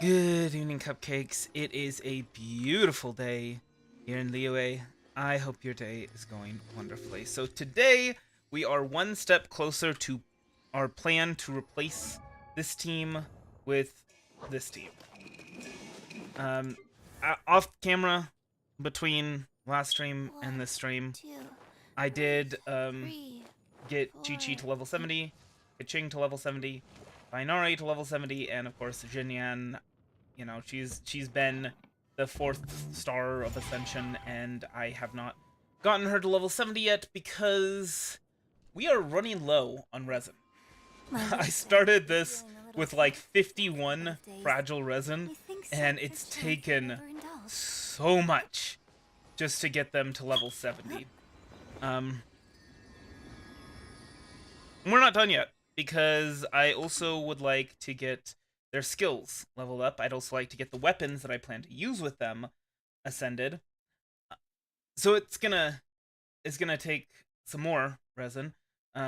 Good evening, cupcakes. It is a beautiful day here in Liyue. I hope your day is going wonderfully. So today, we are one step closer to our plan to replace this team with this team. Off camera, between last stream and this stream, I did get Chi-Chi to level 70, Keqing to level 70, Binari to level 70, and of course Jinyan. You know, she's been the 4th star of Ascension, and I have not gotten her to level 70 yet because we are running low on resin. I started this with like 51 fragile resin, and it's taken so much just to get them to level 70. We're not done yet, because I also would like to get their skills leveled up. I'd also like to get the weapons that I plan to use with them ascended. So it's gonna take some more resin,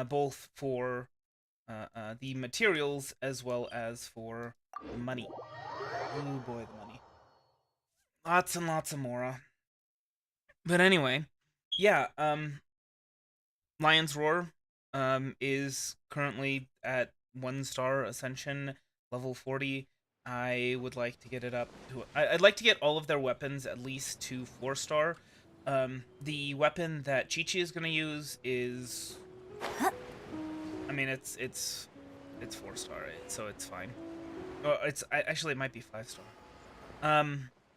both for the materials as well as for the money. Oh boy, the money. Lots and lots of Mora. But anyway, yeah, Lion's Roar is currently at 1-star Ascension, level 40. I would like to get it up to... I'd like to get all of their weapons at least to 4-star. The weapon that Chi-Chi is going to use is... I mean, it's 4-star, so it's fine. Oh, actually, it might be 5-star.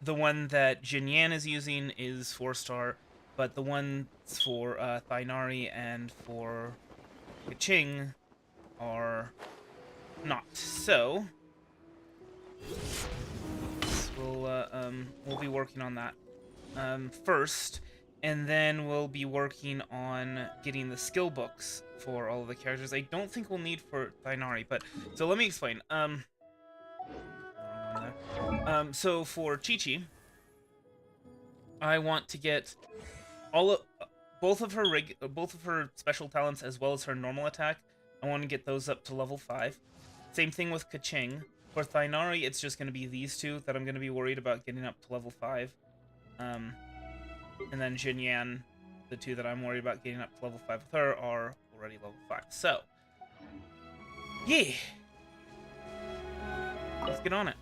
The one that Jinyan is using is 4-star, but the ones for Thainari and for Keqing are not. So we'll be working on that first, and then we'll be working on getting the skill books for all of the characters. I don't think we'll need for Thainari, but so let me explain. So for Chi-Chi, I want to get both of her special talents as well as her normal attack. I want to get those up to level 5. Same thing with Keqing. For Thainari, it's just going to be these two that I'm going to be worried about getting up to level 5. And then Jinyan, the two that I'm worried about getting up to level 5 with her, are already level 5. So, yeah. Let's get on it.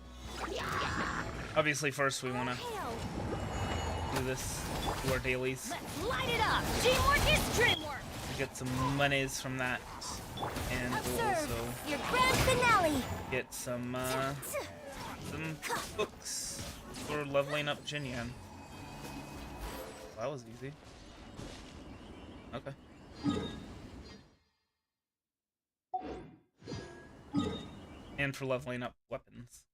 Obviously, first we want to do this, do our dailies. Let's light it up! Teamwork is dreamwork! Get some monies from that, and we'll also your grand finale. get some books for leveling up Jinyan. That was easy. Okay. And for leveling up weapons.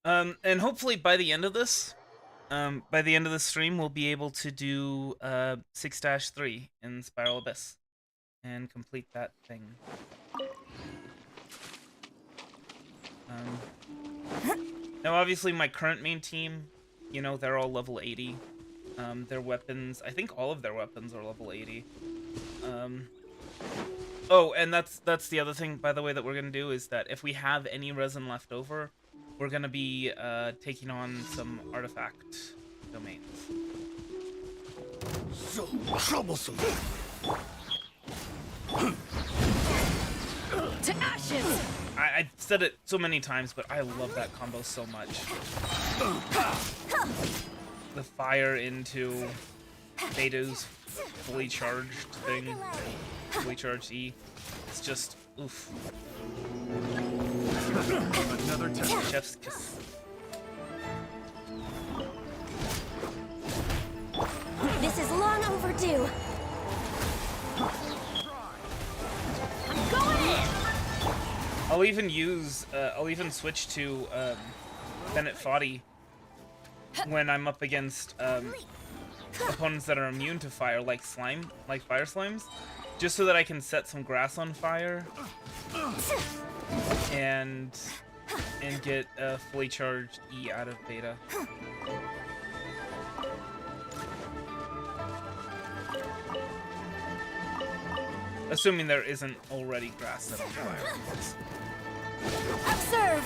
And hopefully by the end of this, stream, we'll be able to do 6-3 in Spiral Abyss and complete that thing. Now, obviously, my current main team, you know, they're all level 80. Their weapons, I think all of their weapons are level 80. Oh, and that's the other thing, by the way, that we're gonna do is that if we have any resin left over, we're gonna be taking on some artifact domains. So troublesome. To ashes! I said it so many times, but I love that combo so much. The fire into Beto's fully charged thing, fully charged E. It's just oof. Another test. Chef's kiss. This is long overdue. I'm going in! I'll even switch to Bennett Foddy when I'm up against opponents that are immune to fire, like fire slimes, just so that I can set some grass on fire and get a fully charged E out of Beta. Assuming there isn't already grass set on fire. Observe!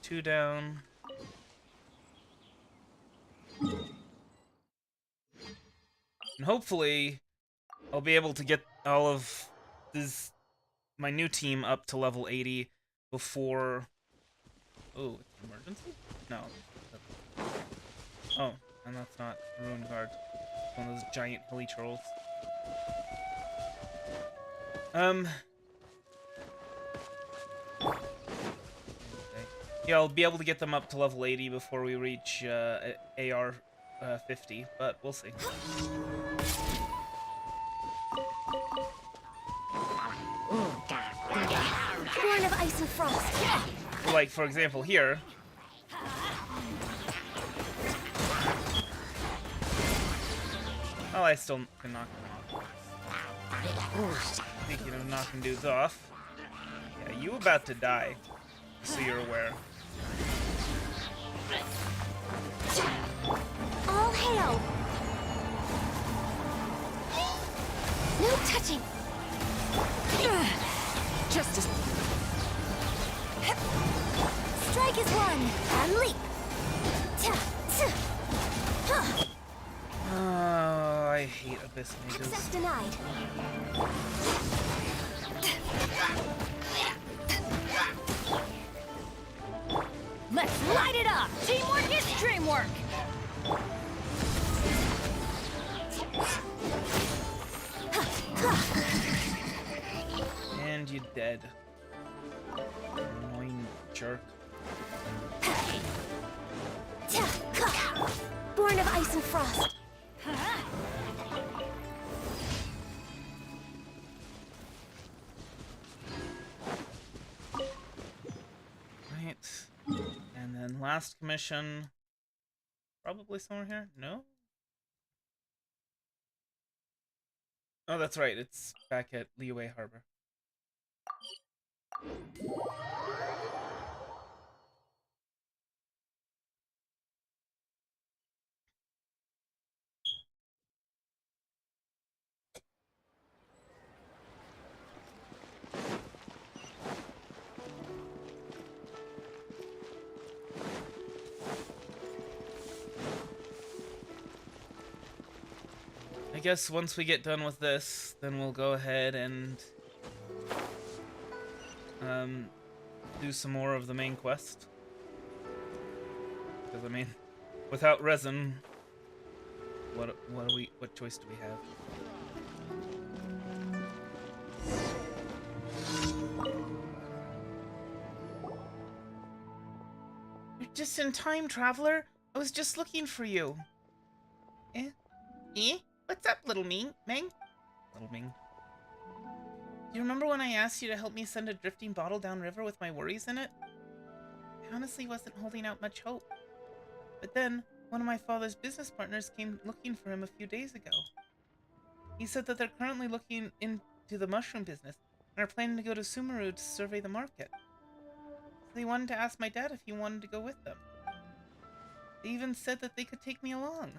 2 down. And hopefully, I'll be able to get all of my new team up to level 80 before... Oh, it's an emergency? No. Oh, and that's not a ruined guard. It's one of those giant hilly trolls. Okay. Yeah, I'll be able to get them up to level 80 before we reach AR 50, but we'll see. Born of ice and frost. Like, for example, here. Well, I still can knock him off. Speaking of knocking dudes off. Yeah, you about to die. So you're aware. All hail. No touching. Justice. Strike is one. And leap. Oh, I hate Abyss Access Mages. denied. Let's light it up. Teamwork is dreamwork. And you're dead. Annoying jerk. Born of ice and frost. Right. And then last commission. Probably somewhere here? No? Oh, that's right. It's back at Liyue Harbor. I guess once we get done with this, then we'll go ahead and do some more of the main quest. Because I mean, without resin, what choice do we have? You're just in time, traveler. I was just looking for you. Eh? What's up, little Ming? Little Ming. Do you remember when I asked you to help me send a drifting bottle downriver with my worries in it? I honestly wasn't holding out much hope. But then, one of my father's business partners came looking for him a few days ago. He said that they're currently looking into the mushroom business and are planning to go to Sumeru to survey the market. So they wanted to ask my dad if he wanted to go with them. They even said that they could take me along.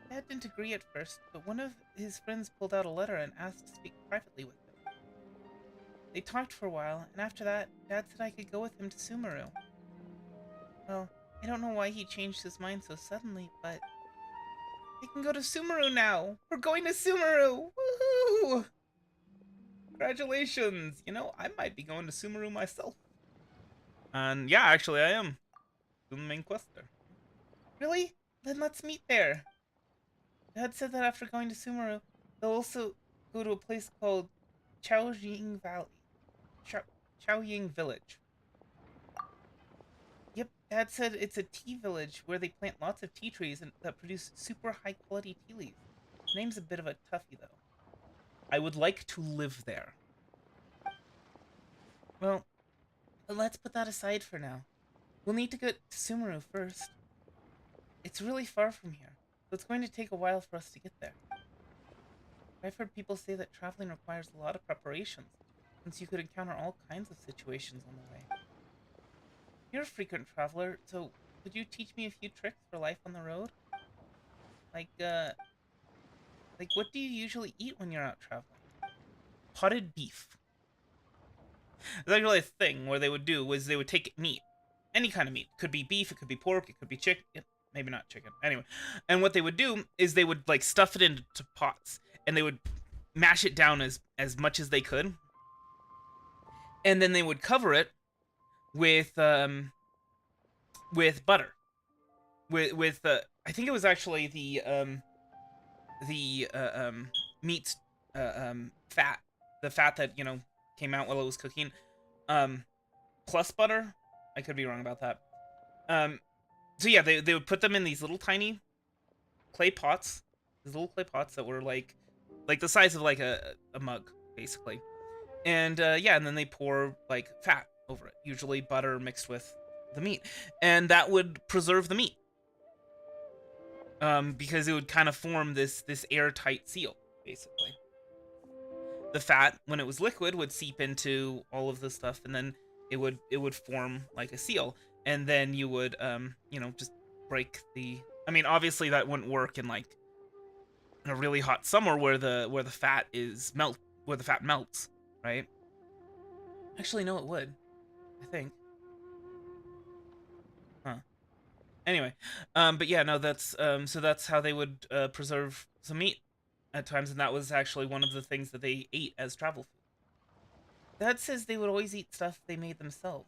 Dad didn't agree at first, but one of his friends pulled out a letter and asked to speak privately with him. They talked for a while, and after that, Dad said I could go with him to Sumeru. Well, I don't know why he changed his mind so suddenly, but I can go to Sumeru now! We're going to Sumeru! Woohoo! Congratulations! You know, I might be going to Sumeru myself. And yeah, actually I am. Doing the main quest there. Really? Then let's meet there. Dad said that after going to Sumeru, they'll also go to a place called Chaoying Valley. Chaoying Village. Yep, Dad said it's a tea village where they plant lots of tea trees that produce super high quality tea leaves. The name's a bit of a toughie though. I would like to live there. Well, let's put that aside for now. We'll need to go to Sumeru first. It's really far from here, so it's going to take a while for us to get there. I've heard people say that traveling requires a lot of preparations, since you could encounter all kinds of situations on the way. You're a frequent traveler, so could you teach me a few tricks for life on the road? Like what do you usually eat when you're out traveling? Potted beef. There's actually a thing where they would do was they would take meat, any kind of meat. It could be beef, it could be pork, it could be chicken. Maybe not chicken. Anyway, and what they would do is they would like stuff it into pots, and they would mash it down as much as they could, and then they would cover it with butter. With I think it was actually the meat fat, the fat that came out while it was cooking, plus butter. I could be wrong about that. So yeah, they would put them in these little tiny clay pots, these little clay pots that were like the size of like a mug, basically. And yeah, and then they pour like fat over it, usually butter mixed with the meat, and that would preserve the meat. Because it would kind of form this airtight seal, basically. The fat, when it was liquid, would seep into all of this stuff, and then it would form like a seal. And then you would, just break the. I mean, obviously that wouldn't work in like in a really hot summer where the fat melts, right? Actually, no, it would. I think. Huh. Anyway, but yeah, no, that's so that's how they would preserve some meat at times, and that was actually one of the things that they ate as travel food. That says they would always eat stuff they made themselves.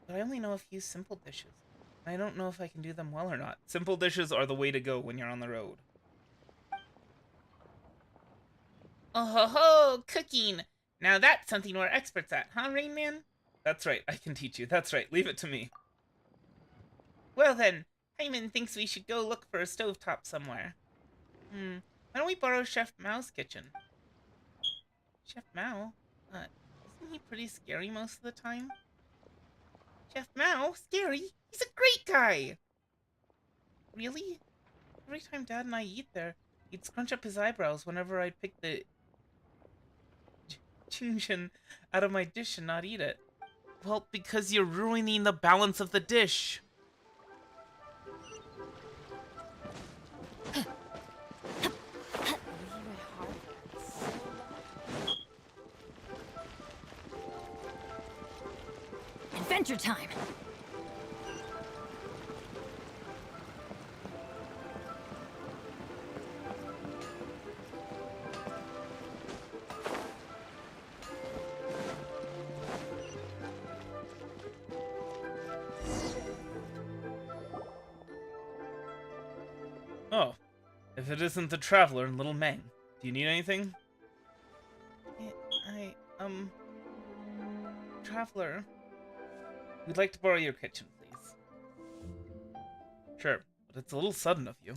But I only know a few simple dishes. I don't know if I can do them well or not. Simple dishes are the way to go when you're on the road. Oh ho ho, cooking! Now that's something we're experts at, huh, Rain Man? That's right, I can teach you. That's right, leave it to me. Well then, Hyman thinks we should go look for a stovetop somewhere. Why don't we borrow Chef Mao's kitchen? Chef Mao? Isn't he pretty scary most of the time? Chef Mao? Scary? He's a great guy! Really? Every time Dad and I eat there, he'd scrunch up his eyebrows whenever I'd pick the Genshin out of my dish and not eat it. Well, because you're ruining the balance of the dish. Adventure time! Oh, if it isn't the Traveler and Little Meng. Do you need anything? Traveler, we'd like to borrow your kitchen, please. Sure, but it's a little sudden of you.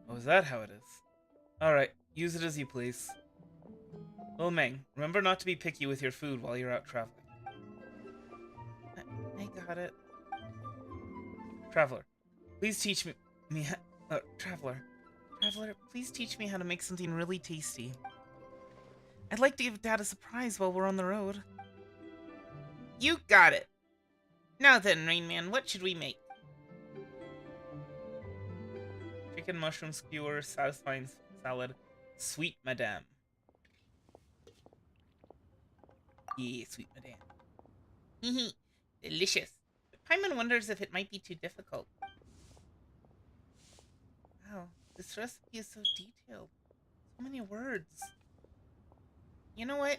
Oh, is that how it is? Alright, use it as you please. Little Meng, remember not to be picky with your food while you're out traveling. I got it. Traveler, please teach me Traveler, please teach me how to make something really tasty. I'd like to give Dad a surprise while we're on the road. You got it! Now then, Rain Man, what should we make? Chicken mushroom skewer, satisfying salad, sweet madame. Yeah, sweet madame. Hehe, delicious. But Paimon wonders if it might be too difficult. Wow, this recipe is so detailed. So many words. You know what?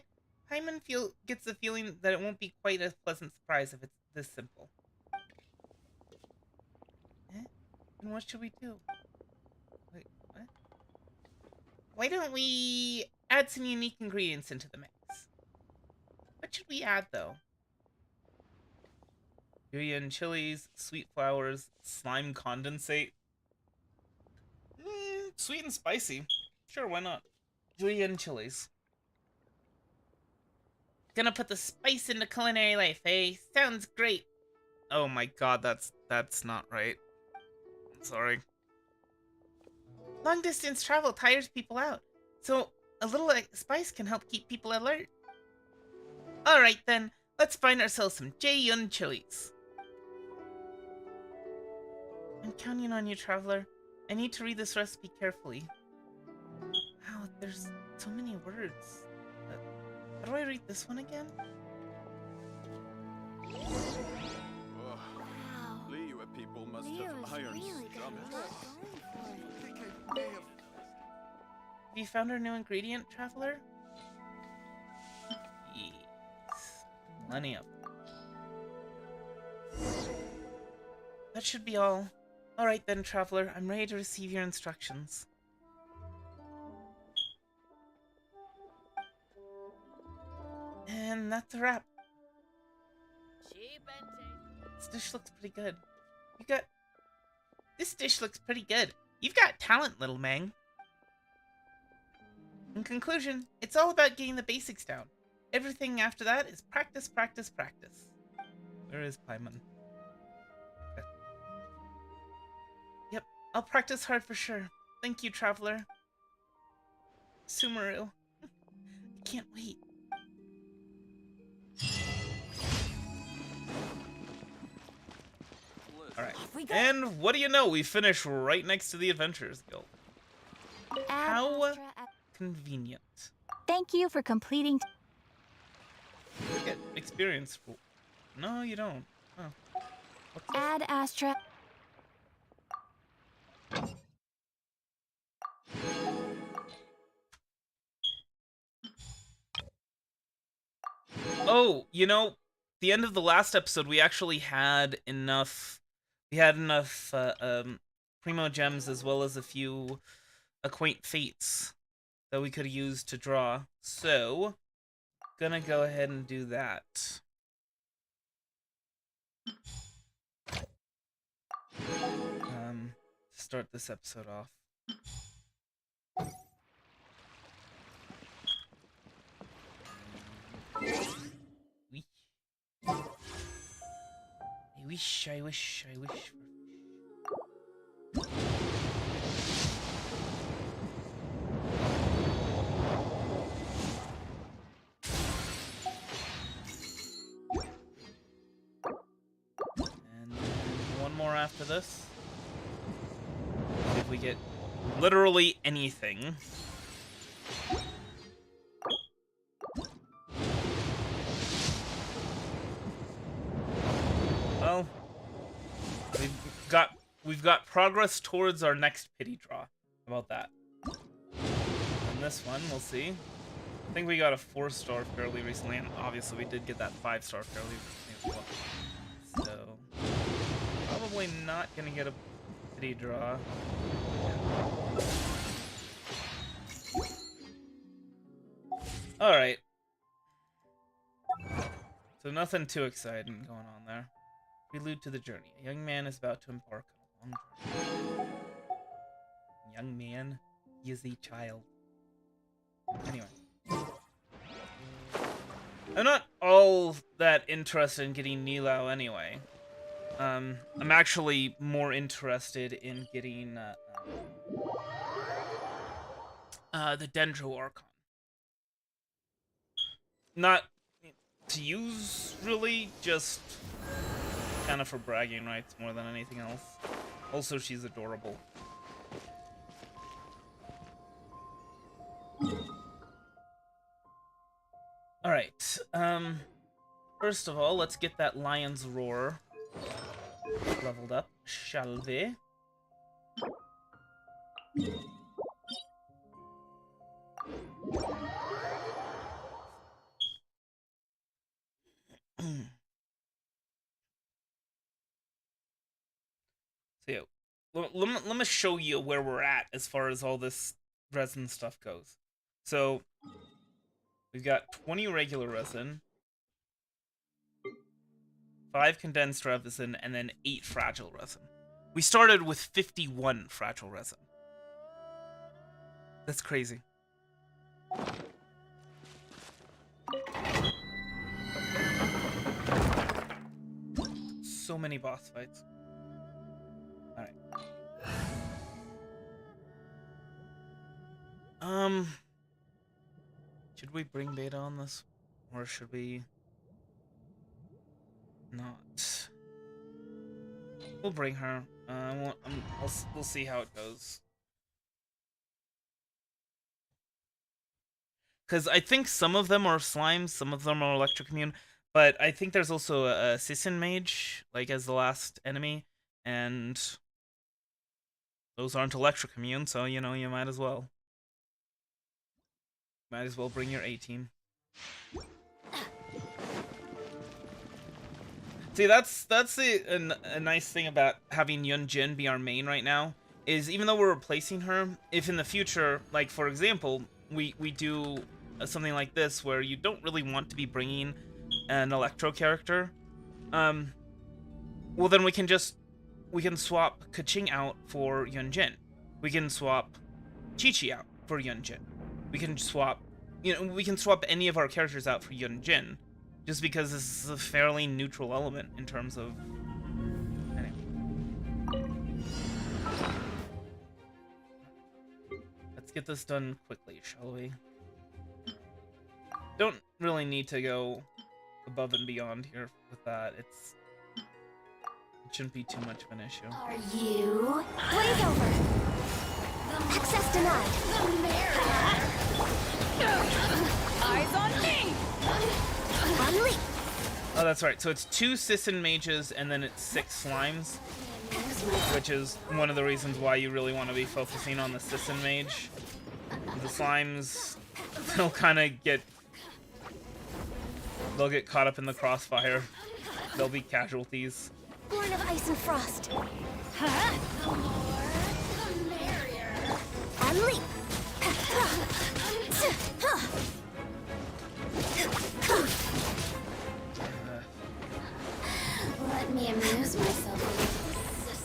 Paimon gets the feeling that it won't be quite a pleasant surprise if it's this simple. Eh? Then what should we do? Wait, what? Why don't we add some unique ingredients into the mix? What should we add, though? Julienne chilies, sweet flowers, slime condensate. Sweet and spicy. Sure, why not? Julienne chilies. Gonna put the spice into culinary life, eh? Sounds great. Oh my god, that's not right. Sorry. Long distance travel tires people out, so a little spice can help keep people alert. Alright then, let's find ourselves some Julienne chilies. I'm counting on you, Traveler. I need to read this recipe carefully. Wow, There's so many words. How do I read this one again? Ugh. Wow. Liyue people must Leo have is iron really got a stomachs. lot going for it. I think I may have... Have you found our new ingredient, Traveler? Yes. Plenty of them. That should be all. Alright then, Traveler. I'm ready to receive your instructions. And that's a wrap. Cheap and tasty. This dish looks pretty good. This dish looks pretty good. You've got talent, little Mang. In conclusion, it's all about getting the basics down. Everything after that is practice, practice, practice. Where is Paimon? Okay. Yep, I'll practice hard for sure. Thank you, Traveler. Sumeru. I can't wait. Alright. Off we go. And what do you know? We finish right next to the Adventurers Guild. How convenient. Thank you for completing. You get experience. No, you don't. Oh. What's this? Add Astra. Oh, you know, the end of the last episode, we actually had enough. We had enough primo gems as well as a few quaint fates that we could use to draw. So, gonna go ahead and do that. Start this episode off. Wee. I wish. And one more after this. See if we get literally anything. Well, we've got progress towards our next pity draw. How about that? And this one, we'll see. I think we got a 4-star fairly recently, and obviously we did get that 5-star fairly recently as well. So, probably not gonna get a pity draw. Alright. So nothing too exciting going on there. Prelude to the journey. A young man is about to embark on a long journey. Young man? He is a child. Anyway. I'm not all that interested in getting Nilao anyway. I'm actually more interested in getting the Dendro Archon. Not to use, really, just kind of for bragging rights more than anything else. Also, she's adorable. Alright, first of all, let's get that Lion's Roar leveled up, shall we? So, yeah, let me show you where we're at as far as all this resin stuff goes. So, we've got 20 regular resin, 5 condensed resin, and then 8 fragile resin. We started with 51 fragile resin. That's crazy. So many boss fights. Alright. Should we bring Beta on this? Or should we not? We'll bring her. We'll see how it goes. because I think some of them are slimes, some of them are electric immune, but I think there's also a Sisson Mage, like, as the last enemy, and those aren't electric immune, so, you know, you might as well. Might as well bring your A-team. See, that's a nice thing about having Yuánshén be our main right now, is even though we're replacing her, if in the future, like, for example, we do something like this where you don't really want to be bringing an Electro character, well, then we can swap Keqing out for Yuánshén. We can swap Qiqi out for Yuánshén. We can swap, we can swap any of our characters out for Yuánshén, just because this is a fairly neutral element in terms of. Anyway. Let's get this done quickly, shall we? Don't really need to go above and beyond here with that. It shouldn't be too much of an issue. Are you? Blaze over. Access denied. Eyes on me. Unleash. Oh, that's right. So it's 2 Sisson Mages and then it's 6 Slimes, which is one of the reasons why you really want to be focusing on the Sisson Mage. The Slimes, they'll kind of get caught up in the crossfire. They'll be casualties. Born of ice and frost. Huh? The more, the merrier. Unleash. Let me amuse myself with this.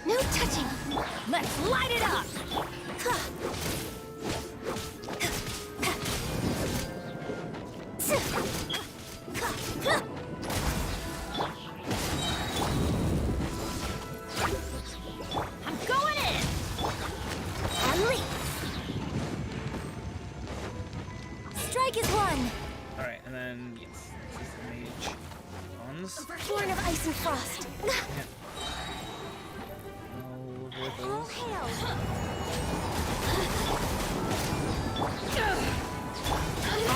No touching. Let's light it up. I'm going in. Unleash. Strike is one. All right, and then yes, Sisson Mage spawns. Born of ice and frost. Over All those. hail.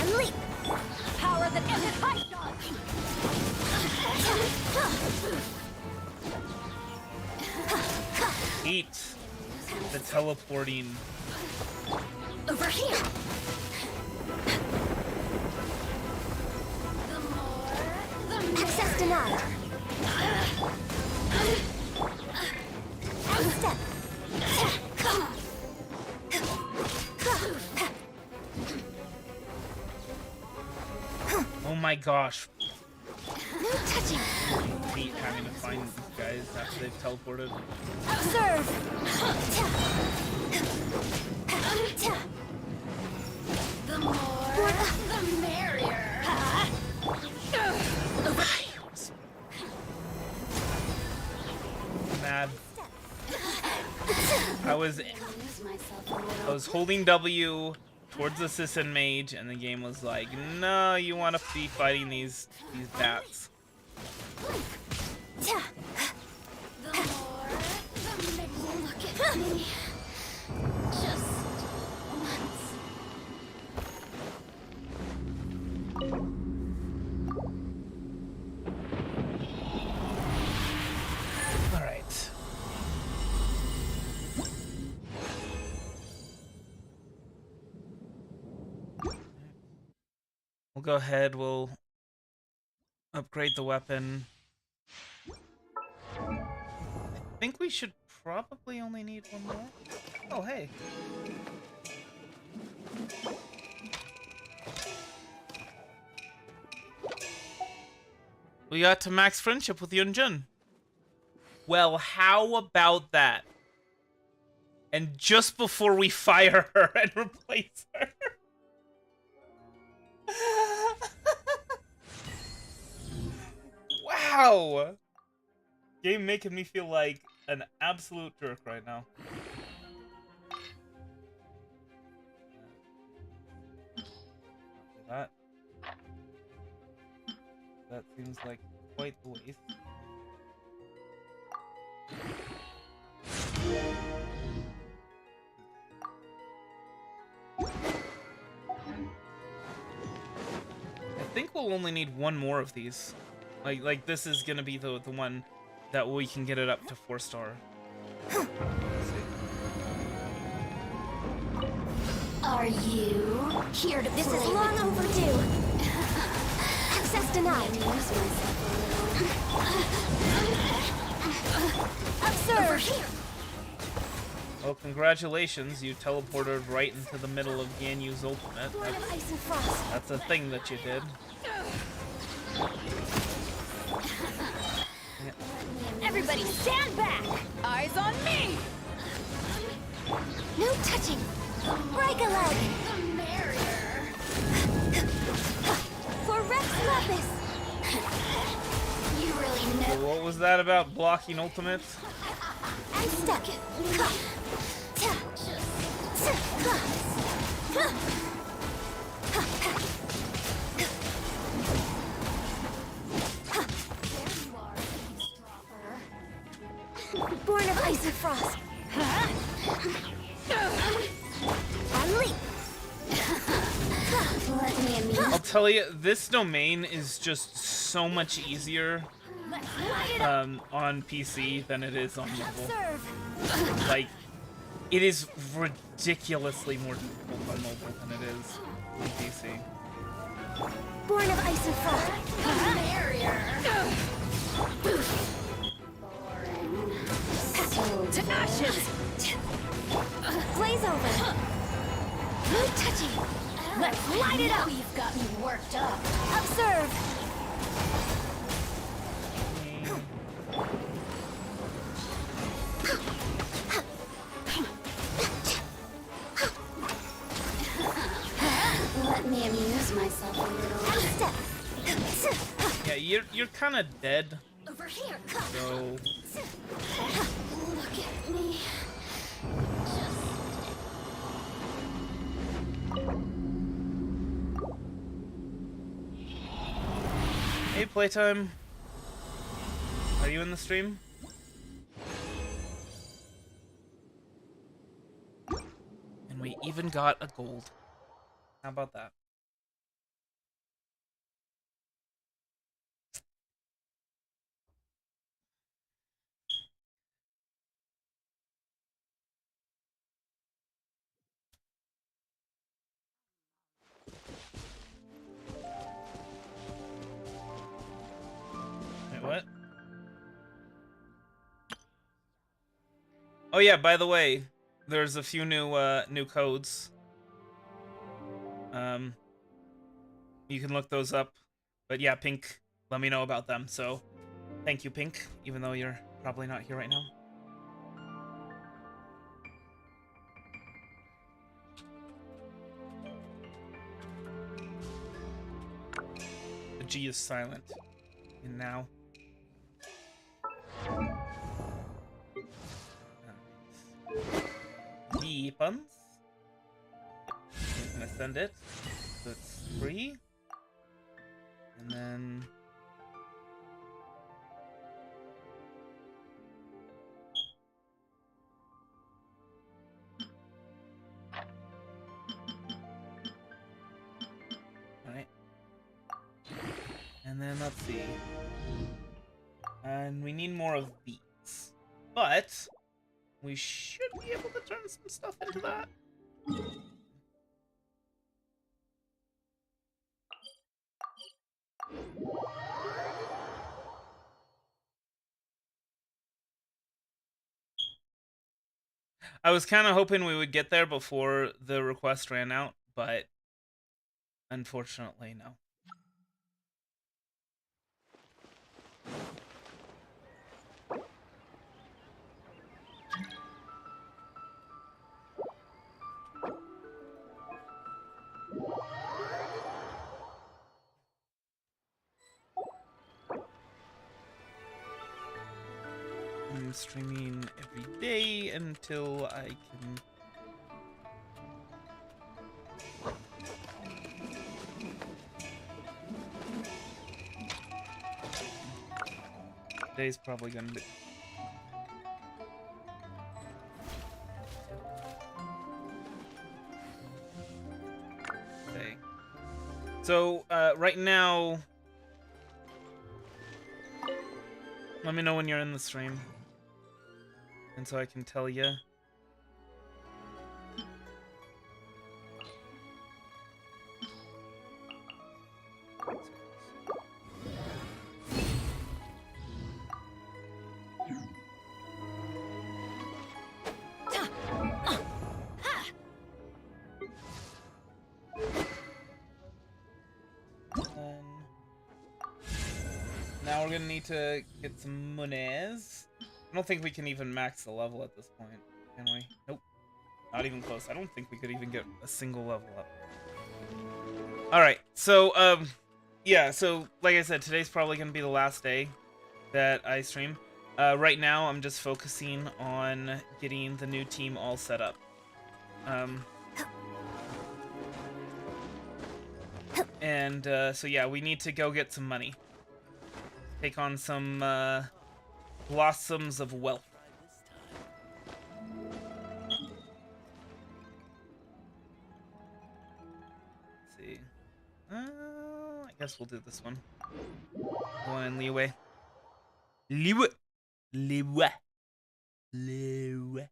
Unleash. Power that ended high dodge. Eat the teleporting. Over here. Access denied. Step. Oh my gosh. No touching. Hate having to find these guys after they've teleported. Observe. The more, the merrier. Mad. I was holding W towards the Sisson Mage, and the game was like, no, you want to be fighting these bats. The more, the look at me. Just once. All right. We'll go ahead, we'll upgrade the weapon. I think we should probably only need one more. Oh, hey. We got to max friendship with Yuánshén. Well, how about that? And just before we fire her and replace her. Wow! Game making me feel like an absolute jerk right now. That seems like quite the waste. think we'll only need one more of these. Like this is gonna be the one that we can get it up to 4-star. Are you here to This is long overdue. Access denied. Observe. Over here. Well, congratulations, you teleported right into the middle of Ganyu's ultimate. Ice and frost. That's a thing that you did. Everybody stand back! Eyes on me! No touching! Break a leg! The merrier! For Rex Lapis! You really know. So what was that about blocking ultimates? I'm stuck. Born of ice and frost. Unleash. Let me amuse. I'll tell you, this domain is just so much easier on PC than it is on mobile. Like, it is ridiculously more difficult on mobile than it is on PC. Born of ice and frost. To ashes! Blaze over! No touching! Let's light it up! You've got me worked up. Observe! Let me amuse myself a little. Yeah, you're kind of dead. Over here. So Look at me. hey, Playtime. Are you in the stream? And we even got a gold. How about that? Wait, what? Oh yeah, by the way, there's a few new codes. You can look those up. But yeah, Pink, let me know about them. So, thank you, Pink, even though you're probably not here right now. The G is silent. And now. Weapons. I'm gonna send it. So it's free. And then. Alright. And then let's see. And we need more of these. But we should be able to turn some stuff into that. I was kind of hoping we would get there before the request ran out, but unfortunately, no. I'm streaming every day until I can. Today's probably gonna be. Okay. So, right now, let me know when you're in the stream, and so I can tell you. Now we're gonna need to get some monies. I don't think we can even max the level at this point, can we? Nope. Not even close. I don't think we could even get a single level up. Alright, so, yeah, so, like I said, today's probably gonna be the last day that I stream. Right now, I'm just focusing on getting the new team all set up. So yeah, we need to go get some money. Take on some, blossoms of wealth. Let's see. I guess we'll do this one. The one in Leeway. Leeway. Leeway. Leeway.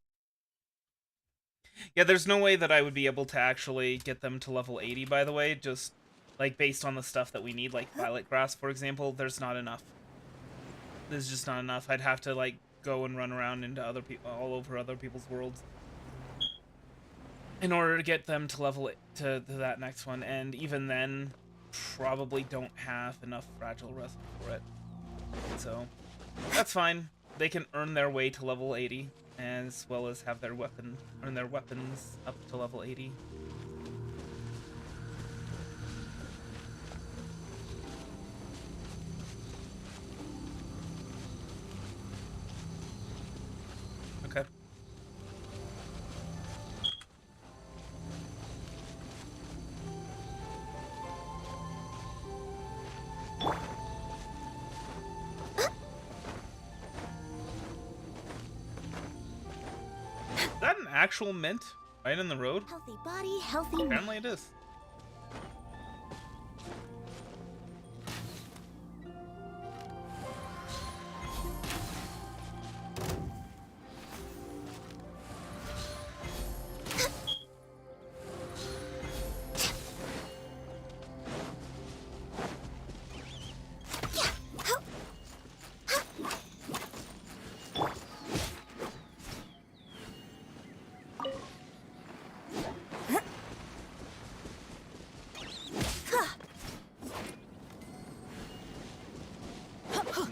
Yeah, there's no way that I would be able to actually get them to level 80, by the way. Just, like, based on the stuff that we need, like Violet Grass, for example, there's not enough. There's just not enough. I'd have to, like, go and run around into other people, all over other people's worlds, in order to get them to level it to that next one. And even then, probably don't have enough fragile resin for it. So that's fine. They can earn their way to level 80, as well as have their earn their weapons up to level 80. Okay. Is that an actual mint right in the road? Healthy body, healthy mind. Apparently it is.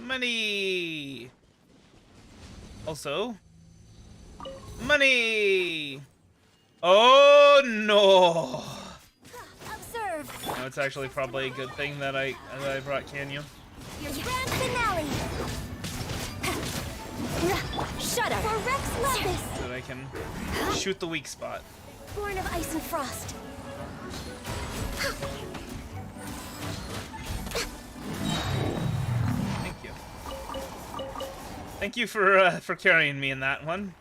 Money! Also, money! Oh no! Observe. No, it's actually probably a good thing that I brought Canyon. Your grand finale. Shut up. For Rex Lapis. So that I can shoot the weak spot. Born of ice and frost. Thank you for carrying me in that one.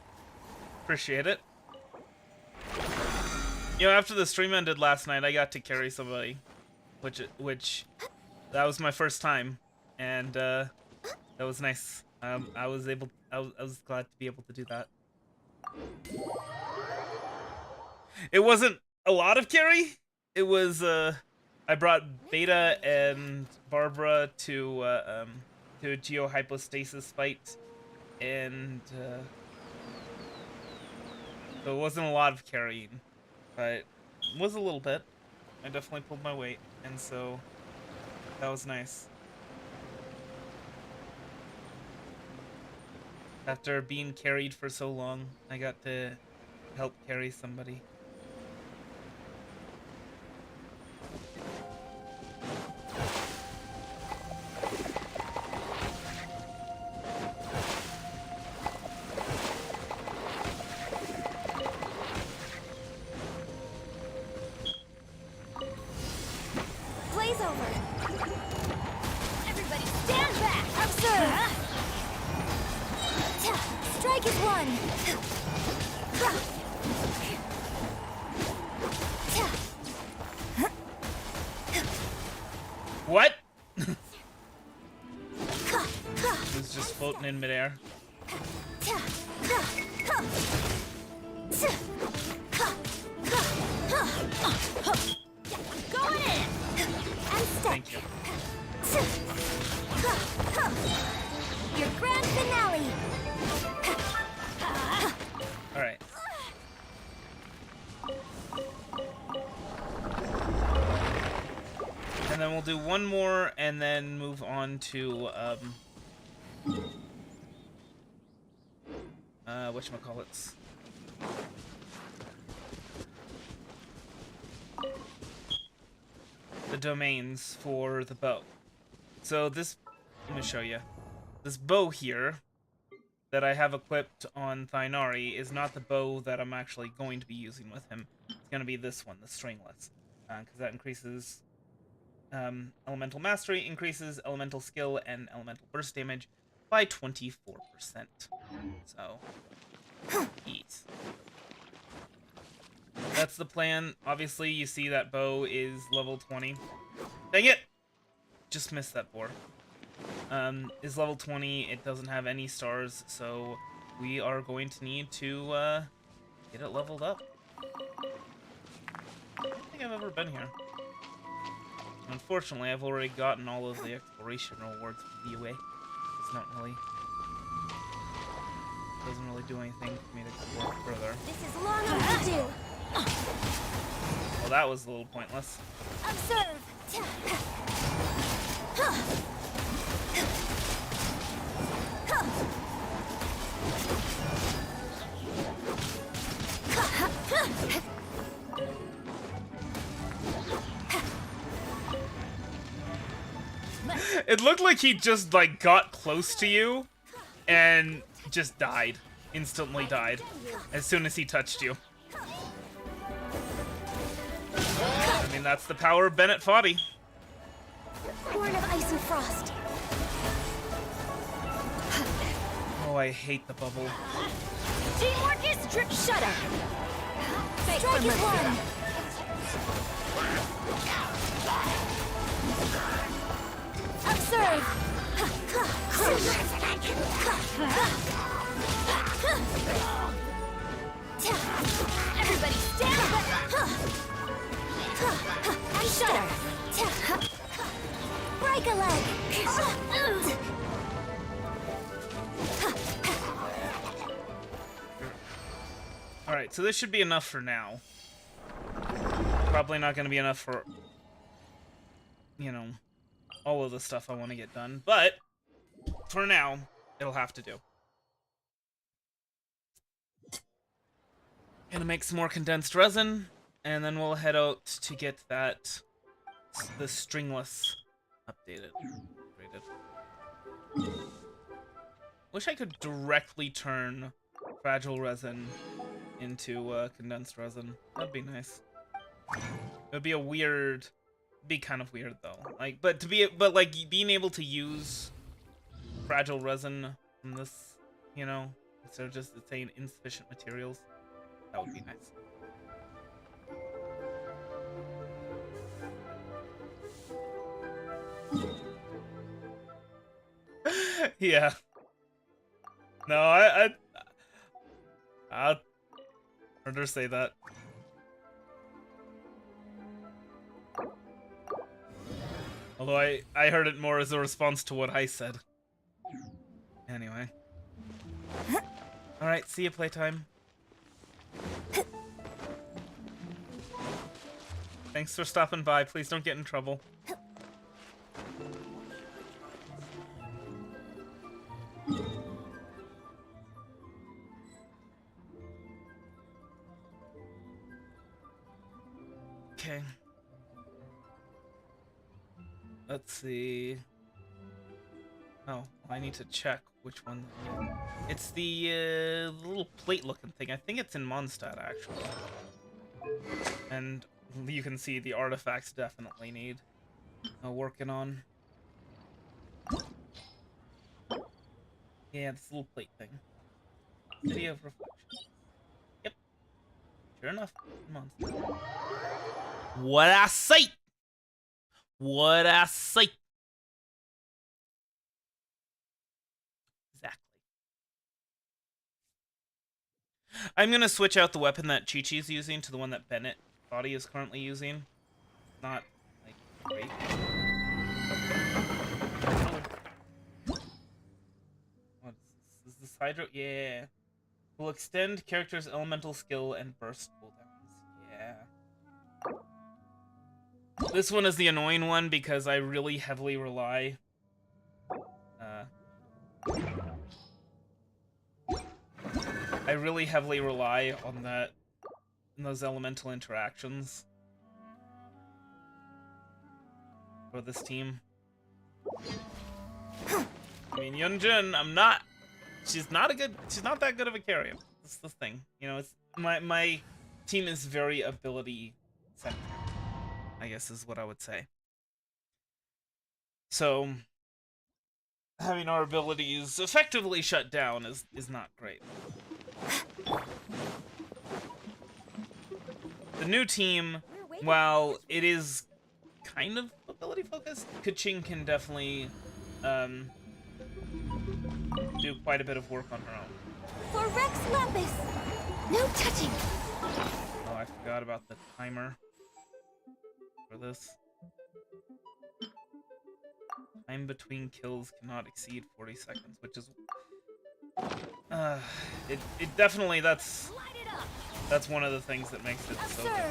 Appreciate it. You know, after the stream ended last night, I got to carry somebody, which that was my first time, and that was nice. I was glad to be able to do that. It wasn't a lot of carry. It was I brought Beta and Barbara to a geohypostasis fight, and so it wasn't a lot of carrying, but it was a little bit. I definitely pulled my weight, and so that was nice. After being carried for so long, I got to help carry somebody. in midair. Going in! And step. Thank you. Your grand finale! Alright. And then we'll do one more and then move on to, whatchamacallits. The domains for the bow. So this, let me show you. This bow here that I have equipped on Thainari is not the bow that I'm actually going to be using with him. It's going to be this one, the stringless, because that increases elemental mastery, increases elemental skill and elemental burst damage by 24%. So, eat. That's the plan. Obviously, you see that bow is level 20. Dang it! Just missed that boar. Is level 20. It doesn't have any stars, so we are going to need to get it leveled up. I don't think I've ever been here. Unfortunately, I've already gotten all of the exploration rewards for the UA. It's not really... doesn't really do anything for me to explore further. This is long overdue. Well, that was a little pointless. Observe. It looked like he just, like, got close to you and just died. Instantly died. As soon as he touched you. I mean, that's the power of Bennett Foddy. Born of ice and frost. Oh, I hate the bubble. Teamwork is trick shudder. Strike is one. Observe. Everybody stand up. And shudder. Break a leg. Alright, so this should be enough for now. Probably not going to be enough for, you know, all of the stuff I want to get done. But, for now, it'll have to do. Gonna make some more condensed resin, and then we'll head out to get that, the stringless updated. Wish I could directly turn fragile resin into condensed resin. That'd be nice. It would be a weird, be kind of weird though. Like, but like being able to use fragile resin from this, you know, instead of just saying insufficient materials, that would be nice. Yeah. No, I'd rather say that. Although I heard it more as a response to what I said. Anyway. Alright, see you playtime. Thanks for stopping by. Please don't get in trouble. Okay. Let's see. Oh, I need to check which one. It's the little plate-looking thing. I think it's in Mondstadt, actually. And you can see the artifacts definitely need working on. Yeah, this little plate thing. City of Reflection. Yep. Sure enough, Mondstadt. What I say! What I say! Exactly. I'm gonna switch out the weapon that Chi-Chi's using to the one that Bennett Body is currently using. Not, like, great. What is this? Is this Hydro? Yeah. Will extend character's elemental skill and burst cooldowns. Yeah. This one is the annoying one because I really heavily rely... I really heavily rely on those elemental interactions for this team. I mean, Yuánshén, she's not that good of a carrier. That's the thing. You know, it's my team is very ability centered, I guess is what I would say. So having our abilities effectively shut down is not great. The new team, while it is kind of ability focused, Keqing can definitely do quite a bit of work on her own. For Rex Lapis! No touching! Oh, I forgot about the timer for this. Time between kills cannot exceed 40 seconds, which is... it definitely, that's one of the things that makes it so difficult.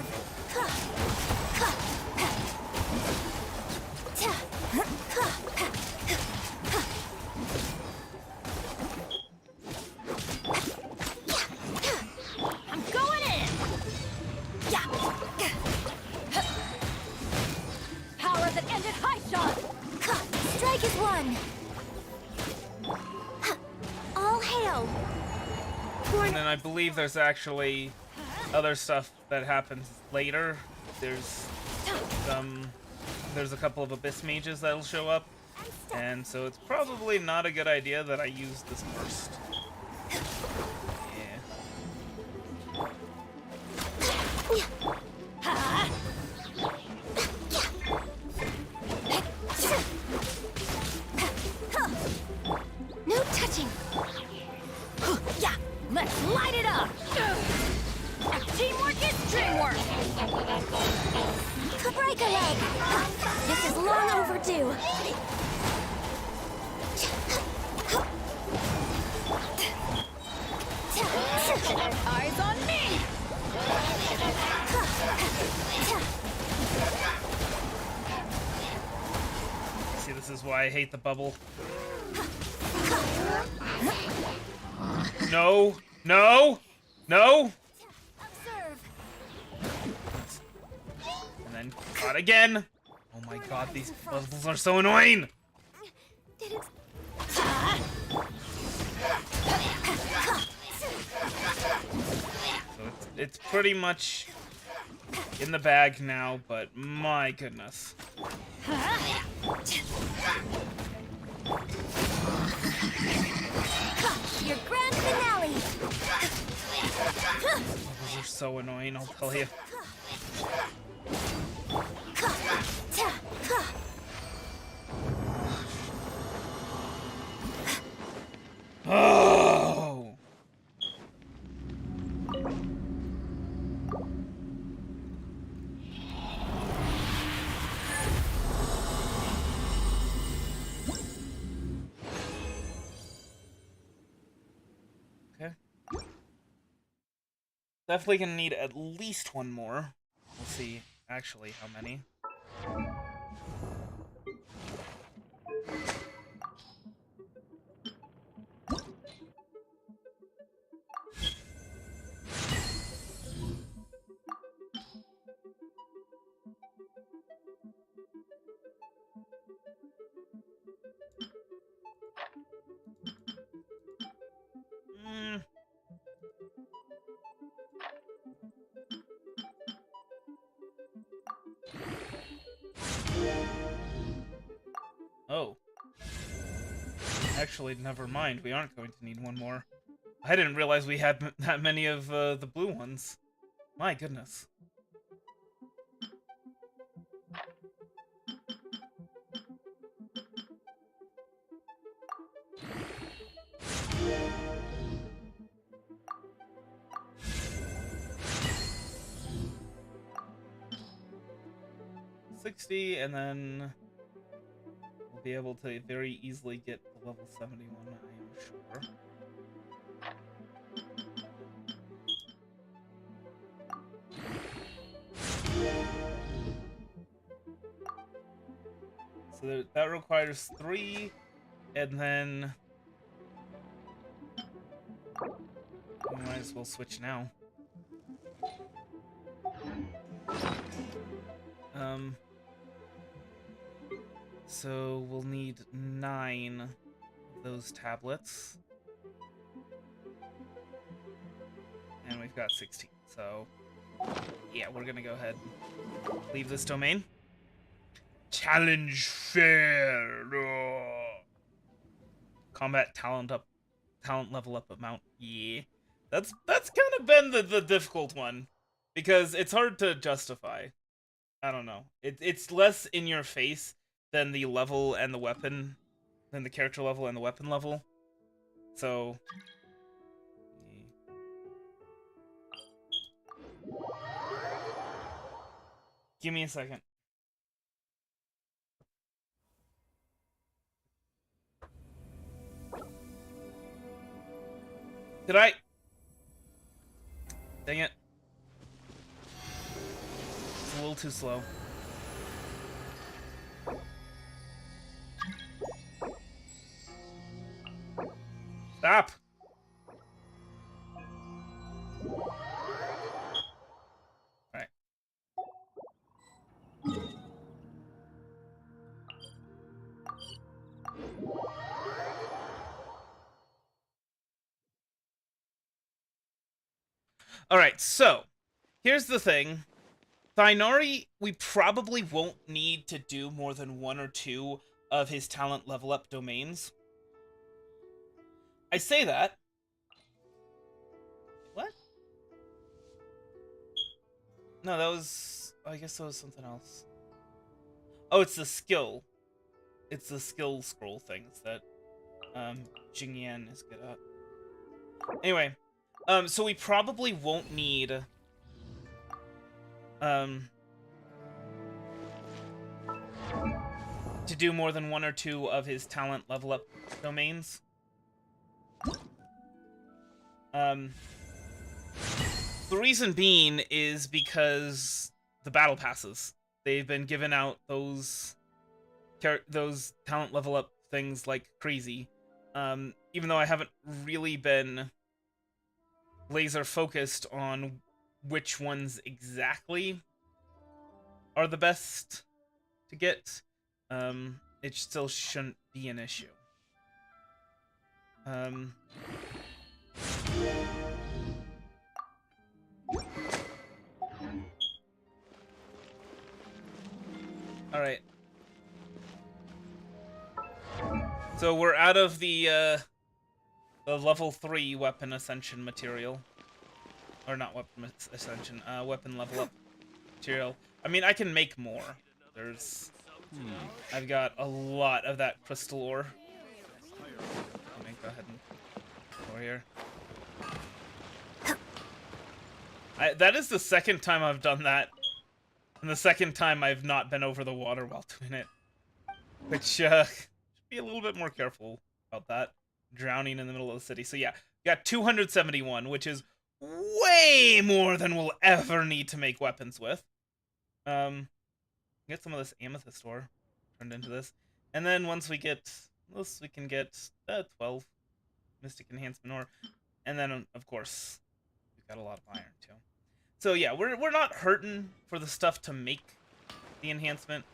I'm going in! Yeah. Power that ended high shot! Strike is one! All hail! And then I believe there's actually other stuff that happens later. There's a couple of Abyss Mages that'll show up, and so it's probably not a good idea that I use this first. No touching! Yeah, let's light it up! Teamwork is dreamwork! Break a leg! This is long overdue! Eyes on me! See, this is why I hate the bubble. No! No! No! Observe. And then caught again! Oh my god, these bubbles are so annoying! So it's pretty much in the bag now, but my goodness. Your grand finale! Those are so annoying, I'll tell you. Oh! Okay. Definitely gonna need at least one more. We'll see actually how many. Oh. Actually, never mind. We aren't going to need one more. I didn't realize we had that many of the blue ones. My goodness. 60, and then we'll be able to very easily get the level 71, I am sure. So that requires 3, and then we might as well switch now. So we'll need 9 of those tablets. And we've got 16, so yeah, we're gonna go ahead and leave this domain. Challenge fair. Combat talent level up amount. Yeah, that's kind of been the difficult one, because it's hard to justify. I don't know. It's less in your face than the level and the weapon, than the character level and the weapon level. So give me a second. Did I? Dang it. It's a little too slow. Stop! Alright. Alright, so here's the thing. Thainari, we probably won't need to do more than 1 or 2 of his talent level up domains. I say that. What? No, that was... I guess that was something else. Oh, it's the skill. It's the skill scroll things that Jingyan is good at. Anyway, so we probably won't need to do more than 1 or 2 of his talent level up domains. The reason being is because the battle passes. They've been giving out those talent level up things like crazy. Even though I haven't really been laser focused on which ones exactly are the best to get, it still shouldn't be an issue. Alright. So we're out of the level 3 weapon ascension material. Or not weapon ascension, weapon level up material. I mean, I can make more. There's... I've got a lot of that crystal ore. Let me go ahead and go over here. That is the second time I've done that. And the second time I've not been over the water while doing it. Which, should be a little bit more careful about that. Drowning in the middle of the city. So yeah, got 271, which is way more than we'll ever need to make weapons with. Get some of this amethyst ore turned into this. And then once we get this, we can get 12 mystic enhancement ore. And then, of course, we've got a lot of iron, too. So yeah, we're not hurting for the stuff to make the enhancement.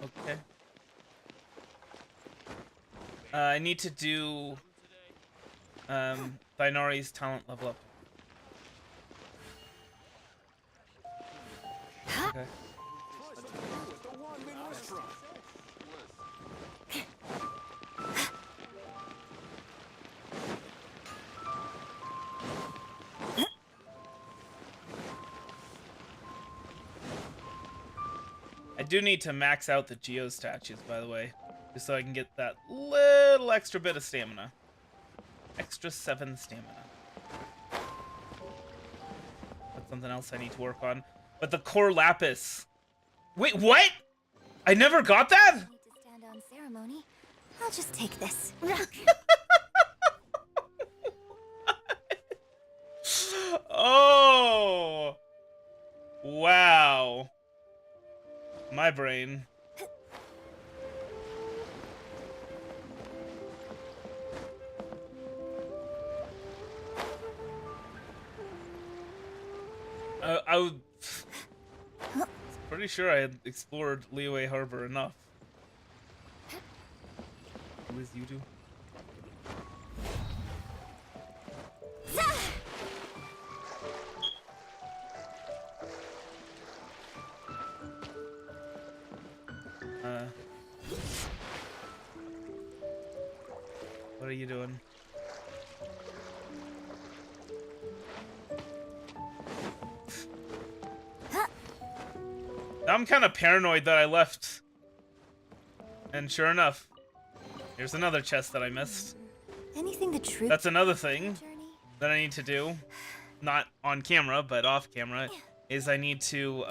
Okay. I need to do Thainari's talent level up. Okay. I do need to max out the Geo statues, by the way, just so I can get that little extra bit of stamina. Extra 7 stamina. something else I need to work on. But the core lapis. Wait, what? I never got that? Need to stand on ceremony. I'll just take this. Oh. Wow. My brain. I was pretty sure I had explored Liyue Harbor enough. Who is you two? What are you doing? I'm kind of paranoid that I left. And sure enough, here's another chest that I missed. Anything the truth. That's another thing Journey. that I need to do. Not on camera, but off camera. Is I need to,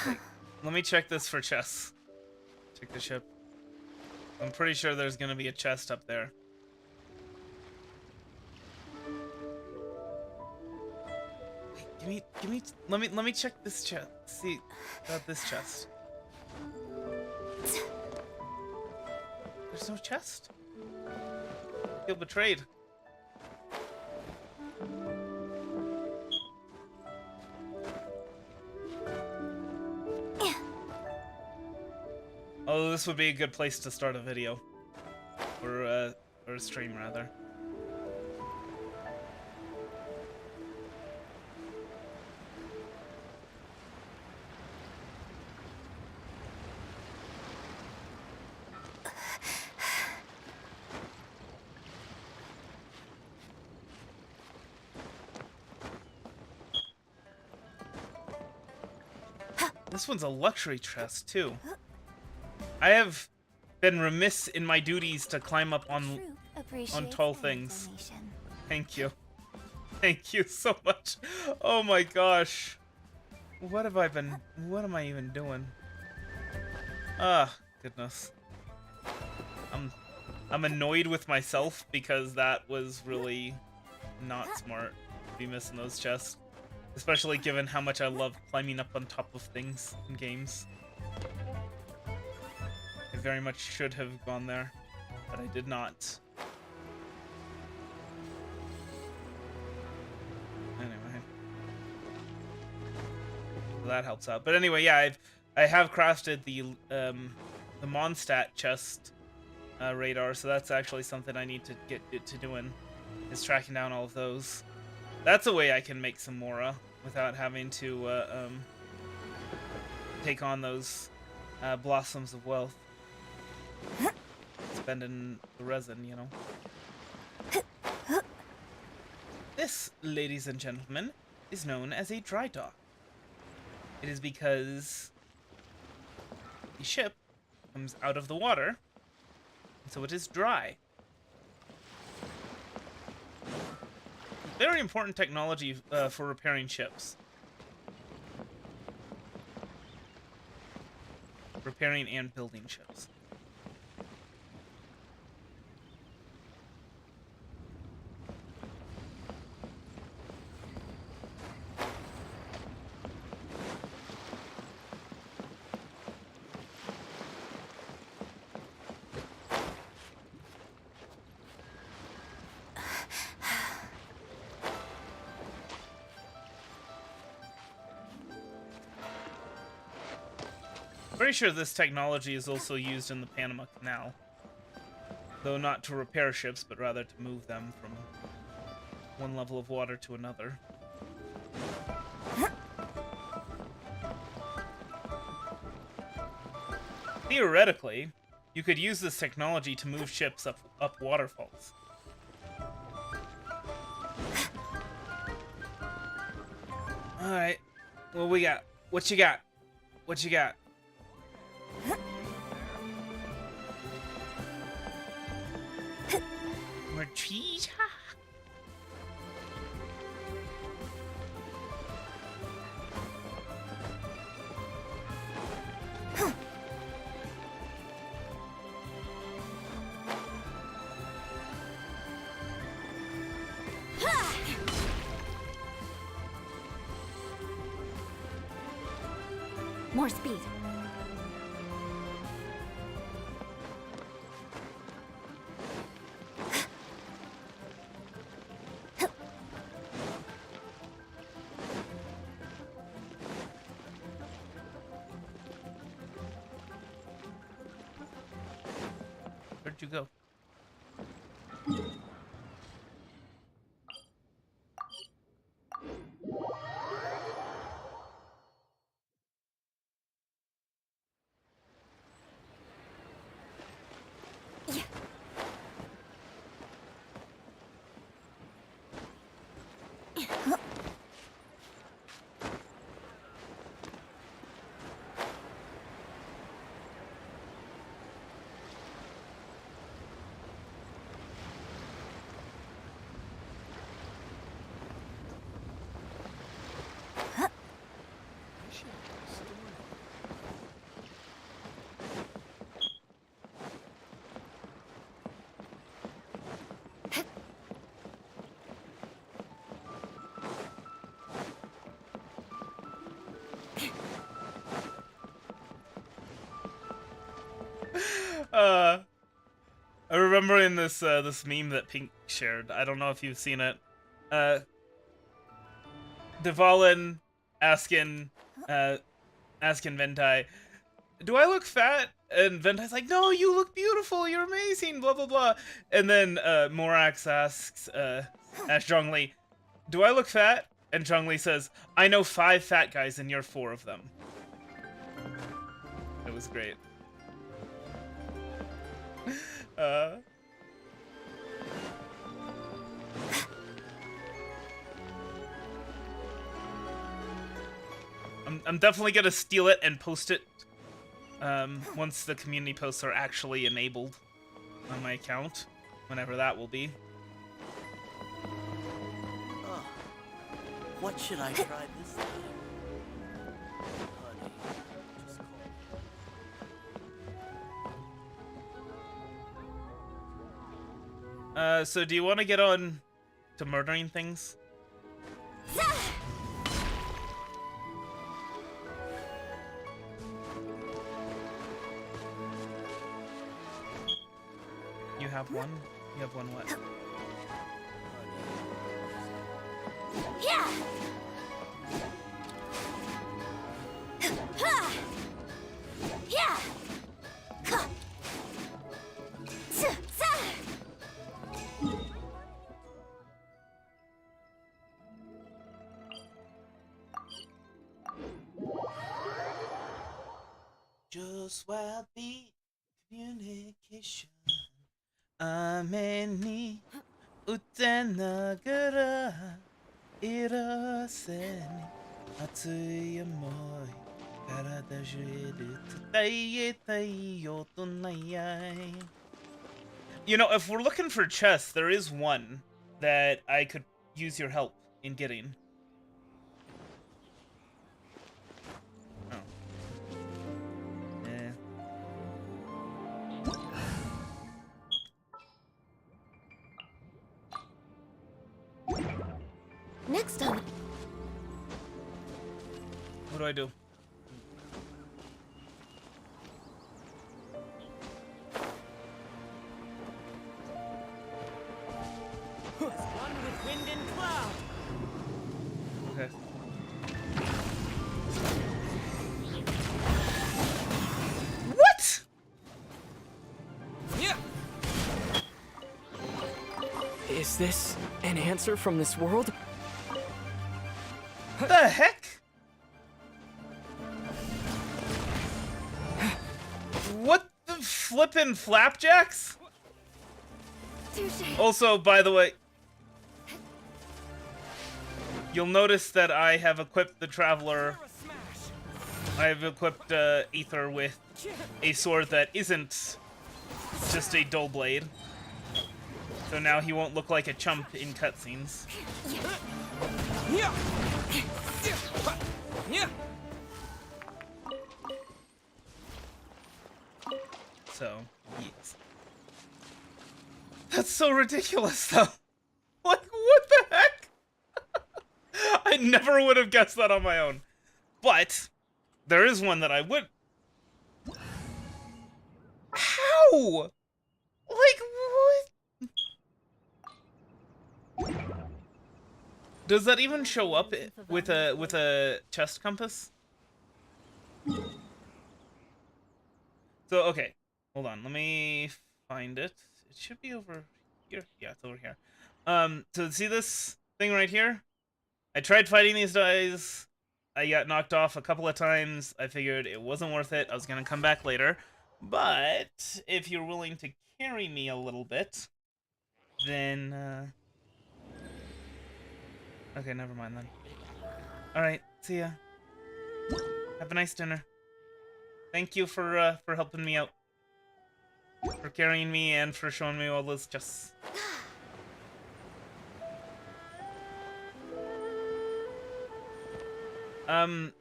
wait, let me check this for chests. Check the ship. I'm pretty sure there's gonna be a chest up there. Wait, let me check this chest. See about this chest. There's no chest. Feel betrayed. Oh, this would be a good place to start a video. Or a stream, rather. This one's a luxury chest, too. I have been remiss in my duties to climb up on tall things. Thank you. Thank you so much. Oh my gosh. What am I even doing? Ah, goodness. I'm annoyed with myself because that was really not smart to be missing those chests. Especially given how much I love climbing up on top of things in games. I very much should have gone there, but I did not. Anyway. So that helps out. But anyway, yeah, I have crafted the Mondstadt chest radar, so that's actually something I need to get to doing, is tracking down all of those. That's a way I can make some Mora without having to take on those blossoms of wealth. Spending the resin, you know. This, ladies and gentlemen, is known as a dry dock. It is because the ship comes out of the water, and so it is dry. Very important technology for repairing ships. Repairing and building ships. Pretty sure this technology is also used in the Panama Canal. Though not to repair ships, but rather to move them from one level of water to another. Theoretically, you could use this technology to move ships up waterfalls. Alright. What we got? What you got? What you got? More cheese? more speed. Where'd you go? I remember in this this meme that Pink shared. I don't know if you've seen it. Devalin asking Ventai, "Do I look fat?" And Ventai's like, "No, you look beautiful. You're amazing." Blah blah blah. And then Morax asks Zhongli, "Do I look fat?" And Zhongli says, "I know 5 fat guys, and you're 4 of them." It was great. I'm definitely gonna steal it and post it once the community posts are actually enabled on my account, whenever that will be. Oh, what should I try this time? Honey, just call me. So do you want to get on to murdering things? You have one? You have one what? Yeah. Yeah. Just while the communication. Ameni utenagara iraseni atsui amoi karada juru tutaye yotonayai. You know, if we're looking for chests, there is one that I could use your help in getting. Next time. What do I do? One with wind and cloud. Okay. What? Yeah. Is this an answer from this world? The heck? What the flippin' flapjacks? Also, by the way, you'll notice that I have equipped the Traveler. I have equipped Aether with a sword that isn't just a dull blade. So now he won't look like a chump in cutscenes. Yeah. Yeah. So, yes. That's so ridiculous, though. Like, what the heck? I never would have guessed that on my own. But there is one that I would. How? Like, what? Does that even show up with a chest compass? So, okay. Hold on. Let me find it. It should be over here. Yeah, it's over here. So see this thing right here? I tried fighting these guys. I got knocked off a couple of times. I figured it wasn't worth it. I was gonna come back later. But if you're willing to carry me a little bit, then okay, never mind then. Alright, see ya. Have a nice dinner. Thank you for helping me out. For carrying me and for showing me all this just...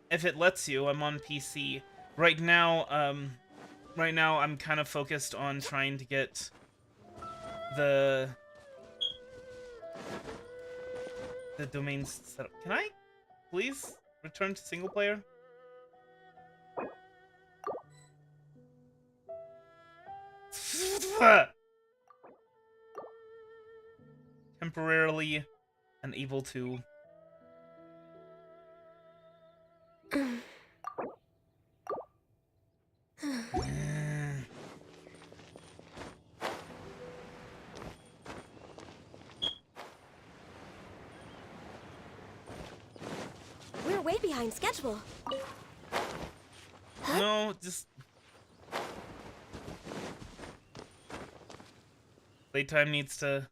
if it lets you, I'm on PC. Right now, I'm kind of focused on trying to get the domains set up. Can I please return to single player? Temporarily unable to. We're way behind schedule. No, just playtime needs to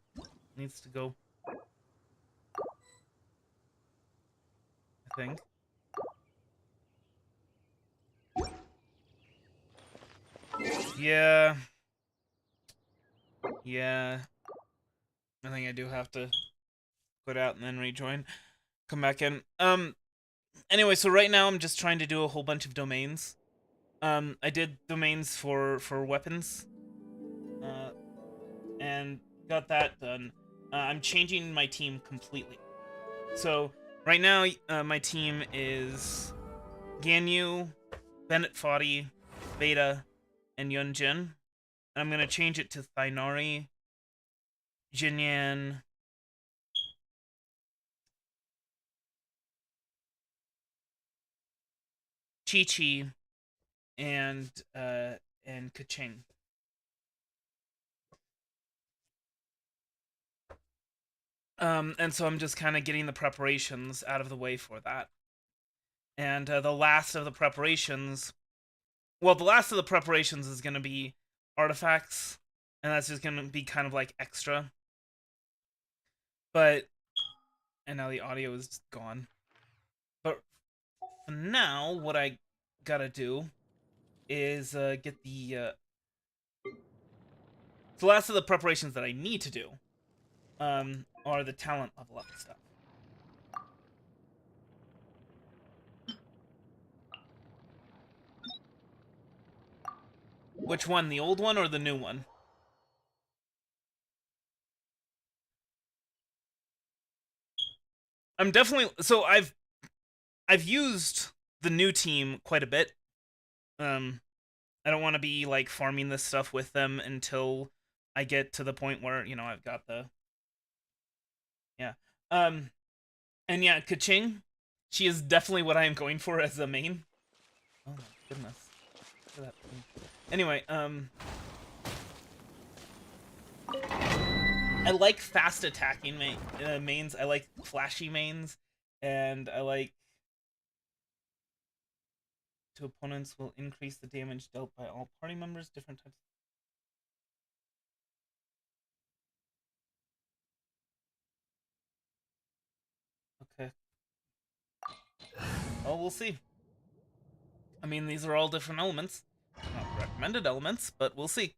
go. I think. Yeah. Yeah. I think I do have to quit out and then rejoin. Come back in. Anyway, so right now I'm just trying to do a whole bunch of domains. I did domains for weapons. And got that done. I'm changing my team completely. So right now, my team is Ganyu, Bennett Foddy, Beta, and Yuánshén. I'm gonna change it to Thinari, Jinyan, Chi-Chi, and Keqing. And so I'm just kind of getting the preparations out of the way for that. And the last of the preparations... Well, the last of the preparations is going to be artifacts. And that's just going to be kind of like extra. But... And now the audio is gone. But for now, what I gotta do is get the... The last of the preparations that I need to do are the talent level up stuff. Which one, the old one or the new one? I'm definitely... So I've used the new team quite a bit. I don't want to be like farming this stuff with them until I get to the point where, you know, I've got the... Yeah. And yeah, Keqing, she is definitely what I am going for as the main. Oh my goodness. Look at that thing. Anyway, I like fast attacking mains. I like flashy mains, and I like to opponents will increase the damage dealt by all party members. Different types. Okay. Well, we'll see. I mean, these are all different elements. Not recommended elements, but we'll see.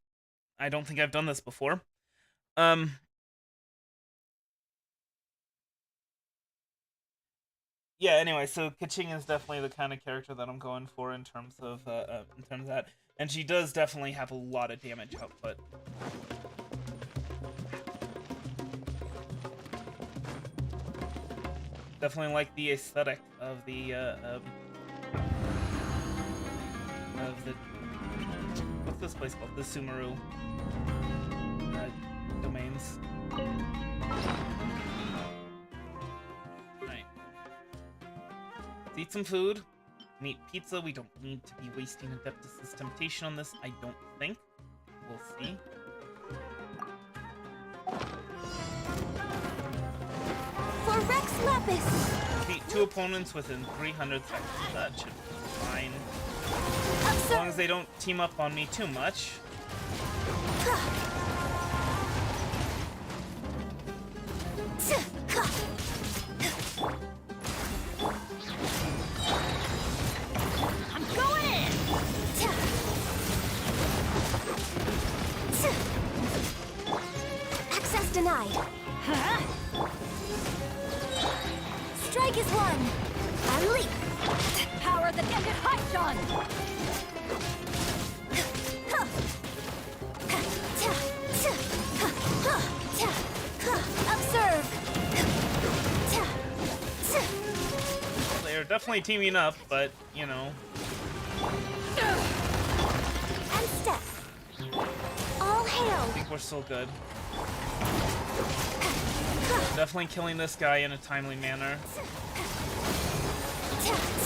I don't think I've done this before. Yeah, anyway, so Keqing is definitely the kind of character that I'm going for in terms of that. And she does definitely have a lot of damage output. Definitely like the aesthetic of the of the... What's this place called? The Sumeru domains. Alright. Let's eat some food. Meat pizza. We don't need to be wasting Adeptus' temptation on this, I don't think. We'll see. For Rex Lapis! Beat 2 opponents within 300 seconds. That should be fine. As long as they don't team up on me too much. I'm going in! Access denied. Strike is one. A leap. Power that can get hyped on. Observe. They're definitely teaming up, but, you know. And step. All hail. I think we're still good. Definitely killing this guy in a timely manner.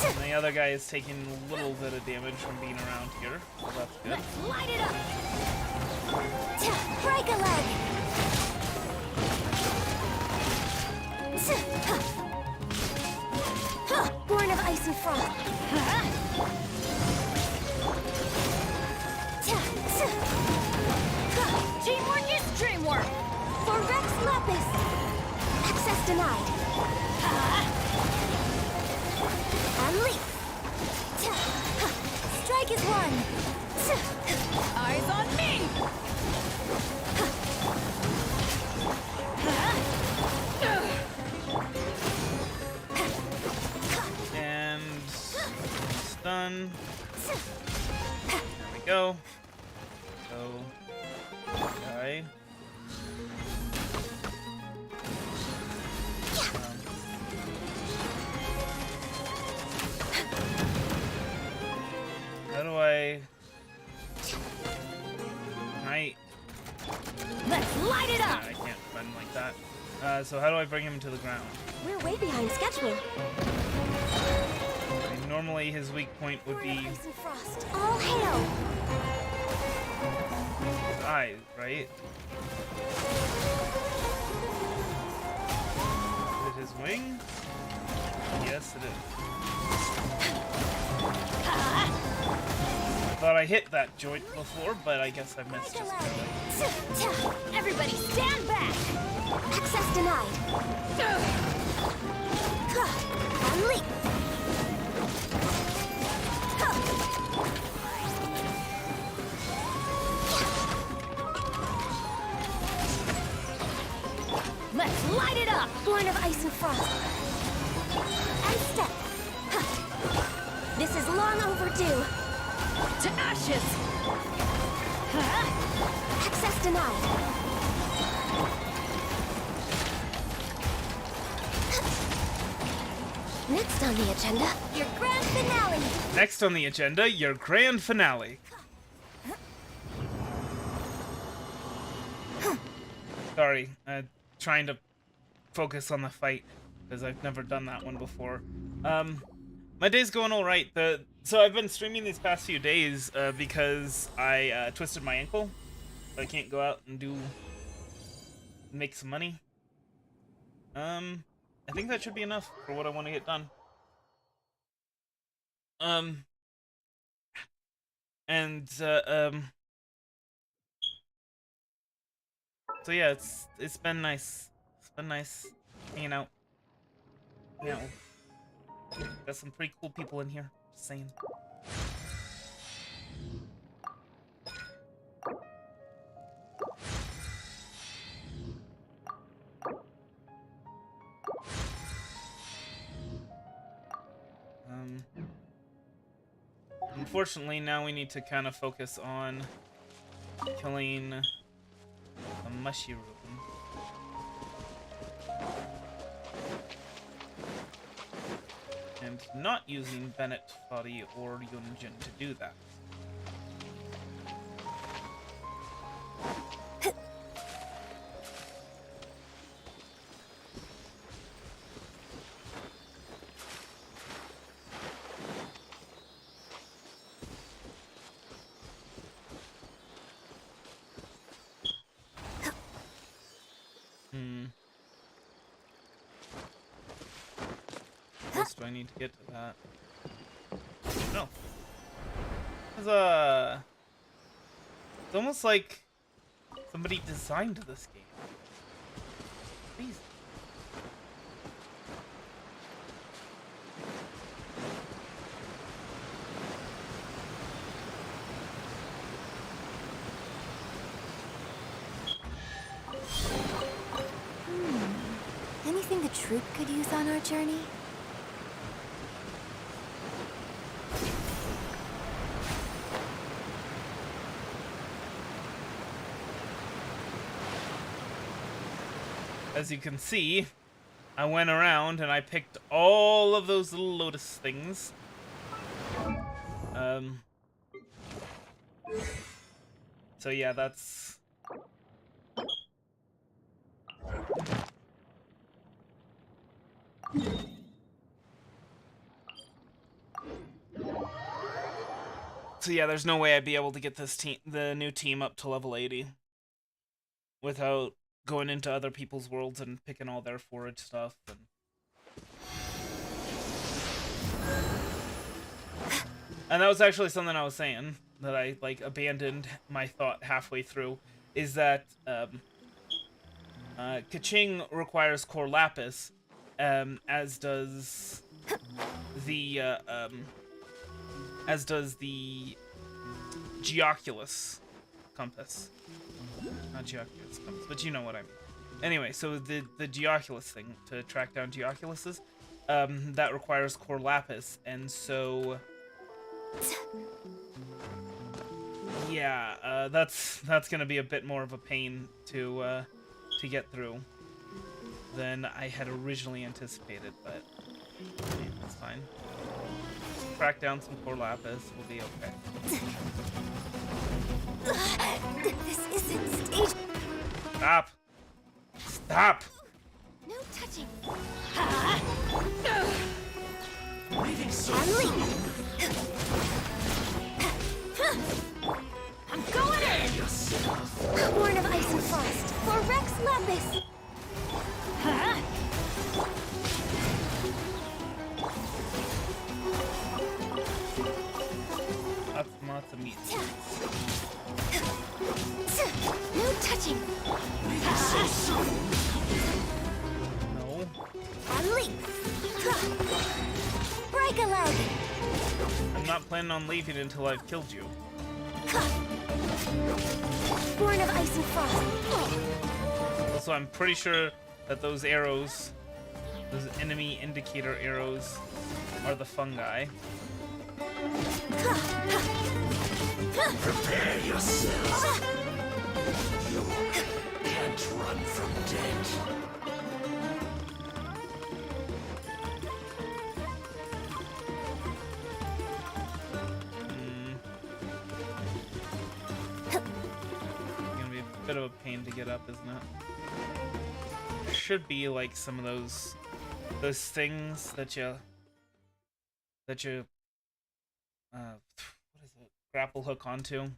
And the other guy is taking a little bit of damage from being around here, so that's good. Let's light it up. Break a leg. Born of ice and frost. Teamwork is dreamwork. For Rex Lapis. Access denied. And leap. Strike is one. Eyes on me. And stun. There we go. So, guy. How do I... Let's light it up. I can't run like that. So how do I bring him to the ground? We're way behind schedule. I mean, normally his weak point would be Ice and frost. All hail. his eyes, right? Is it his wing? Yes, it is. I thought I hit that joint before, but I guess I missed just barely. Everybody stand back. Access denied. And leap. Let's light it up. Born of ice and frost. And step. This is long overdue. To ashes! Access denied. Next on the agenda, your grand finale. Next on the agenda, your grand finale. Sorry, trying to focus on the fight, because I've never done that one before. My day's going alright. So I've been streaming these past few days because I twisted my ankle. So I can't go out and make some money. I think that should be enough for what I want to get done. So yeah, it's been nice. It's been nice hanging out. Yeah. Got some pretty cool people in here. Just saying. Unfortunately, now we need to kind of focus on killing the mushroom. And not using Bennett, Foddy, or Yuánshén to do that. need to get to that? No. It's almost like somebody designed this game. Crazy. Anything the troop could use on our journey? As you can see, I went around and I picked all of those little lotus things. So yeah, that's... So yeah, there's no way I'd be able to get this team, the new team, up to level 80 without going into other people's worlds and picking all their forage stuff. And that was actually something I was saying that I like abandoned my thought halfway through, is that Keqing requires core lapis, as does the Geoculus compass. Not Geoculus compass, but you know what I mean. Anyway, so the Geoculus thing, to track down Geoculuses, that requires core lapis, and so yeah, that's gonna be a bit more of a pain to get through than I had originally anticipated, but I mean, that's fine. Just track down some core lapis, we'll be okay. This isn't stage. Stop! Stop! No touching. I'm going in! Born of ice and frost, for Rex Lapis! Lots of meat. No touching! No. Break a leg! I'm not planning on leaving until I've killed you. Born of ice and frost. Also, I'm pretty sure that those arrows, those enemy indicator arrows, are the fungi. Prepare yourself. You can't run from death. Gonna be a bit of a pain to get up, isn't it? Should be like some of those things that you what is it? Grapple hook onto.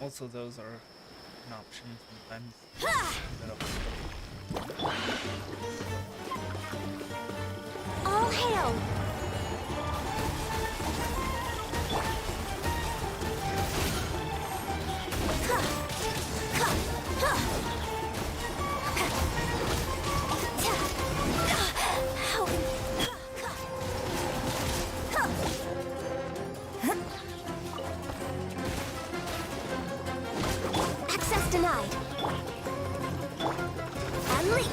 Also, those are an option sometimes. All hail! Access denied. Unleash.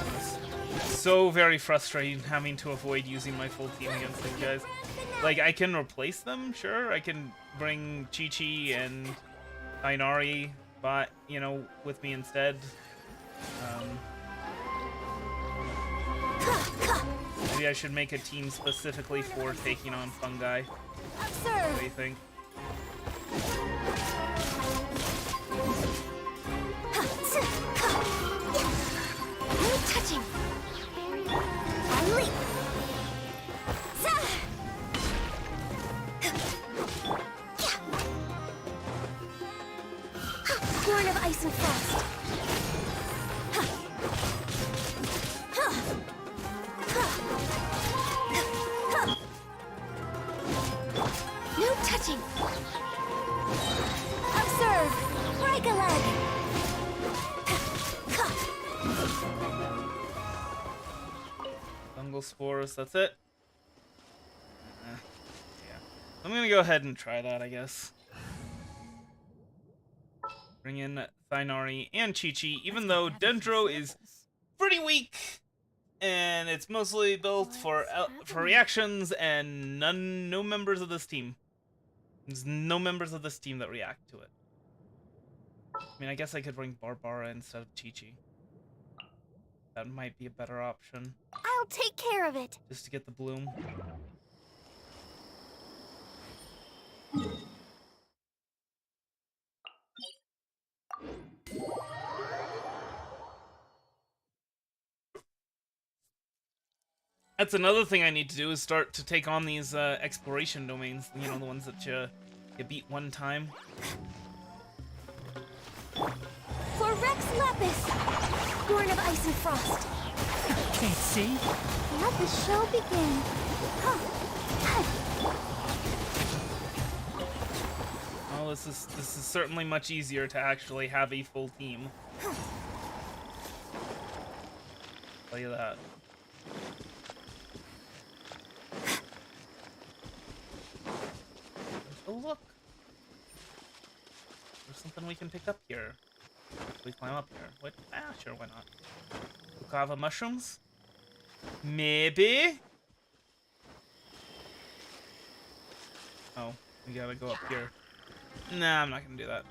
So very frustrating having to avoid using my full team against these guys. Like, I can replace them, sure. I can bring Chi-Chi and Ainari, but, you know, with me instead. I Maybe I should make a team specifically for taking on fungi. What do you think? No touching. I leap. Born of ice and frost. No touching. Observe. Break a leg. Fungal spores, that's it. Yeah. I'm gonna go ahead and try that, I guess. Bring in Thinari and Chi-Chi, even though Dendro is pretty weak, and it's mostly built for reactions, and no members of this team. There's no members of this team that react to it. I mean, I guess I could bring Barbara instead of Chi-Chi. That might be a better option. I'll take care of it. Just to get the bloom. That's another thing I need to do, is start to take on these exploration domains. You know, the ones that you beat one time. For Rex Lapis, born of ice and frost. Can't see. Let the show begin. Well, this is certainly much easier to actually have a full team. Tell you that. Oh look! There's something we can pick up here. We climb up here. What? Ah, sure, why not? Ukava mushrooms? Maybe? Oh, we gotta go up here. Nah, I'm not gonna do that.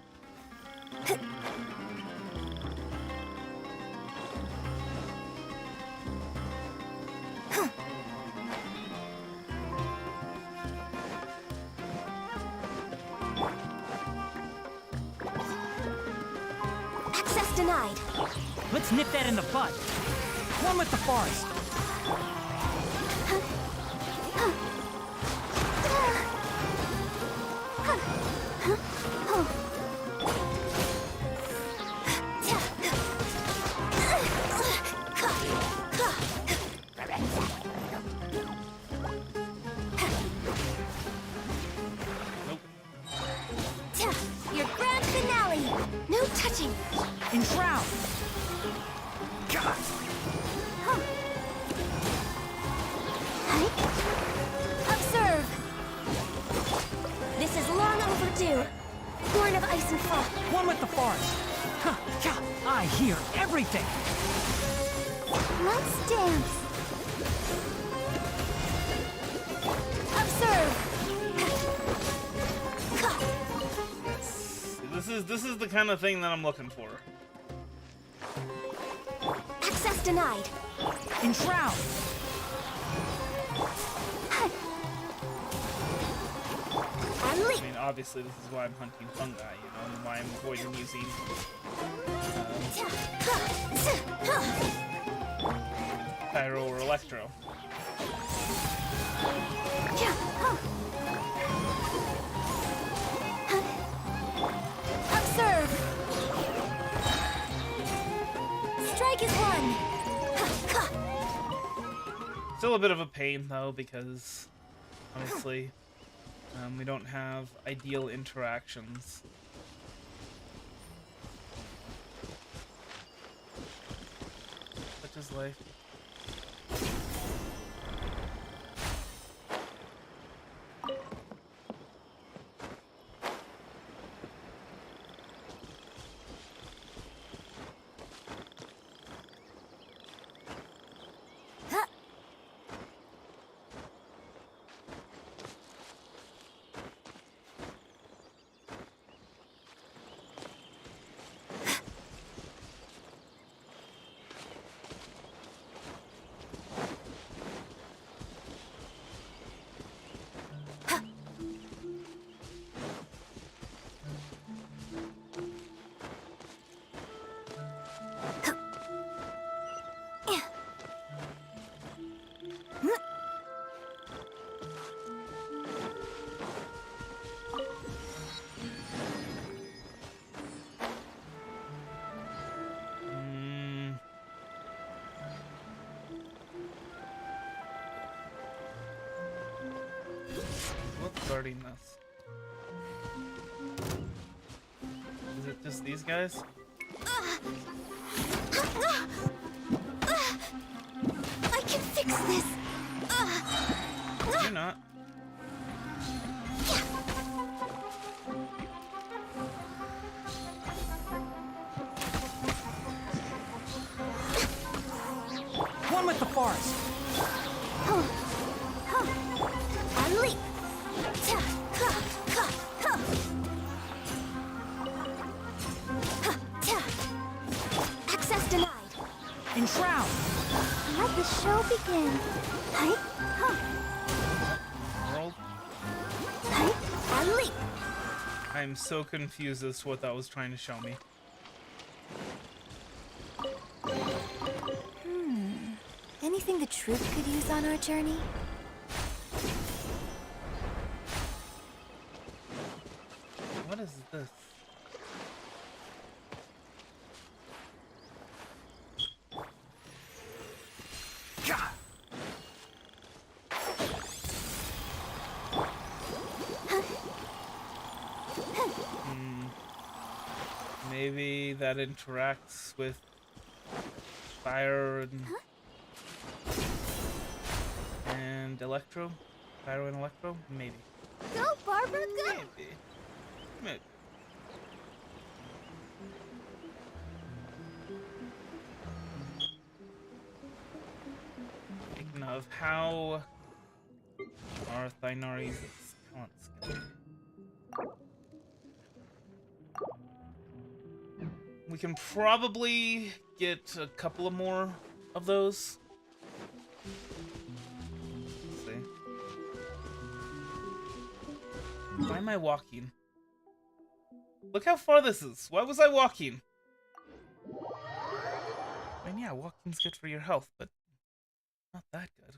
Access denied. Let's nip that in the bud. One with the forest. Your grand finale. No touching. Enshroud. God. Observe. This is long overdue. Born of ice and frost. One with the forest. Huh. God, I hear everything. Let's dance. Observe. This is the kind of thing that I'm looking for. Access denied. Enshroud. I mean, obviously this is why I'm hunting fungi, you know, and why I'm avoiding using Pyro or Electro. Observe. Strike is one. Still a bit of a pain though, because honestly, we don't have ideal interactions. Such is life. What's guarding this? Is it just these guys? I can fix this. You're not. One with the forest. And leap. Access denied. Enshroud. Let the show begin. Hi, World? and leap. I'm so confused as to what that was trying to show me. Anything the truth could use on our journey? What is this? Maybe that interacts with fire and electro? Fire and electro? Maybe. Go, Barbara, go! Maybe. Speaking of, how are Thainari's talents going? We can probably get a couple of more of those. Let's see. Why am I walking? Look how far this is. Why was I walking? I mean, yeah, walking's good for your health, but not that good.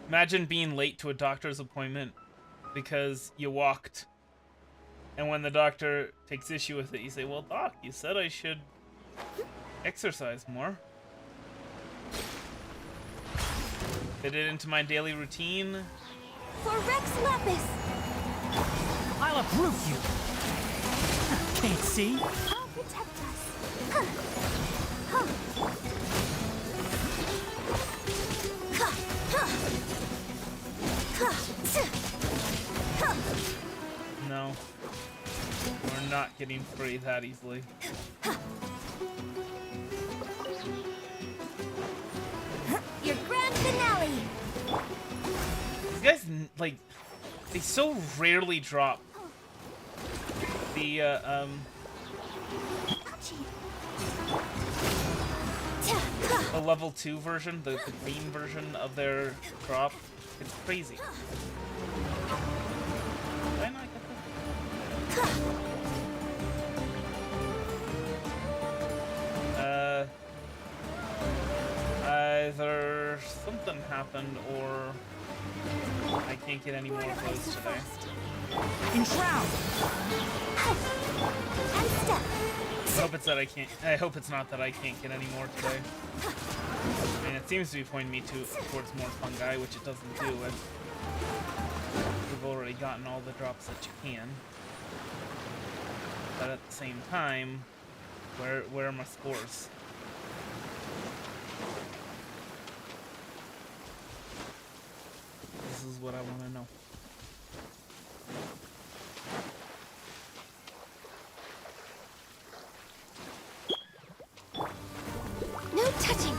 Imagine being late to a doctor's appointment because you walked. And when the doctor takes issue with it, you say, well, doc, you said I should exercise more. Fit it into my daily routine. For Rex Lapis! I'll uproot you. Can't see. I'll protect us. Huh. Huh. Huh. Huh. Huh. Huh. No. We're not getting free that easily. Your grand finale! These guys, like, they so rarely drop the, the level 2 version, the green version of their drop. It's crazy. Did I not get this? Either something happened or I can't get any more of those today. Enshroud. And step. I hope it's that I can't. I hope it's not that I can't get any more today. I mean, it seems to be pointing me towards more fungi, which it doesn't do. And we've already gotten all the drops that you can. But at the same time, where are my scores? This is what I want to know. No touching.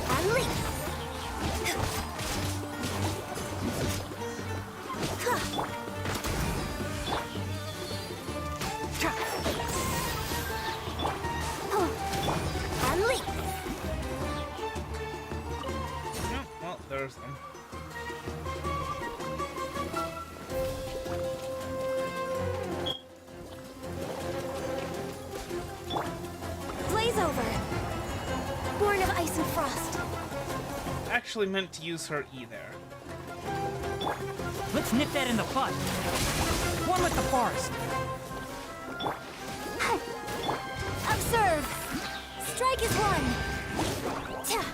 And leap. frost. Actually meant to use her E there. Let's nip that in the bud. One with the forest. Observe. Strike is one. Ta.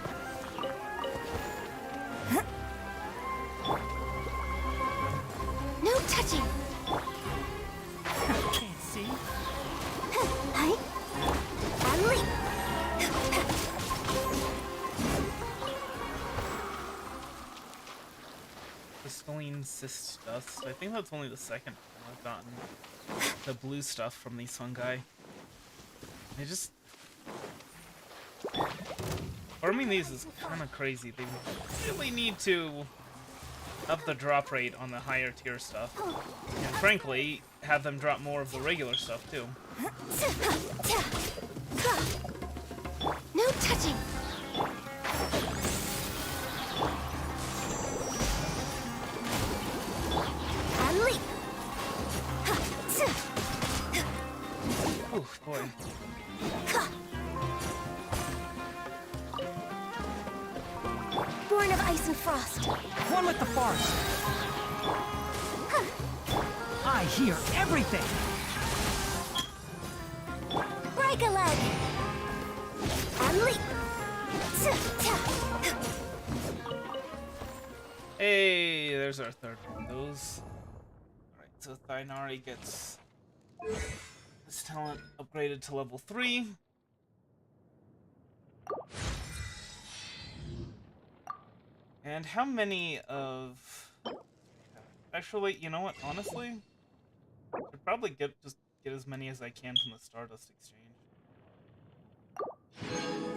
No touching. Can't see. Hi. And leap. Crystalline cyst dust. I think that's only the second time I've gotten the blue stuff from these fungi. They just... Farming these is kind of crazy. They really need to up the drop rate on the higher tier stuff. And frankly, have them drop more of the regular stuff too. No touching. And leap. Oh boy. Born of ice and frost. One with the forest. I hear everything. Break a leg. And leap. Hey, there's our third one of those. Alright, so Thainari gets this talent upgraded to level 3. And how many of... Actually, you know what? Honestly, I should probably just get as many as I can from the Stardust Exchange.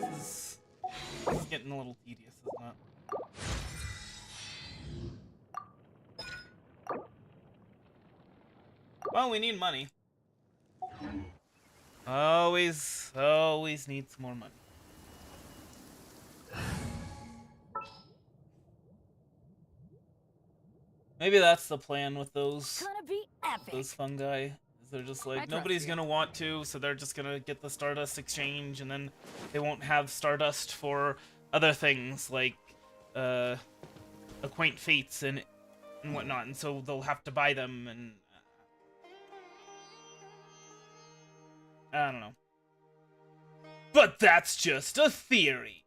This is getting a little tedious, isn't it? Well, we need money. Always needs more money. Maybe that's the plan with those Gonna be epic. fungi. Is they're just like, trust nobody's you. gonna want to, so they're just gonna get the Stardust Exchange, and then they won't have Stardust for other things like Acquaint Fates and whatnot, and so they'll have to buy them, and I don't know. But that's just a theory.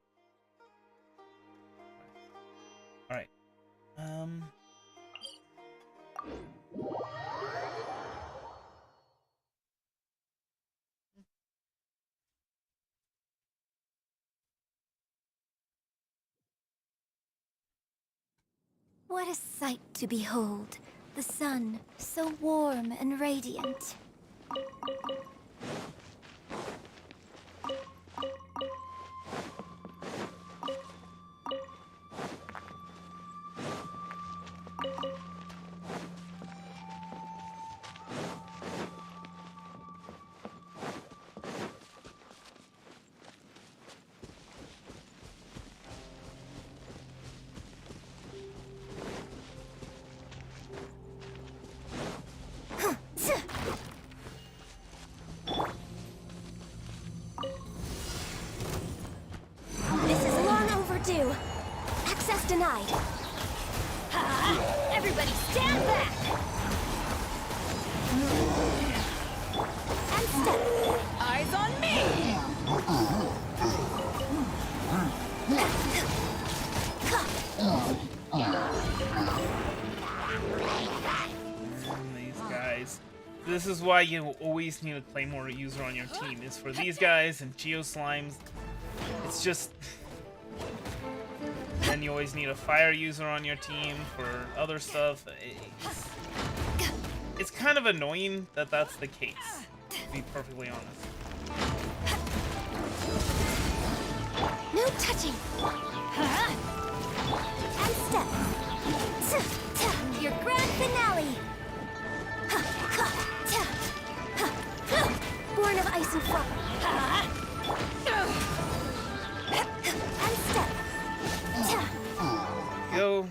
Alright. What a sight to behold. The sun, so warm and radiant. This is long overdue. Access denied. Ha! Everybody stand back! And step. Eyes on me. These guys. This is why you always need a Claymore user on your team, is for these guys and Geoslimes. It's just... Then you always need a fire user on your team for other stuff. It's kind of annoying that that's the case, to be perfectly honest. No touching. And step. Your grand finale. Born of ice and frost. And step. Go.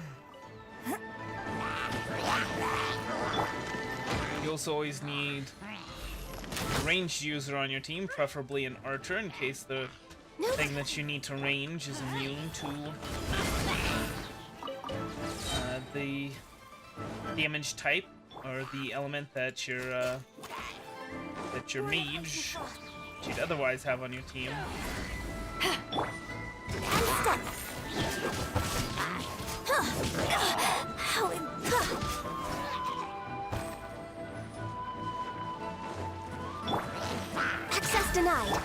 You also always need a ranged user on your team, preferably an archer, in case the thing that you need to range is immune to the damage type or the element that your mage you'd otherwise have on your team. Access denied.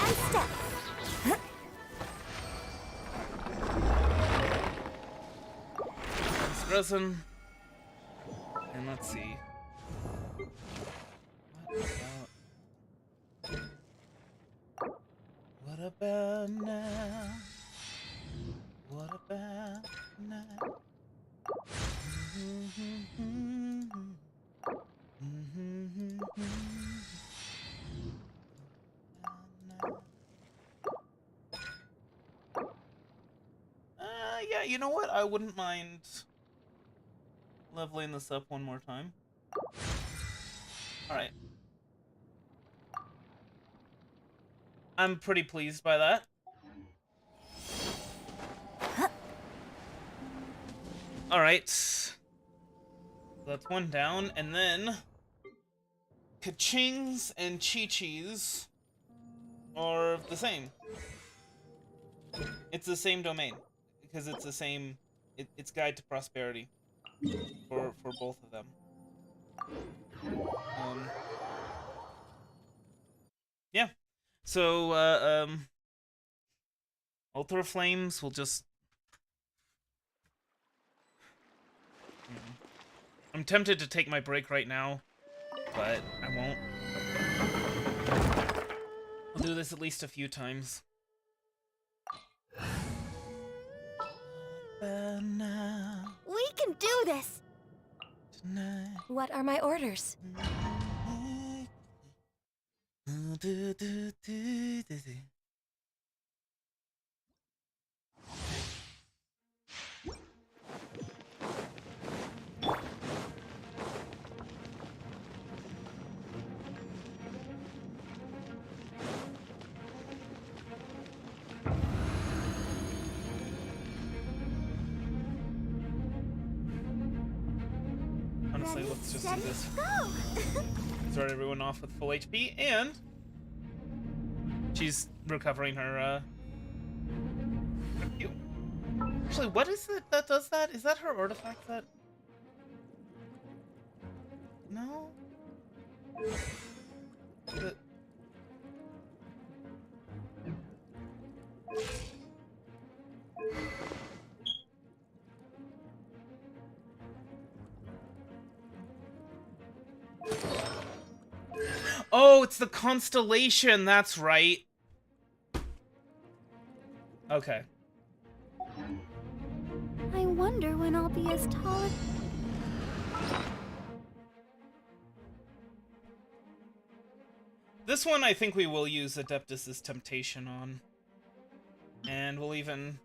And step. Espresso. And let's see. What about now? What about now? Yeah, you know what? I wouldn't mind leveling this up one more time. Alright. I'm pretty pleased by that. Alright. That's one down, and then Keqing's and Chi-Chi's are the same. It's the same domain. Because it's the same... it's Guide to Prosperity. For both of them. Yeah. So, Altar of Flames will just... I'm tempted to take my break right now, but I won't. I'll do this at least a few times. We can do this! Tonight. What are my orders? Honestly, let's just do this. Start everyone off with full HP, and she's recovering her Q. Actually, what is it that does that? Is that her artifact set? No? But... Oh, it's the constellation, that's right. Okay. I wonder when I'll be as tall as... This one I think we will use Adeptus' Temptation on. And we'll even...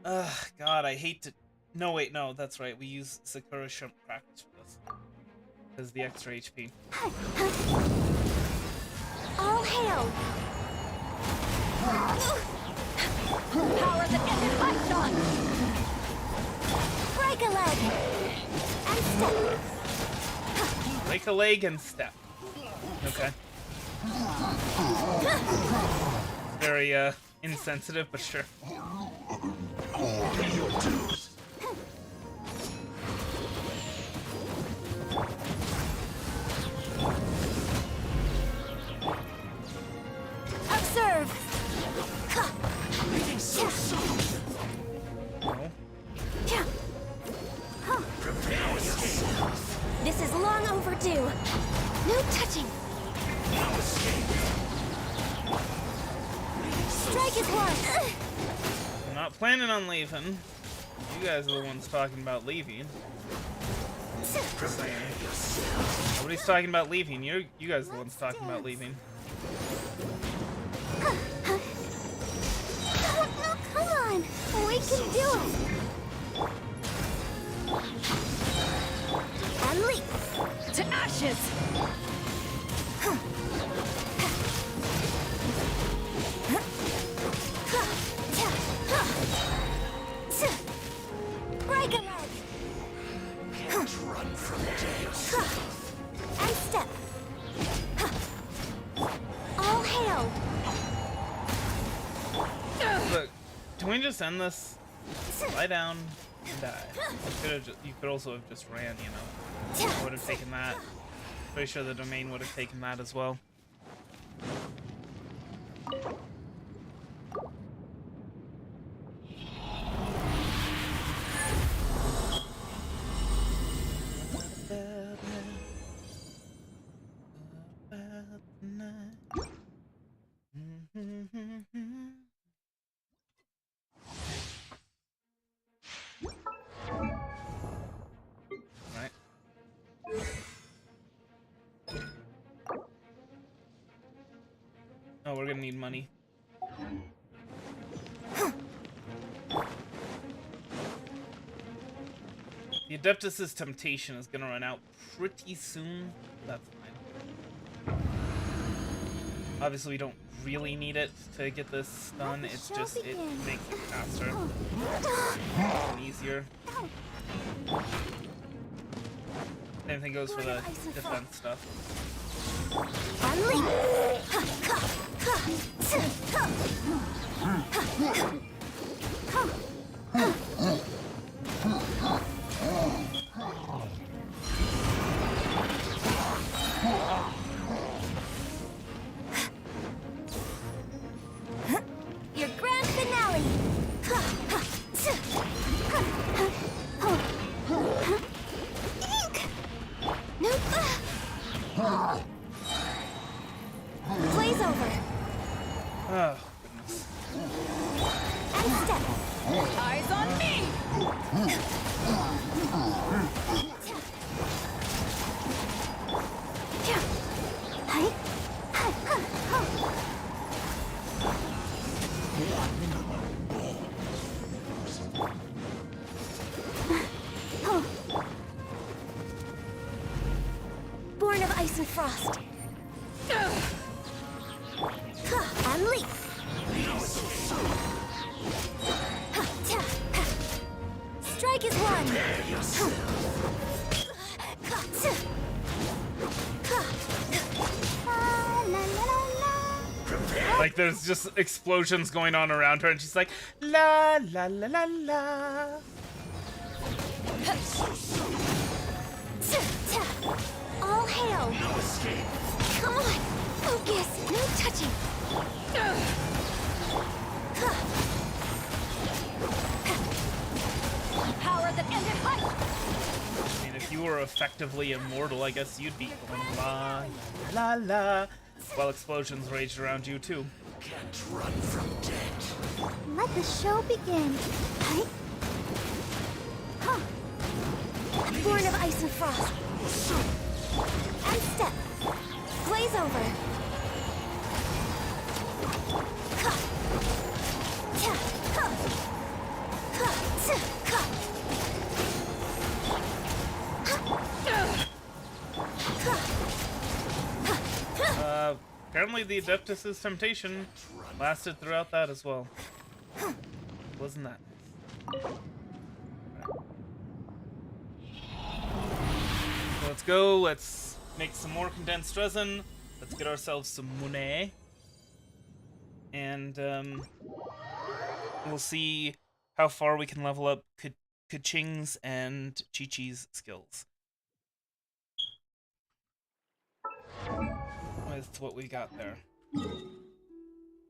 Ugh, God, I hate to... No, wait, no, that's right. We use Sakura Shrimp Practice for this. Because the extra HP. All hail! Power that ended my shot! Break a leg! And step! Break a leg and step. Okay. Very, insensitive, but sure. Observe! This is long overdue. No touching. Strike is one. I'm not planning on leaving. You guys are the ones talking about leaving. Just saying. Nobody's talking about leaving. You guys are the ones talking about leaving. No, come on. We can do it. And leap. To ashes! Strike a leg! Can't run from death. And step! All hail! Look, can we just end this? Lie down and die. You could also have just ran, you know. I would have taken that. Pretty sure the domain would have taken that as well. Right. Oh, we're gonna need money. The Adeptus' Temptation is gonna run out pretty soon. That's fine. Obviously, we don't really need it to get this done. It's just, it makes it faster and easier. Same thing goes for the defense stuff. Your grand finale! Nope. Blaze over. Oh, goodness. And step. Eyes on me! Born of ice and frost. And leap. Strike is one. Like, there's just explosions going on around her, and she's like, la la la la la. All hail. No escape. Come on. Focus. No touching. Power that ended height! I mean, if you were effectively immortal, I guess you'd be going la la la, while explosions raged around you too. Can't run from death. Let the show begin. Hi. Huh. Born of ice and frost. And step. Glaze over. Apparently the Adeptus' Temptation lasted throughout that as well. Wasn't that nice? So let's go, let's make some more condensed resin. Let's get ourselves some money. And we'll see how far we can level up Keqing's and Chi-Chi's skills. With what we got there.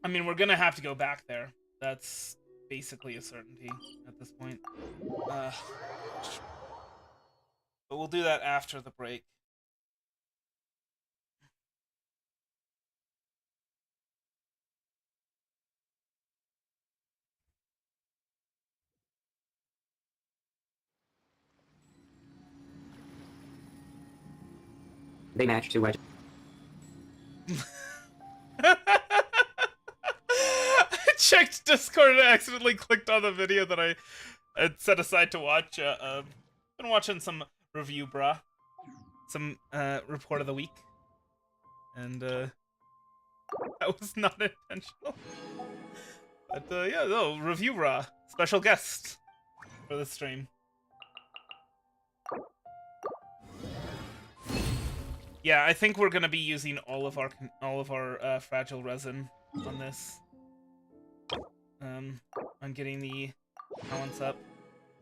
I mean, we're gonna have to go back there. That's basically a certainty at this point. But we'll do that after the break. They match to wedge. I checked Discord and I accidentally clicked on the video that I had set aside to watch. Been watching some review, brah. Some report of the week. And that was not intentional. But yeah, no, review, brah. Special guest for the stream. Yeah, I think we're gonna be using all of our fragile resin on this. On getting the balance up,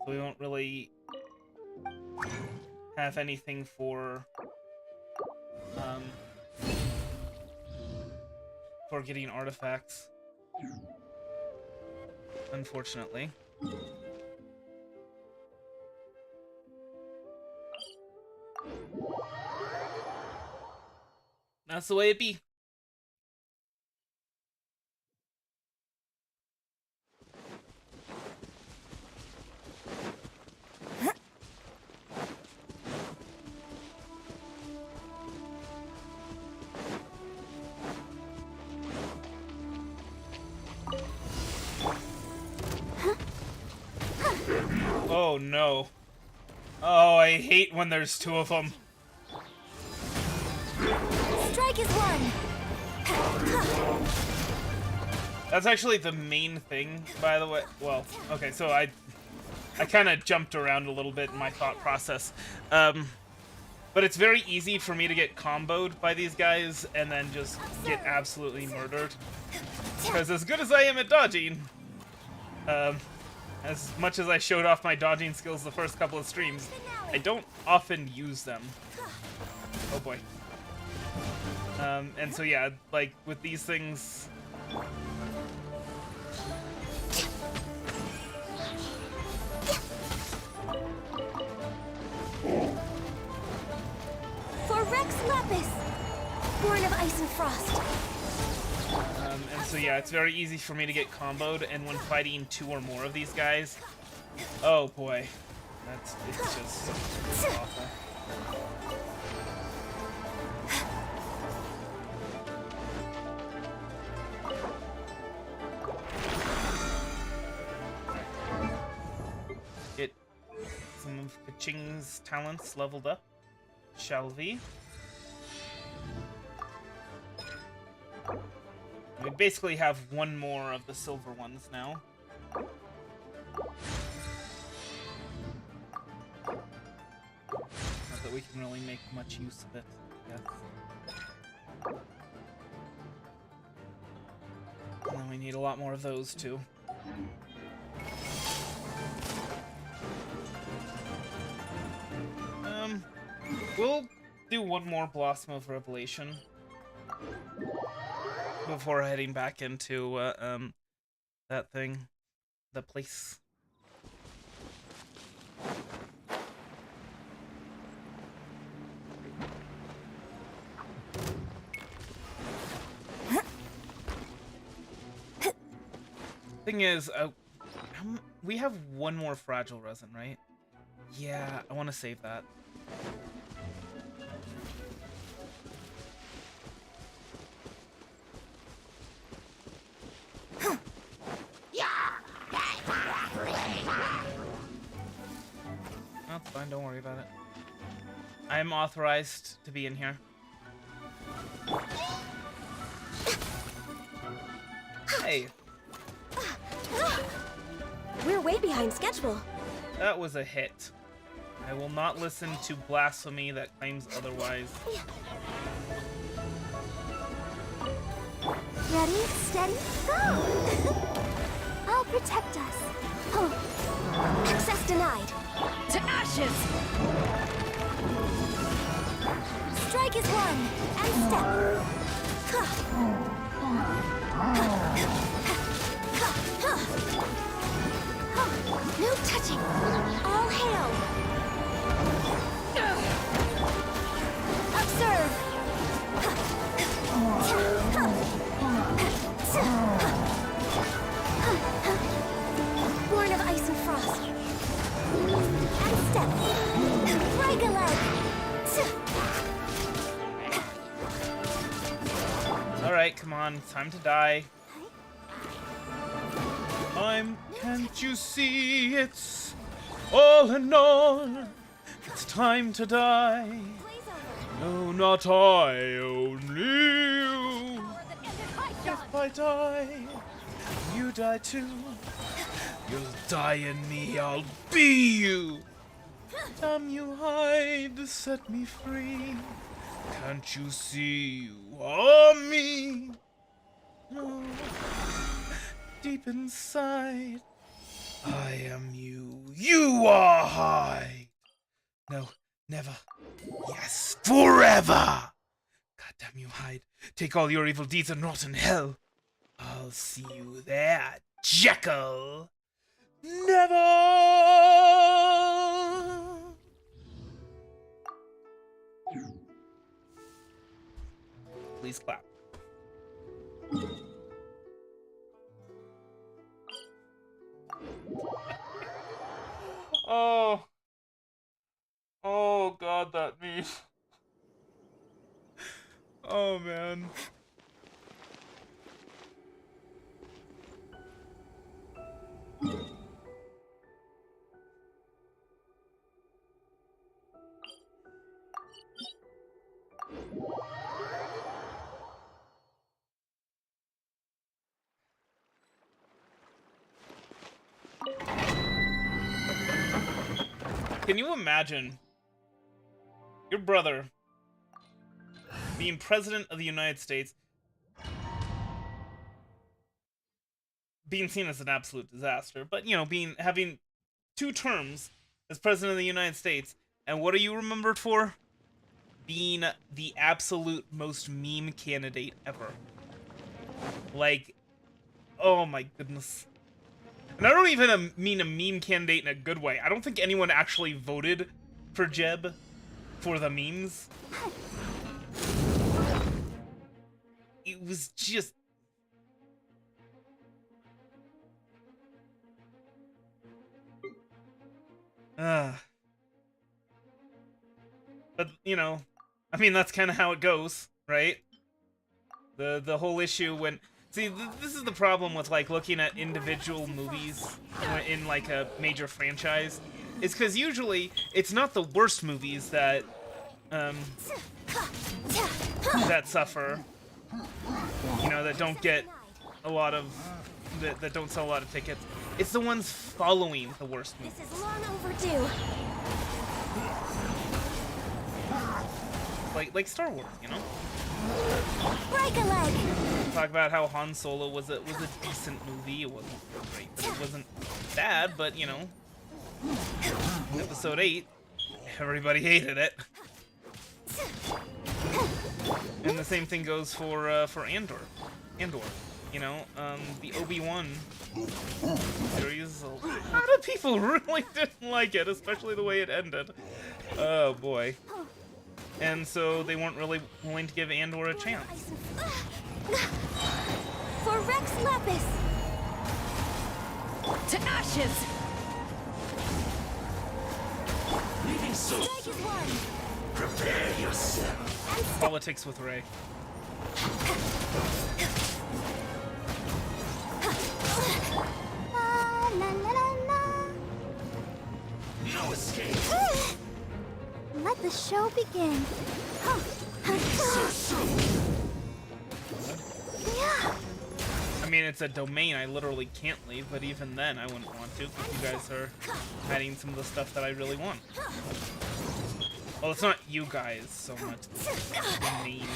so we won't really have anything for getting artifacts, unfortunately. That's the way it be. Oh no. Oh, I hate when there's two of them. Strike is one. That's actually the main thing, by the way. Well, okay, so I kind of jumped around a little bit in my thought process. But it's very easy for me to get comboed by these guys and then just get absolutely murdered. Because as good as I am at dodging, as much as I showed off my dodging skills the first couple of streams, I don't often use them. Oh boy. And so yeah, like with these things... For Rex Lapis, born of ice and frost. And so yeah, it's very easy for me to get comboed, and when fighting two or more of these guys, oh boy, it's just awful. Get some of Keqing's talents leveled up, shall we? We basically have one more of the silver ones now. Not that we can really make much use of it, I guess. And then we need a lot more of those too. We'll do one more Blossom of Revelation before heading back into that thing, the place. Thing is, we have one more fragile resin, right? Yeah, I want to save that. That's fine, don't worry about it. I'm authorized to be in here. Hey. We're way behind schedule. That was a hit. I will not listen to blasphemy that claims otherwise. Ready, steady, go! I'll protect us. Oh. Access denied. To ashes! Strike is one, and step. No touching. All hail. Observe. Born of ice and frost. And step. Break a leg. Alright, come on, it's time to die. Can't you see it's all in all? It's time to die. No, not I, only you. If I die, you die too. You'll die in me, I'll be you. Damn you, hide, set me free. Can't you see you are me? No. Deep inside, I am you. You are I. No, never. Yes, forever. Goddamn you, Hyde. Take all your evil deeds and rot in hell. I'll see you there, Jekyll. Never. Please clap. Oh. Oh god, that meme. Oh man. Can you imagine your brother being president of the United States, being seen as an absolute disaster, but you know, having 2 terms as president of the United States, and what are you remembered for? Being the absolute most meme candidate ever. Like, oh my goodness. And I don't even mean a meme candidate in a good way. I don't think anyone actually voted for Jeb for the memes. It was just... But, you know, I mean, that's kind of how it goes, right? The whole issue when... See, this is the problem with, like, looking at individual movies in, like, a major franchise. Is because usually, it's not the worst movies that, that suffer. You know, that don't get a lot of... That don't sell a lot of tickets. It's the ones following the worst movies. This is long overdue. Like Star Wars, you know? Break a leg. Talk about how Han Solo was a decent movie. It wasn't great, but it wasn't bad. But you know, Episode 8, everybody hated it, and the same thing goes for Andor. You know, the Obi-Wan series. A lot of people really didn't like it, especially the way it ended. Oh boy. And so they weren't really willing to give Andor a chance. For Rex Lapis. To ashes! Leaving so Strike is one. prepare yourself. Politics with Rey. La, la, la, la, la. No escape. Let the show begin. Yeah. I mean, it's a domain I literally can't leave, but even then, I wouldn't want to, because you guys are hiding some of the stuff that I really want. Well, it's not you guys so much. It's the domain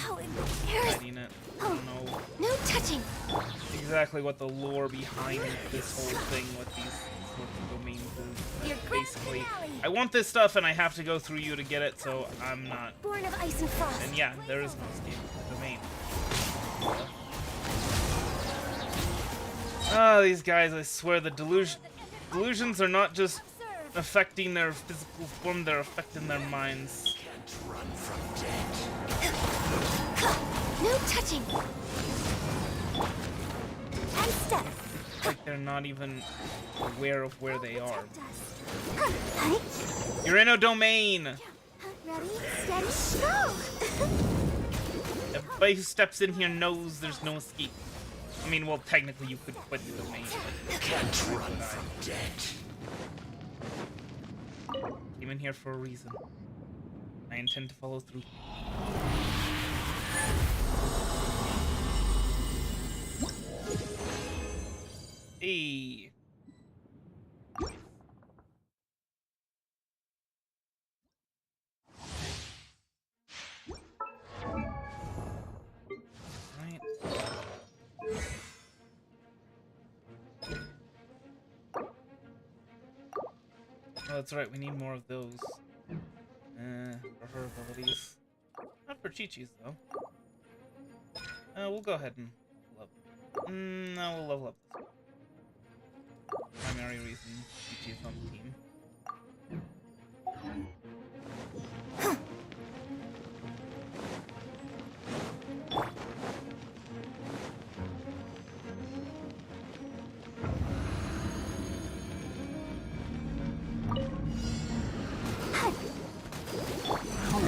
hiding it. I don't know No touching. exactly what the lore behind this whole thing with these sorts of domains is. Your grand Basically, finale. I want this stuff and I have to go through you to get it, so I'm not. Born of ice and frost. And yeah, there is no escape from the domain. Oh, these guys, I swear, the delusions are not just affecting their physical form, they're affecting their minds. Can't run from death. No touching. And step. Like they're not even aware of where they are. Hi. You're in a domain! Ready, steady, go! Everybody who steps in here knows there's no escape. I mean, well, technically you could quit the domain. Can't run from death. Came in here for a reason. I intend to follow through. Hey. Oh, that's right. We need more of those. For her abilities. Not for Chi-Chi's, though. We'll go ahead and level up. No, we'll level up this one. Primary reason Chi-Chi's on the team.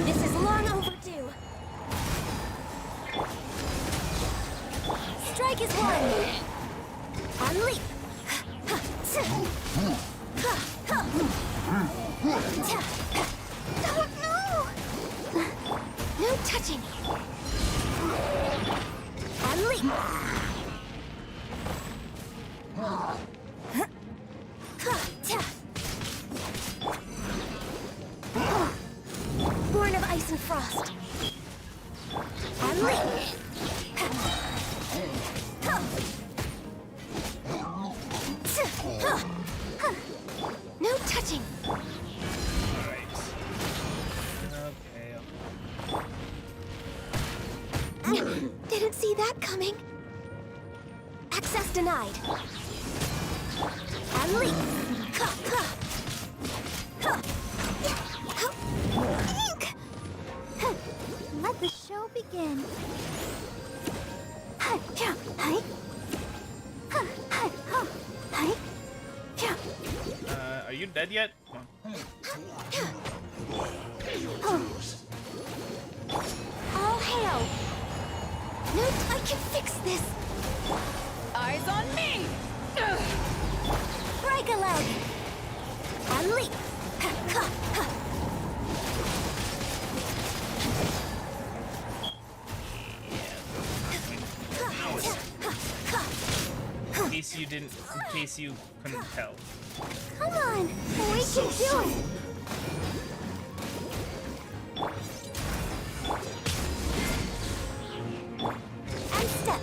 This is long overdue. Strike is one. On leap. No! No touching. On leap. Born of ice and frost. On leap. No touching. Alright. Okay. Didn't see that coming. Access denied. On leap. Ink. Let the show begin. Are you dead yet? Come on. All hail. No, I can fix this. Eyes on me! Break a leg. On leap. In case you couldn't tell. Come on, we can do it. And step.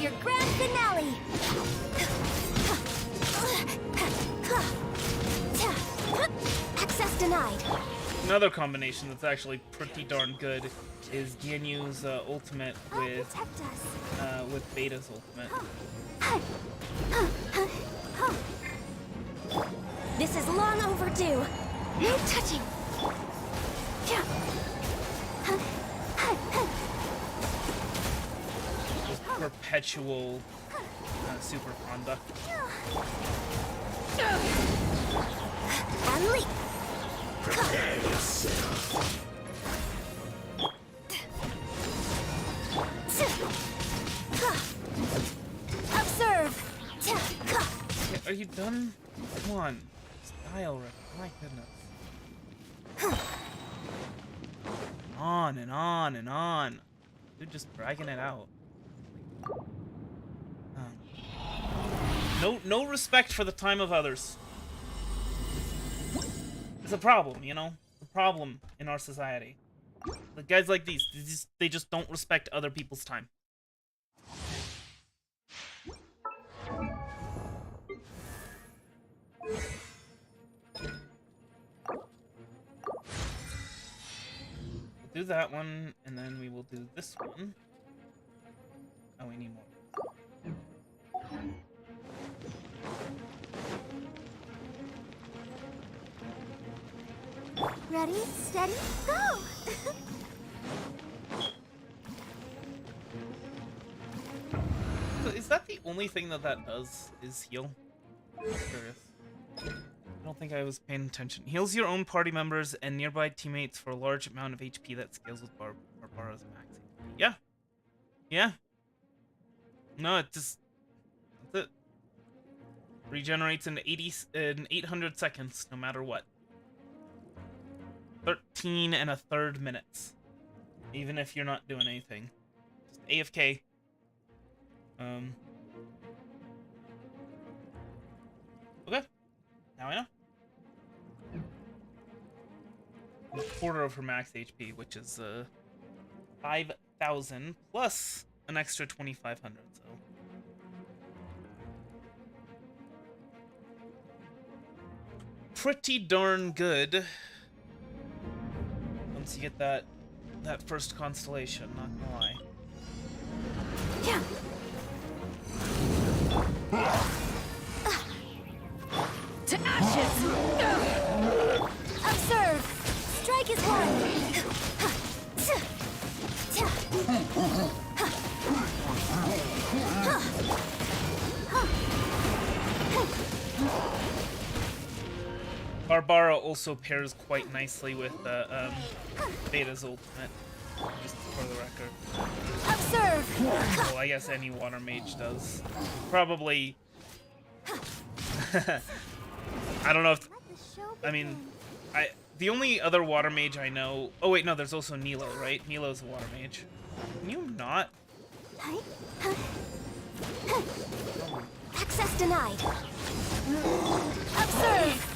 Your grand finale. Access denied. Another combination that's actually pretty darn good is Ganyu's ultimate with Protect us. with Beta's ultimate. This is long overdue. No touching. Just perpetual super conduct. And leap. Prepare yourself. Observe. Are you done? Come on. Just die already. My goodness. On and on and on. Dude, just dragging it out. No respect for the time of others. It's a problem, you know? It's a problem in our society. The guys like these, they just don't respect other people's time. We'll do that one, and then we will do this one. Oh, we need more. Ready, steady, go! So is that the only thing that does, is heal? I'm curious. I don't think I was paying attention. Heals your own party members and nearby teammates for a large amount of HP that scales with Barbara's max HP. Yeah. Yeah. No, it just... That's it. Regenerates in 800 seconds, no matter what. 13 1/3 minutes. Even if you're not doing anything. Just AFK. Okay. Now I know. A quarter of her max HP, which is 5,000 plus an extra 2,500. So pretty darn good once you get that first constellation, not gonna lie. Yeah. To ashes! Observe! Strike is one! Barbara also pairs quite nicely with Beta's ultimate, just for the record. Observe! Well, I guess any water mage does. Probably... I don't know if... I mean, the only other water mage I know... Oh wait, no, there's also Nilo, right? Nilo's a water mage. Can you not? Access denied. Observe!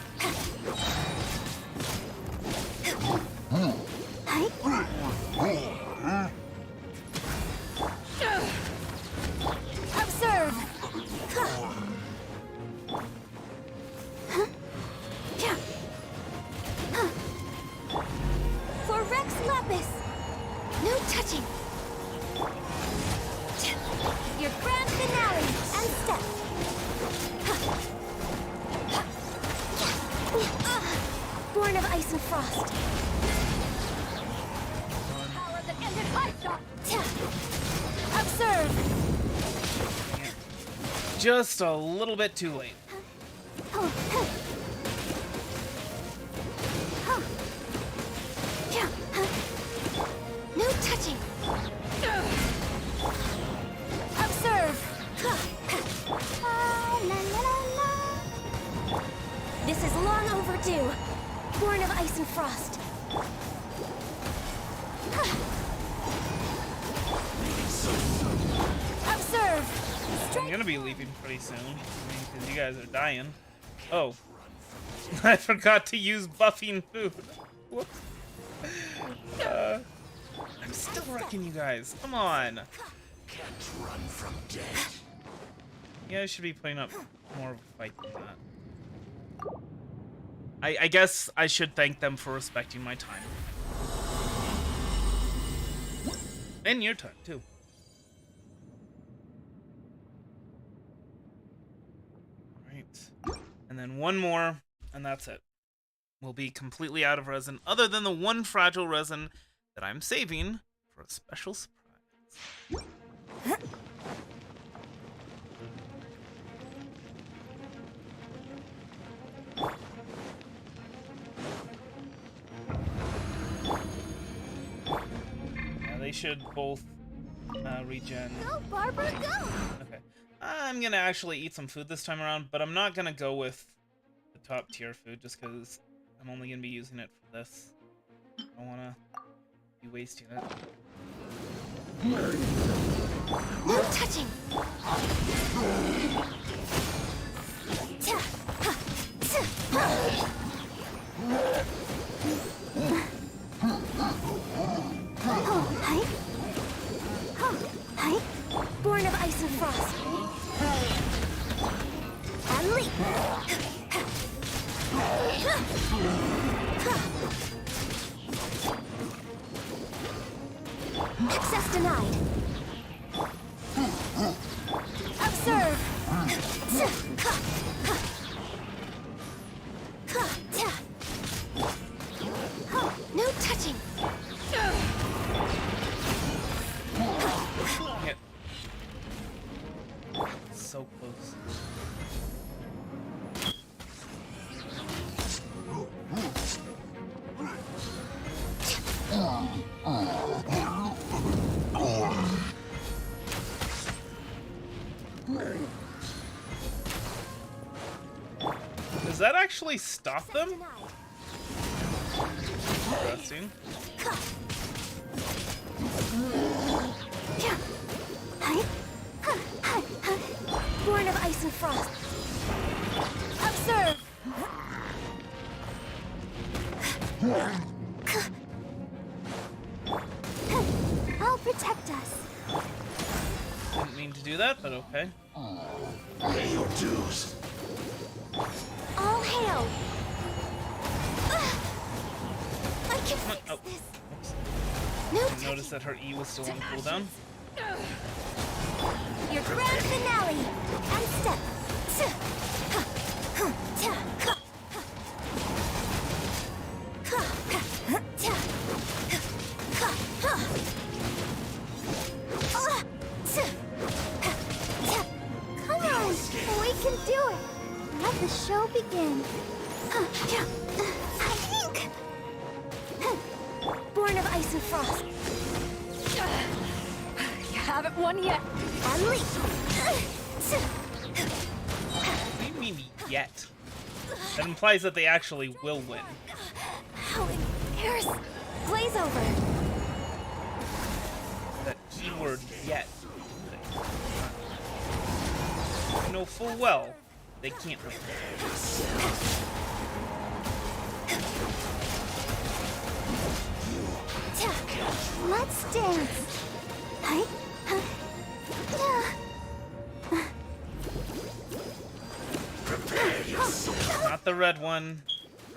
Observe! For Rex Lapis! No touching! Your grand finale and step! Born of ice and frost. Power that ended hot shot! Observe! Just a little bit too late. No touching. Observe. This is long overdue. Born of ice and frost. Observe. I'm gonna be leaving pretty soon, because you guys are dying. Oh. I forgot to use buffing food. Whoops. I'm still wrecking you guys. Come on. Can't run from death. You guys should be putting up more of a fight than that. I guess I should thank them for respecting my time. And your time, too. Right. And then one more, and that's it. We'll be completely out of resin, other than the one fragile resin that I'm saving for a special surprise. Yeah, they should both regen. Go, Barbara, go! Okay. I'm gonna actually eat some food this time around, but I'm not gonna go with the top tier food just because I'm only gonna be using it for this. I don't wanna be wasting it. No touching. Born of ice and frost. And leap. Access denied. Observe. No touching. Yeah. So close. Does that actually stop them? Interesting. Born of ice and frost. Observe. I'll protect us. Didn't mean to do that, but okay. Pay your dues. All hail. noticed that her E was still on cooldown. Your grand finale. And step. Come on, we can do it. Let the show begin. Born of ice and frost. You haven't won yet. Unleash. What do you mean yet? That implies that they actually will win. How embarrassing. Blaze over. That keyword yet. You know full well they can't win. Let's dance. Not the red one.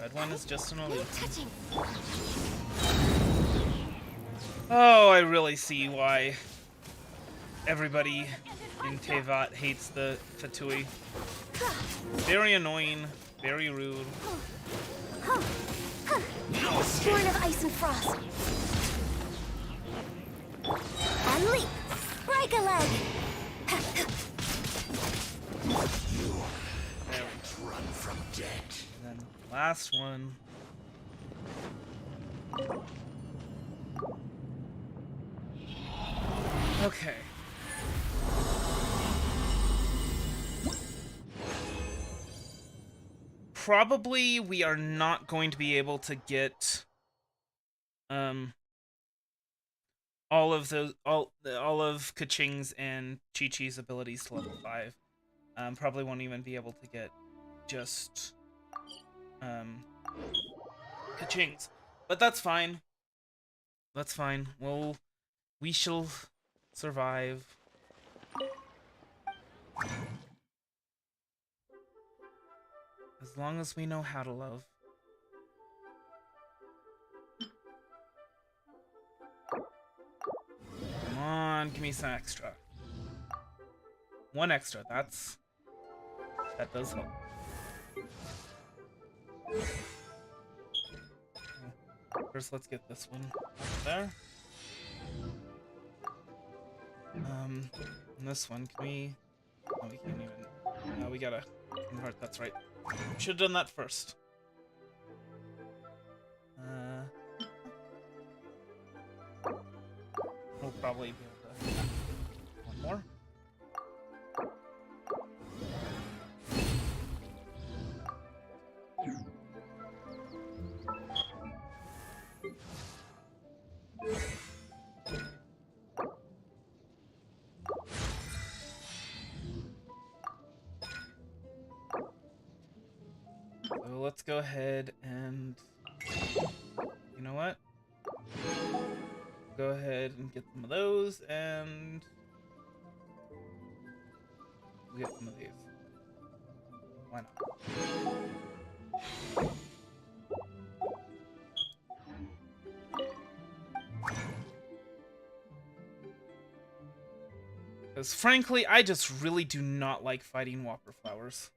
Red one is just an illusion. Touching. Oh, I really see why everybody in Tevat hates the Fatui. Very annoying, very rude. Born of ice and frost. Unleash. Break a leg. Run from death. And then last one. Okay. Probably we are not going to be able to get all of Keqing's and Chi-Chi's abilities to level 5. Probably won't even be able to get just Keqing's. But that's fine. That's fine. We shall survive. As long as we know how to love. Come on, give me some extra. One extra, that does help. First, let's get this one there. And this one, can we... No, we can't even... No, we gotta convert, that's right. Should have done that first. We'll probably be able to... One more. So let's go ahead and, you know what? Go ahead and get some of those, and we'll get some of these. Why not? Because frankly, I just really do not like fighting Whopper Flowers.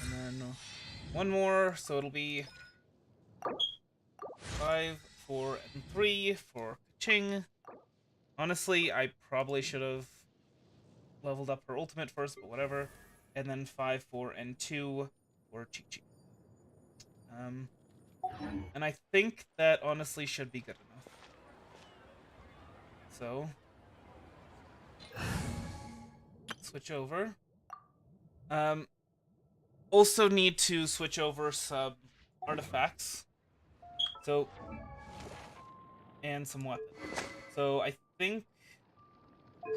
And then one more, so it'll be 5, 4, and 3 for Keqing. Honestly, I probably should have leveled up her ultimate first, but whatever. And then 5, 4, and 2 for Chi-Chi. And I think that honestly should be good enough. So, switch over. Also need to switch over some artifacts. So, and some weapons. So I think, I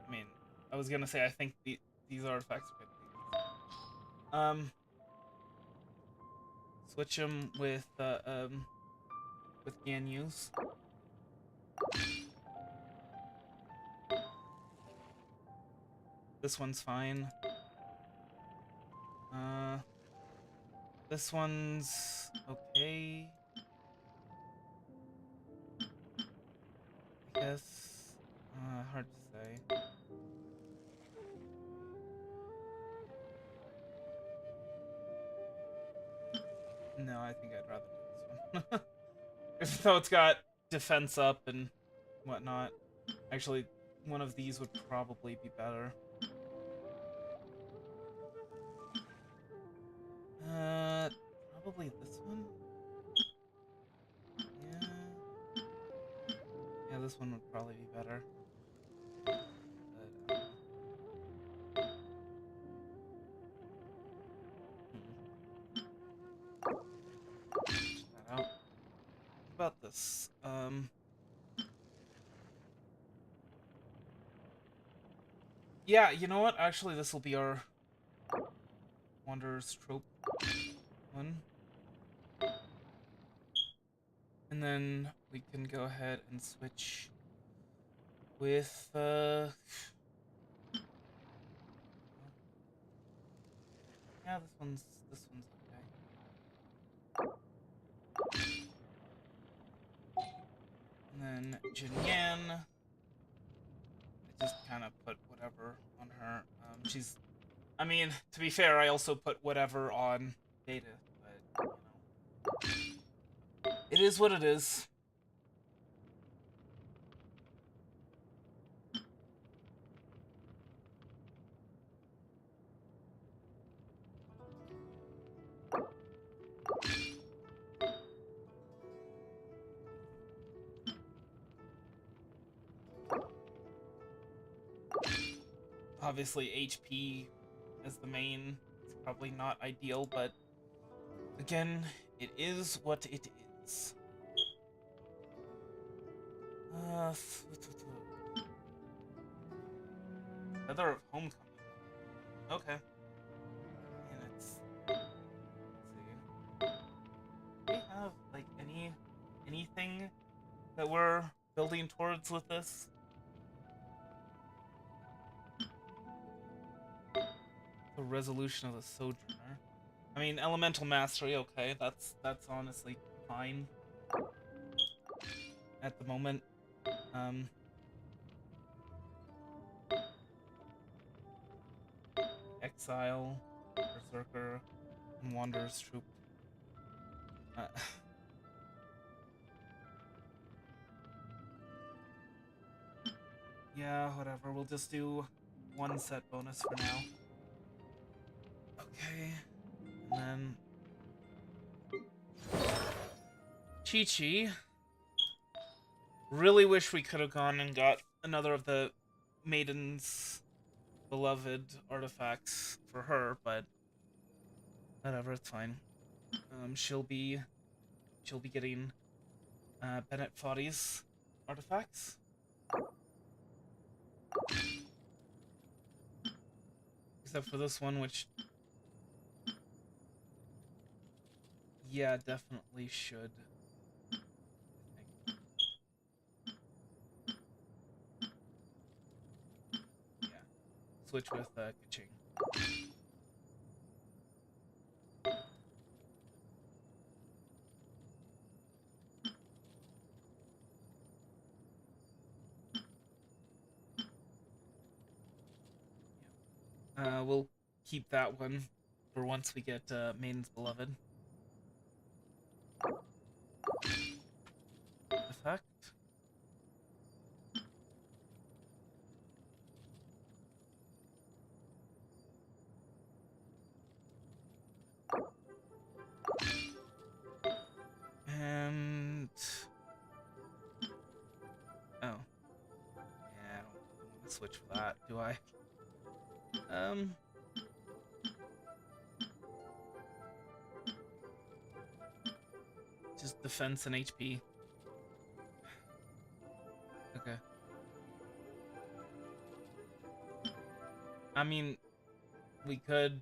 mean, I was gonna say I think these artifacts are good. Switch them with with Ganyus. This one's fine. This one's okay. I guess. Hard to say. No, I think I'd rather do this one. Even though it's got defense up and whatnot. Actually, one of these would probably be better. Probably this one? Yeah. Yeah, this one would probably be better. But, check that out. What about this? Yeah, you know what? Actually, this will be our Wanderer's Trope one. And then we can go ahead and switch with, yeah, this one's okay. And then Jinyan, I just kind of put whatever on her. She's, I mean, to be fair, I also put whatever on Data, but, you know. It is what it is. Obviously, HP as the main is probably not ideal, but again, it is what it is. Feather of Homecoming. Okay. And it's, let's see. Do we have like anything that we're building towards with this? The Resolution of the Sojourner. I mean, Elemental Mastery, okay, that's honestly fine at the moment. Exile, Berserker, and Wanderer's Troop. Yeah, whatever. We'll just do one set bonus for now. Okay. And then Chi-Chi. Really wish we could have gone and got another of the Maiden's beloved artifacts for her, but whatever, it's fine. She'll be getting Bennett Foddy's artifacts. Except for this one, which, yeah, definitely should. Yeah. Switch with Keqing. We'll keep that one for once we get Maiden's Beloved. Effect. And oh, yeah, I don't want to switch for that, do I? Just defense and HP. Okay. I mean, we could.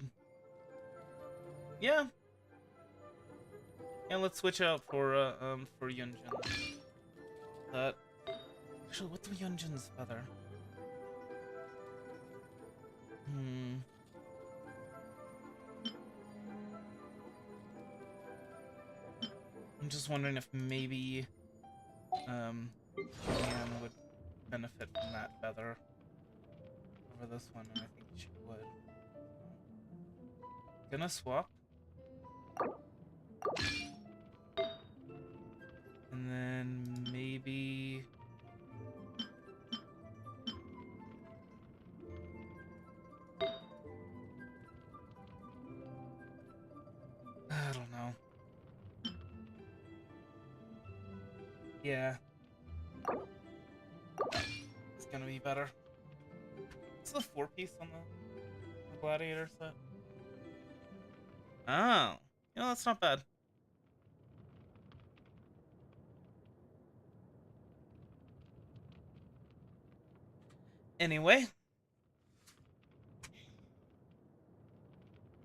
Yeah. Yeah, let's switch out for Yuánshén. Actually, what's Yuánshén's feather? I'm just wondering if maybe Yan would benefit from that feather over this one, and I think she would. Gonna swap. And then maybe... I don't know. Yeah. It's gonna be better. It's the 4-piece on the gladiator set. Oh. You know, that's not bad. Anyway.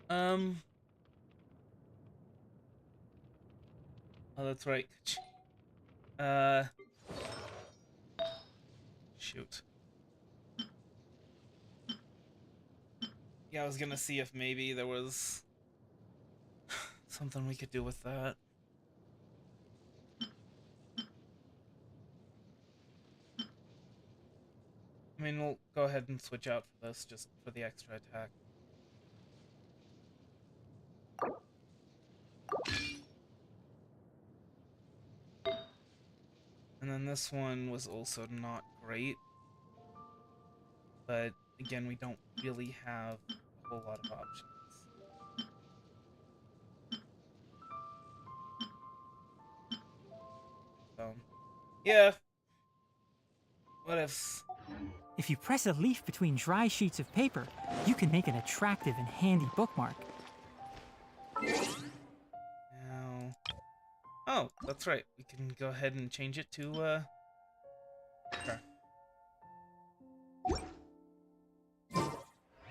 Oh, that's right. Shoot. Yeah, I was gonna see if maybe there was something we could do with that. I mean, we'll go ahead and switch out for this, just for the extra attack. And then this one was also not great. But, again, we don't really have a whole lot of options. So, yeah. What ifs? If you press a leaf between dry sheets of paper, you can make an attractive and handy bookmark. Now... Oh, that's right. We can go ahead and change it to, okay.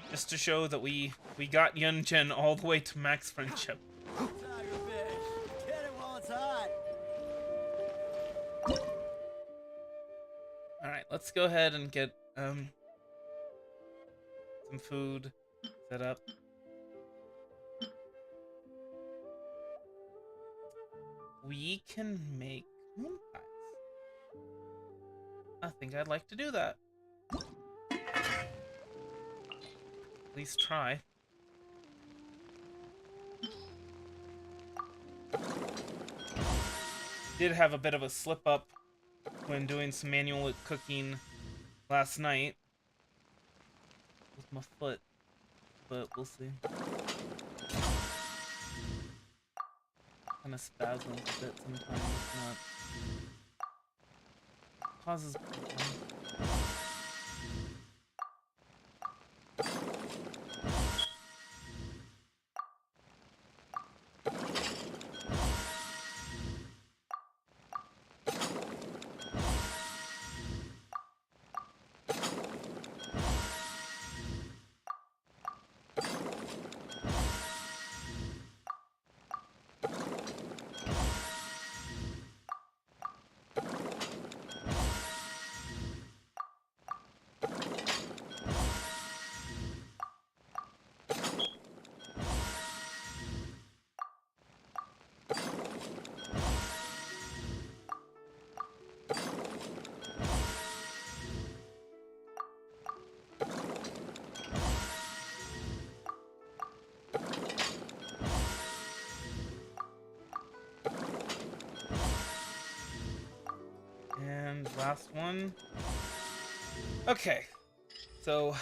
Just to show that we got Yuánshén all the way to max friendship. Tigerfish, get it while it's hot. Alright, let's go ahead and get, some food set up. We can make moon pies. I think I'd like to do that. At least try. Did have a bit of a slip up when doing some manual cooking last night with my foot, but we'll see. Kind of spasms a bit sometimes. It's not. Pauses. And last one. Okay, so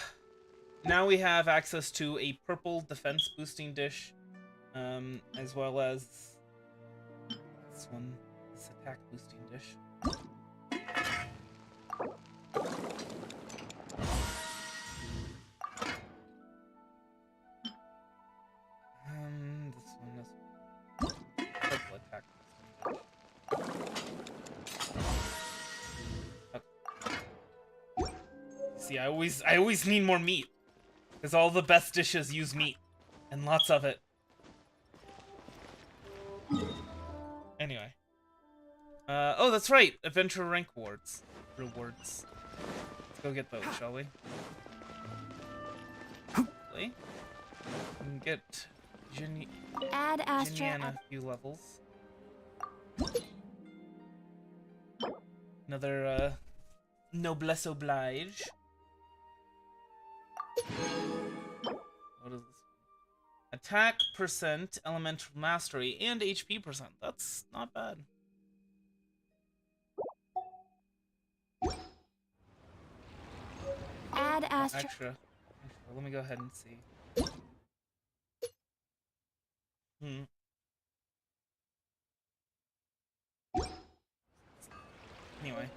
now we have access to a purple defense boosting dish, as well as this one, this attack boosting dish. This one is purple attack boosting dish. See, I always need more meat, because all the best dishes use meat, and lots of it. Anyway. Oh, that's right. Adventure rank rewards. Let's go get those, shall we? We can get Add Astra. Jiniana a few levels. Another, noblesse oblige. What is this? Attack percent, elemental mastery, and HP percent. That's not bad. Add Astra. Extra. Let me go ahead and see. Anyway.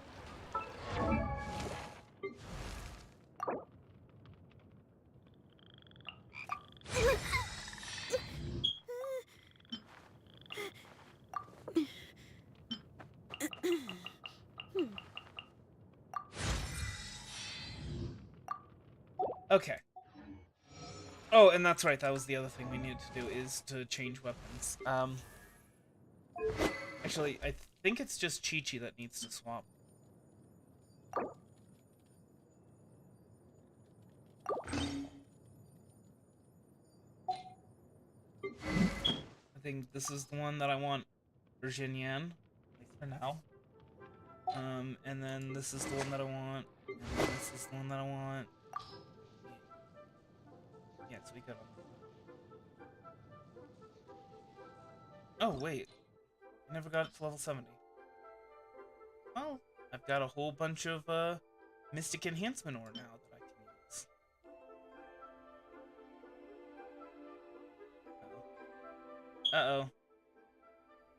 Okay. Oh, and that's right, that was the other thing we needed to do, is to change weapons. Actually, I think it's just Chi-Chi that needs to swap. I think this is the one that I want for Xinyan, at least for now. And then this is the one that I want, and then this is the one that I want. Yeah, so we got all. Oh, wait. I never got it to level 70. Well, I've got a whole bunch of, Mystic Enhancement ore now that I can use. Uh-oh.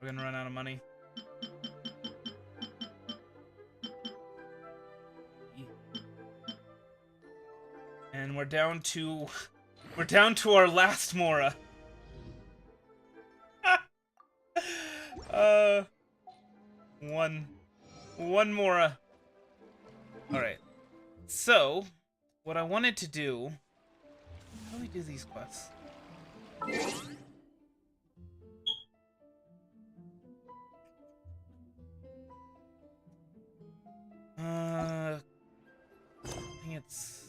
We're gonna run out of money. And we're down to our last Mora. One Mora. Alright. So, what I wanted to do... How do we do these quests? I think it's...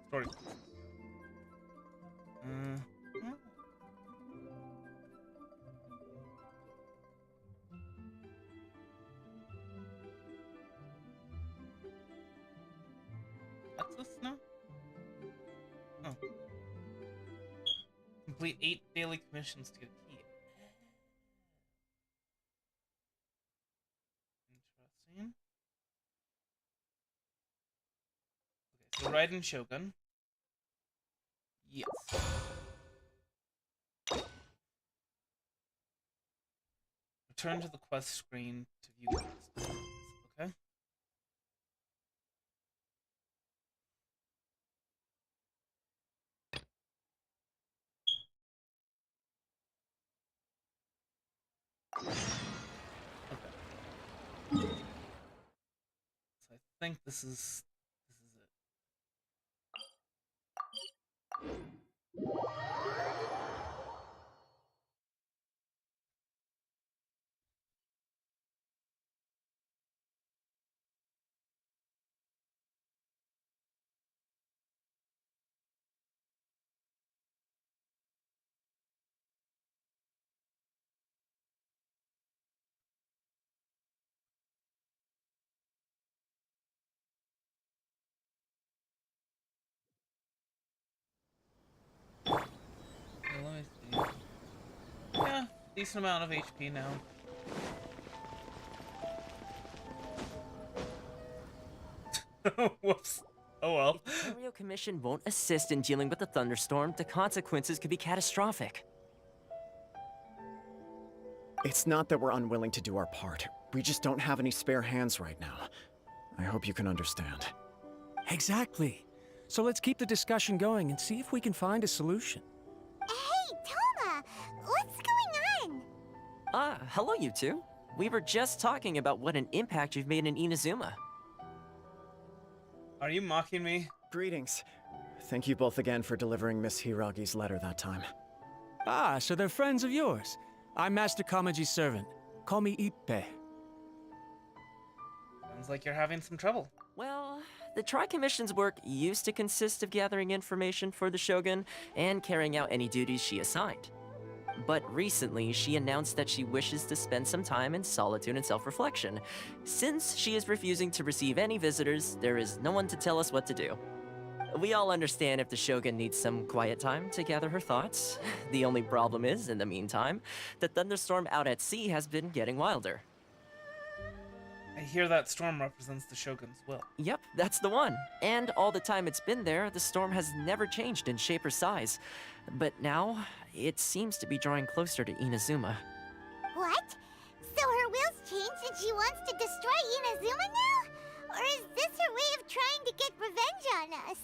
Story. What's this now? Oh. Complete 8 daily commissions to get a key. Interesting. Okay, so Raiden Shogun. Yes. Return to the quest screen to view quests. Okay. Okay. So I think this is it. Well, let me see. Yeah, decent amount of HP now. Whoops. Oh well. If the Rio Commission won't assist in dealing with the thunderstorm, the consequences could be catastrophic. It's not that we're unwilling to do our part. We just don't have any spare hands right now. I hope you can understand. Exactly. So let's keep the discussion going and see if we can find a solution. Hey, Toma! What's going on? Ah, hello you two. We were just talking about what an impact you've made in Inazuma. Are you mocking me? Greetings. Thank you both again for delivering Miss Hiragi's letter that time. Ah, so they're friends of yours. I'm Master Kamaji's servant. Call me Ippe. Sounds like you're having some trouble. Well, the Tri-Commission's work used to consist of gathering information for the Shogun and carrying out any duties she assigned. But recently, she announced that she wishes to spend some time in solitude and self-reflection. Since she is refusing to receive any visitors, there is no one to tell us what to do. We all understand if the Shogun needs some quiet time to gather her thoughts. The only problem is, in the meantime, the thunderstorm out at sea has been getting wilder. I hear that storm represents the Shogun's will. Yep, that's the one. And all the time it's been there, the storm has never changed in shape or size. But now, it seems to be drawing closer to Inazuma. What? So her will's changed and she wants to destroy Inazuma now? Or is this her way of trying to get revenge on us?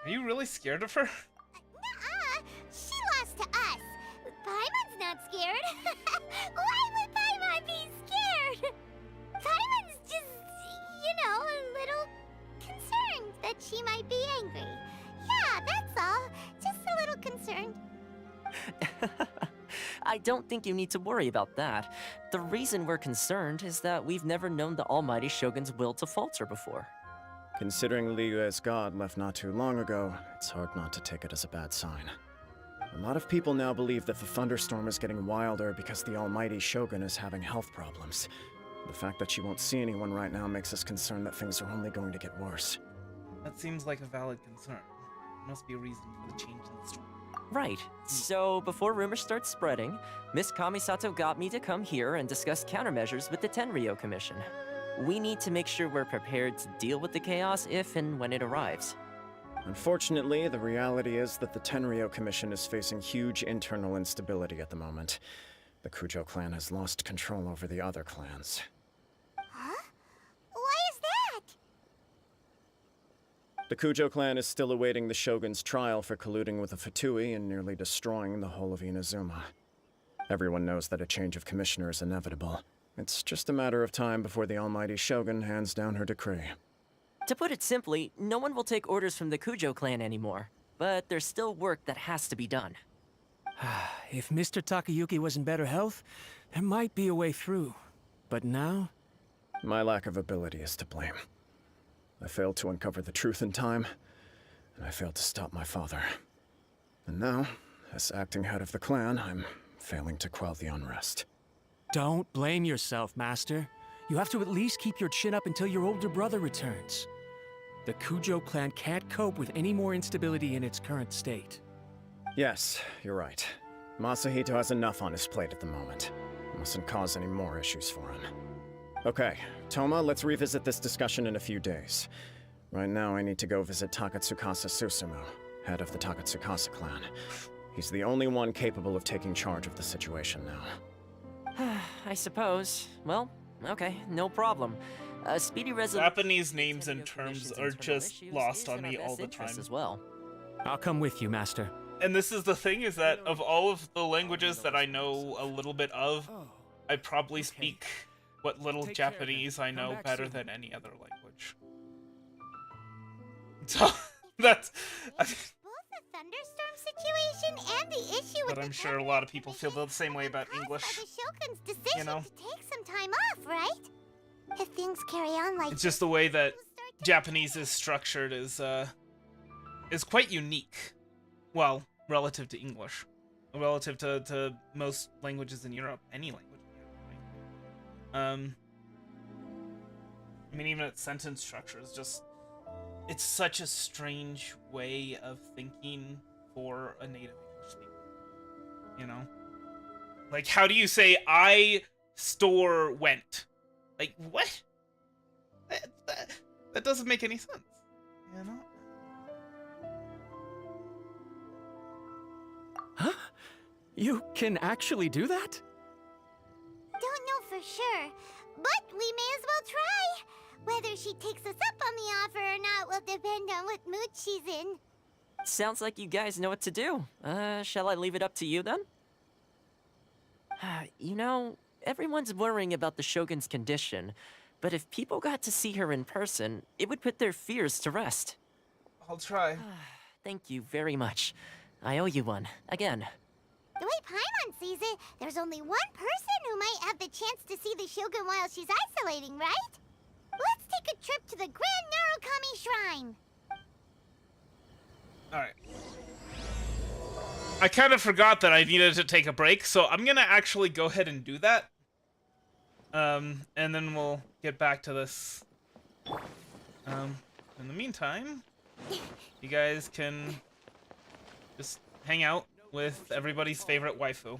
Are you really scared of her? Nuh-uh. She lost to us. Paimon's not scared. Why would Paimon be scared? Paimon's just, a little concerned that she might be angry. Yeah, that's all. Just a little concerned. I don't think you need to worry about that. The reason we're concerned is that we've never known the almighty Shogun's will to falter before. Considering Liyue's god left not too long ago, it's hard not to take it as a bad sign. A lot of people now believe that the thunderstorm is getting wilder because the almighty Shogun is having health problems. The fact that she won't see anyone right now makes us concerned that things are only going to get worse. That seems like a valid concern. There must be a reason for the change in the storm. Right. So, before rumors start spreading, Miss Kamisato got me to come here and discuss countermeasures with the Tenryou Commission. We need to make sure we're prepared to deal with the chaos if and when it arrives. Unfortunately, the reality is that the Tenryou Commission is facing huge internal instability at the moment. The Kujo clan has lost control over the other clans. Huh? Why is that? The Kujo clan is still awaiting the Shogun's trial for colluding with the Fatui and nearly destroying the whole of Inazuma. Everyone knows that a change of commissioner is inevitable. It's just a matter of time before the almighty Shogun hands down her decree. To put it simply, no one will take orders from the Kujo clan anymore. But there's still work that has to be done. If Mr. Takayuki was in better health, there might be a way through. But now? My lack of ability is to blame. I failed to uncover the truth in time, and I failed to stop my father. And now, as acting head of the clan, I'm failing to quell the unrest. Don't blame yourself, Master. You have to at least keep your chin up until your older brother returns. The Kujo clan can't cope with any more instability in its current state. Yes, you're right. Masahito has enough on his plate at the moment. Mustn't cause any more issues for him. Okay, Toma, let's revisit this discussion in a few days. Right now, I need to go visit Takatsukasa Susumu, head of the Takatsukasa clan. He's the only one capable of taking charge of the situation now. I suppose. Well, okay, no problem. A speedy resolution. Japanese names and terms are just lost on me all the time. As well. I'll come with you, Master. And this is the thing, is that of all of the languages that I know a little bit of, I probably speak what little Japanese I know better than any other language. So, that's... Both the thunderstorm situation and the issue with But I'm sure a lot of people feel the same way about English. the Shogun's decision You know? to take some time off, right? If things carry on like It's just the way that Japanese is structured is quite unique. Well, relative to English. Relative to most languages in Europe. Any language in Europe, right? I mean, even its sentence structure is just... It's such a strange way of thinking for a native English speaker. You know? Like, how do you say, I store went? Like, what? That doesn't make any sense. You know? Huh? You can actually do that? Don't know for sure, but we may as well try. Whether she takes us up on the offer or not will depend on what mood she's in. Sounds like you guys know what to do. Shall I leave it up to you then? You know, everyone's worrying about the Shogun's condition, but if people got to see her in person, it would put their fears to rest. I'll try. Thank you very much. I owe you one, again. The way Paimon sees it, there's only one person who might have the chance to see the Shogun while she's isolating, right? Let's take a trip to the Grand Narukami Shrine. Alright. I kind of forgot that I needed to take a break, so I'm gonna actually go ahead and do that. And then we'll get back to this. In the meantime, you guys can just hang out with everybody's favorite waifu.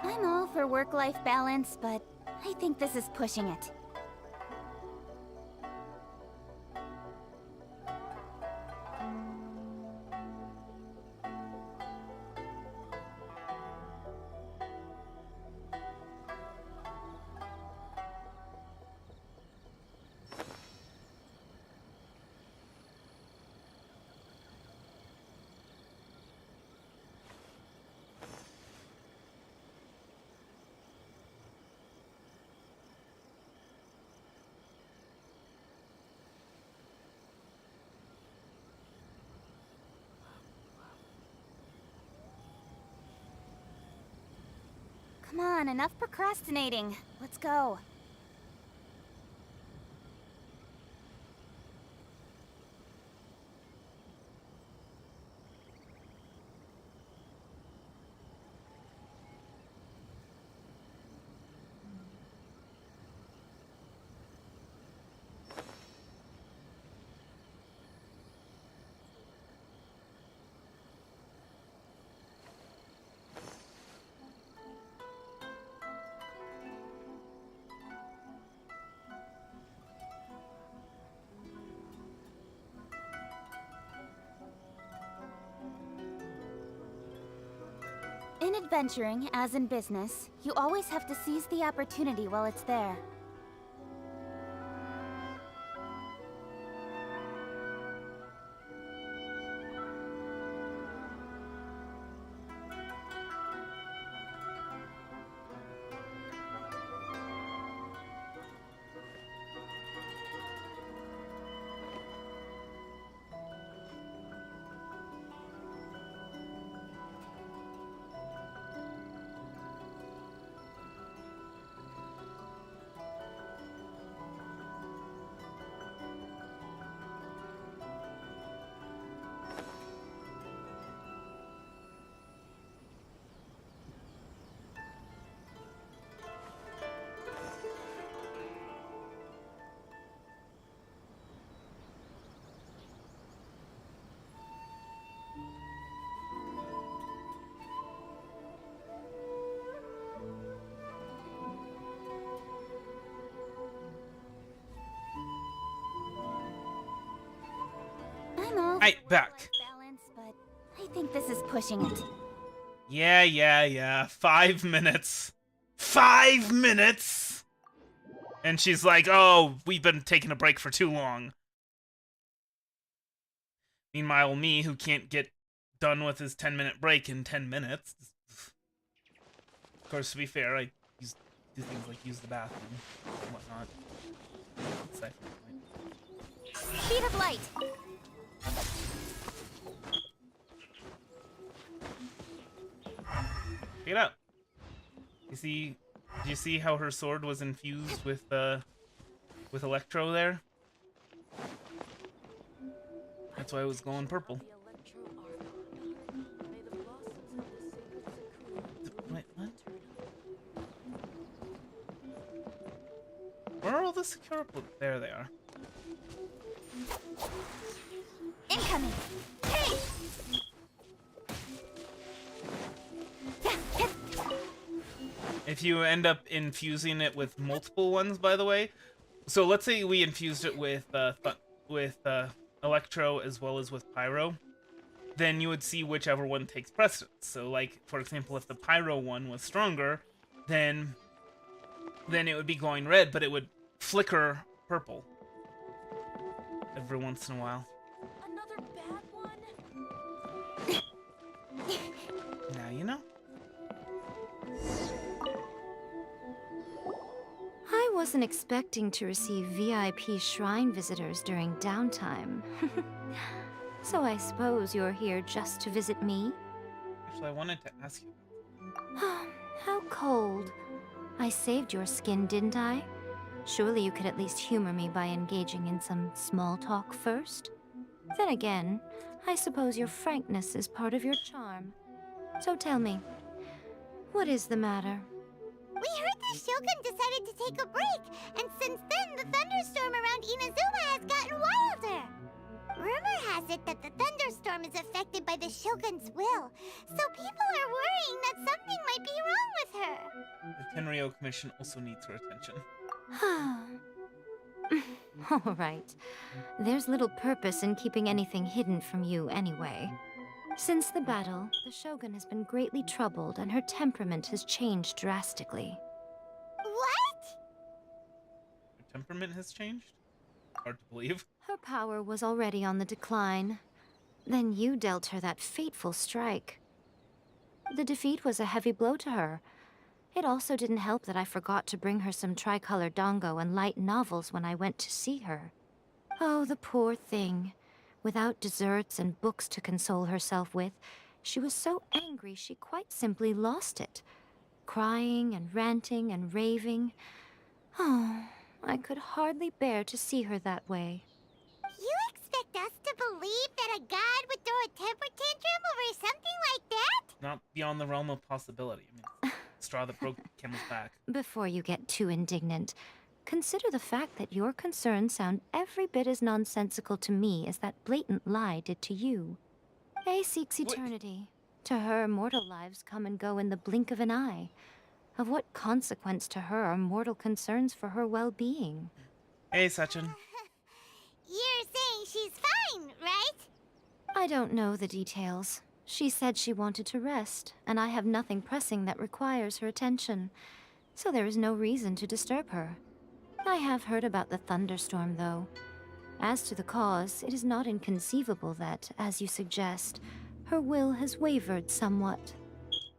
I'm all for work-life balance, but I think this is pushing it. Come on, enough procrastinating. Let's go. In adventuring, as in business, you always have to seize the opportunity while it's there. I'm all Hey, for back. work-life balance, but I think this is pushing it. Yeah. 5 minutes. 5 minutes! And she's like, oh, we've been taking a break for too long. Meanwhile, me, who can't get done with his 10-minute break in 10 minutes. Of course, to be fair, I do things like use the bathroom and whatnot. Aside from the point. Speed of light. Check it out. Did you see how her sword was infused with electro there? That's why it was glowing purple. Wait, what? Where are all the secure? There they are. Incoming. Hey! If you end up infusing it with multiple ones, by the way, so let's say we infused it with electro as well as with pyro, then you would see whichever one takes precedence. So, like, for example, if the pyro one was stronger, then it would be glowing red, but it would flicker purple every once in a while. Another bad one? Now you know. I wasn't expecting to receive VIP shrine visitors during downtime. So I suppose you're here just to visit me? Actually, I wanted to ask you. How cold. I saved your skin, didn't I? Surely you could at least humor me by engaging in some small talk first? Then again, I suppose your frankness is part of your charm. So tell me, what is the matter? We heard the Shogun decided to take a break, and since then the thunderstorm around Inazuma has gotten wilder. Rumor has it that the thunderstorm is affected by the Shogun's will, so people are worrying that something might be wrong with her. The Tenryo Commission also needs her attention. All right. There's little purpose in keeping anything hidden from you anyway. Since the battle, the Shogun has been greatly troubled and her temperament has changed drastically. What? Her temperament has changed? Hard to believe. Her power was already on the decline. Then you dealt her that fateful strike. The defeat was a heavy blow to her. It also didn't help that I forgot to bring her some tricolor dango and light novels when I went to see her. Oh, the poor thing. Without desserts and books to console herself with, she was so angry she quite simply lost it. Crying and ranting and raving. Oh, I could hardly bear to see her that way. You expect us to believe that a god would throw a temper tantrum over something like that? Not beyond the realm of possibility. I mean, straw that broke the camel's back. Before you get too indignant, consider the fact that your concerns sound every bit as nonsensical to me as that blatant lie did to you. A seeks eternity. To her, mortal lives come and go in the blink of an eye. Of what consequence to her are mortal concerns for her well-being? Hey, Sachin. You're saying she's fine, right? I don't know the details. She said she wanted to rest, and I have nothing pressing that requires her attention, so there is no reason to disturb her. I have heard about the thunderstorm, though. As to the cause, it is not inconceivable that, as you suggest, her will has wavered somewhat.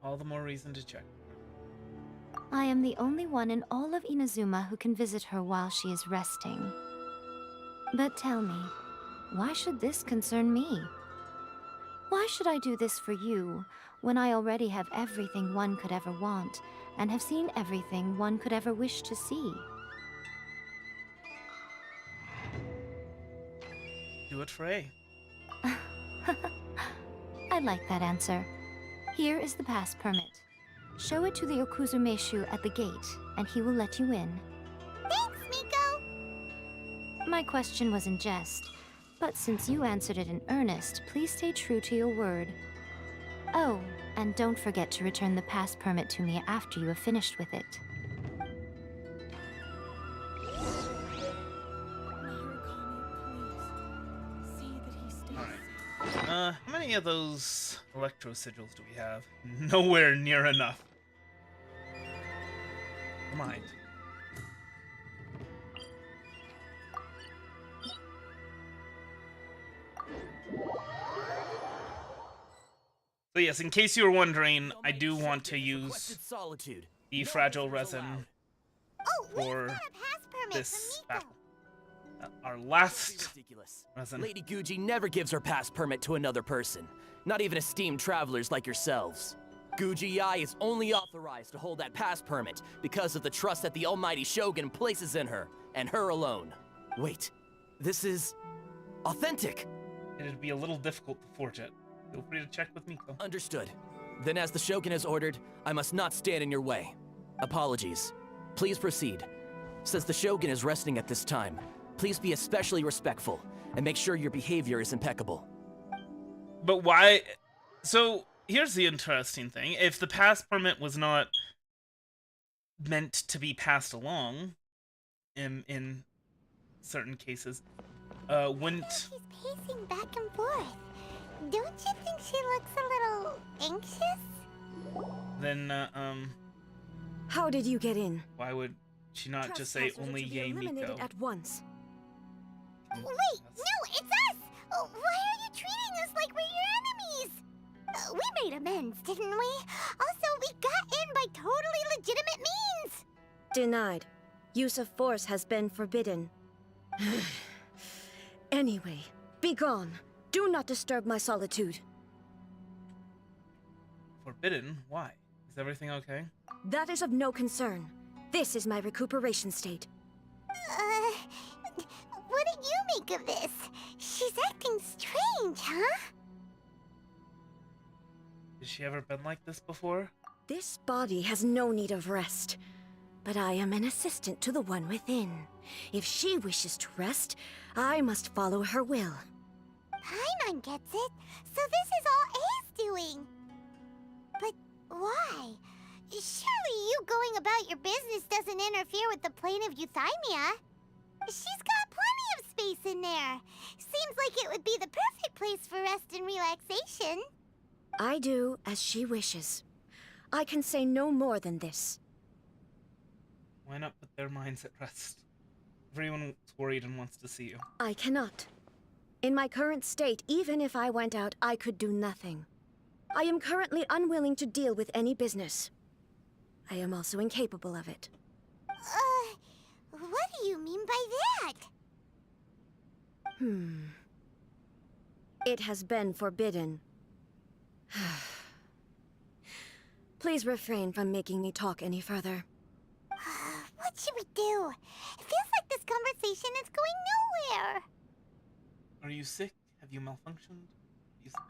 All the more reason to check. I am the only one in all of Inazuma who can visit her while she is resting. But tell me, why should this concern me? Why should I do this for you, when I already have everything one could ever want, and have seen everything one could ever wish to see? Do it for A. I like that answer. Here is the pass permit. Show it to the Okuzumeshu at the gate, and he will let you in. Thanks, Miko! My question was in jest, but since you answered it in earnest, please stay true to your word. Oh, and don't forget to return the pass permit to me after you have finished with it. How many of those electro sigils do we have? Nowhere near enough. Never mind. So yes, in case you were wondering, I do want to use the fragile resin for this battle. Our last resin. Lady Guji never gives her pass permit to another person, not even esteemed travelers like yourselves. Guji Ai is only authorized to hold that pass permit because of the trust that the almighty Shogun places in her, and her alone. Wait, this is authentic. It'd be a little difficult to forge it. Feel free to check with Miko. Understood. Then as the Shogun has ordered, I must not stand in your way. Apologies. Please proceed. Since the Shogun is resting at this time, please be especially respectful, and make sure your behavior is impeccable. But why? So, here's the interesting thing. If the pass permit was not meant to be passed along, in certain cases, wouldn't... She's pacing back and forth. Don't you think she looks a little anxious? Then, How did you get in? why would she not just say only yay Miko? At once. Wait, no, it's us! Why are you treating us like we're your enemies? We made amends, didn't we? Also, we got in by totally legitimate means! Denied. Use of force has been forbidden. Anyway, be gone. Do not disturb my solitude. Forbidden? Why? Is everything okay? That is of no concern. This is my recuperation state. What do you make of this? She's acting strange, huh? Has she ever been like this before? This body has no need of rest. But I am an assistant to the one within. If she wishes to rest, I must follow her will. Paimon gets it, so this is all A's doing. But why? Surely you going about your business doesn't interfere with the plane of euthymia. She's got plenty of space in there. Seems like it would be the perfect place for rest and relaxation. I do as she wishes. I can say no more than this. Why not put their minds at rest? Everyone's worried and wants to see you. I cannot. In my current state, even if I went out, I could do nothing. I am currently unwilling to deal with any business. I am also incapable of it. What do you mean by that? It has been forbidden. Please refrain from making me talk any further. What should we do? It feels like this conversation is going nowhere. Are you sick? Have you malfunctioned?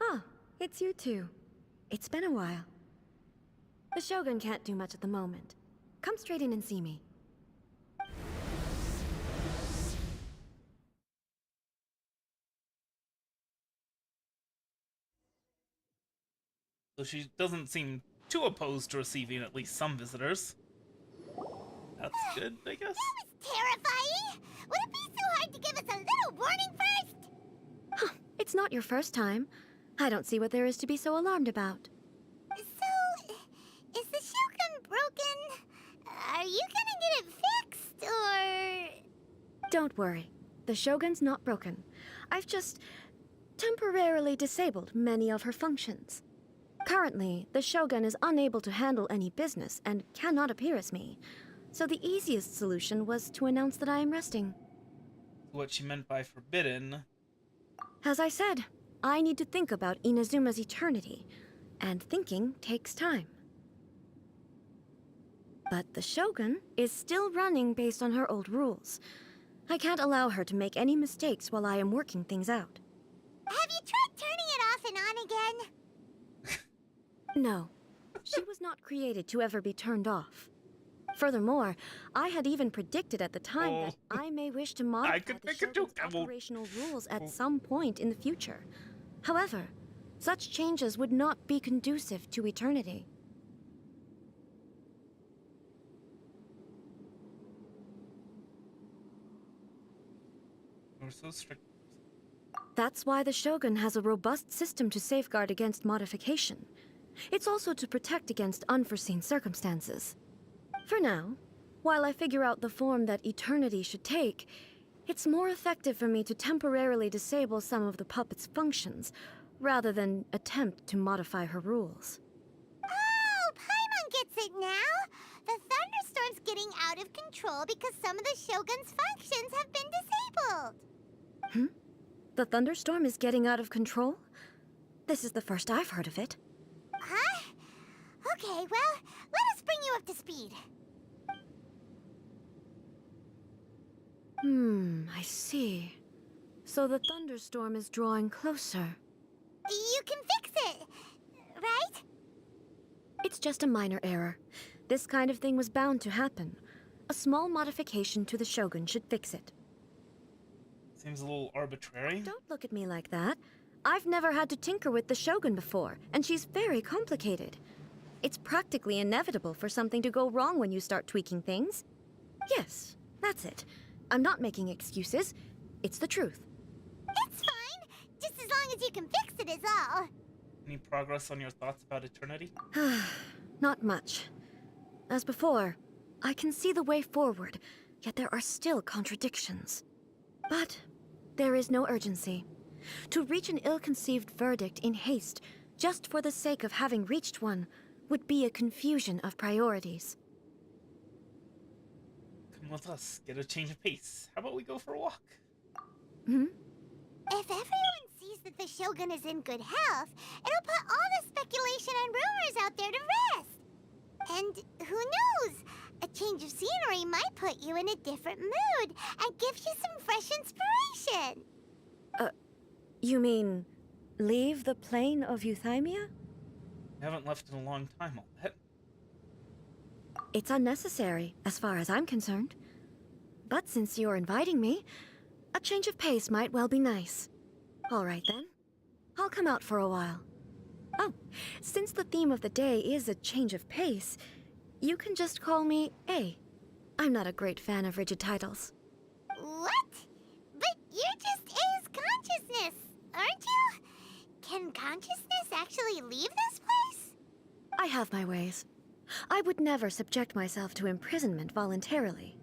Ah, it's you two. It's been a while. The Shogun can't do much at the moment. Come straight in and see me. So she doesn't seem too opposed to receiving at least some visitors. That's good, I guess. That was terrifying! Would it be so hard to give us a little warning first? It's not your first time. I don't see what there is to be so alarmed about. So, is the Shogun broken? Are you gonna get it fixed, or...? Don't worry. The Shogun's not broken. I've just temporarily disabled many of her functions. Currently, the Shogun is unable to handle any business and cannot appear as me. So the easiest solution was to announce that I am resting. What she meant by forbidden. As I said, I need to think about Inazuma's eternity, and thinking takes time. But the Shogun is still running based on her old rules. I can't allow her to make any mistakes while I am working things out. Have you tried turning it off and on again? No, she was not created to ever be turned off. Furthermore, I had even predicted at the time that I may wish to modify the Shogun's operational rules at some point in the future. However, such changes would not be conducive to eternity. We're so strict. That's why the Shogun has a robust system to safeguard against modification. It's also to protect against unforeseen circumstances. For now, while I figure out the form that eternity should take, it's more effective for me to temporarily disable some of the puppet's functions, rather than attempt to modify her rules. Oh, Paimon gets it now! The thunderstorm's getting out of control because some of the Shogun's functions have been disabled! The thunderstorm is getting out of control? This is the first I've heard of it. Huh? Okay, well, let us bring you up to speed. I see. So the thunderstorm is drawing closer. You can fix it, right? It's just a minor error. This kind of thing was bound to happen. A small modification to the Shogun should fix it. Seems a little arbitrary. Don't look at me like that. I've never had to tinker with the Shogun before, and she's very complicated. It's practically inevitable for something to go wrong when you start tweaking things. Yes, that's it. I'm not making excuses. It's the truth. It's fine, just as long as you can fix it is all. Any progress on your thoughts about eternity? Not much. As before, I can see the way forward, yet there are still contradictions. But there is no urgency. To reach an ill-conceived verdict in haste, just for the sake of having reached one, would be a confusion of priorities. Come with us, get a change of pace. How about we go for a walk? If everyone sees that the Shogun is in good health, it'll put all the speculation and rumors out there to rest. And who knows? A change of scenery might put you in a different mood and give you some fresh inspiration. You mean, leave the plane of Euthymia? I haven't left in a long time, I'll bet. It's unnecessary, as far as I'm concerned. But since you're inviting me, a change of pace might well be nice. All right, then. I'll come out for a while. Oh, since the theme of the day is a change of pace, you can just call me A. I'm not a great fan of rigid titles. What? But you're just A's consciousness, aren't you? Can consciousness actually leave this place? I have my ways. I would never subject myself to imprisonment voluntarily.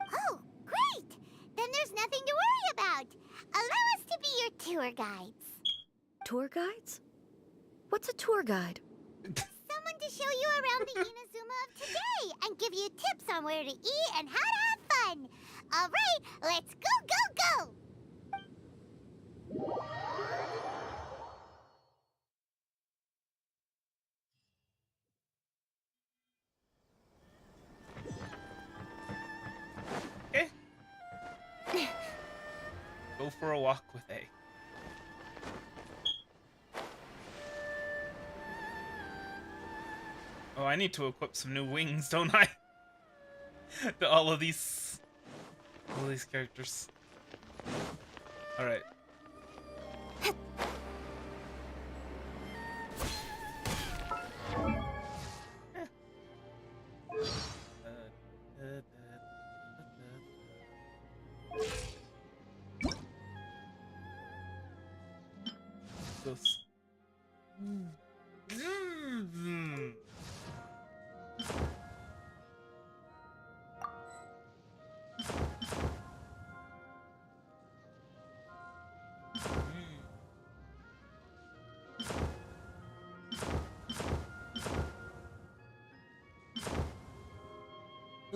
Oh, great! Then there's nothing to worry about. Allow us to be your tour guides. Tour guides? What's a tour guide? Someone to show you around the Inazuma of today and give you tips on where to eat and how to have fun. All right, let's go! Okay. Go for a walk with A. Oh, I need to equip some new wings, don't I? To all of these characters. All right.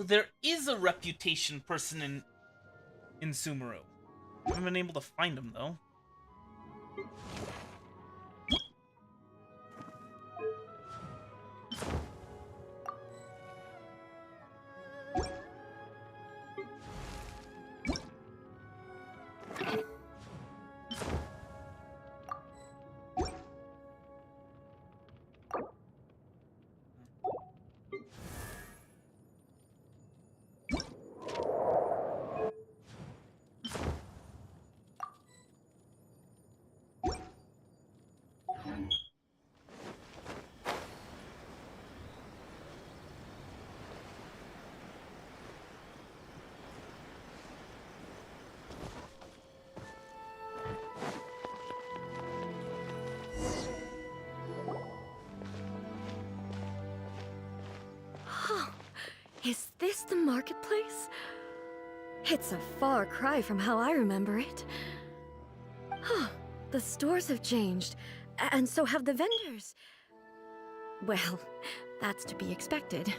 there is a reputation person in Sumeru. I haven't been able to find him though. Is this the marketplace? It's a far cry from how I remember it. The stores have changed, and so have the vendors. Well, that's to be expected.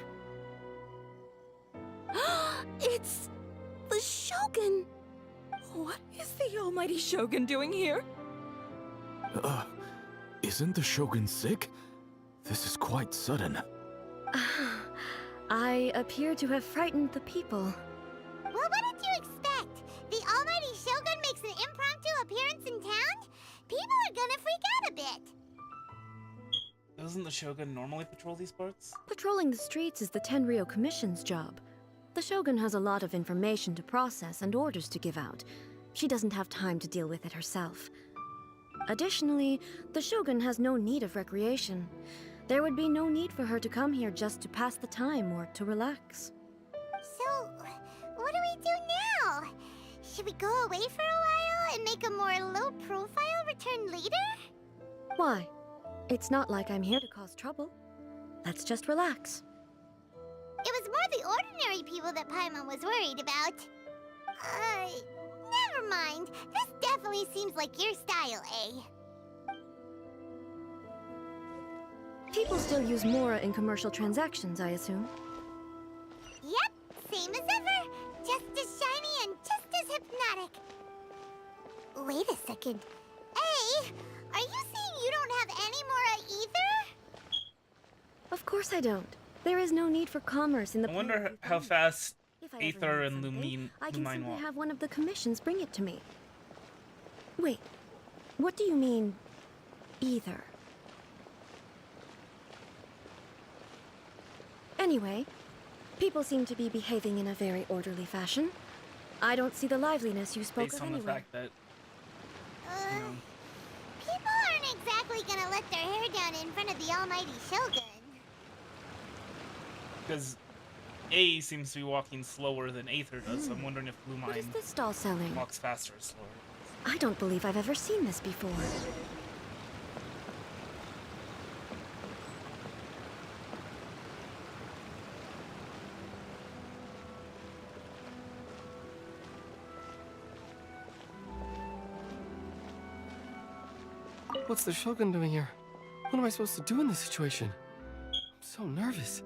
It's the Shogun! What is the almighty Shogun doing here? Isn't the Shogun sick? This is quite sudden. I appear to have frightened the people. Well, what did you expect? The almighty Shogun makes an impromptu appearance in town? People are gonna freak out a bit. Doesn't the Shogun normally patrol these parts? Patrolling the streets is the Tenryou Commission's job. The Shogun has a lot of information to process and orders to give out. She doesn't have time to deal with it herself. Additionally, the Shogun has no need of recreation. There would be no need for her to come here just to pass the time or to relax. So, what do we do now? Should we go away for a while and make a more low-profile return later? Why? It's not like I'm here to cause trouble. Let's just relax. It was more the ordinary people that Paimon was worried about. Never mind. This definitely seems like your style, eh? People still use Mora in commercial transactions, I assume. Yep, same as ever. Just as shiny and just as hypnotic. Wait a second. Hey, are you saying you don't have any Mora either? Of course I don't. There is no need for commerce in the I wonder planet how within. fast If I ever Aether need and something, I can Lumine simply walk. have one of the commissions bring it to me. Wait, what do you mean, either? Anyway, people seem to be behaving in a very orderly fashion. I don't see the liveliness you spoke Based of on the anyway. fact that, People aren't exactly gonna let their hair down in front of the almighty Shogun. because A seems to be walking slower than Aether does, so I'm wondering if What is Lumine this stall selling? walks faster or slower. I don't believe I've ever seen this before. What's the Shogun doing here? What am I supposed to do in this situation? I'm so nervous.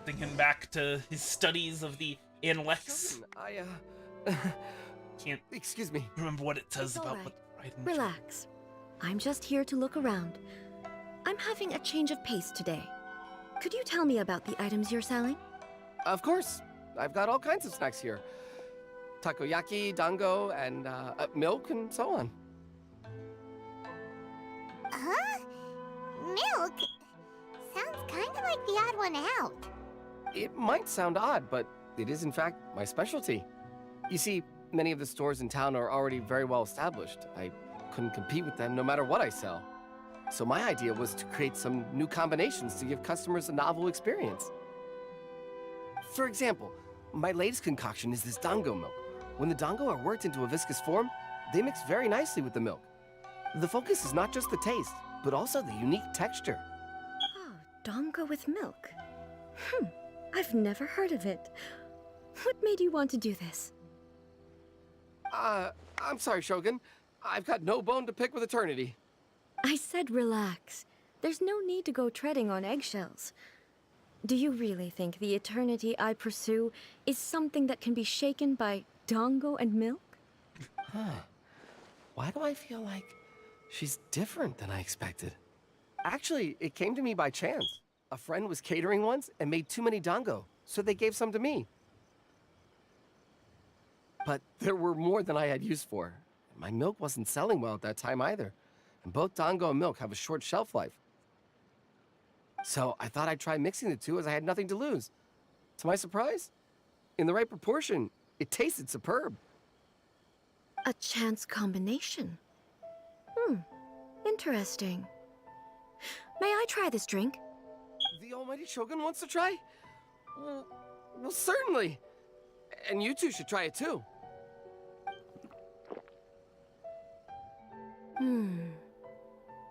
Thinking back to his studies of the intellects. Shogun, Can't excuse me. remember what it says It's all about right. what right and Relax. I'm just here to look around. I'm having a change of pace today. Could you tell me about the items you're selling? Of course. I've got all kinds of snacks here. Takoyaki, dango, and milk, and so on. Huh? Milk? Sounds kind of like the odd one out. It might sound odd, but it is in fact my specialty. You see, many of the stores in town are already very well established. I couldn't compete with them no matter what I sell. So my idea was to create some new combinations to give customers a novel experience. For example, my latest concoction is this dango milk. When the dango are worked into a viscous form, they mix very nicely with the milk. The focus is not just the taste, but also the unique texture. Oh, dango with milk. I've never heard of it. What made you want to do this? I'm sorry, Shogun. I've got no bone to pick with eternity. I said relax. There's no need to go treading on eggshells. Do you really think the eternity I pursue is something that can be shaken by dango and milk? Huh. Why do I feel like she's different than I expected? Actually, it came to me by chance. A friend was catering once and made too many dango, so they gave some to me. But there were more than I had use for. My milk wasn't selling well at that time either. And both dango and milk have a short shelf life. So I thought I'd try mixing the two as I had nothing to lose. To my surprise, in the right proportion, it tasted superb. A chance combination. Interesting. May I try this drink? The almighty Shogun wants to try? Well, certainly. And you two should try it too.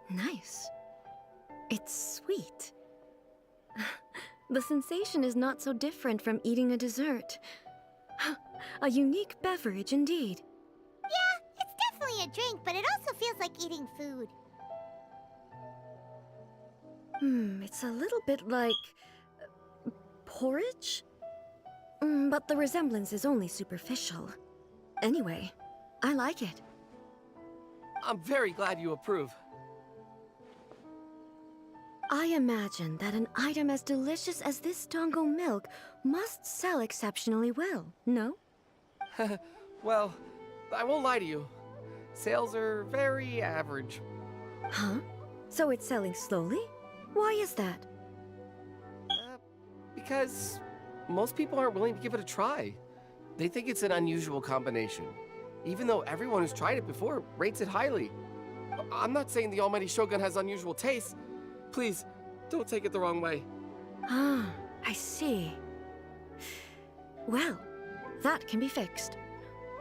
Nice. It's sweet. The sensation is not so different from eating a dessert. A unique beverage indeed. Yeah, it's definitely a drink, but it also feels like eating food. It's a little bit like... porridge? But the resemblance is only superficial. Anyway, I like it. I'm very glad you approve. I imagine that an item as delicious as this dango milk must sell exceptionally well, no? Well, I won't lie to you. Sales are very average. Huh? So it's selling slowly? Why is that? Because most people aren't willing to give it a try. They think it's an unusual combination, even though everyone who's tried it before rates it highly. I'm not saying the almighty Shogun has unusual tastes. Please, don't take it the wrong way. Ah, I see. Well, that can be fixed.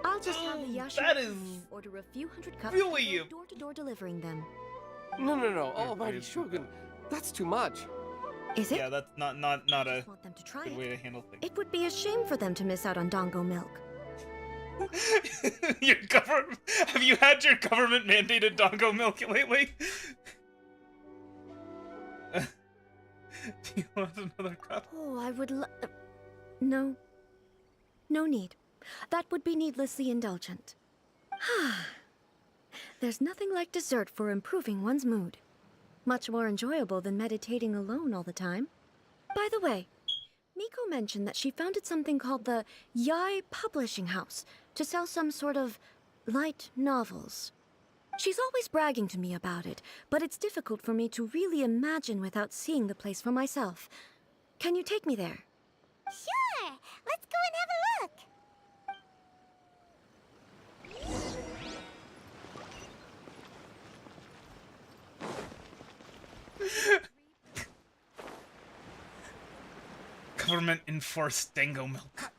I'll just have the Yasha That is order a few hundred cups really and door-to-door delivering them. No, almighty Shogun, that's too much. Is it? Yeah, that's not a Want them to try good it. way to handle things. It would be a shame for them to miss out on dango milk. Your government? Have you had your government mandated dango milk lately? Do you want another cup? Oh, I would No. No need. That would be needlessly indulgent. There's nothing like dessert for improving one's mood. Much more enjoyable than meditating alone all the time. By the way, Miko mentioned that she founded something called the Yai Publishing House to sell some sort of light novels. She's always bragging to me about it, but it's difficult for me to really imagine without seeing the place for myself. Can you take me there? Sure! Let's go and have a look! Government enforced dango milk.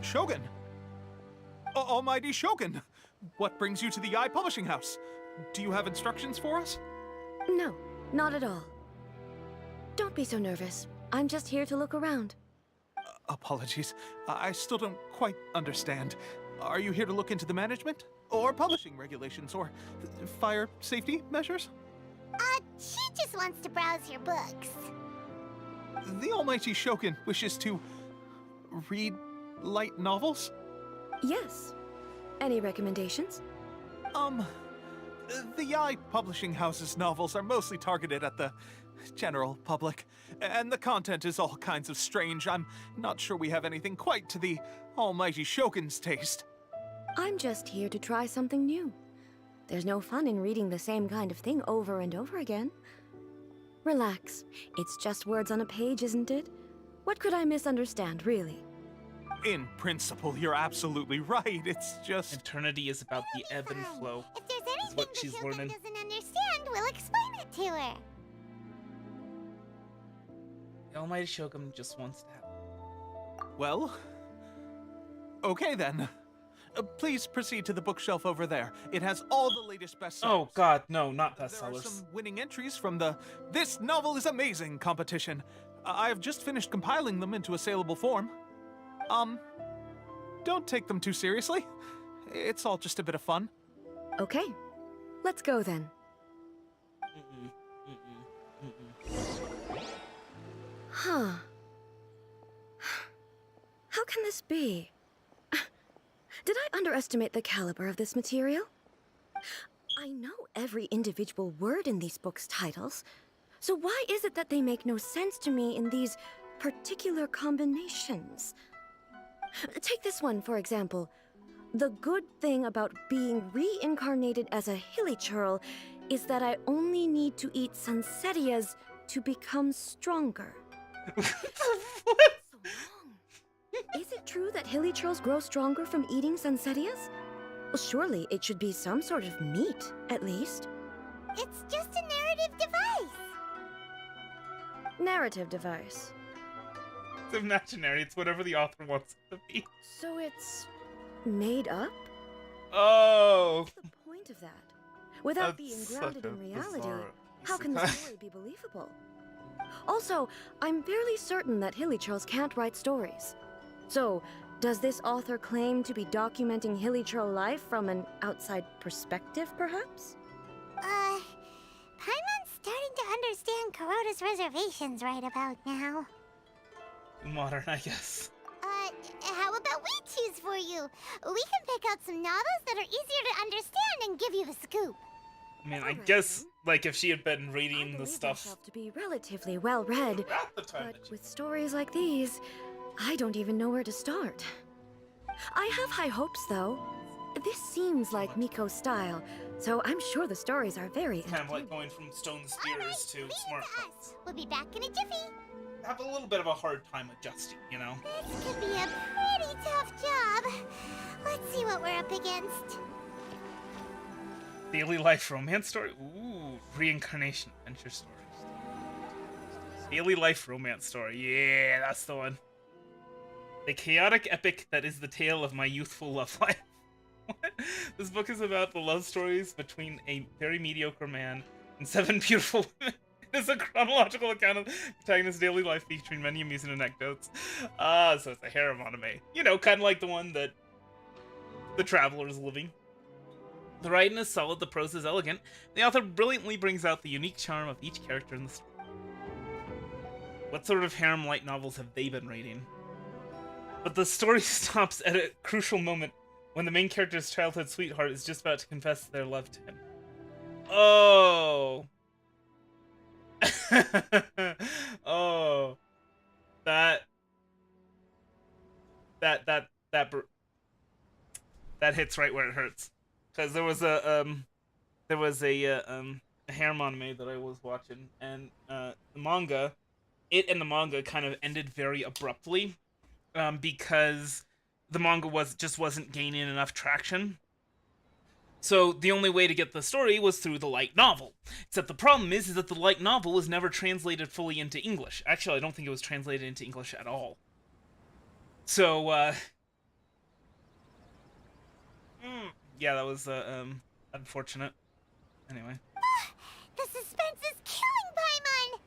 Shogun! Almighty Shogun! What brings you to the Yai Publishing House? Do you have instructions for us? No, not at all. Don't be so nervous. I'm just here to look around. Apologies. I still don't quite understand. Are you here to look into the management? Or publishing regulations? Or fire safety measures? She just wants to browse your books. The Almighty Shogun wishes to read light novels? Yes. Any recommendations? The Yai Publishing House's novels are mostly targeted at the general public, and the content is all kinds of strange. I'm not sure we have anything quite to the Almighty Shogun's taste. I'm just here to try something new. There's no fun in reading the same kind of thing over and over again. Relax. It's just words on a page, isn't it? What could I misunderstand, really? In principle, you're absolutely right. It's just... Eternity is about the ebb and flow. If there's anything what the she's Shogun learning. doesn't understand, we'll explain it to her. The Almighty Shogun just wants to have... Well... Okay then. Please proceed to the bookshelf over there. It has all the latest bestsellers. Oh god, no, not There are bestsellers. some winning entries from the This Novel is Amazing competition. I have just finished compiling them into a saleable form. Don't take them too seriously. It's all just a bit of fun. Okay, let's go then. Huh. How can this be? Did I underestimate the caliber of this material? I know every individual word in these books' titles, so why is it that they make no sense to me in these particular combinations? Take this one, for example. The good thing about being reincarnated as a hilichurl is that I only need to eat sunsettias to become stronger. So long. Is it true that hilichurls grow stronger from eating sunsettias? Well, surely it should be some sort of meat, at least. It's just a narrative device. Narrative device. It's imaginary. It's whatever the author wants it to be. So it's made up? Oh. What's the point of that? Without being That's grounded such a in reality, bizarre how can the story be believable? Also, I'm fairly certain that hilichurls can't write stories. So, does this author claim to be documenting hilichurl life from an outside perspective, perhaps? Paimon's starting to understand Kuroda's reservations right about now. Modern, I guess. How about we choose for you? We can pick out some novels that are easier to understand and give you the scoop. I mean, I guess, like, if she had been reading the stuff To be relatively well read, at the time, but with stories like these, I don't even know where to start. I have high hopes, though. This seems like Miko's style, so I'm sure the stories are very kind of like going from stone spears to smartphones. We'll be back in a jiffy. Have a little bit of a hard time adjusting, you know? This could be a pretty tough job. Let's see what we're up against. Daily life romance story? Ooh, reincarnation adventure stories. Daily life romance story. Yeah, that's the one. The chaotic epic that is the tale of my youthful love life. What? This book is about the love stories between a very mediocre man and 7 beautiful women. It is a chronological account of the protagonist's daily life featuring many amusing anecdotes. So it's a harem anime. You know, kind of like the one that the Traveler is living. The writing is solid, the prose is elegant. The author brilliantly brings out the unique charm of each character in the story. What sort of harem light novels have they been reading? But the story stops at a crucial moment when the main character's childhood sweetheart is just about to confess their love to him. Oh. Oh. That hits right where it hurts. Because there was a harem anime that I was watching, and the manga kind of ended very abruptly, because the manga wasn't gaining enough traction. So the only way to get the story was through the light novel. Except the problem is that the light novel was never translated fully into English. Actually, I don't think it was translated into English at all. So, yeah, that was, unfortunate. Anyway. The suspense is killing Paimon!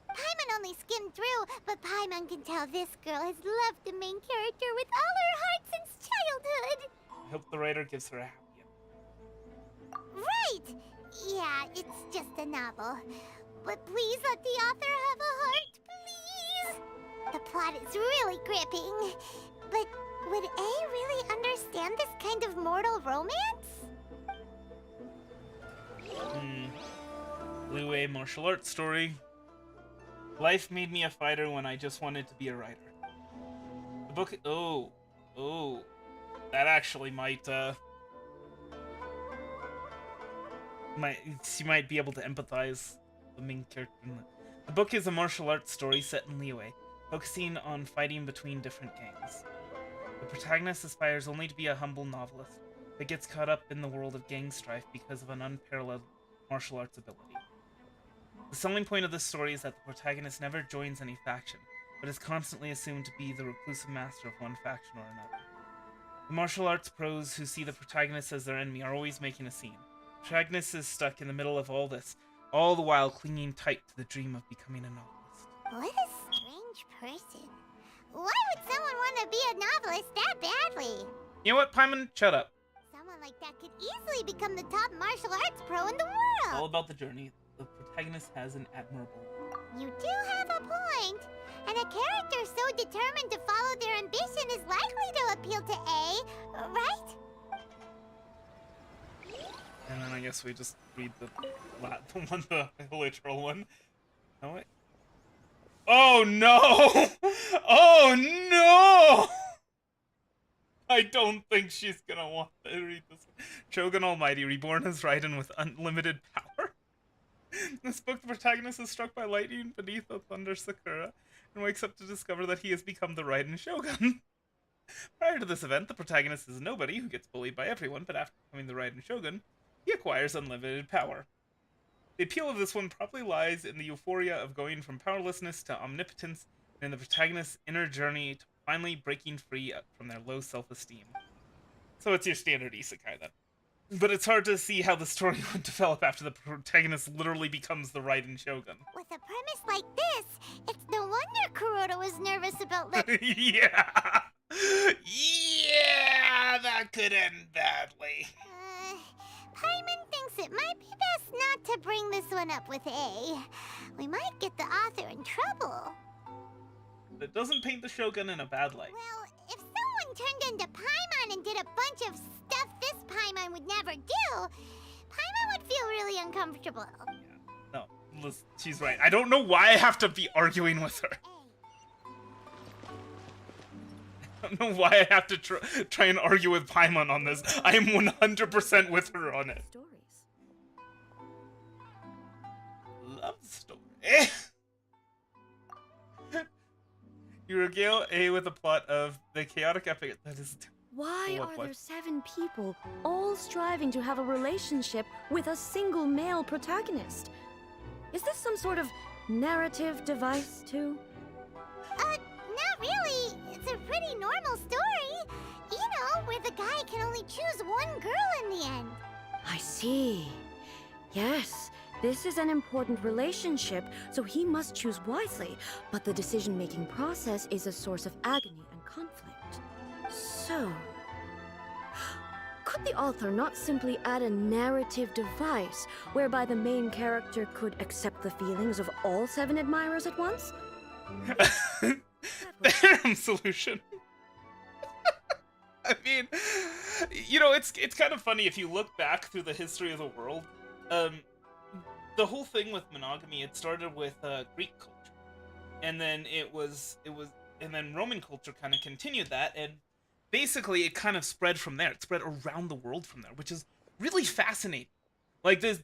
Paimon only skimmed through, but Paimon can tell this girl has loved the main character with all her heart since childhood. I hope the writer gives her a happy ending. Right! Yeah, it's just a novel. But please let the author have a heart, please! The plot is really gripping. But would A really understand this kind of mortal romance? Blue A martial arts story. Life made me a fighter when I just wanted to be a writer. The book... Oh. That actually might, you might be able to empathize with the main character. The book is a martial arts story set in Liyue, focusing on fighting between different gangs. The protagonist aspires only to be a humble novelist, but gets caught up in the world of gang strife because of an unparalleled martial arts ability. The selling point of this story is that the protagonist never joins any faction, but is constantly assumed to be the reclusive master of one faction or another. The martial arts pros who see the protagonist as their enemy are always making a scene. The protagonist is stuck in the middle of all this, all the while clinging tight to the dream of becoming a novelist. What a strange person. Why would someone want to be a novelist that badly? You know what, Paimon? Shut up. Someone like that could easily become the top martial arts pro in the It's all world. about the journey. The protagonist has an admirable. You do have a point. And a character so determined to follow their ambition is likely to appeal to A, right? And then I guess we just read the one, the literal one. Oh wait. Oh no! Oh no! I don't think she's gonna want to read this one. Shogun Almighty, reborn as Raiden with unlimited power. In this book, the protagonist is struck by lightning beneath a thunder sakura and wakes up to discover that he has become the Raiden Shogun. Prior to this event, the protagonist is nobody who gets bullied by everyone, but after becoming the Raiden Shogun, he acquires unlimited power. The appeal of this one probably lies in the euphoria of going from powerlessness to omnipotence and in the protagonist's inner journey to finally breaking free from their low self-esteem. So it's your standard isekai then. But it's hard to see how the story would develop after the protagonist literally becomes the Raiden Shogun. With a premise like this, it's no wonder Kuroda was nervous about Yeah! Yeah! That could end badly. Paimon thinks it might be best not to bring this one up with A. We might get the author in trouble. It doesn't paint the Shogun in a bad light. Well, if someone turned into Paimon and did a bunch of stuff this Paimon would never do, Paimon would feel really uncomfortable. No, listen, she's right. I don't know why I have to be arguing with her. I don't know why I have to try and argue with Paimon on this. I am 100% with her on it. Love story. You regale A with a plot of the chaotic epic that is... Why are there 7 people all striving to have a relationship with a single male protagonist? Is this some sort of narrative device, too? Not really. It's a pretty normal story. You know, where the guy can only choose one girl in the end. I see. Yes, this is an important relationship, so he must choose wisely, but the decision-making process is a source of agony and conflict. So, could the author not simply add a narrative device whereby the main character could accept the feelings of all 7 admirers at once? The harem solution. I mean, you know, it's kind of funny if you look back through the history of the world. The whole thing with monogamy, it started with Greek culture, and then and then Roman culture kind of continued that, and basically it kind of spread from there. It spread around the world from there, which is really fascinating. Like the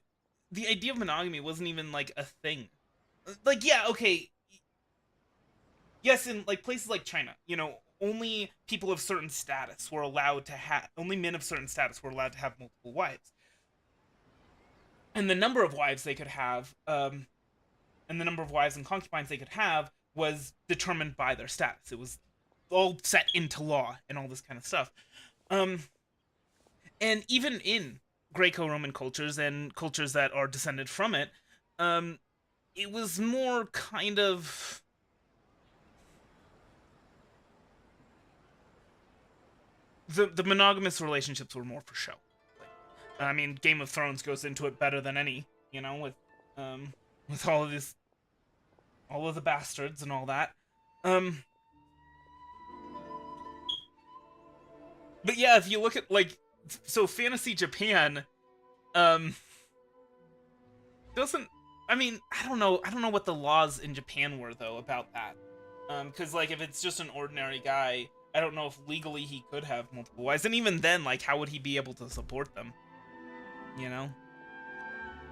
idea of monogamy wasn't even like a thing. Like, yeah, okay. Yes, in like places like China, you know, only people of certain status were allowed to have, only men of certain status were allowed to have multiple wives. And the number of wives they could have, and the number of wives and concubines they could have was determined by their status. It was all set into law and all this kind of stuff. And even in Greco-Roman cultures and cultures that are descended from it, it was more kind of... The monogamous relationships were more for show. I mean, Game of Thrones goes into it better than any, you know, with all of this, all of the bastards and all that. But yeah, if you look at like, so fantasy Japan, doesn't, I mean, I don't know what the laws in Japan were though about that. Because like if it's just an ordinary guy, I don't know if legally he could have multiple wives, and even then, like, how would he be able to support them? You know?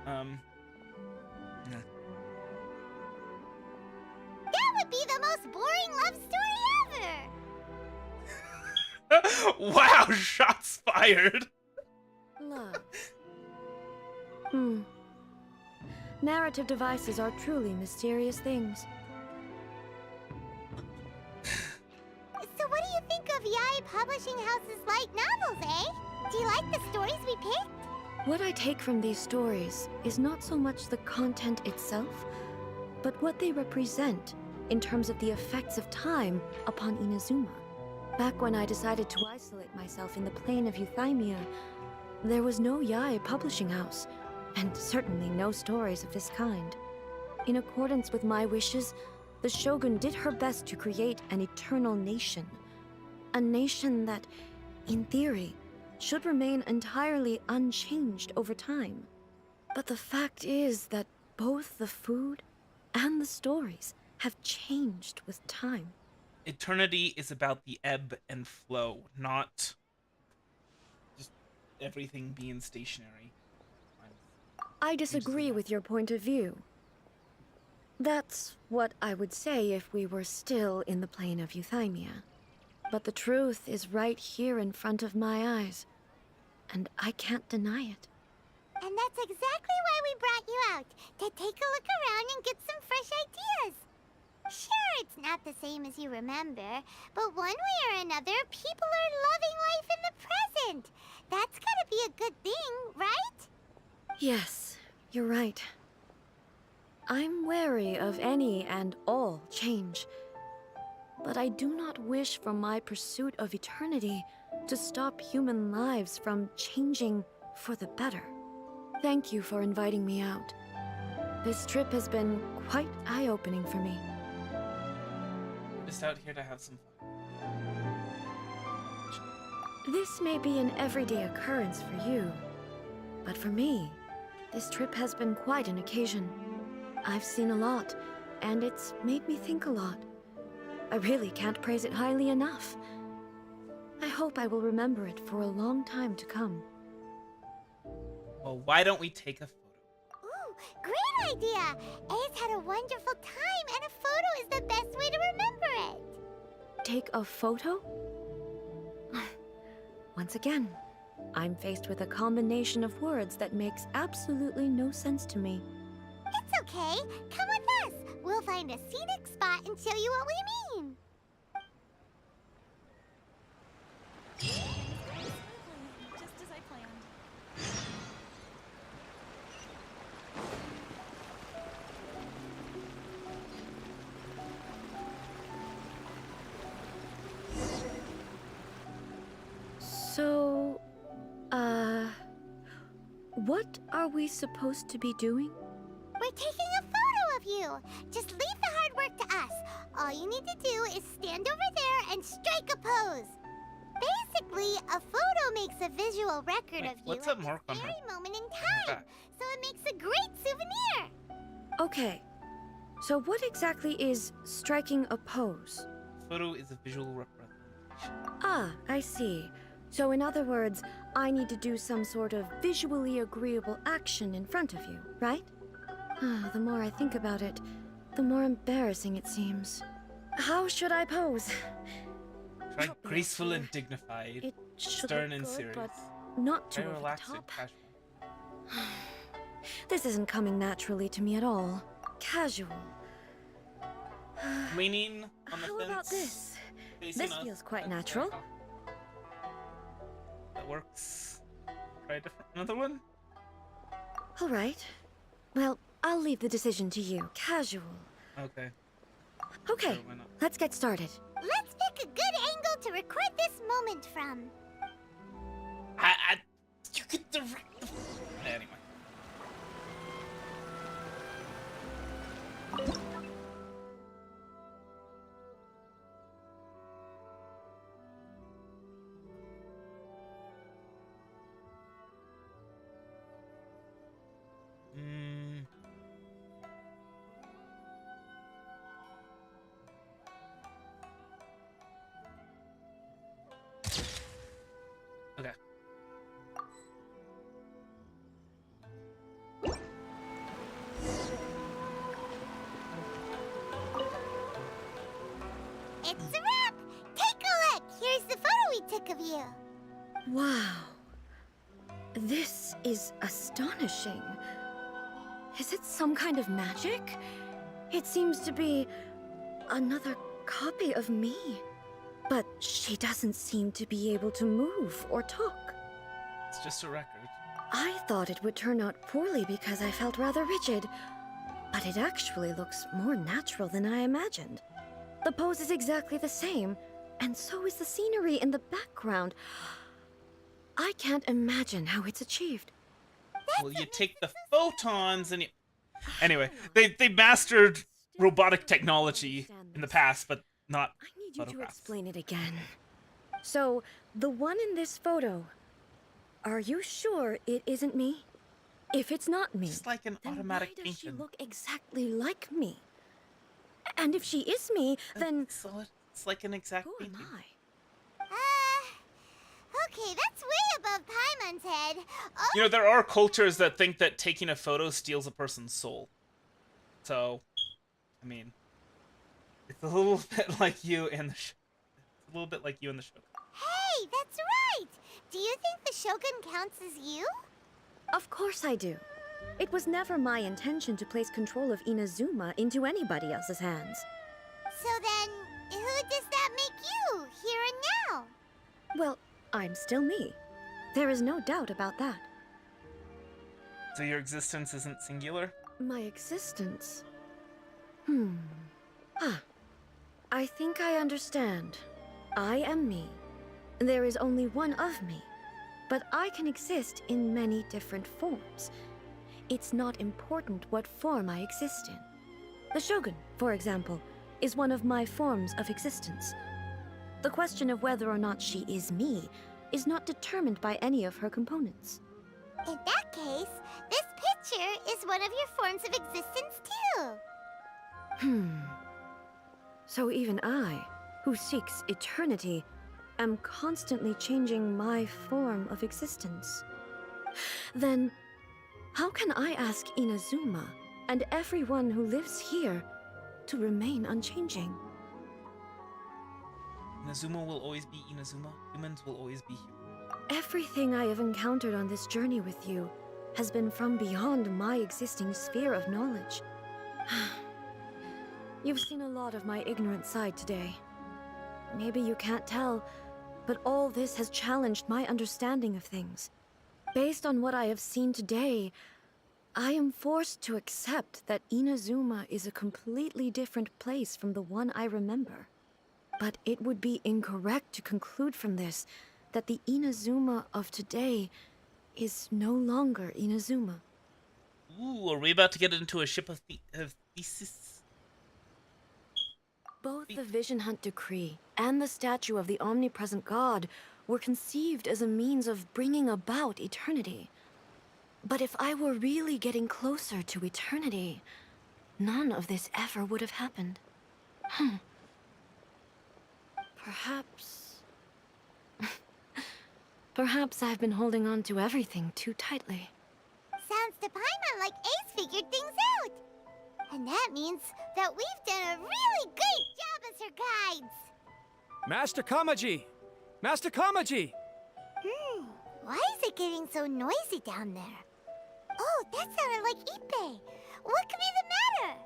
Yeah. That would be the most boring love story ever! Wow, shots fired! Love. Narrative devices are truly mysterious things. So what do you think of Yae Publishing House's light novels, eh? Do you like the stories we picked? What I take from these stories is not so much the content itself, but what they represent in terms of the effects of time upon Inazuma. Back when I decided to isolate myself in the plane of Euthymia, there was no Yae publishing house, and certainly no stories of this kind. In accordance with my wishes, the Shogun did her best to create an eternal nation. A nation that, in theory, should remain entirely unchanged over time. But the fact is that both the food and the stories have changed with time. Eternity is about the ebb and flow, not just everything being stationary. I disagree with your point of view. That's what I would say if we were still in the plane of Euthymia. But the truth is right here in front of my eyes, and I can't deny it. And that's exactly why we brought you out, to take a look around and get some fresh ideas. Sure, it's not the same as you remember, but one way or another, people are loving life in the present. That's gotta be a good thing, right? Yes, you're right. I'm wary of any and all change, but I do not wish for my pursuit of eternity to stop human lives from changing for the better. Thank you for inviting me out. This trip has been quite eye-opening for me. Just out here to have some fun. This may be an everyday occurrence for you, but for me, this trip has been quite an occasion. I've seen a lot, and it's made me think a lot. I really can't praise it highly enough. I hope I will remember it for a long time to come. Well, why don't we take a photo? Ooh, great idea! A's had a wonderful time, and a photo is the best way to remember it. Take a photo? Once again, I'm faced with a combination of words that makes absolutely no sense to me. It's okay. Come with us. We'll find a scenic spot and show you what we mean. Just as I planned. So, what are we supposed to be doing? We're taking a photo of you. Just leave the hard work to us. All you need to do is stand over there and strike a pose. Basically, a photo makes a visual record of you let's at have Mark on this her. very moment in time. So it makes a great souvenir. Okay, so what exactly is striking a pose? Photo is a visual representation. Ah, I see. So in other words, I need to do some sort of visually agreeable action in front of you, right? The more I think about it, the more embarrassing it seems. How should I pose? Try graceful and dignified, It should stern look and good, serious. but not too Very over the relaxed and top. casual. This isn't coming naturally to me at all. Casual. Leaning on the How fence. about this? Facing This us. feels quite That's natural. very That works. Try a different, another one. All right. Well, I'll leave the decision to you. Casual. Okay. Okay, Sure, why not? let's get started. Let's pick a good angle to record this moment from. You could direct the... Anyway. Okay. It's a wrap! Take a look! Here's the photo we took of you. Wow. This is astonishing. Is it some kind of magic? It seems to be another copy of me. But she doesn't seem to be able to move or talk. It's just a record. I thought it would turn out poorly because I felt rather rigid, but it actually looks more natural than I imagined. The pose is exactly the same, And so is the scenery in the background. I can't imagine how it's achieved. Well, you take the photons and you... Anyway, they mastered robotic technology in the past, but not I need you to photographs. explain it again. So, the one in this photo, are you sure it isn't me? If it's not me, Just like an then automatic why does she painting. look exactly like me? And if she is me, then It's like an exact who am painting. I? Okay, that's way above Paimon's head. Oh, You know, there are cultures that think that taking a photo steals a person's soul. So, I mean, it's a little bit like you in the show. It's a little bit like you in the show. hey, that's right! Do you think the Shogun counts as you? Of course I do. It was never my intention to place control of Inazuma into anybody else's hands. So then, who does that make you, here and now? Well, I'm still me. There is no doubt about that. So your existence isn't singular? My existence? I think I understand. I am me. There is only one of me. But I can exist in many different forms. It's not important what form I exist in. The Shogun, for example, is one of my forms of existence. The question of whether or not she is me is not determined by any of her components. In that case, this picture is one of your forms of existence too. So even I, who seeks eternity, am constantly changing my form of existence. Then, how can I ask Inazuma and everyone who lives here to remain unchanging? Inazuma will always be Inazuma. Humans will always be humans. Everything I have encountered on this journey with you has been from beyond my existing sphere of knowledge. You've seen a lot of my ignorant side today. Maybe you can't tell, but all this has challenged my understanding of things. Based on what I have seen today, I am forced to accept that Inazuma is a completely different place from the one I remember. But it would be incorrect to conclude from this that the Inazuma of today is no longer Inazuma. Ooh, are we about to get into a ship of thesis? Both the Vision Hunt Decree and the statue of the omnipresent God were conceived as a means of bringing about eternity. But if I were really getting closer to eternity, none of this ever would have happened. Perhaps... Perhaps I've been holding on to everything too tightly. Sounds to Paimon like Ace figured things out. And that means that we've done a really great job as her guides. Master Kamaji! Master Kamaji! Why is it getting so noisy down there? Oh, that sounded like Ippei. What could be the matter?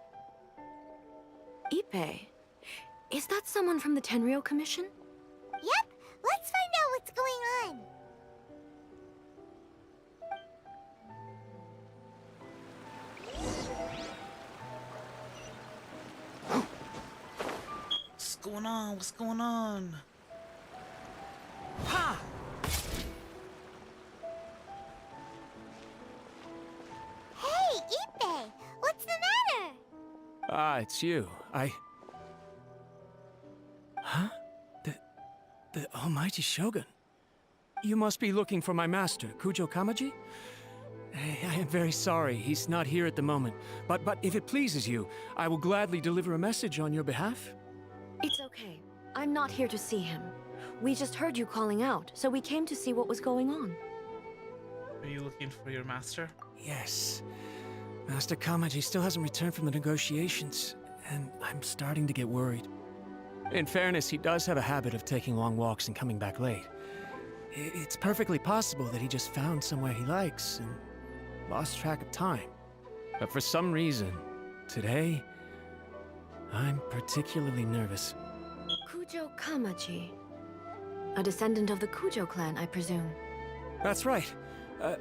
Ippei? Is that someone from the Tenryou Commission? Yep, let's find out what's going on. What's going on? What's going on? Ha! Hey, Ippei, what's the matter? Ah, it's you. Huh? The Almighty Shogun. You must be looking for my master, Kujo Kamaji? I am very sorry, he's not here at the moment. But if it pleases you, I will gladly deliver a message on your behalf. It's okay. I'm not here to see him. We just heard you calling out, so we came to see what was going on. Are you looking for your master? Yes. Master Kamaji still hasn't returned from the negotiations, and I'm starting to get worried. In fairness, he does have a habit of taking long walks and coming back late. It's perfectly possible that he just found somewhere he likes and lost track of time. But for some reason, today, I'm particularly nervous. Kujo Kamaji. A descendant of the Kujo clan, I presume. That's right.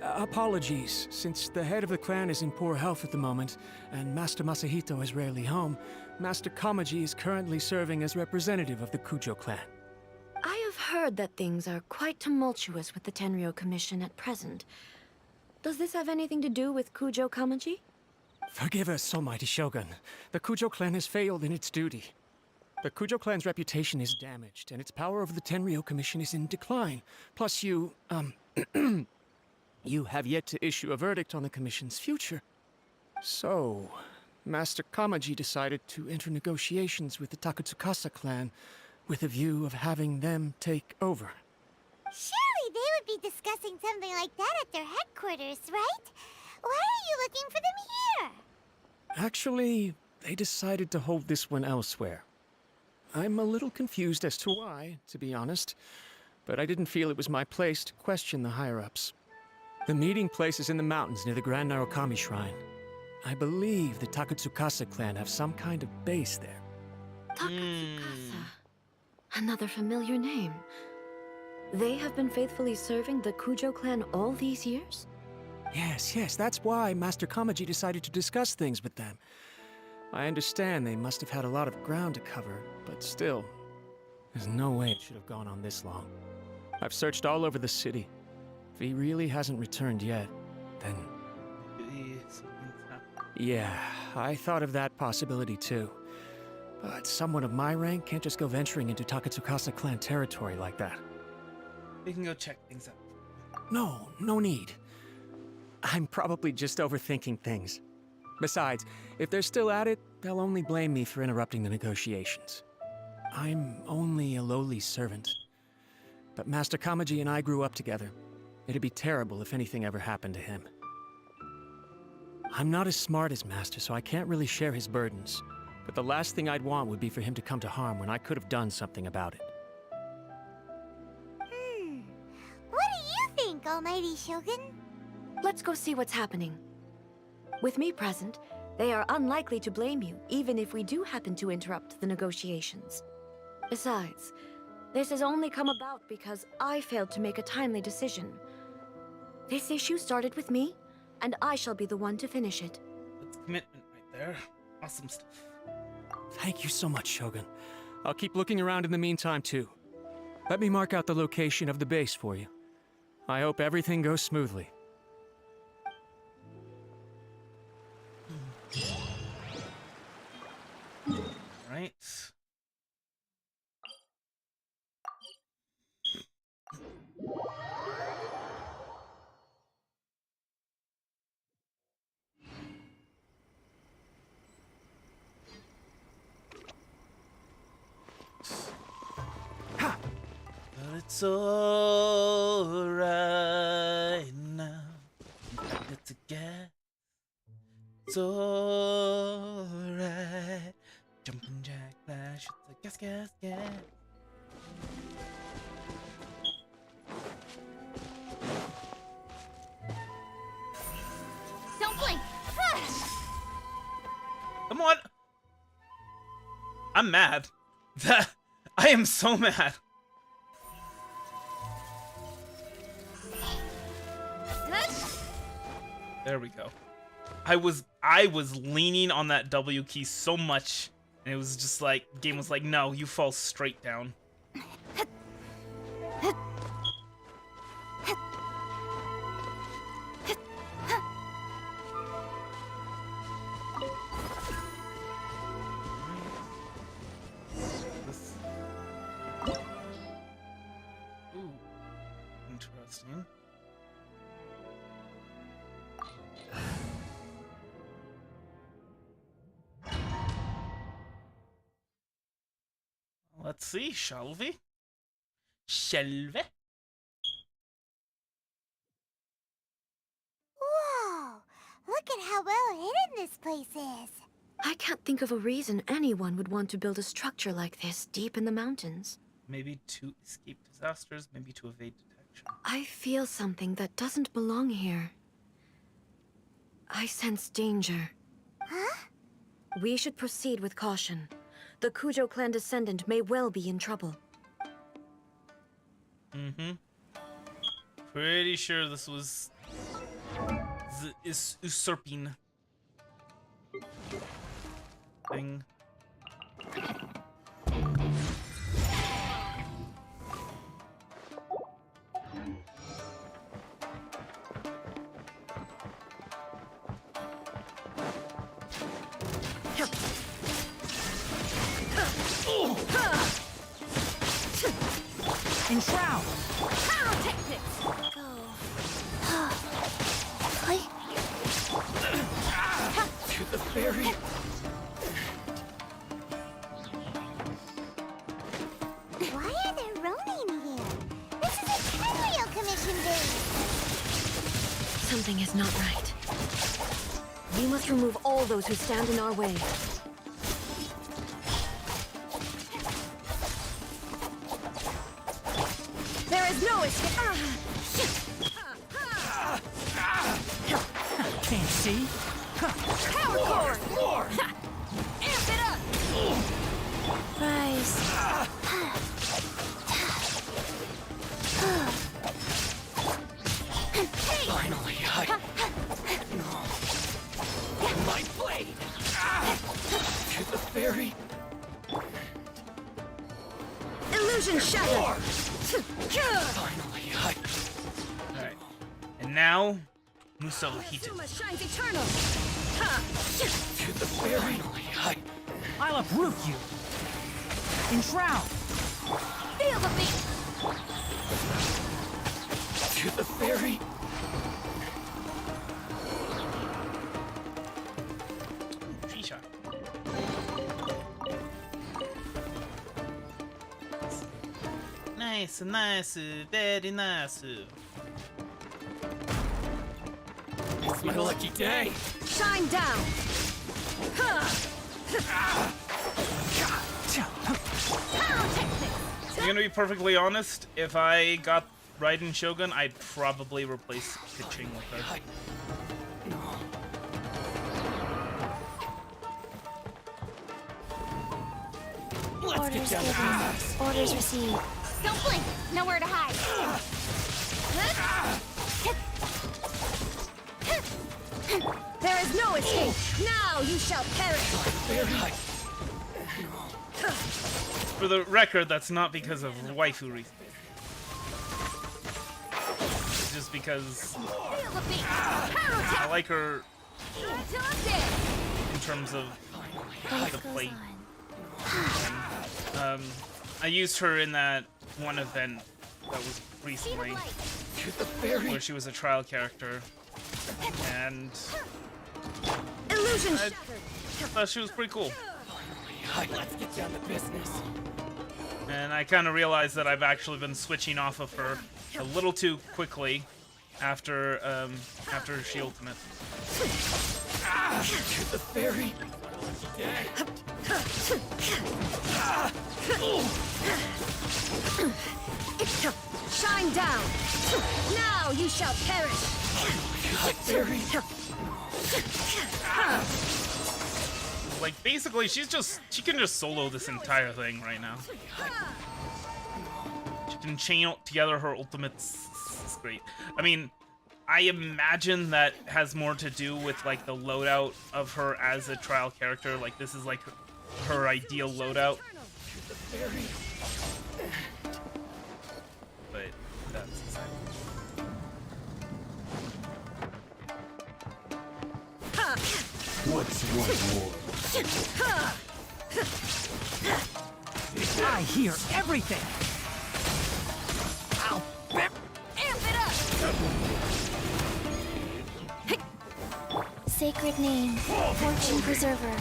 Apologies, since the head of the clan is in poor health at the moment, and Master Masahito is rarely home, Master Kamaji is currently serving as representative of the Kujo clan. heard that things are quite tumultuous with the Tenryou Commission at present. Does this have anything to do with Kujo Kamaji? Forgive us, Almighty Shogun. The Kujo clan has failed in its duty. The Kujo clan's reputation is damaged, and its power over the Tenryou Commission is in decline. Plus you, you have yet to issue a verdict on the Commission's future. So, Master Kamaji decided to enter negotiations with the Takatsukasa clan with a view of having them take over. Surely they would be discussing something like that at their headquarters, right? Why are you looking for them here? Actually, they decided to hold this one elsewhere. I'm a little confused as to why, to be honest, but I didn't feel it was my place to question the higher-ups. The meeting place is in the mountains near the Grand Narukami Shrine. I believe the Takatsukasa clan have some kind of base there. Takatsukasa. Another familiar name. They have been faithfully serving the Kujo clan all these years? Yes, that's why Master Kamaji decided to discuss things with them. I understand they must have had a lot of ground to cover, but still, there's no way it should have gone on this long. I've searched all over the city. If he really hasn't returned yet, then... Yeah, I thought of that possibility too. But someone of my rank can't just go venturing into Takatsukasa clan territory like that. We can go check things out. No need. I'm probably just overthinking things. Besides, if they're still at it, they'll only blame me for interrupting the negotiations. I'm only a lowly servant. But Master Kamaji and I grew up together. It'd be terrible if anything ever happened to him. I'm not as smart as Master, so I can't really share his burdens. But the last thing I'd want would be for him to come to harm when I could have done something about it. What do you think, Almighty Shogun? Let's go see what's happening. With me present, they are unlikely to blame you, even if we do happen to interrupt the negotiations. Besides, this has only come about because I failed to make a timely decision. This issue started with me, and I shall be the one to finish it. That's commitment right there. Awesome stuff. Thank you so much, Shogun. I'll keep looking around in the meantime, too. Let me mark out the location of the base for you. I hope everything goes smoothly. Right. But it's alright now. It's a guess. It's alright. Jumping jack flash. It's a guess. Don't blink! Come on. I'm mad. I am so mad. There we go. I was leaning on that W key so much, and it was just like, game was like, no, you fall straight down. Ooh, interesting. Let's see, shall we? Whoa! Look at how well hidden this place is. I can't think of a reason anyone would want to build a structure like this deep in the mountains. Maybe to escape disasters, maybe to evade detection. I feel something that doesn't belong here. I sense danger. Huh? We should proceed with caution. The Kujo clan descendant may well be in trouble. Pretty sure this was the usurping thing. Enshroud! Pyrotechnics! Go. Oi. To the ferry. Why are there Ronin here? This is a HoYo commission base! Something is not right. We must remove all those who stand in our way. There is no escape. Can't see? Power core! Amp it up! Rise. Finally, my blade! To the ferry! Illusion shattered! Finally, Alright. And now, Muso Hitu. Suma shines eternal! to the ferry! I'll uproot you! Enshroud! Feel the beat! To the ferry! Shisha. Nice, nice, very nice. It's my lucky day! Shine down! I'm gonna be perfectly honest, if I got Raiden Shogun, I'd probably replace Keqing with her. Orders given. Orders received. Don't blink! Nowhere to hide! There is no escape! Now you shall perish! For the record, that's not because of waifu reasons. It's just because Feel the beat! I like her Until I'm dead! in terms of Life the goes plate. on. I used her in that one event that was recently, where she was a trial character, and Illusion I shattered! thought she was pretty cool. Let's get down to business. And I kind of realized that I've actually been switching off of her a little too quickly after she ultimate. To the ferry! Shine down! Now you shall perish! Ferry! Like, basically, she can just solo this entire thing right now. She can chain together her ultimates. It's great. I mean, I imagine that has more to do with, like, the loadout of her as a trial character. Like, this is, like, her ideal loadout. But that's aside. What's one more? I hear everything! Amp it up! Sacred name, fortune preserver.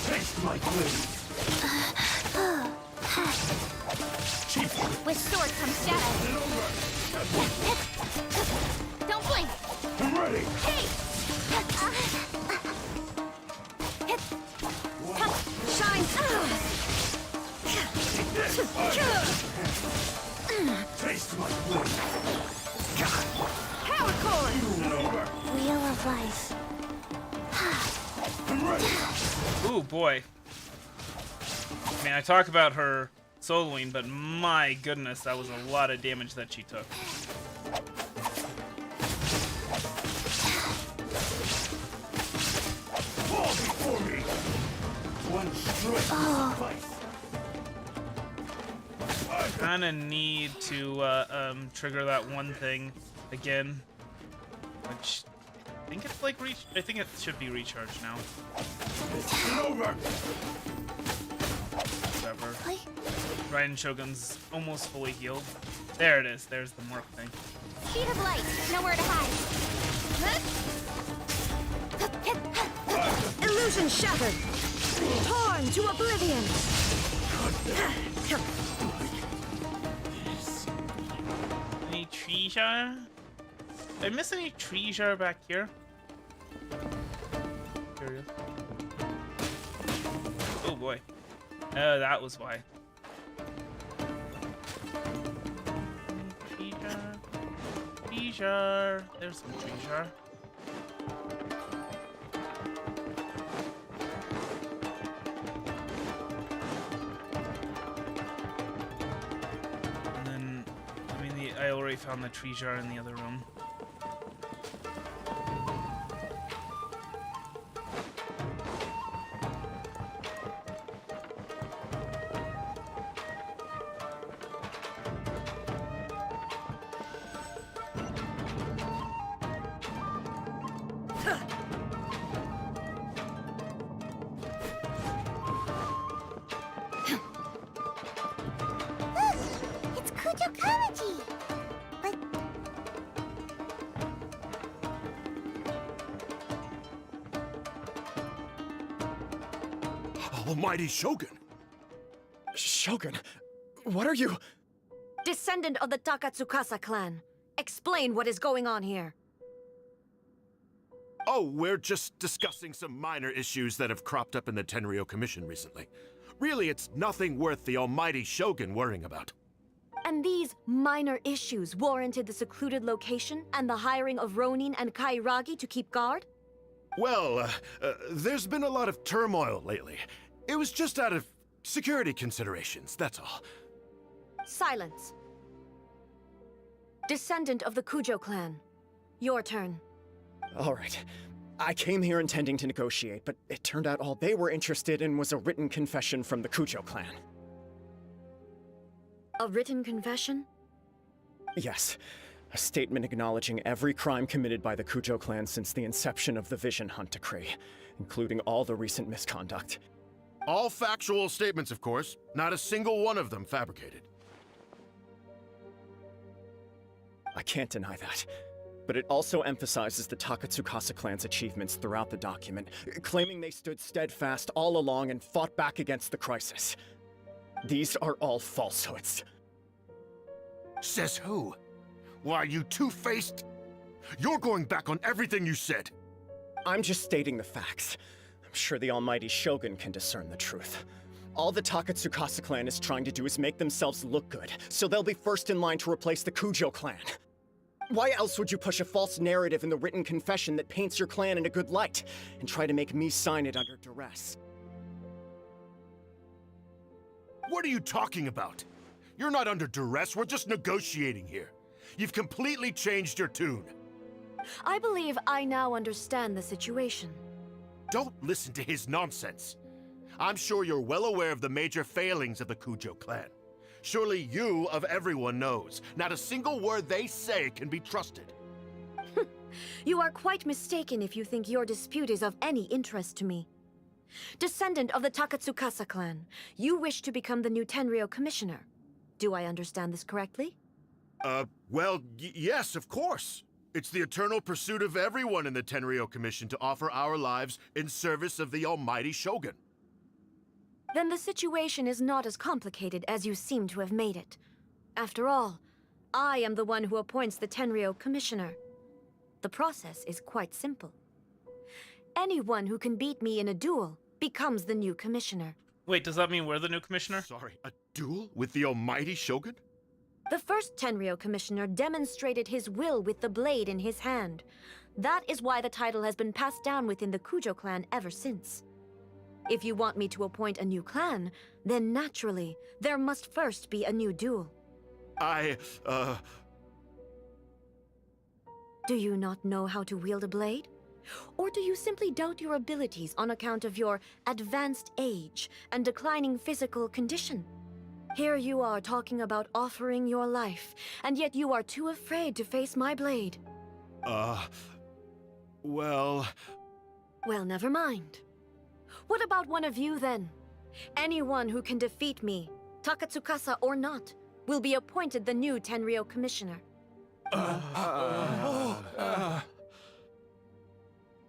Taste my blade. With sword comes shadow. Don't blink! I'm ready. Hey! Shine! Taste my blade. Power core! Wheel of life. I'm ready. Ooh, boy. I mean, I talk about her soloing, but my goodness, that was a lot of damage that she took. Fall before me. One strike suffice. Kinda need to trigger that one thing again, which I think it's like I think it should be recharged now. It's over! Whatever. Raiden Shogun's almost fully healed. There it is. There's the mark thing. Sheet of light. Nowhere to hide. Illusion shattered! Torn to oblivion! Any treasure? Did I miss any treasure back here? Curious. Oh boy. That was why. Treasure. Treasure. There's some treasure. And then, I mean, I already found the treasure in the other room. It's Kujo-Kamaji! But... Almighty Shogun! Shogun, what are you? Descendant of the Takatsukasa clan. Explain what is going on here. Oh, we're just discussing some minor issues that have cropped up in the Tenryou Commission recently. Really, it's nothing worth the almighty Shogun worrying about. And these minor issues warranted the secluded location and the hiring of Ronin and Kairagi to keep guard? Well, there's been a lot of turmoil lately. It was just out of security considerations, that's all. Silence. Descendant of the Kujo clan. Your turn. All right. I came here intending to negotiate, but it turned out all they were interested in was a written confession from the Kujo clan. A written confession? Yes. A statement acknowledging every crime committed by the Kujo clan since the inception of the Vision Hunt Decree, including all the recent misconduct. All factual statements, of course. Not a single one of them fabricated. I can't deny that. But it also emphasizes the Takatsukasa clan's achievements throughout the document, claiming they stood steadfast all along and fought back against the crisis. These are all falsehoods. Says who? Why, you two-faced? You're going back on everything you said. I'm just stating the facts. I'm sure the almighty Shogun can discern the truth. All the Takatsukasa clan is trying to do is make themselves look good, so they'll be first in line to replace the Kujo clan. Why else would you push a false narrative in the written confession that paints your clan in a good light, and try to make me sign it under duress? What are you talking about? You're not under duress, we're just negotiating here. You've completely changed your tune. I believe I now understand the situation. Don't listen to his nonsense. I'm sure you're well aware of the major failings of the Kujo clan. Surely you, of everyone, knows. Not a single word they say can be trusted. You are quite mistaken if you think your dispute is of any interest to me. Descendant of the Takatsukasa clan, you wish to become the new Tenryou commissioner. Do I understand this correctly? Well, yes, of course. It's the eternal pursuit of everyone in the Tenryou Commission to offer our lives in service of the almighty Shogun. Then the situation is not as complicated as you seem to have made it. After all, I am the one who appoints the Tenryou commissioner. The process is quite simple. Anyone who can beat me in a duel becomes the new commissioner. Wait, does that mean we're the new commissioner? Sorry, a duel with the almighty Shogun? The first Tenryou commissioner demonstrated his will with the blade in his hand. That is why the title has been passed down within the Kujo clan ever since. If you want me to appoint a new clan, then naturally, there must first be a new duel. Do you not know how to wield a blade? Or do you simply doubt your abilities on account of your advanced age and declining physical condition? Here you are talking about offering your life, and yet you are too afraid to face my blade. Well... Well, never mind. What about one of you, then? Anyone who can defeat me, Takatsukasa or not, will be appointed the new Tenryou Commissioner.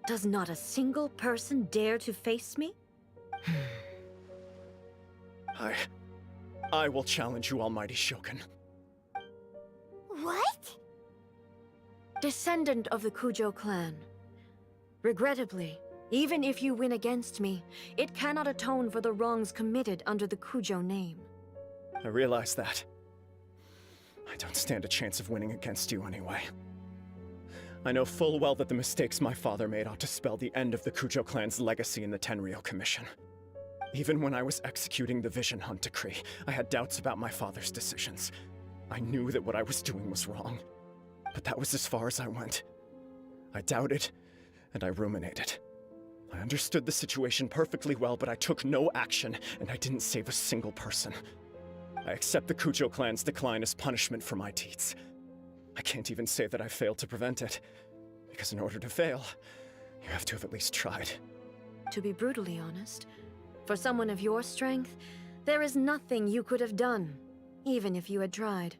Does not a single person dare to face me? I will challenge you, Almighty Shogun. What? Descendant of the Kujo clan. Regrettably, even if you win against me, it cannot atone for the wrongs committed under the Kujo name. I realize that. I don't stand a chance of winning against you anyway. I know full well that the mistakes my father made ought to spell the end of the Kujo clan's legacy in the Tenryou Commission. Even when I was executing the Vision Hunt decree, I had doubts about my father's decisions. I knew that what I was doing was wrong, but that was as far as I went. I doubted, and I ruminated. I understood the situation perfectly well, but I took no action, and I didn't save a single person. I accept the Kujo clan's decline as punishment for my deeds. I can't even say that I failed to prevent it, because in order to fail, you have to have at least tried. To be brutally honest, for someone of your strength, there is nothing you could have done, even if you had tried.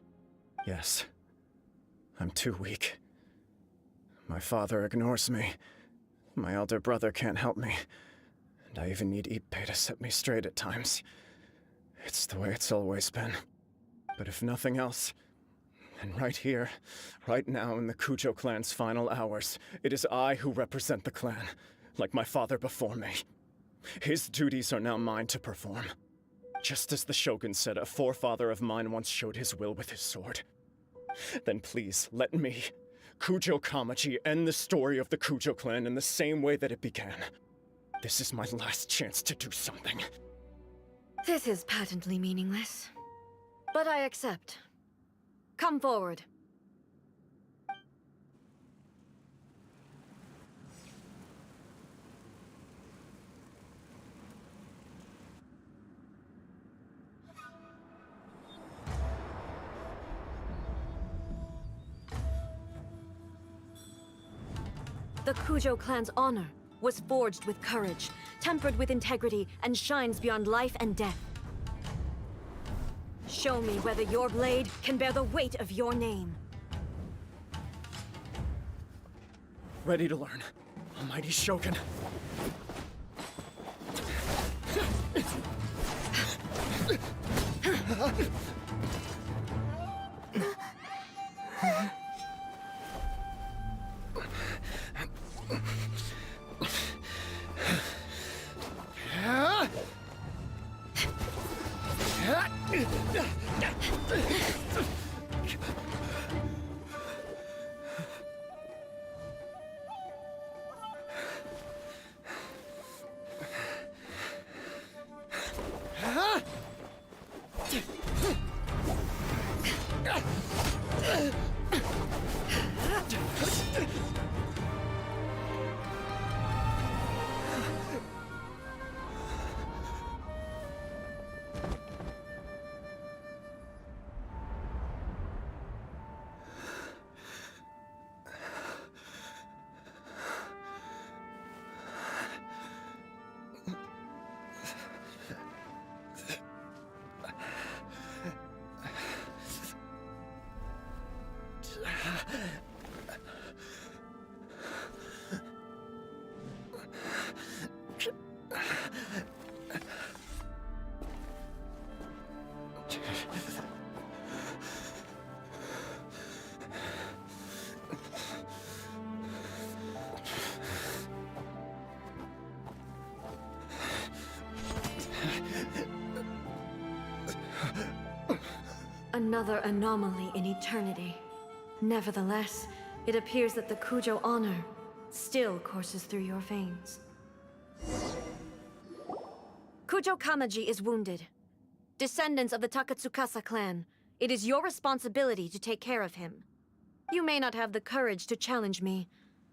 Yes. I'm too weak. My father ignores me. My elder brother can't help me. And I even need Ippei to set me straight at times. It's the way it's always been. But if nothing else, then right here, right now in the Kujo clan's final hours, it is I who represent the clan, like my father before me. His duties are now mine to perform. Just as the Shogun said, a forefather of mine once showed his will with his sword. Then please, let me, Kujo Kamaji, end the story of the Kujo clan in the same way that it began. This is my last chance to do something. This is patently meaningless. But I accept. Come forward. The Kujo clan's honor was forged with courage, tempered with integrity, and shines beyond life and death. Show me whether your blade can bear the weight of your name. Ready to learn, Almighty Shogun. Another anomaly in eternity. Nevertheless, it appears that the Kujo honor still courses through your veins. Kujo Kamaji is wounded. Descendants of the Takatsukasa clan, it is your responsibility to take care of him. You may not have the courage to challenge me,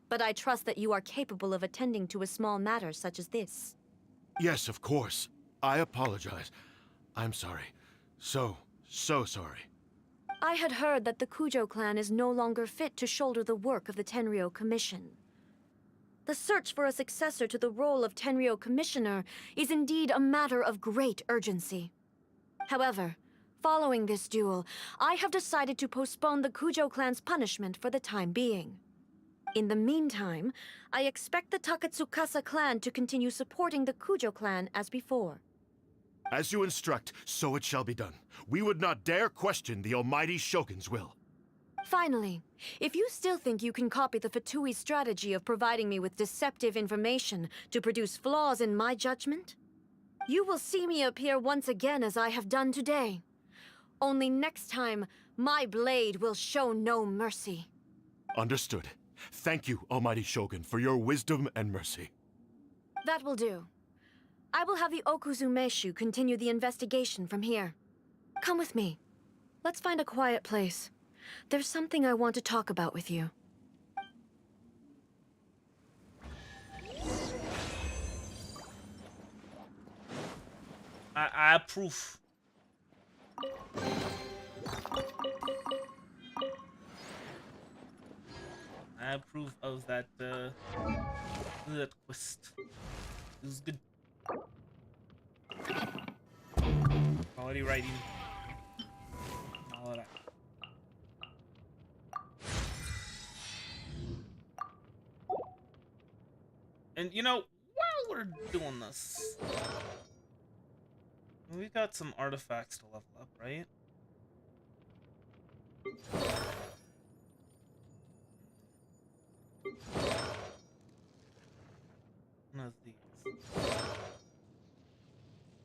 but I trust that you are capable of attending to a small matter such as this. Yes, of course. I apologize. I'm sorry. So sorry. I had heard that the Kujo clan is no longer fit to shoulder the work of the Tenryou Commission. The search for a successor to the role of Tenryou Commissioner is indeed a matter of great urgency. However, following this duel, I have decided to postpone the Kujo clan's punishment for the time being. In the meantime, I expect the Takatsukasa clan to continue supporting the Kujo clan as before. As you instruct, so it shall be done. We would not dare question the almighty Shogun's will. Finally, if you still think you can copy the Fatui strategy of providing me with deceptive information to produce flaws in my judgment, you will see me appear once again as I have done today. Only next time, my blade will show no mercy. Understood. Thank you, almighty Shogun, for your wisdom and mercy. That will do. I will have the Okuzumeshu continue the investigation from here. Come with me. Let's find a quiet place. There's something I want to talk about with you. I approve. I approve of that quest. It was good. Quality writing. All of that. And you know, while we're doing this, we've got some artifacts to level up, right? One of these.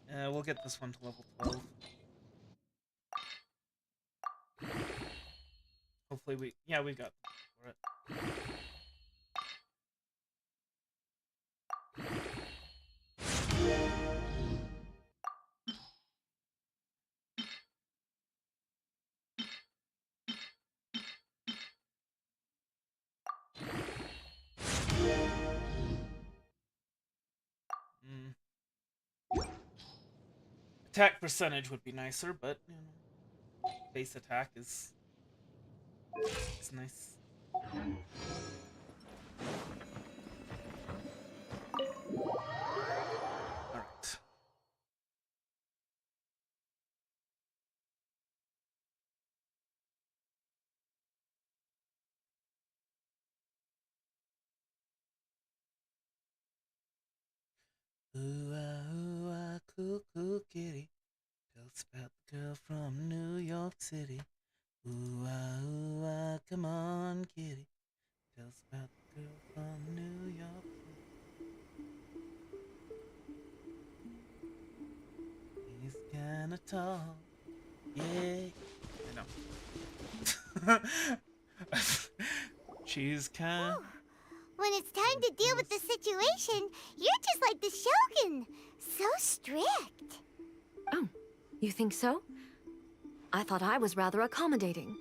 We'll get this one to level 12. Hopefully we've got for it. Attack percentage would be nicer, but you know, base attack is nice. Alright. Ooh ah, cuckoo kitty. Tell us about the girl from New York City. Ooh ah, come on, kitty. Tell us about the girl from New York City. He's kinda tall. Yeah. I know. She's kinda... When it's time to deal with the situation, you're just like the Shogun. So strict. Oh, you think so? I thought I was rather accommodating.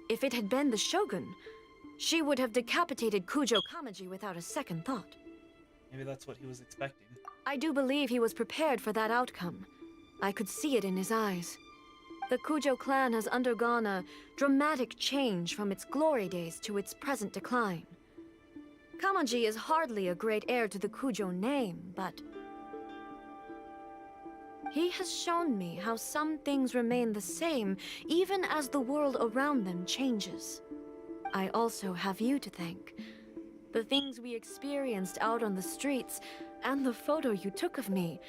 If it had been the Shogun, she would have decapitated Kujo Kamaji without a second thought. Maybe that's what he was expecting. I do believe he was prepared for that outcome. I could see it in his eyes. The Kujo clan has undergone a dramatic change from its glory days to its present decline. Kamaji is hardly a great heir to the Kujo name, but he has shown me how some things remain the same even as the world around them changes. I also have you to thank. The things we experienced out on the streets and the photo you took of me,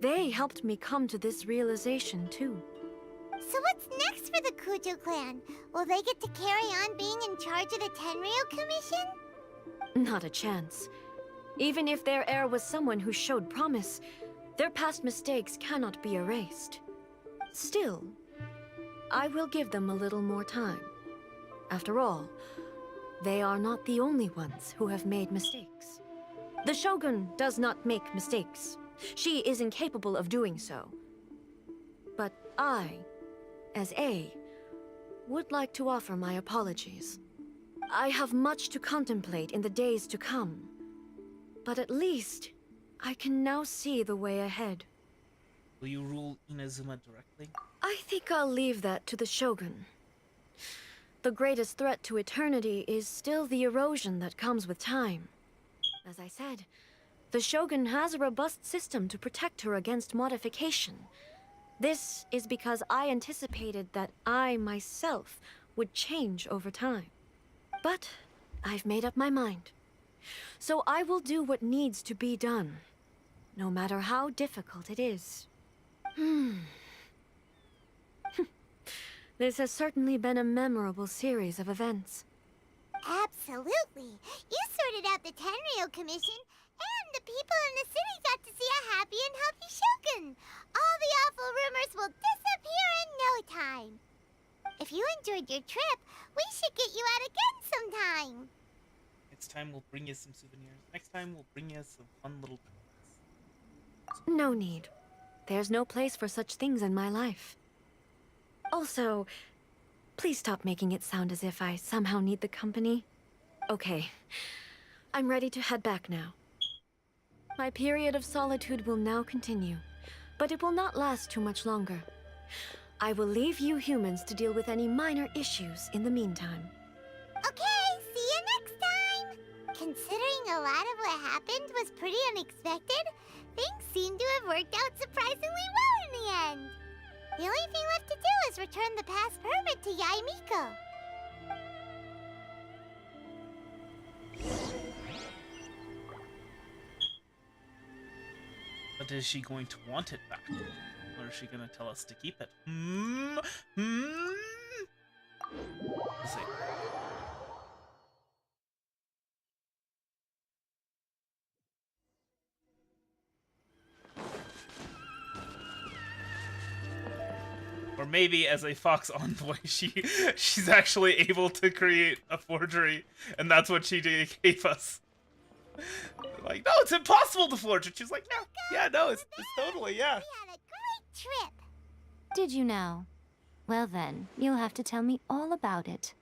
they helped me come to this realization too. So what's next for the Kujo clan? Will they get to carry on being in charge of the Tenryou Commission? Not a chance. Even if their heir was someone who showed promise, their past mistakes cannot be erased. Still, I will give them a little more time. After all, they are not the only ones who have made mistakes. The Shogun does not make mistakes. She is incapable of doing so. But I, as A, would like to offer my apologies. I have much to contemplate in the days to come, but at least I can now see the way ahead. Will you rule Inazuma directly? I think I'll leave that to the Shogun. The greatest threat to eternity is still the erosion that comes with time. As I said, the Shogun has a robust system to protect her against modification. This is because I anticipated that I myself would change over time. But I've made up my mind. So I will do what needs to be done, no matter how difficult it is. This has certainly been a memorable series of events. Absolutely. You sorted out the Tenryou Commission, and the people in the city got to see a happy and healthy Shogun. All the awful rumors will disappear in no time. If you enjoyed your trip, we should get you out again sometime. Next time we'll bring you some souvenirs. Next time we'll bring you some fun little trinkets. No need. There's no place for such things in my life. Also, please stop making it sound as if I somehow need the company. Okay, I'm ready to head back now. My period of solitude will now continue, but it will not last too much longer. I will leave you humans to deal with any minor issues in the meantime. Okay, see you next time! Considering a lot of what happened was pretty unexpected, things seem to have worked out surprisingly well in the end. The only thing left to do is return the pass permit to Yaimiko. But is she going to want it back? Or is she going to tell us to keep it? Let's see. Or maybe as a fox envoy, she's actually able to create a forgery, and that's what she gave us. Like, no, it's impossible to forge it. She's like, no, yeah, no, it's totally, yeah. We had a great trip. Did you now? Well then, you'll have to tell me all about it.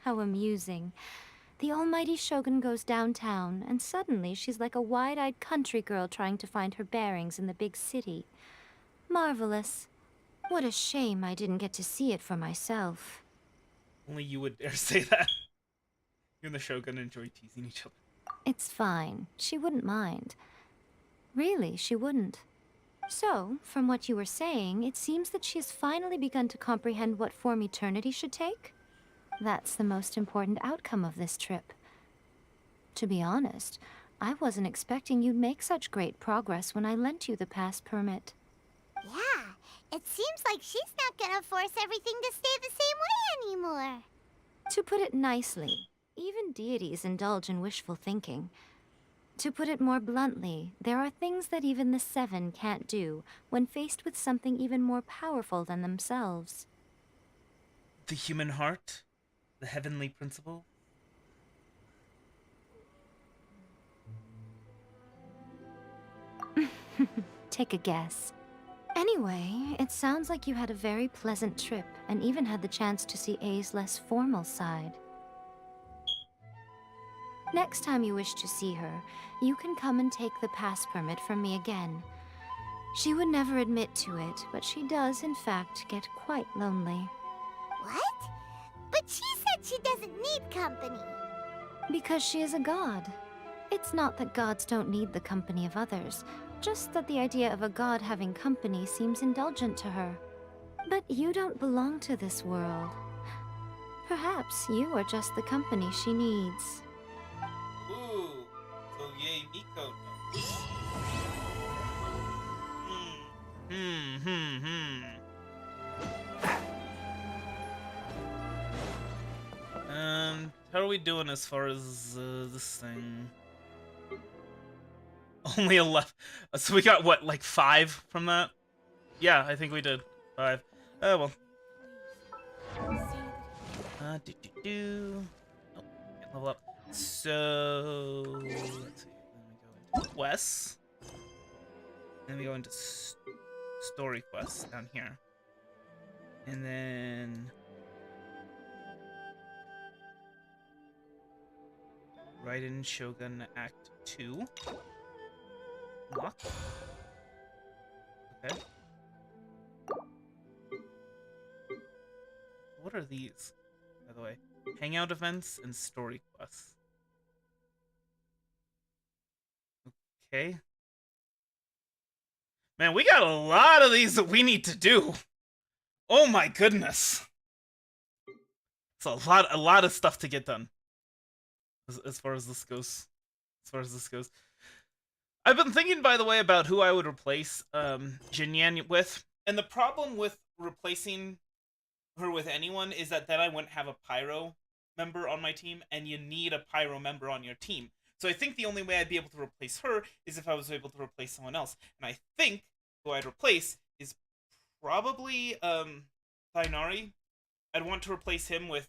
How amusing. The almighty Shogun goes downtown, and suddenly she's like a wide-eyed country girl trying to find her bearings in the big city. Marvelous. What a shame I didn't get to see it for myself. Only you would dare say that. You and the Shogun enjoy teasing each other. It's fine. She wouldn't mind. Really, she wouldn't. So, from what you were saying, it seems that she has finally begun to comprehend what form eternity should take? That's the most important outcome of this trip. To be honest, I wasn't expecting you'd make such great progress when I lent you the pass permit. Yeah, it seems like she's not gonna force everything to stay the same way anymore. To put it nicely, even deities indulge in wishful thinking. To put it more bluntly, there are things that even the Seven can't do when faced with something even more powerful than themselves. The human heart? The heavenly principle? Take a guess. Anyway, it sounds like you had a very pleasant trip and even had the chance to see A's less formal side. Next time you wish to see her, you can come and take the pass permit from me again. She would never admit to it, but she does, in fact, get quite lonely. What? But she said she doesn't need company. Because she is a god. It's not that gods don't need the company of others, just that the idea of a god having company seems indulgent to her. But you don't belong to this world. Perhaps you are just the company she needs. Ooh, so yay, Miko knows. How are we doing as far as this thing? Only 11. So we got what, like 5 from that? Yeah, I think we did 5. Oh well. Oh, can't level up. So let's see. Then we go into quests. Then we go into story quests down here, and then Raiden Shogun Act 2. Lock. Okay. What are are these, by the way? Hangout events and story quests. Okay. Man, we got a lot of these that we need to do. Oh my goodness. It's a lot of stuff to get done. As far as this goes. I've been thinking, by the way, about who I would replace Jinyan with. And the problem with replacing her with anyone is that then I wouldn't have a Pyro member on my team, and you need a Pyro member on your team. So I think the only way I'd be able to replace her is if I was able to replace someone else. And I think who I'd replace is probably Thainari. I'd want to replace him with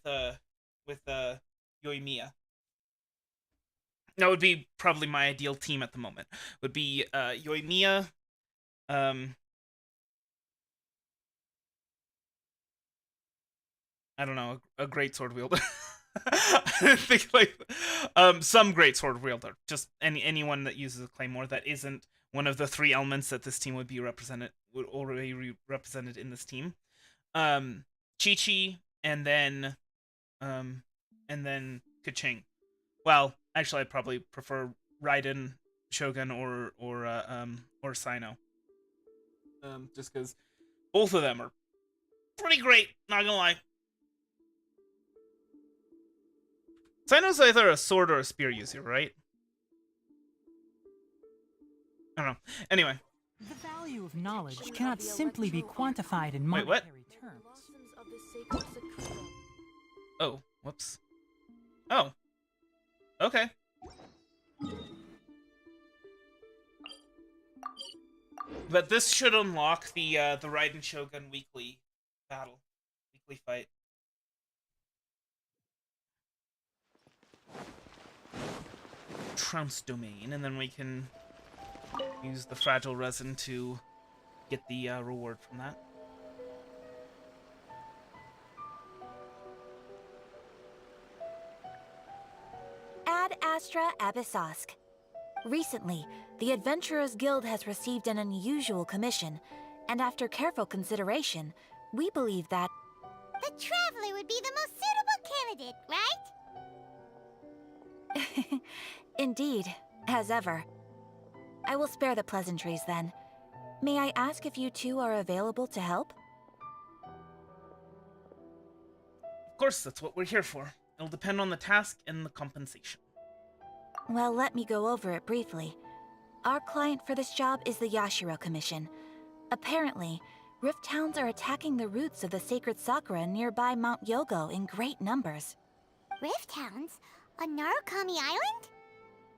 Yoimiya. That would be probably my ideal team at the moment. Would be Yoimiya, I don't know, a great sword wielder. I think like some great sword wielder. Just anyone that uses a claymore that isn't one of the 3 elements that this team would already be represented in this team. Chi-Chi, and then Keqing. Well, actually, I'd probably prefer Raiden, Shogun, or Sino. Just because both of them are pretty great. Not gonna lie. Sino's either a sword or a spear user, right? I don't know. Anyway. The value of knowledge cannot simply be quantified in monetary terms. Oh, whoops. Oh. Okay. But this should unlock the Raiden Shogun weekly battle. Weekly fight. Trounce domain, and then we can use the fragile resin to get the reward from that. Ad Astra Abyssosk. Recently, the Adventurers Guild has received an unusual commission, and after careful consideration, we believe that the Traveler would be the most suitable candidate, right? Indeed, as ever. I will spare the pleasantries then. May I ask if you two are available to help? Of course, that's what we're here for. It'll depend on the task and the compensation. Well, let me go over it briefly. Our client for this job is the Yashiro Commission. Apparently, Rift Hounds are attacking the roots of the sacred sakura nearby Mount Yogo in great numbers. Rift Hounds? On Narukami Island?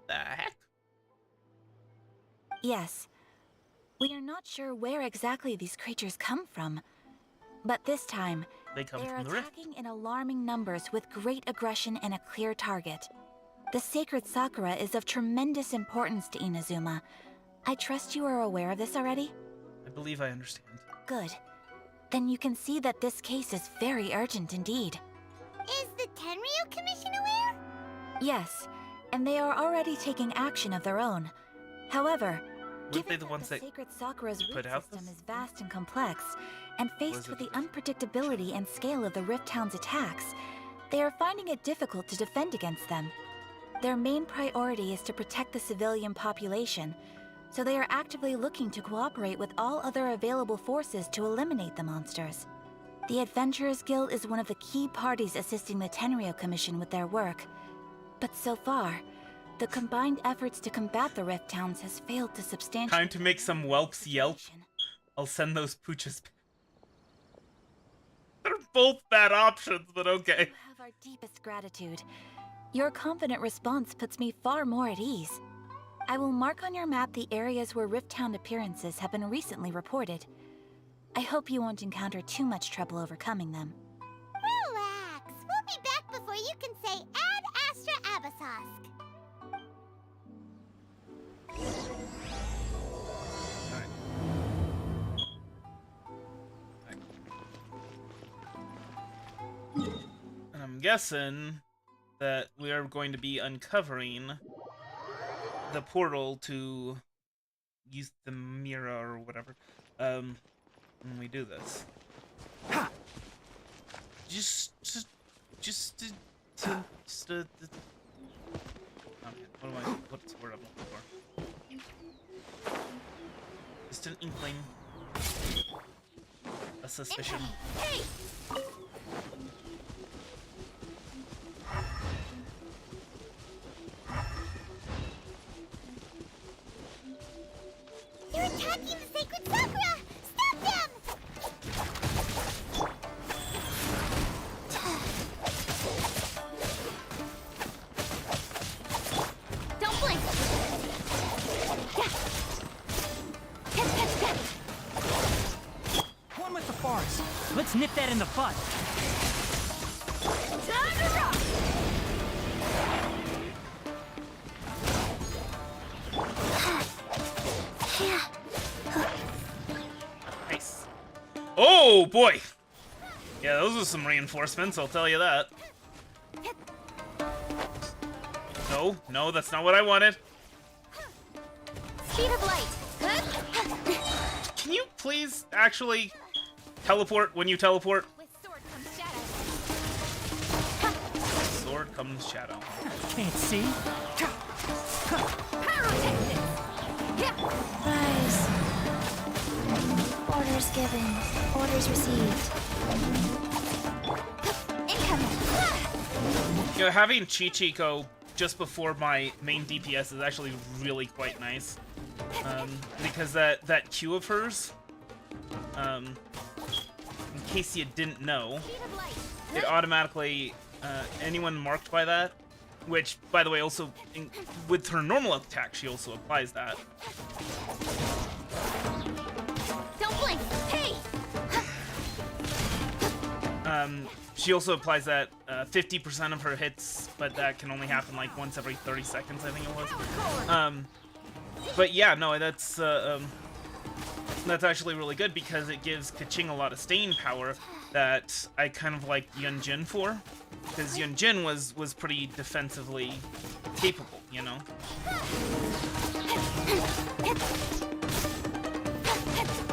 The heck? Yes. We are not sure where exactly these creatures come from. But this time, they are attacking in alarming numbers with great aggression and a clear target. The sacred sakura is of tremendous importance to Inazuma. I trust you are aware of this already? I believe I understand. Good. Then you can see that this case is very urgent indeed. Is the Tenryu Commission aware? Yes, and they are already taking action of their own. However, given the ones that the sacred sakura's root system is vast and complex, and faced with the unpredictability and scale of the Rift Hound's attacks, they are finding it difficult to defend against them. Their main priority is to protect the civilian population, so they are actively looking to cooperate with all other available forces to eliminate the monsters. The Adventurers Guild is one of the key parties assisting the Tenryu Commission with their work. But so far, the combined efforts to combat the Rift Hounds has failed to substantiate... Time to make some whelps yelp. I'll send those pooches. They're both bad options, but okay. You have our deepest gratitude. Your confident response puts me far more at ease. I will mark on your map the areas where Rift Hound appearances have been recently reported. I hope you won't encounter too much trouble overcoming them. Relax. We'll be back before you can say Ad Astra Abyssosk. And I'm guessing that we are going to be uncovering the portal to use the mirror or whatever when we do this. what's the word I'm looking for? Just an inkling. A suspicion. Hey! They're attacking the sacred Sakura! Stop them! Don't blink! One with the forest. Let's nip that in the bud. Time to rock! Nice. Oh boy! Yeah, those are some reinforcements, I'll tell you that. No, no, that's not what I wanted. Speed of light! Can you please actually teleport when you teleport? With sword comes shadow. Sword comes shadow. Can't see. Rise. Orders given. Orders received. Incoming. You know, having Chi-Chi go just before my main DPS is actually really quite nice. Because that Q of hers, in case you didn't know, it automatically, anyone marked by that, which, by the way, also, with her normal attack, she also applies that. Don't blink. Hey. She also applies that 50% of her hits, but that can only happen like once every 30 seconds, I think it was. But yeah, no, that's actually really good because it gives Keqing a lot of staying power that I kind of like Yuánshén for, because Yuánshén was pretty defensively capable, you know.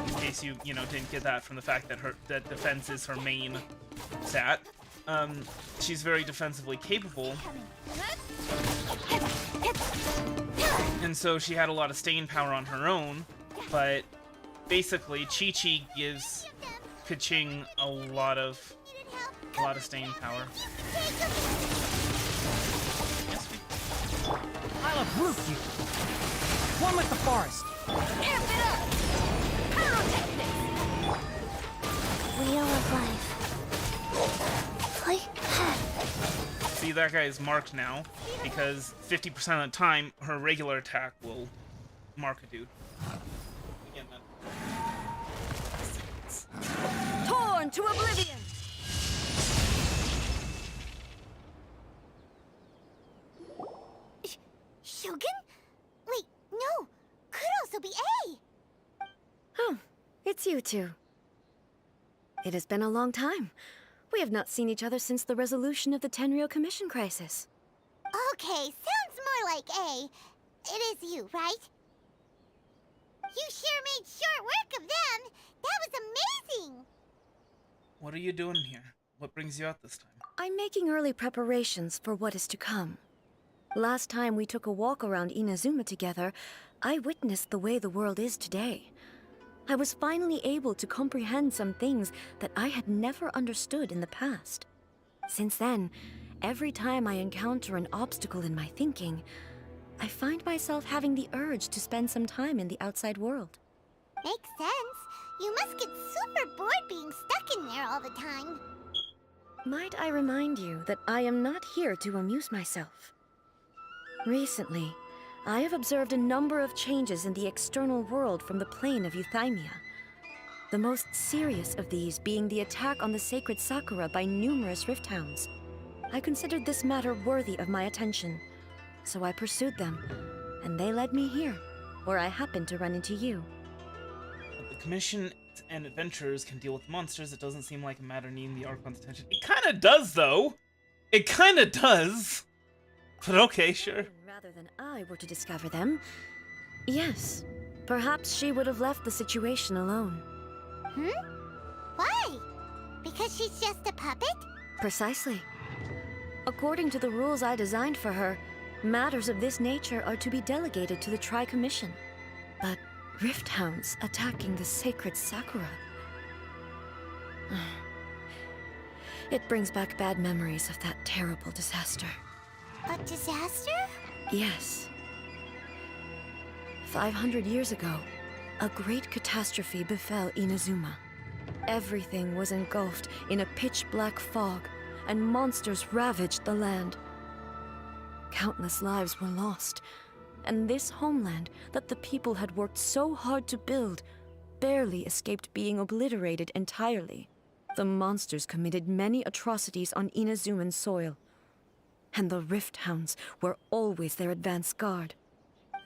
In case you didn't get that from the fact that that defense is her main stat. She's very defensively capable. And so she had a lot of staying power on her own, but basically Chi-Chi gives Keqing a lot of staying power. Yes, I'll uproot you. One with the forest. Amp it up. Pyrotechnics. Wheel of life. See, that guy is marked now, because 50% of the time, her regular attack will mark a dude. Again, Torn to oblivion! Shogun? Wait, no. Could also be A. Oh, it's you two. It has been a long time. We have not seen each other since the resolution of the Tenryou Commission crisis. Okay, sounds more like A. It is you, right? You sure made short work of them. That was amazing. what are you doing here? What brings you out this time? I'm making early preparations for what is to come. Last time we took a walk around Inazuma together, I witnessed the way the world is today. I was finally able to comprehend some things that I had never understood in the past. Since then, every time I encounter an obstacle in my thinking, I find myself having the urge to spend some time in the outside world. Makes sense. You must get super bored being stuck in there all the time. Might I remind you that I am not here to amuse myself. Recently, I have observed a number of changes in the external world from the plane of Euthymia. The most serious of these being the attack on the sacred Sakura by numerous rift hounds. I considered this matter worthy of my attention, so I pursued them, and they led me here, where I happened to run into you. The Commission and adventurers can deal with monsters. It doesn't seem like a matter needing the Archon's attention. It kinda does, though! It kinda does! But okay, sure. Rather than I were to discover them, yes, perhaps she would have left the situation alone. Hmm? Why? Because she's just a puppet? Precisely. According to the rules I designed for her, matters of this nature are to be delegated to the Tri-Commission. But Rift Hounds attacking the sacred Sakura... It brings back bad memories of that terrible disaster. A disaster? Yes. 500 years ago, a great catastrophe befell Inazuma. Everything was engulfed in a pitch-black fog, and monsters ravaged the land. Countless lives were lost, and this homeland that the people had worked so hard to build barely escaped being obliterated entirely. The monsters committed many atrocities on Inazuman soil, and the Rift Hounds were always their advance guard.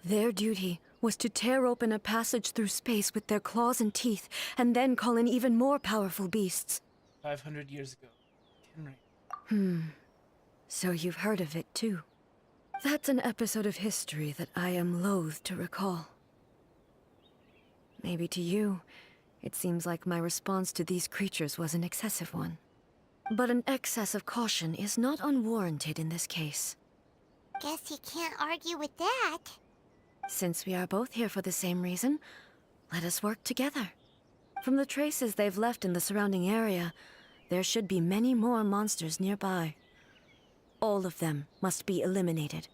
Their duty was to tear open a passage through space with their claws and teeth, and then call in even more powerful beasts. 500 years ago. Kenry. So you've heard of it too. That's an episode of history that I am loath to recall. Maybe to you, it seems like my response to these creatures was an excessive one. But an excess of caution is not unwarranted in this case. Guess you can't argue with that. Since we are both here for the same reason, let us work together. From the traces they've left in the surrounding area, there should be many more monsters nearby. All of them must be eliminated.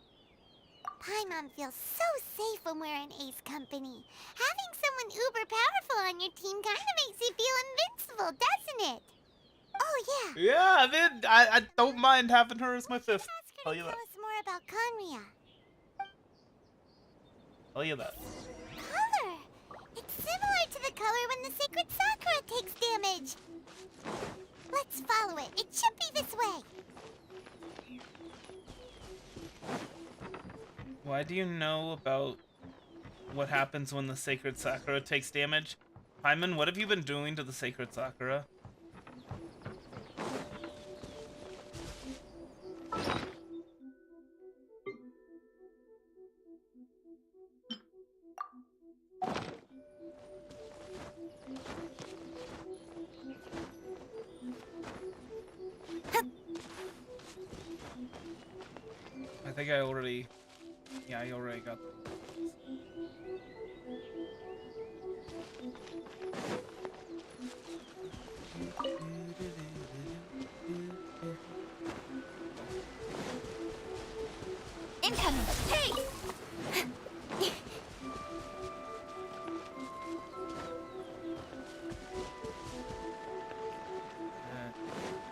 Paimon feels so safe when we're in Ace company. Having someone uber powerful on your team kind of makes you feel invincible, doesn't it? Oh, yeah. Yeah, I mean, I don't mind having her as my fifth. Tell you that. Tell us more about Conria. Tell you that. Color! It's similar to the color when the sacred Sakura takes damage. Let's follow it. It should be this way. Why do you know about what happens when the sacred Sakura takes damage? Paimon, what have you been doing to the sacred Sakura? I think I already... Yeah, I already got them. Incoming! Hey!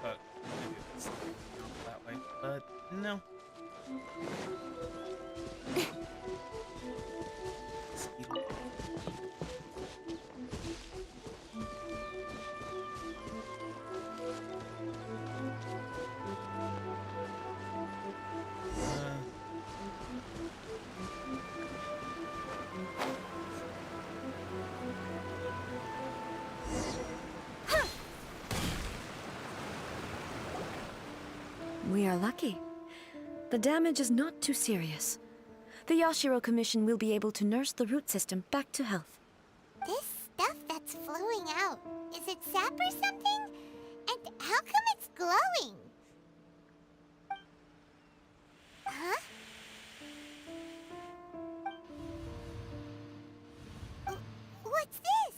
But maybe it's that way. But no. We are lucky. The damage is not too serious. The Yashiro Commission will be able to nurse the root system back to health. This stuff that's flowing out, is it sap or something? And how come it's glowing? Huh? What's this?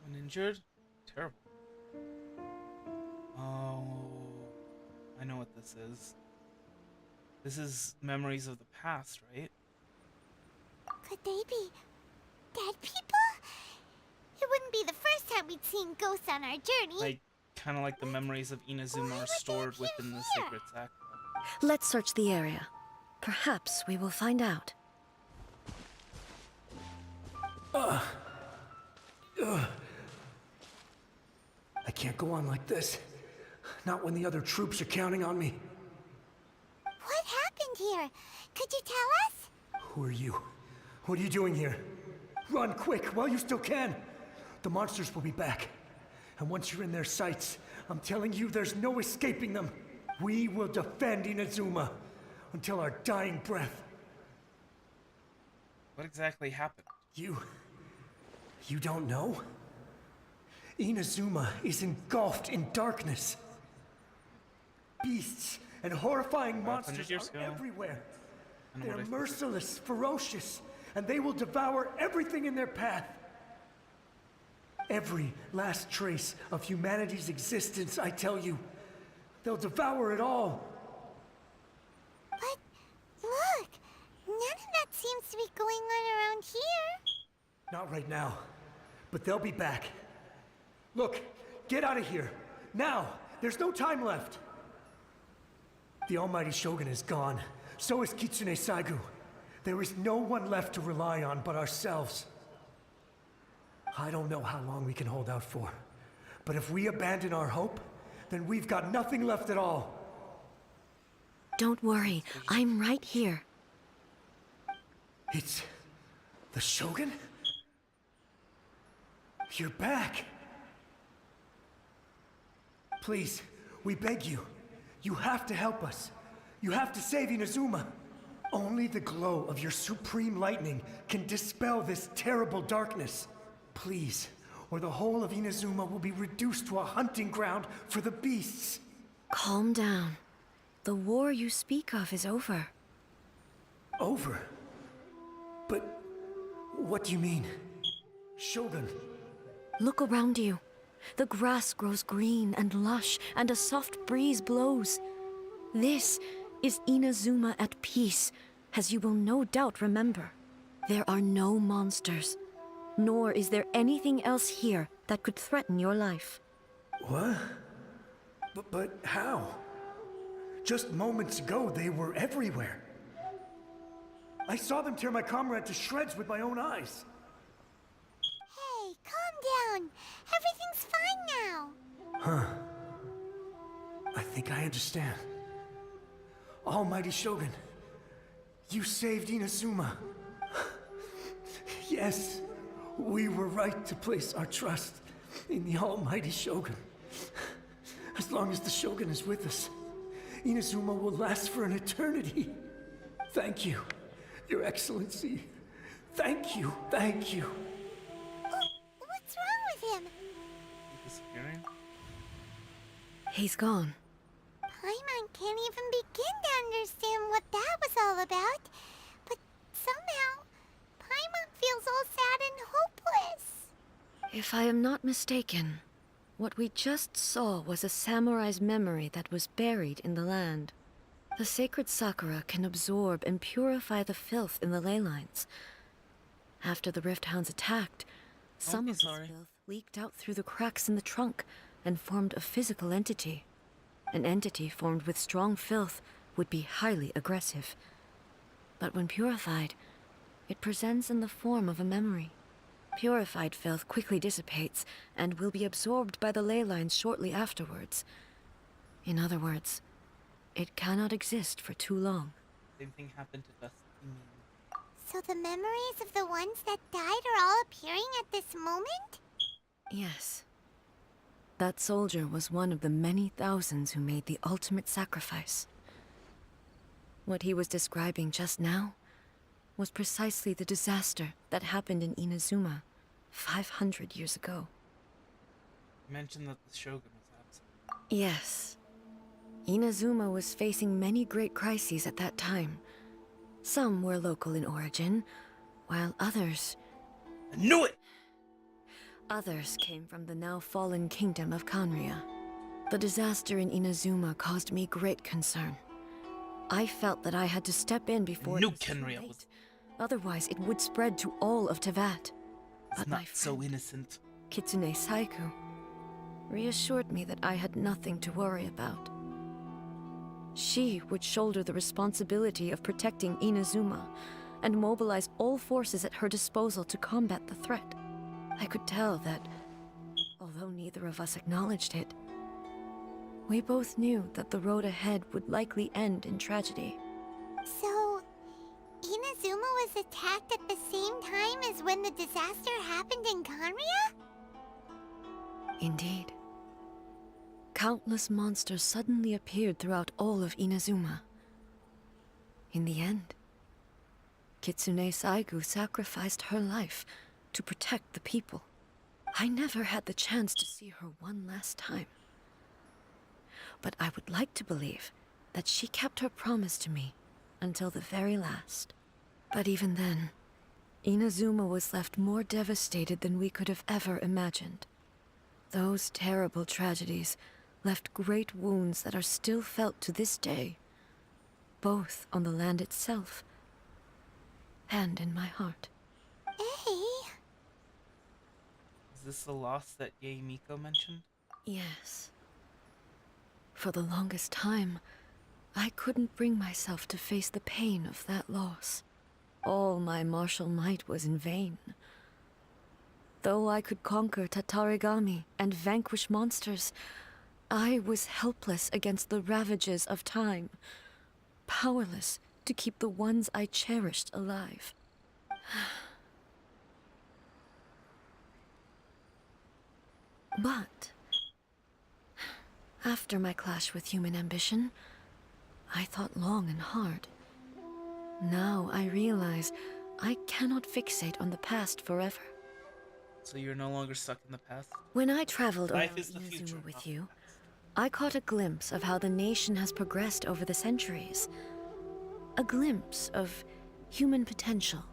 Someone injured? Terrible. Oh, I know what this is. This is memories of the past, right? Could they be dead people? It wouldn't be the first time we'd seen ghosts on our journey. Like, kind of like the memories of Inazuma are stored within the sacred Sakura. Let's search the area. Perhaps we will find out. I can't go on like this. Not when the other troops are counting on me. What happened here? Could you tell us? Who are you? What are you doing here? Run quick while you still can. The monsters will be back. And once you're in their sights, I'm telling you there's no escaping them. We will defend Inazuma until our dying breath. What exactly happened? You don't know? Inazuma is engulfed in darkness. Beasts and horrifying monsters are everywhere. They're merciless, ferocious, and they will devour everything in their path. Every last trace of humanity's existence, I tell you. They'll devour it all. But look, none of that seems to be going on around here. Not right now, but they'll be back. Look, get out of here. Now! There's no time left! The Almighty Shogun is gone. So is Kitsune Saigu. There is no one left to rely on but ourselves. I don't know how long we can hold out for. But if we abandon our hope, then we've got nothing left at all. Don't worry, I'm right here. It's... the Shogun? You're back! Please, we beg you. You have to help us. You have to save Inazuma. Only the glow of your supreme lightning can dispel this terrible darkness. Please, or the whole of Inazuma will be reduced to a hunting ground for the beasts. Calm down. The war you speak of is over. Over? But what do you mean? Shogun. Look around you. The grass grows green and lush, and a soft breeze blows. This is Inazuma at peace, as you will no doubt remember. There are no monsters, nor is there anything else here that could threaten your life. What? But how? Just moments ago, they were everywhere. I saw them tear my comrade to shreds with my own eyes. Hey, calm down. Everything's fine now. Huh. I think I understand. Almighty Shogun, you saved Inazuma. Yes, we were right to place our trust in the Almighty Shogun. As long as the Shogun is with us, Inazuma will last for an eternity. Thank you, Your Excellency. Thank you, thank you. What's wrong with him? Disappearing? He's gone. Paimon can't even begin to understand what that was all about. But somehow, Paimon feels all sad and hopeless. If I am not mistaken, what we just saw was a samurai's memory that was buried in the land. The sacred sakura can absorb and purify the filth in the ley lines. After the Rift Hounds attacked, some of this filth leaked out through the cracks in the trunk and formed a physical entity. An entity formed with strong filth would be highly aggressive. But when purified, it presents in the form of a memory. Purified filth quickly dissipates and will be absorbed by the ley lines shortly afterwards. In other words, it cannot exist for too long. Same thing happened to Dusty. So the memories of the ones that died are all appearing at this moment? Yes. That soldier was one of the many thousands who made the ultimate sacrifice. What he was describing just now was precisely the disaster that happened in Inazuma 500 years ago. You mentioned that the Shogun was absent. Yes. Inazuma was facing many great crises at that time. Some were local in origin, while others... I knew it! Others came from the now fallen kingdom of Kanria. The disaster in Inazuma caused me great concern. I felt that I had to step in before it was too late. Otherwise, it would spread to all of Tevat. But not my friend, so innocent. Kitsune Saigu, reassured me that I had nothing to worry about. She would shoulder the responsibility of protecting Inazuma and mobilize all forces at her disposal to combat the threat. I could tell that, although neither of us acknowledged it, we both knew that the road ahead would likely end in tragedy. So, Inazuma was attacked at the same time as when the disaster happened in Kanria? Indeed. Countless monsters suddenly appeared throughout all of Inazuma. In the end, Kitsune Saigu sacrificed her life to protect the people. I never had the chance to see her one last time. But I would like to believe that she kept her promise to me until the very last. But even then, Inazuma was left more devastated than we could have ever imagined. Those terrible tragedies left great wounds that are still felt to this day, both on the land itself and in my heart. Hey. Is this the loss that Yae Miko mentioned? Yes. For the longest time, I couldn't bring myself to face the pain of that loss. All my martial might was in vain. Though I could conquer Tatarigami and vanquish monsters, I was helpless against the ravages of time, powerless to keep the ones I cherished alive. But after my clash with human ambition, I thought long and hard. Now I realize I cannot fixate on the past forever. So you're no longer stuck in the past? When I traveled around Life is the future, Inazuma with not you, I caught a glimpse of how the nation has progressed over the centuries. A glimpse of human potential.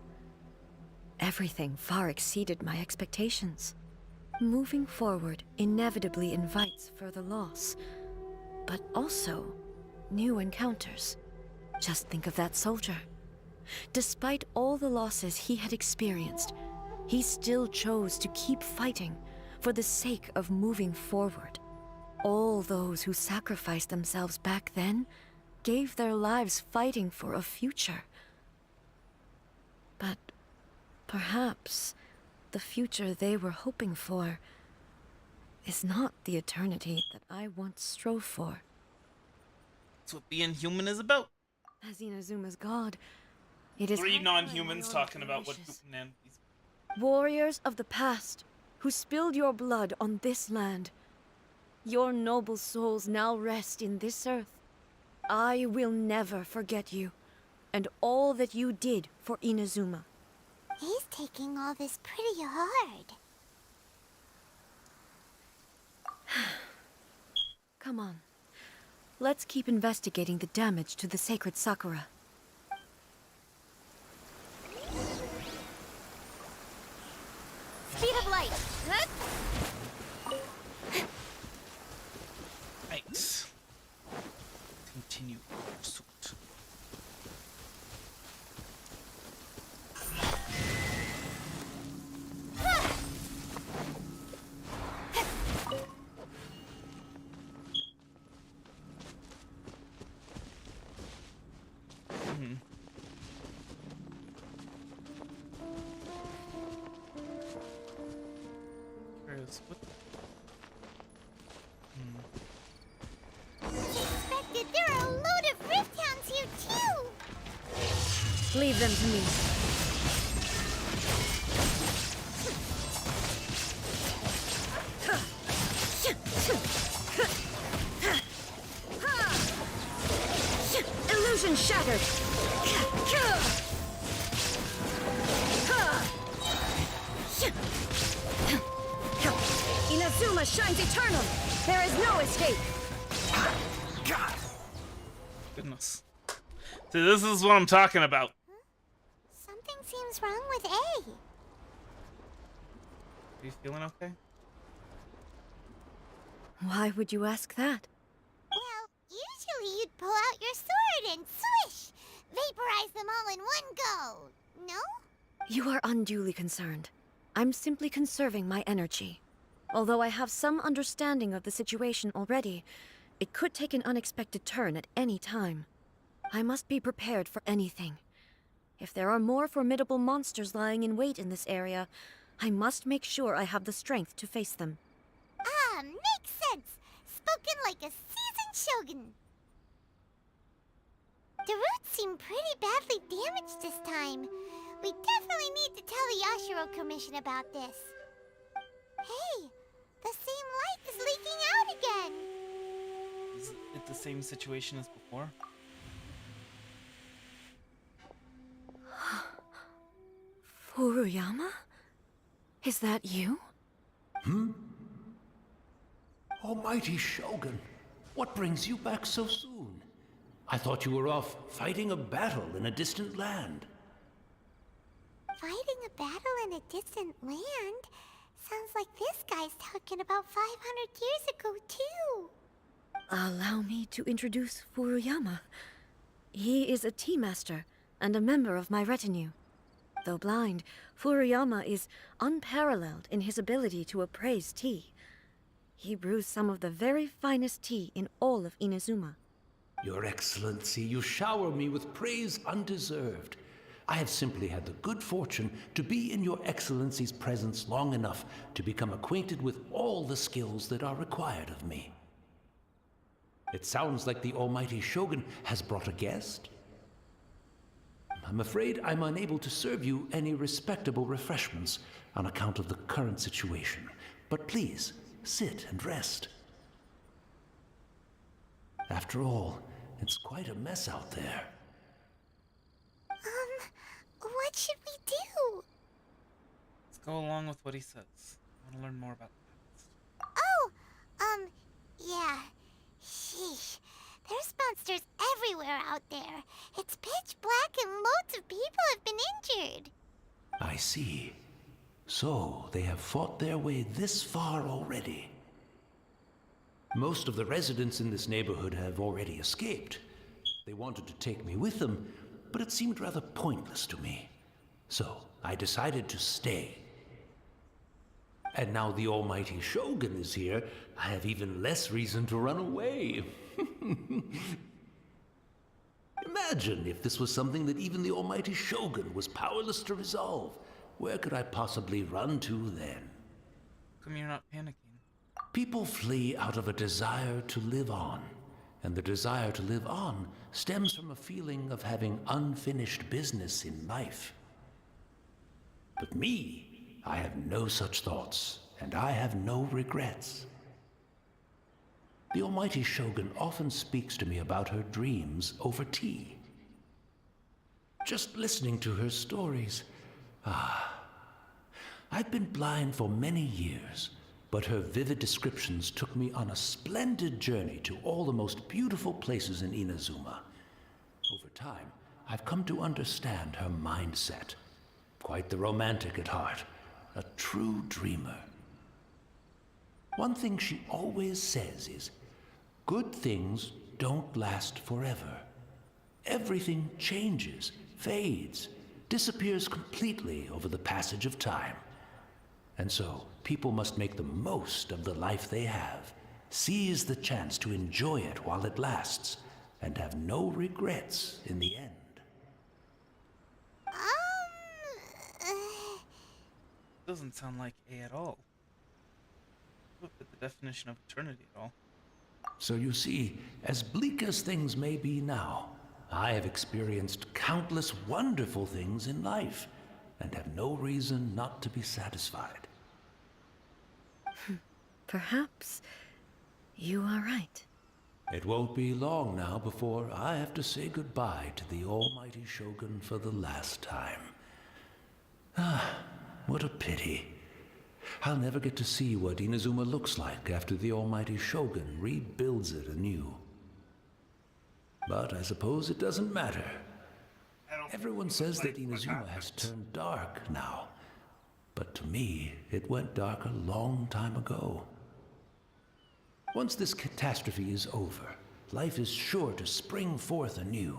Everything far exceeded my expectations. Moving forward inevitably invites further loss, but also new encounters. Just think of that soldier. Despite all the losses he had experienced, he still chose to keep fighting for the sake of moving forward. All those who sacrificed themselves back then gave their lives fighting for a future. But perhaps the future they were hoping for is not the eternity that I once strove for. That's what being human is about. As Inazuma's god, it is Three non-humans talking about what human is. warriors of the past who spilled your blood on this land. Your noble souls now rest in this earth. I will never forget you, and all that you did for Inazuma. He's taking all this pretty hard. Come on. Let's keep investigating the damage to the sacred Sakura. Speed of light. Right. Continue pursuit. What? Expected there are a load of rift hounds here too. Leave them to me. Illusion shattered. Inazuma shines eternal. There is no escape. God. Goodness. See, this is what I'm talking about. Something seems wrong with A. Are you feeling okay? Why would you ask that? Well, usually you'd pull out your sword and swish! Vaporize them all in one go! No? You are unduly concerned. I'm simply conserving my energy. Although I have some understanding of the situation already, it could take an unexpected turn at any time. I must be prepared for anything. If there are more formidable monsters lying in wait in this area, I must make sure I have the strength to face them. Ah, makes sense! Spoken like a seasoned shogun. The roots seem pretty badly damaged this time. We definitely need to tell the Yashiro Commission about this. Hey, the same light is leaking out again! Is it the same situation as before? Furuyama? Is that you? Almighty Shogun, what brings you back so soon? I thought you were off fighting a battle in a distant land. Fighting a battle in a distant land? Sounds like this guy's talking about 500 years ago, too. Allow me to introduce Furuyama. He is a tea master and a member of my retinue. Though blind, Furuyama is unparalleled in his ability to appraise tea. He brews some of the very finest tea in all of Inazuma. Your Excellency, you shower me with praise undeserved. I have simply had the good fortune to be in Your Excellency's presence long enough to become acquainted with all the skills that are required of me. It sounds like the Almighty Shogun has brought a guest. I'm afraid I'm unable to serve you any respectable refreshments on account of the current situation, but please, sit and rest. After all, it's quite a mess out there. What should we do? Let's go along with what he says. I want to learn more about that. Oh, yeah. Sheesh. There's monsters everywhere out there. It's pitch black and loads of people have been injured. I see. So, they have fought their way this far already. Most of the residents in this neighborhood have already escaped. They wanted to take me with them, but it seemed rather pointless to me. So, I decided to stay. And now the Almighty Shogun is here, I have even less reason to run away. Imagine if this was something that even the Almighty Shogun was powerless to resolve. Where could I possibly run to then? Come you're not panicking. People flee out of a desire to live on, and the desire to live on stems from a feeling of having unfinished business in life. But me, I have no such thoughts, and I have no regrets. The Almighty Shogun often speaks to me about her dreams over tea. Just listening to her stories, I've been blind for many years, but her vivid descriptions took me on a splendid journey to all the most beautiful places in Inazuma. Over time, I've come to understand her mindset. Quite the romantic at heart, a true dreamer. One thing she always says is, good things don't last forever. Everything changes, fades, disappears completely over the passage of time. And so, people must make the most of the life they have, seize the chance to enjoy it while it lasts, and have no regrets in the end. Doesn't sound like A at all. Look at the definition of eternity at all. So you see, as bleak as things may be now, I have experienced countless wonderful things in life, and have no reason not to be satisfied. Perhaps you are right. It won't be long now before I have to say goodbye to the Almighty Shogun for the last time. What a pity. I'll never get to see what Inazuma looks like after the Almighty Shogun rebuilds it anew. But I suppose it doesn't matter. Everyone says that Inazuma has turned dark now. But to me, it went dark a long time ago. Once this catastrophe is over, life is sure to spring forth anew.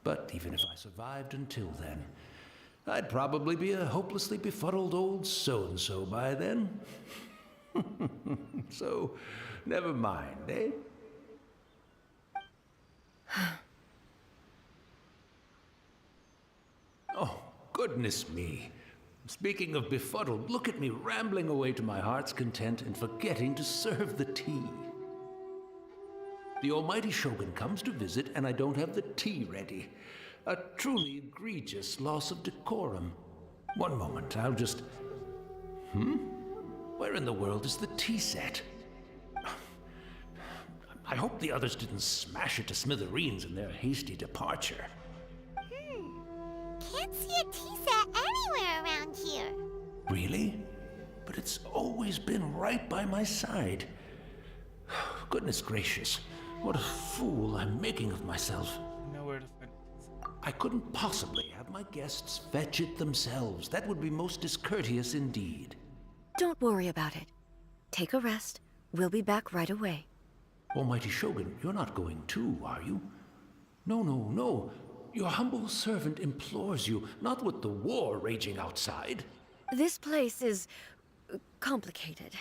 But even if I survived until then, I'd probably be a hopelessly befuddled old so-and-so by then. So, never mind, eh? Oh, goodness me. Speaking of befuddled, look at me rambling away to my heart's content and forgetting to serve the tea. The Almighty Shogun comes to visit and I don't have the tea ready. A truly egregious loss of decorum. One moment, I'll just... Where in the world is the tea set? I hope the others didn't smash it to smithereens in their hasty departure. Can't see a tea set anywhere around here. Really? but it's always been right by my side. Goodness gracious, what a fool I'm making of myself. Nowhere to find it. I couldn't possibly have my guests fetch it themselves. That would be most discourteous indeed. Don't worry about it. Take a rest. We'll be back right away. Almighty Shogun, you're not going too, are you? No, no, no. Your humble servant implores you, not with the war raging outside. This place is complicated.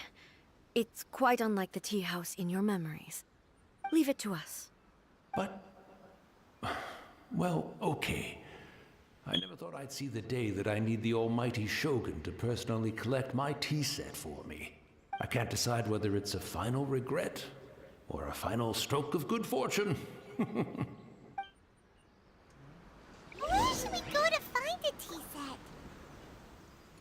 It's quite unlike the tea house in your memories. Leave it to us. But... well, okay. I never thought I'd see the day that I need the almighty Shogun to personally collect my tea set for me. I can't decide whether it's a final regret or a final stroke of good fortune. Where should we go to find a tea set?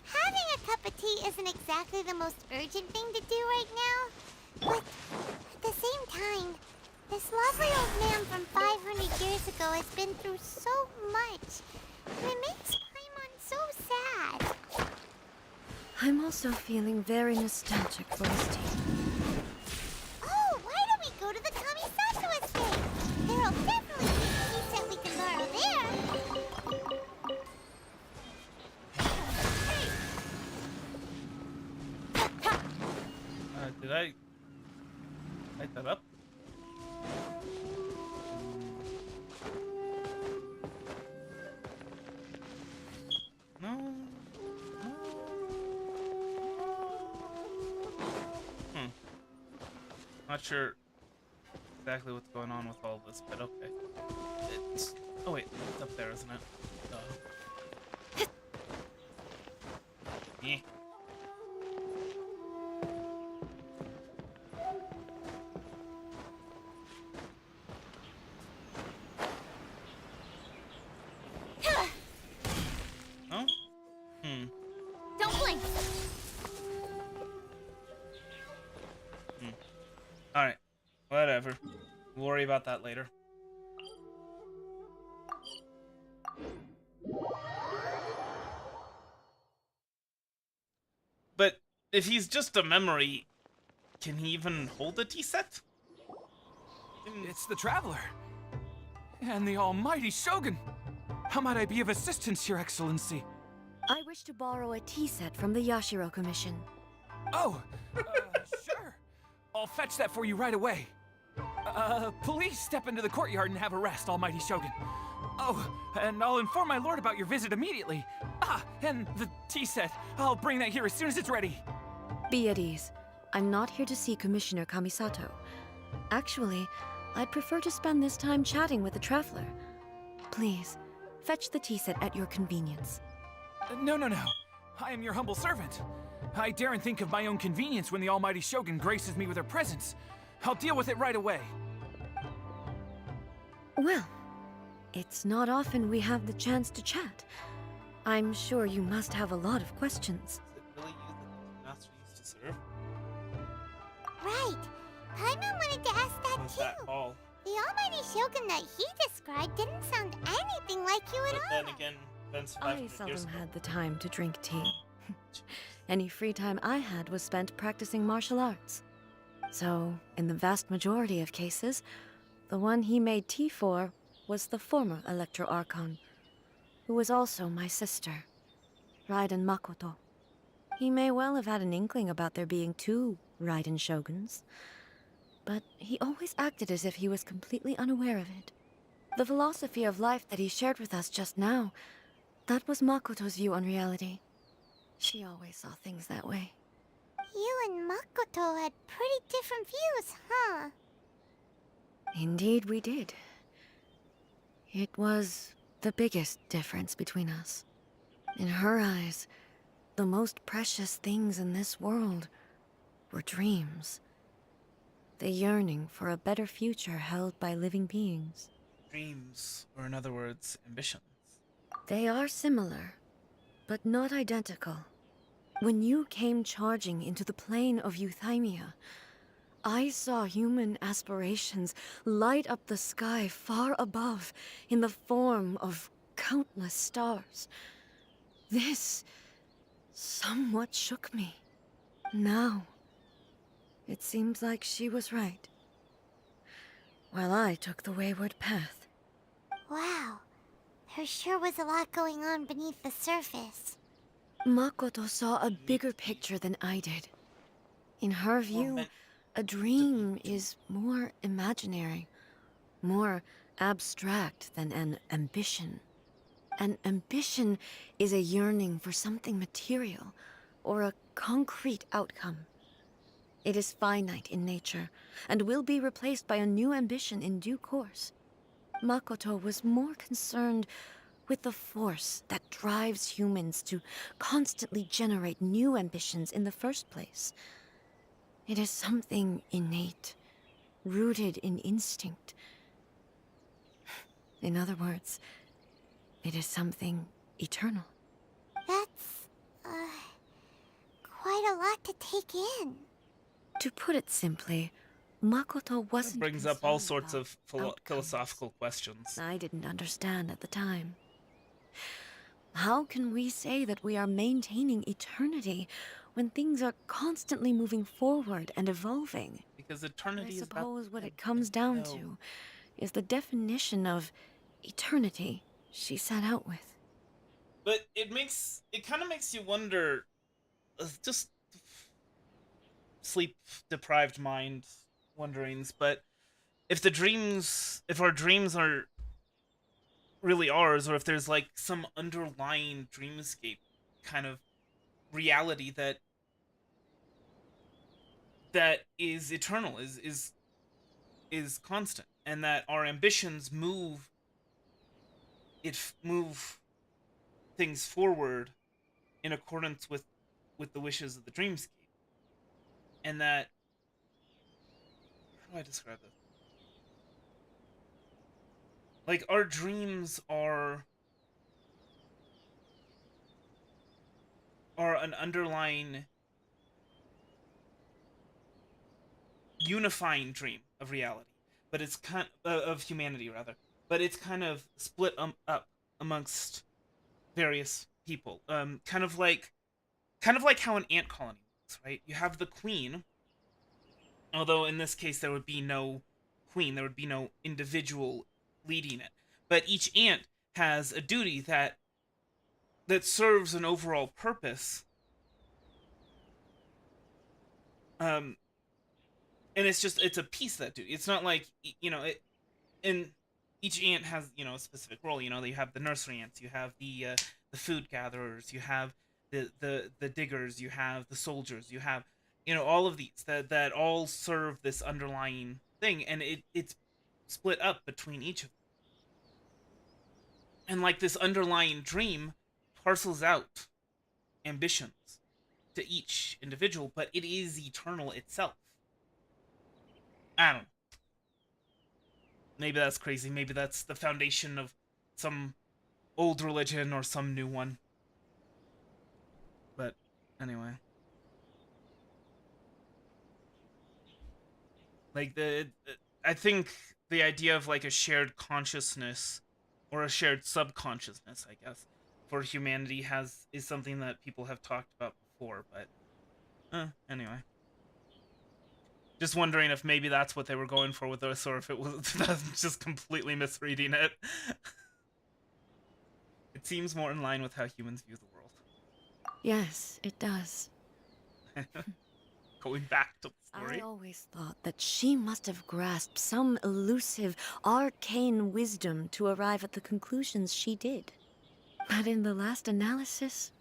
Having a cup of tea isn't exactly the most urgent thing to do right now. But at the same time, this lovely old man from 500 years ago has been through so much. And it makes Paimon so sad. I'm also feeling very nostalgic for his tea. Oh, why don't we go to the Kamisato estate? There'll definitely be a tea set we can borrow there. Did I light that up? No. Not sure exactly what's going on with all this, but okay. It's... oh wait, it's up there, isn't it? Yeah. Oh? Don't blink. Alright. Whatever. We'll worry about that later. But if he's just a memory, can he even hold a tea set? It's the Traveler. And the almighty Shogun. How might I be of assistance, Your Excellency? I wish to borrow a tea set from the Yashiro Commission. Oh, sure. I'll fetch that for you right away. Please step into the courtyard and have a rest, almighty Shogun. Oh, and I'll inform my lord about your visit immediately. Ah, and the tea set. I'll bring that here as soon as it's ready. Be at ease. I'm not here to see Commissioner Kamisato. Actually, I'd prefer to spend this time chatting with the Traveler. Please, fetch the tea set at your convenience. No. I am your humble servant. I daren't think of my own convenience when the almighty Shogun graces me with her presence. I'll deal with it right away. Well, it's not often we have the chance to chat. I'm sure you must have a lot of questions. Is it really you that the master used to serve? Right. Paimon wanted to ask that Was too. that all? The almighty Shogun that he described didn't sound anything like you at But all. then again, Ben's I 500 seldom years ago. had the time to drink tea. Any free time I had was spent practicing martial arts. So, in the vast majority of cases, the one he made tea for was the former Electro Archon, who was also my sister, Raiden Makoto. He may well have had an inkling about there being two Raiden Shoguns, but he always acted as if he was completely unaware of it. The philosophy of life that he shared with us just now, that was Makoto's view on reality. She always saw things that way. You and Makoto had pretty different views, huh? Indeed we did. It was the biggest difference between us. In her eyes, the most precious things in this world were dreams. The yearning for a better future held by living beings. Dreams, or in other words, ambitions. They are similar, but not identical. When you came charging into the plane of Euthymia, I saw human aspirations light up the sky far above in the form of countless stars. This somewhat shook me. Now, it seems like she was right. While I took the wayward path. Wow. There sure was a lot going on beneath the surface. Makoto saw a bigger picture than I did. In her view, a dream is more imaginary, more abstract than an ambition. An ambition is a yearning for something material, or a concrete outcome. It is finite in nature, and will be replaced by a new ambition in due course. Makoto was more concerned with the force that drives humans to constantly generate new ambitions in the first place. It is something innate, rooted in instinct. In other words, it is something eternal. That's, quite a lot to take in. To put it simply, Makoto wasn't brings up all sorts of philosophical questions. I didn't understand at the time. How can we say that we are maintaining eternity when things are constantly moving forward and evolving? Because eternity I suppose what it comes down to is the definition of eternity she set out with. But it kind of makes you wonder, just sleep-deprived mind wonderings, but if our dreams are really ours, or if there's like some underlying dreamscape kind of reality that is eternal, is constant, and that our ambitions move things forward in accordance with the wishes of the dreamscape. And that, how do I describe this? Like, our dreams are an underlying unifying dream of reality, but it's kind of humanity rather, but it's kind of split up amongst various people, kind of like how an ant colony works, right? You have the queen, although in this case there would be no queen, there would be no individual leading it, but each ant has a duty that serves an overall purpose, and it's a piece of that duty. It's not like, and each ant has, a specific role. You have the nursery ants, you have the food gatherers, you have the diggers, you have the soldiers, you have, all of these that all serve this underlying thing, and it's split up between each of them. And like this underlying dream parcels out ambitions to each individual, but it is eternal itself. I don't know. Maybe that's crazy. Maybe that's the foundation of some old religion or some new one. But anyway. Like, I think the idea of like a shared consciousness or a shared subconsciousness, I guess, for humanity is something that people have talked about before, but anyway. Just wondering if maybe that's what they were going for with this, or if it was just completely misreading it. It seems more in line with how humans view the world. Yes, it does. Going back to the story. I always thought that she must have grasped some elusive, arcane wisdom to arrive at the conclusions she did. But in the last analysis,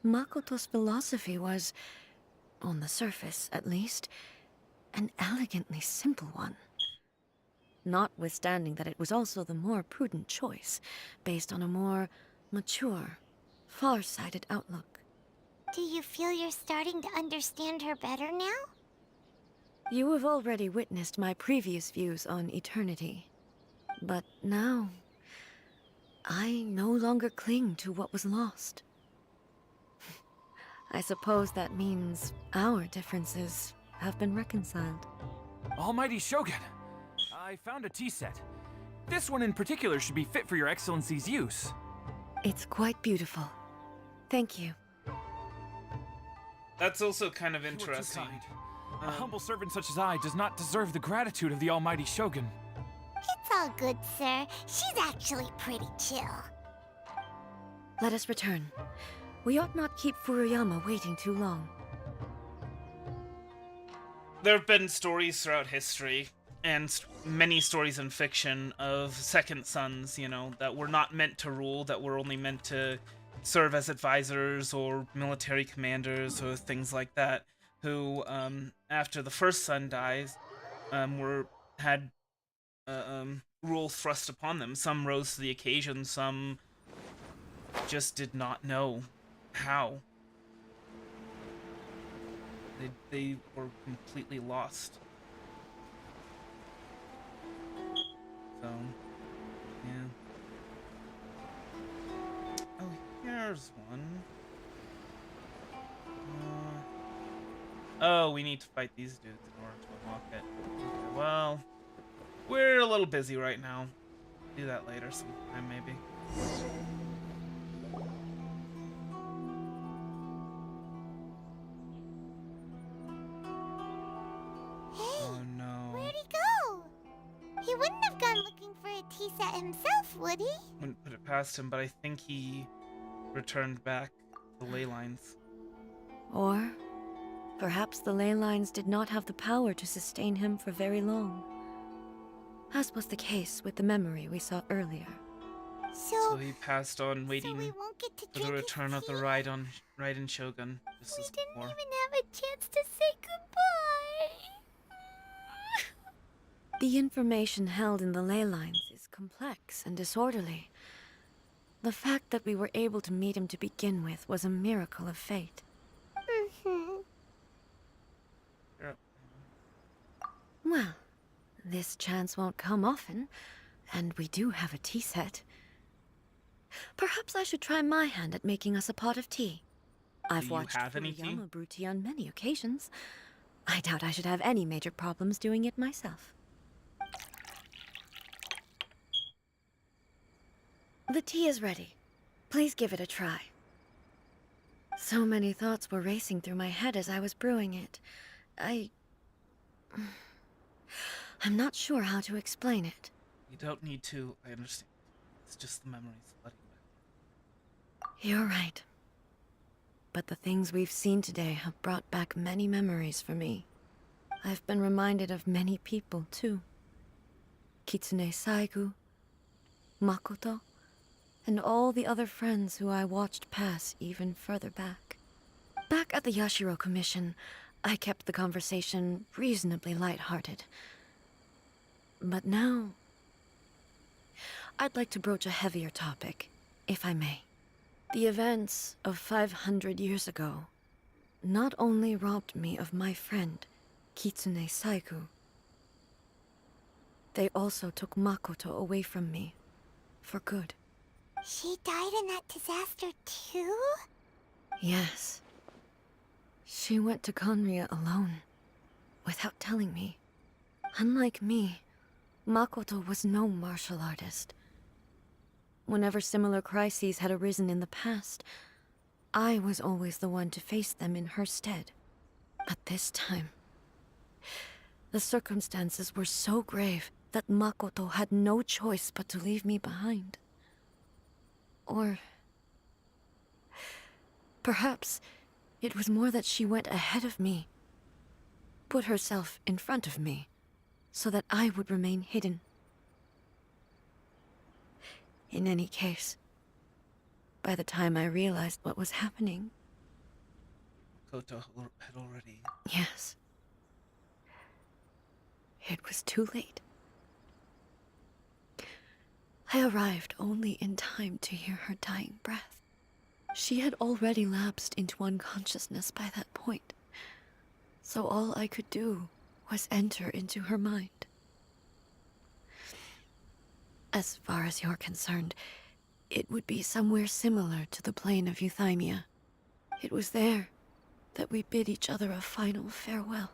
Makoto's philosophy was, on the surface at least, an elegantly simple one. Notwithstanding that it was also the more prudent choice, based on a more mature, far-sighted outlook. Do you feel you're starting to understand her better now? You have already witnessed my previous views on eternity. But now, I no longer cling to what was lost. I suppose that means our differences have been reconciled. Almighty Shogun, I found a tea set. This one in particular should be fit for your Excellency's use. It's quite beautiful. Thank you. That's also kind of You are too interesting. kind. A humble servant such as I does not deserve the gratitude of the almighty Shogun. It's all good, sir. She's actually pretty chill. Let us return. We ought not keep Furuyama waiting too long. There have been stories throughout history, and many stories in fiction, of second sons, you know, that were not meant to rule, that were only meant to serve as advisors or military commanders or things like that, who, after the first son dies, had rule thrust upon them. Some rose to the occasion, some just did not know how. They were completely lost. So, yeah. Oh, here's one. Oh, we need to fight these dudes in order to unlock it. Okay, well, we're a little busy right now. Do that later sometime, maybe. Oh no. Where'd he go? He wouldn't have gone looking for a tea set himself, would he? Wouldn't put it past him, but I think he returned back the ley lines. Or perhaps the ley lines did not have the power to sustain him for very long, as was the case with the memory we saw earlier. So he passed on, waiting we won't get to for the return of the Raiden Shogun, just as didn't before. even have a chance to say goodbye. The information held in the ley lines is complex and disorderly. The fact that we were able to meet him to begin with was a miracle of fate. Well, this chance won't come often, and we do have a tea set. Perhaps I should try my hand at making us a pot of tea. I've Do you watched have any tea? Furuyama brew tea on many occasions. I doubt I should have any major problems doing it myself. The tea is ready. Please give it a try. So many thoughts were racing through my head as I was brewing it. I'm not sure how to explain it. You don't need to, I understand. It's just the memories flooding back. You're right. But the things we've seen today have brought back many memories for me. I've been reminded of many people, too. Kitsune Saigu, Makoto, and all the other friends who I watched pass even further back. Back at the Yashiro Commission, I kept the conversation reasonably lighthearted. But now, I'd like to broach a heavier topic, if I may. The events of 500 years ago not only robbed me of my friend, Kitsune Saigu, they also took Makoto away from me, for good. She died in that disaster too? Yes. She went to Conria alone, without telling me. Unlike me, Makoto was no martial artist. Whenever similar crises had arisen in the past, I was always the one to face them in her stead. But this time, the circumstances were so grave that Makoto had no choice but to leave me behind. Or perhaps it was more that she went ahead of me, put herself in front of me, so that I would remain hidden. In any case, by the time I realized what was happening... Koto had already... Yes. It was too late. I arrived only in time to hear her dying breath. She had already lapsed into unconsciousness by that point, so all I could do was enter into her mind. As far as you're concerned, it would be somewhere similar to the plane of Euthymia. It was there that we bid each other a final farewell.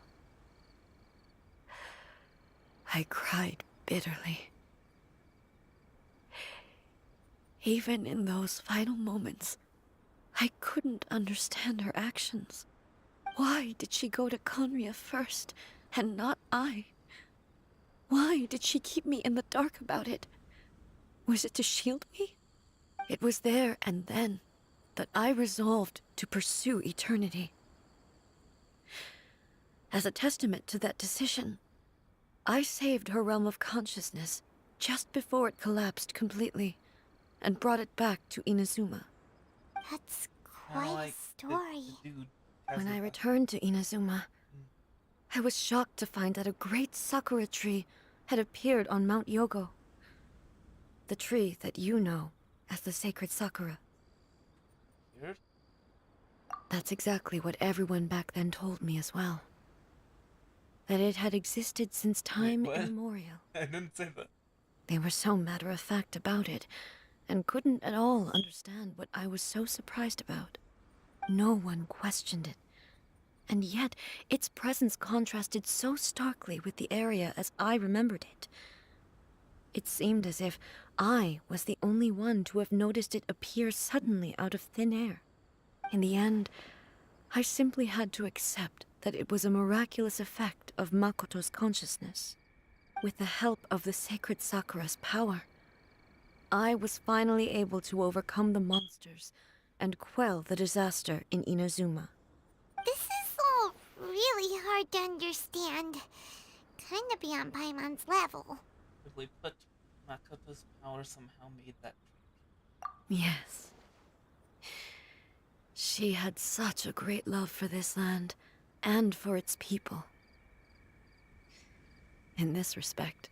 I cried bitterly. Even in those final moments, I couldn't understand her actions. Why did she go to Conria first, and not I? Why did she keep me in the dark about it? Was it to shield me? It was there and then that I resolved to pursue eternity. As a testament to that decision, I saved her realm of consciousness just before it collapsed completely, and brought it back to Inazuma. That's quite a story. When I returned to Inazuma, I was shocked to find that a great sakura tree had appeared on Mount Yogo. The tree that you know as the sacred sakura. Weird. That's exactly what everyone back then told me as well. That it had existed since time immemorial. I didn't say that. They were so matter-of-fact about it, and couldn't at all understand what I was so surprised about. No one questioned it. And yet, its presence contrasted so starkly with the area as I remembered it. It seemed as if I was the only one to have noticed it appear suddenly out of thin air. In the end, I simply had to accept that it was a miraculous effect of Makoto's consciousness. With the help of the sacred Sakura's power, I was finally able to overcome the monsters and quell the disaster in Inazuma. This is all really hard to understand. Kinda beyond Paimon's level. Simply put, Makoto's power somehow made that. Yes. She had such a great love for this land, and for its people. In this respect,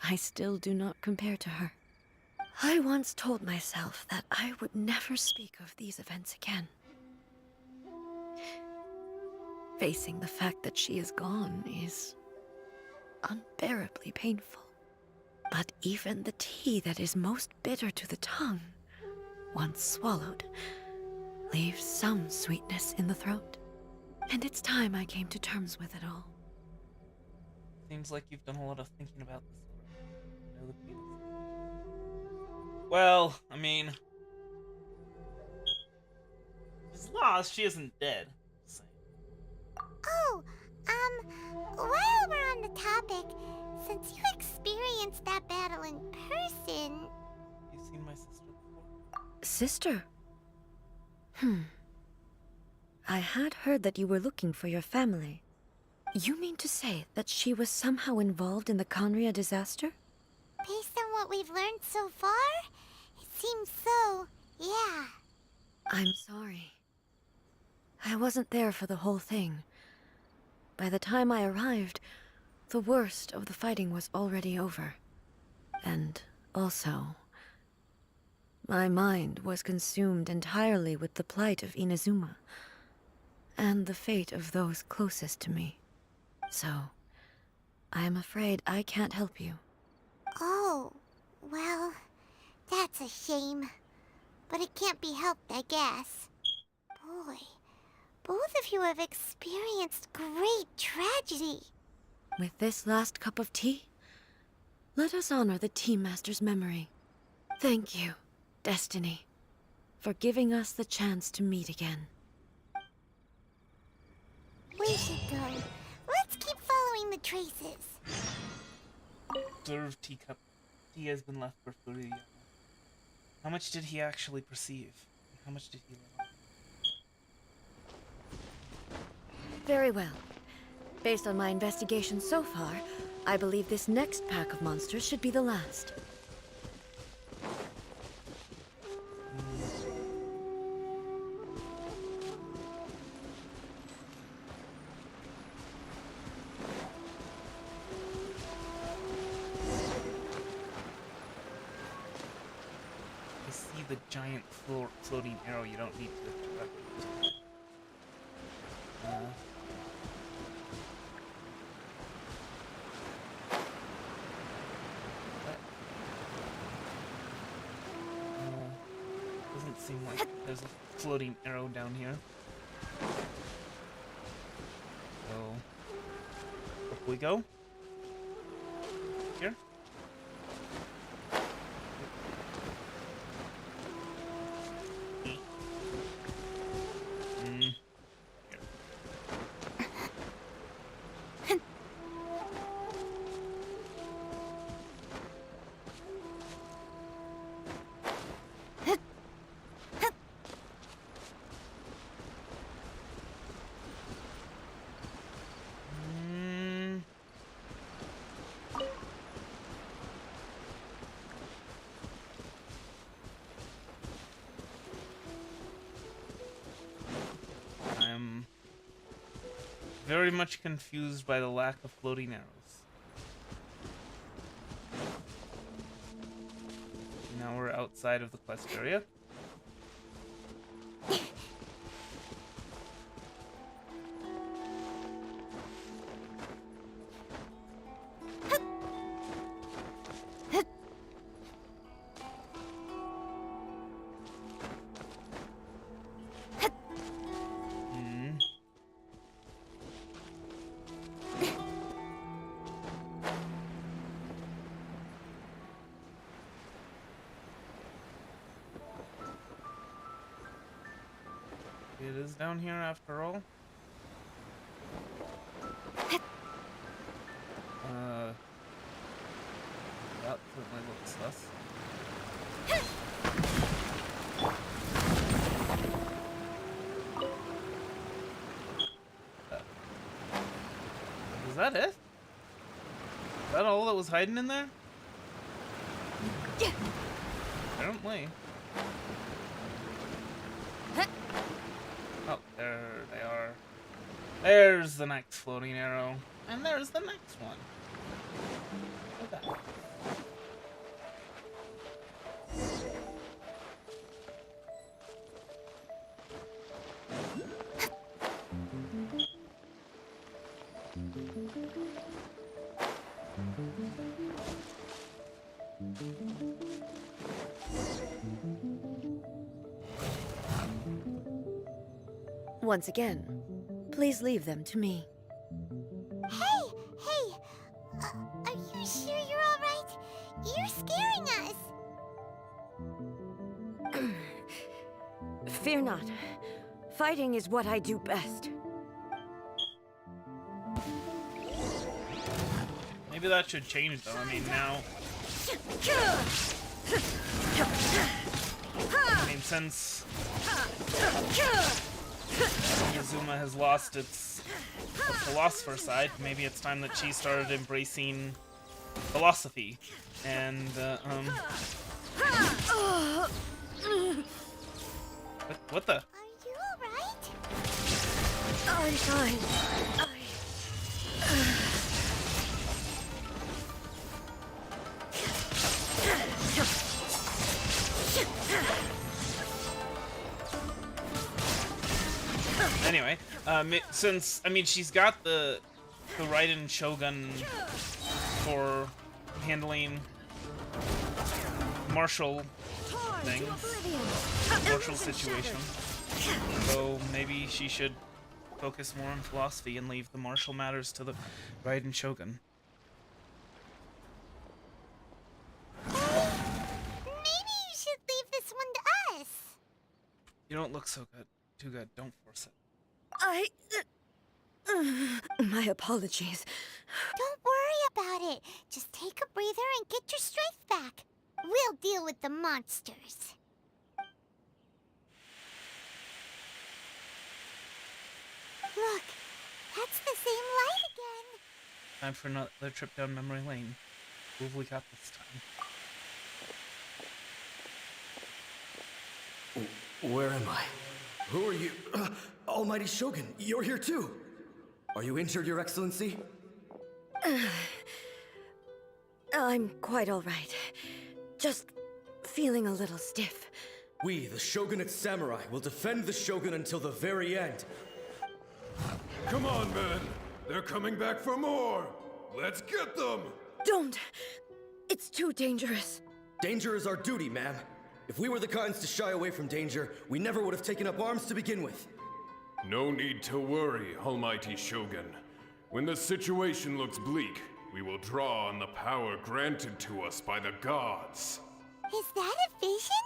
I still do not compare to her. I once told myself that I would never speak of these events again. Facing the fact that she is gone is unbearably painful. But even the tea that is most bitter to the tongue, once swallowed, leaves some sweetness in the throat. And it's time I came to terms with it all. Seems like you've done a lot of thinking about this already. You know the penis. Well, I mean, she's lost. She isn't dead. Oh, while we're on the topic, since you experienced that battle in person... You seen my sister before? Sister? I had heard that you were looking for your family. You mean to say that she was somehow involved in the Conria disaster? Based on what we've learned so far, it seems so, yeah. I'm sorry. I wasn't there for the whole thing. By the time I arrived, the worst of the fighting was already over. And also, my mind was consumed entirely with the plight of Inazuma, and the fate of those closest to me. So, I am afraid I can't help you. Oh, well, that's a shame. But it can't be helped, I guess. Boy, both of you have experienced great tragedy. With this last cup of tea, let us honor the Tea Master's memory. Thank you, Destiny, for giving us the chance to meet again. We should go. Let's keep following the traces. Observed teacup. Tea has been left for Furuya. How much did he actually perceive? How much did he let on? Very well. Based on my investigation so far, I believe this next pack of monsters should be the last. I see the giant floating arrow. You don't need to direct it. Doesn't seem like there's a floating arrow down here. So, up we go. Here. Here. very much confused by the lack of floating arrows. Now we're outside of the quest area. It is down here after all. That certainly looks sus. Is that it? Is that all that was hiding in there? Apparently. Oh, there they are. There's the next floating arrow. And there's the next one. Look at that. Once again, please leave them to me. Hey! Are you sure you're alright? You're scaring us! Fear not. Fighting is what I do best. Maybe that should change though. I mean, now... I mean, since... Inazuma has lost its philosopher side, maybe it's time that she started embracing philosophy. And, What the? Are you alright? I'm fine. Anyway, since, I mean, she's got the Raiden Shogun for handling martial things, martial situations, so maybe she should focus more on philosophy and leave the martial matters to the Raiden Shogun. Maybe you should leave this one to us. You don't look so good. Too good. Don't force it. My apologies. Don't worry about it. Just take a breather and get your strength back. We'll deal with the monsters. Look, that's the same light again. Time for another trip down memory lane. Who have we got this time? Where am I? Who are you? Almighty Shogun, you're here too! Are you injured, Your Excellency? I'm quite all right. Just feeling a little stiff. We, the Shogunate Samurai, will defend the Shogun until the very end. Come on, men! They're coming back for more! Let's get them! Don't! It's too dangerous. Danger is our duty, ma'am. If we were the kinds to shy away from danger, we never would have taken up arms to begin with. No need to worry, Almighty Shogun. When the situation looks bleak, we will draw on the power granted to us by the gods. Is that a vision?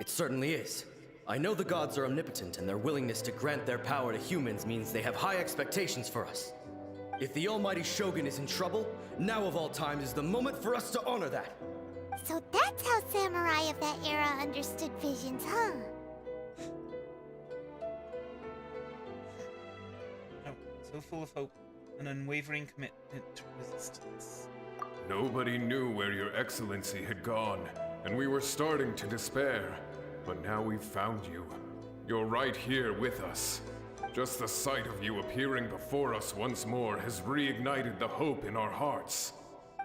It certainly is. I know the gods are omnipotent, and their willingness to grant their power to humans means they have high expectations for us. If the Almighty Shogun is in trouble, now of all times is the moment for us to honor that. So that's how samurai of that era understood visions, huh? Oh, so full of hope, an unwavering commitment to resistance. Nobody knew where Your Excellency had gone, and we were starting to despair. But now we've found you. You're right here with us. Just the sight of you appearing before us once more has reignited the hope in our hearts.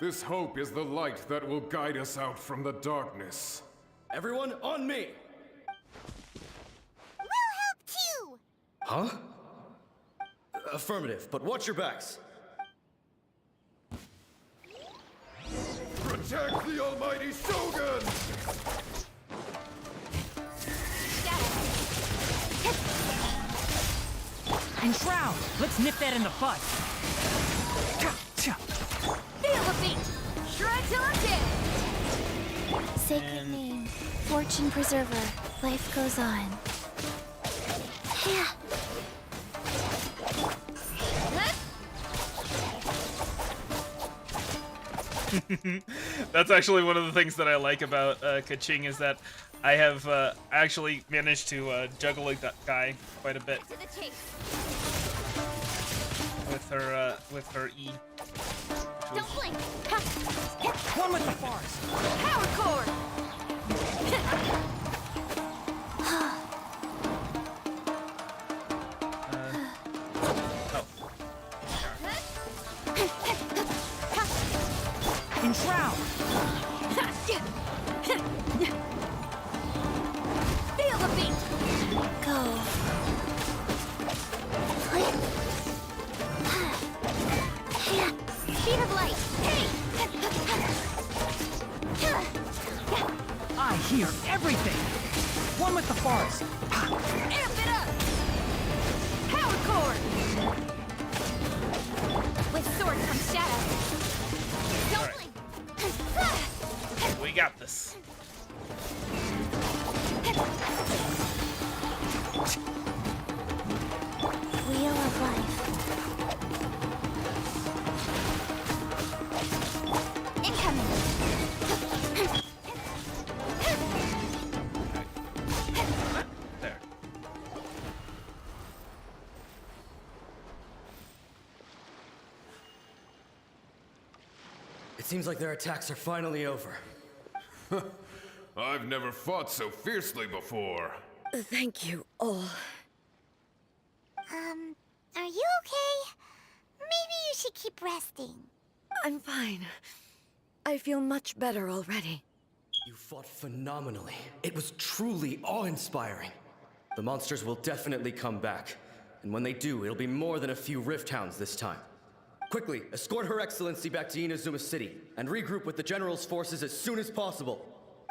This hope is the light that will guide us out from the darkness. Everyone, on me! We'll help too! Huh? Affirmative, but watch your backs. Protect the almighty Shogun! Enshroud! Let's nip that in the bud! Feel the beat! Shred till I'm dead! Sacred name, fortune preserver, life goes on. Yeah. That's actually one of the things that I like about Keqing is that I have actually managed to juggle that guy quite a bit with her E. Don't blink! One with the force! Power cord! Enshroud! Feel the beat! Go. Speed of light! Hey! I hear everything! One with the forest! Amp it up! Power cord! With sword comes shadow. Don't blink! We got this. Wheel of life. Incoming! There. It seems like their attacks are finally over. I've never fought so fiercely before. Thank you all. Are you okay? Maybe you should keep resting. I'm fine. I feel much better already. You fought phenomenally. It was truly awe-inspiring. The monsters will definitely come back. And when they do, it'll be more than a few Rift Hounds this time. Quickly, escort Her Excellency back to Inazuma City, and regroup with the General's forces as soon as possible.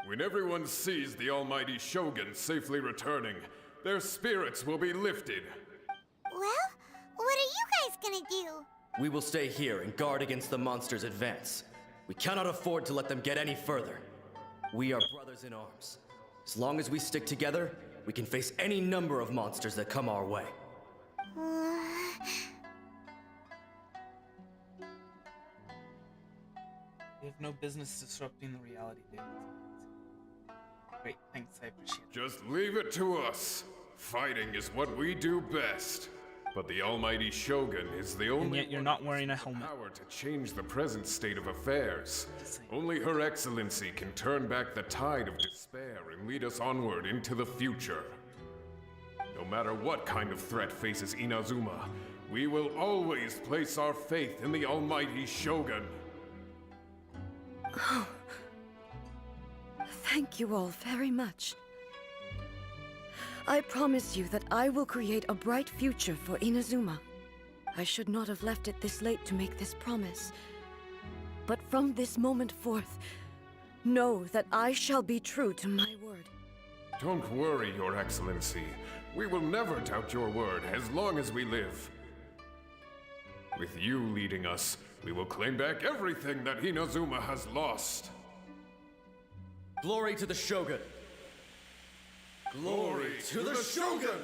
When everyone sees the almighty Shogun safely returning, their spirits will be lifted. Well, what are you guys gonna do? We will stay here and guard against the monsters' advance. We cannot afford to let them get any further. We are brothers in arms. As long as we stick together, we can face any number of monsters that come our way. We have no business disrupting the reality, David. Great, thanks, I appreciate it. Just leave it to us. Fighting is what we do best. But the almighty Shogun is the only And yet you're not wearing a helmet. power to change the present state of affairs. Only Her Excellency can turn back the tide of despair and lead us onward into the future. No matter what kind of threat faces Inazuma, we will always place our faith in the almighty Shogun. Oh. Thank you all very much. I promise you that I will create a bright future for Inazuma. I should not have left it this late to make this promise. But from this moment forth, know that I shall be true to my word. Don't worry, Your Excellency. We will never doubt your word as long as we live. With you leading us, we will claim back everything that Inazuma has lost. Glory to the Shogun! Glory to the Shogun!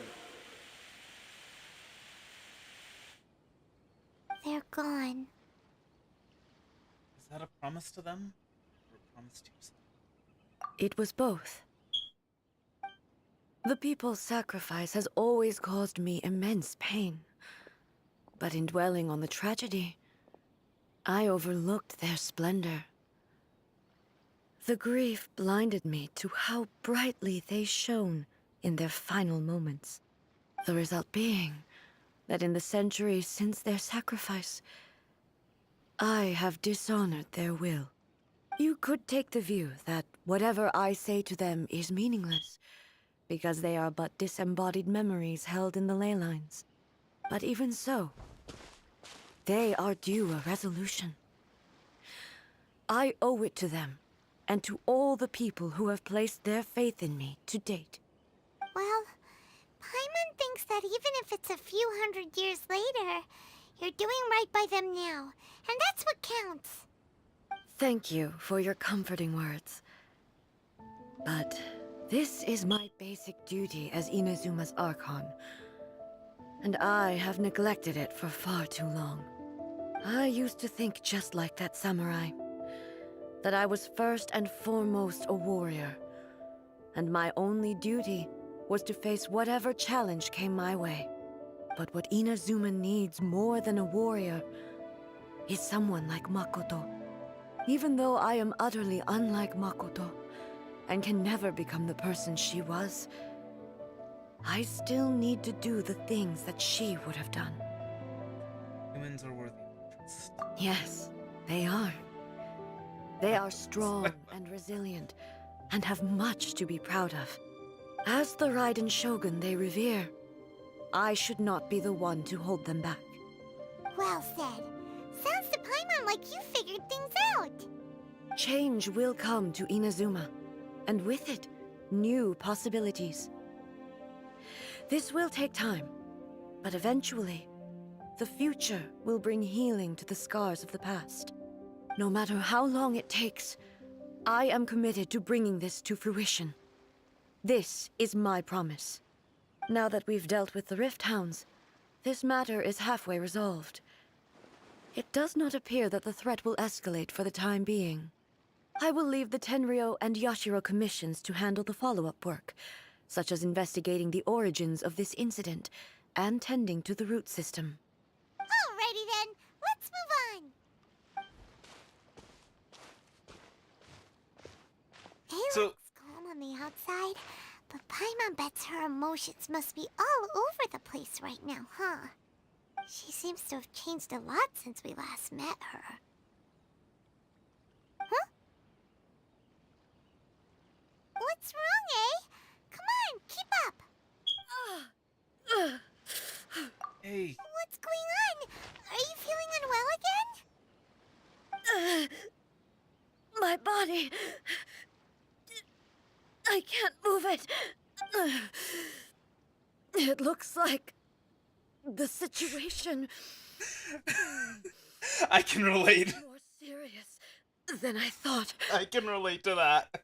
They're gone. Is that a promise to them? Or a promise to yourself? It was both. The people's sacrifice has always caused me immense pain. But in dwelling on the tragedy, I overlooked their splendor. The grief blinded me to how brightly they shone in their final moments. The result being that in the centuries since their sacrifice, I have dishonored their will. You could take the view that whatever I say to them is meaningless, because they are but disembodied memories held in the ley lines. But even so, they are due a resolution. I owe it to them, and to all the people who have placed their faith in me to date. Well, Paimon thinks that even if it's a few hundred years later, you're doing right by them now, and that's what counts. Thank you for your comforting words. But this is my basic duty as Inazuma's Archon, and I have neglected it for far too long. I used to think just like that samurai, that I was first and foremost a warrior, and my only duty was to face whatever challenge came my way. But what Inazuma needs more than a warrior is someone like Makoto. Even though I am utterly unlike Makoto, and can never become the person she was, I still need to do the things that she would have done. Humans are worthy of trust. Yes, they are. They are strong and resilient, and have much to be proud of. As the Raiden Shogun they revere, I should not be the one to hold them back. Well said. Sounds to Paimon like you figured things out. Change will come to Inazuma, and with it, new possibilities. This will take time, but eventually, the future will bring healing to the scars of the past. No matter how long it takes, I am committed to bringing this to fruition. This is my promise. Now that we've dealt with the Rift Hounds, this matter is halfway resolved. It does not appear that the threat will escalate for the time being. I will leave the Tenryo and Yashiro commissions to handle the follow-up work, such as investigating the origins of this incident and tending to the root system. Alrighty then, let's move on. It looks calm on the outside, but Paimon bets her emotions must be all over the place right now, huh? She seems to have changed a lot since we last met her. Huh? What's wrong, eh? Come on, keep up! Hey. What's going on? Are you feeling unwell again? My body... I can't move it. It looks like the situation... I can relate. ...more serious than I thought. I can relate to that.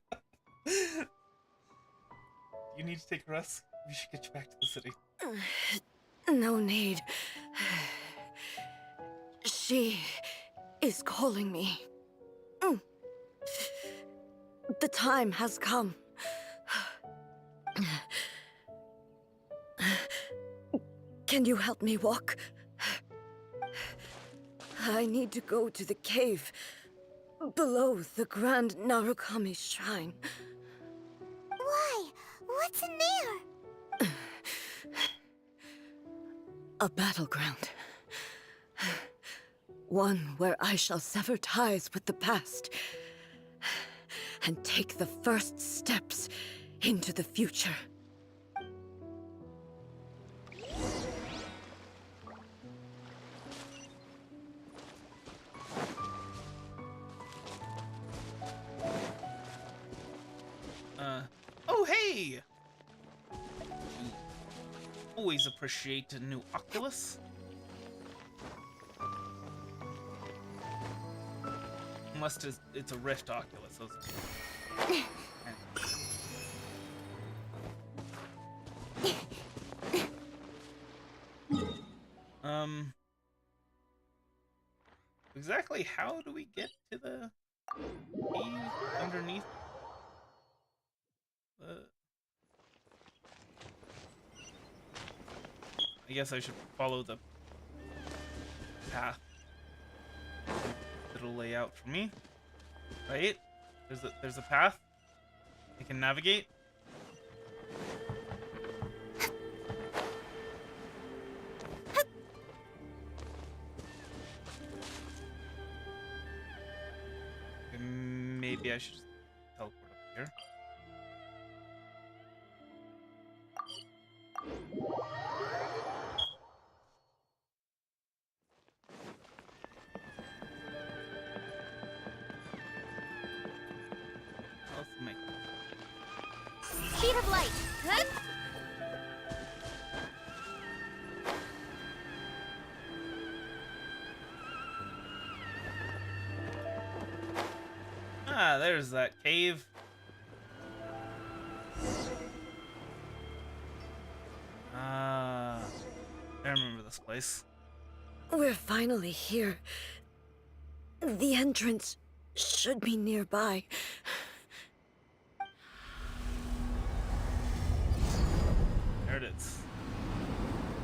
You need to take a rest. We should get you back to the city. No need. She is calling me. The time has come. Can you help me walk? I need to go to the cave below the Grand Narukami Shrine. Why? What's in there? A battleground. One where I shall sever ties with the past and take the first steps into the future. Oh hey! Always appreciate a new Oculus. Unless it's a Rift Oculus. Exactly how do we get to the cave underneath? I guess I should follow the path it'll lay out for me. Right? There's a path I can navigate. maybe I should just teleport up here. Let's make Speed of light. Hup. Ah, there's that cave. Ah, I remember this place. We're finally here. The entrance should be nearby. There it is.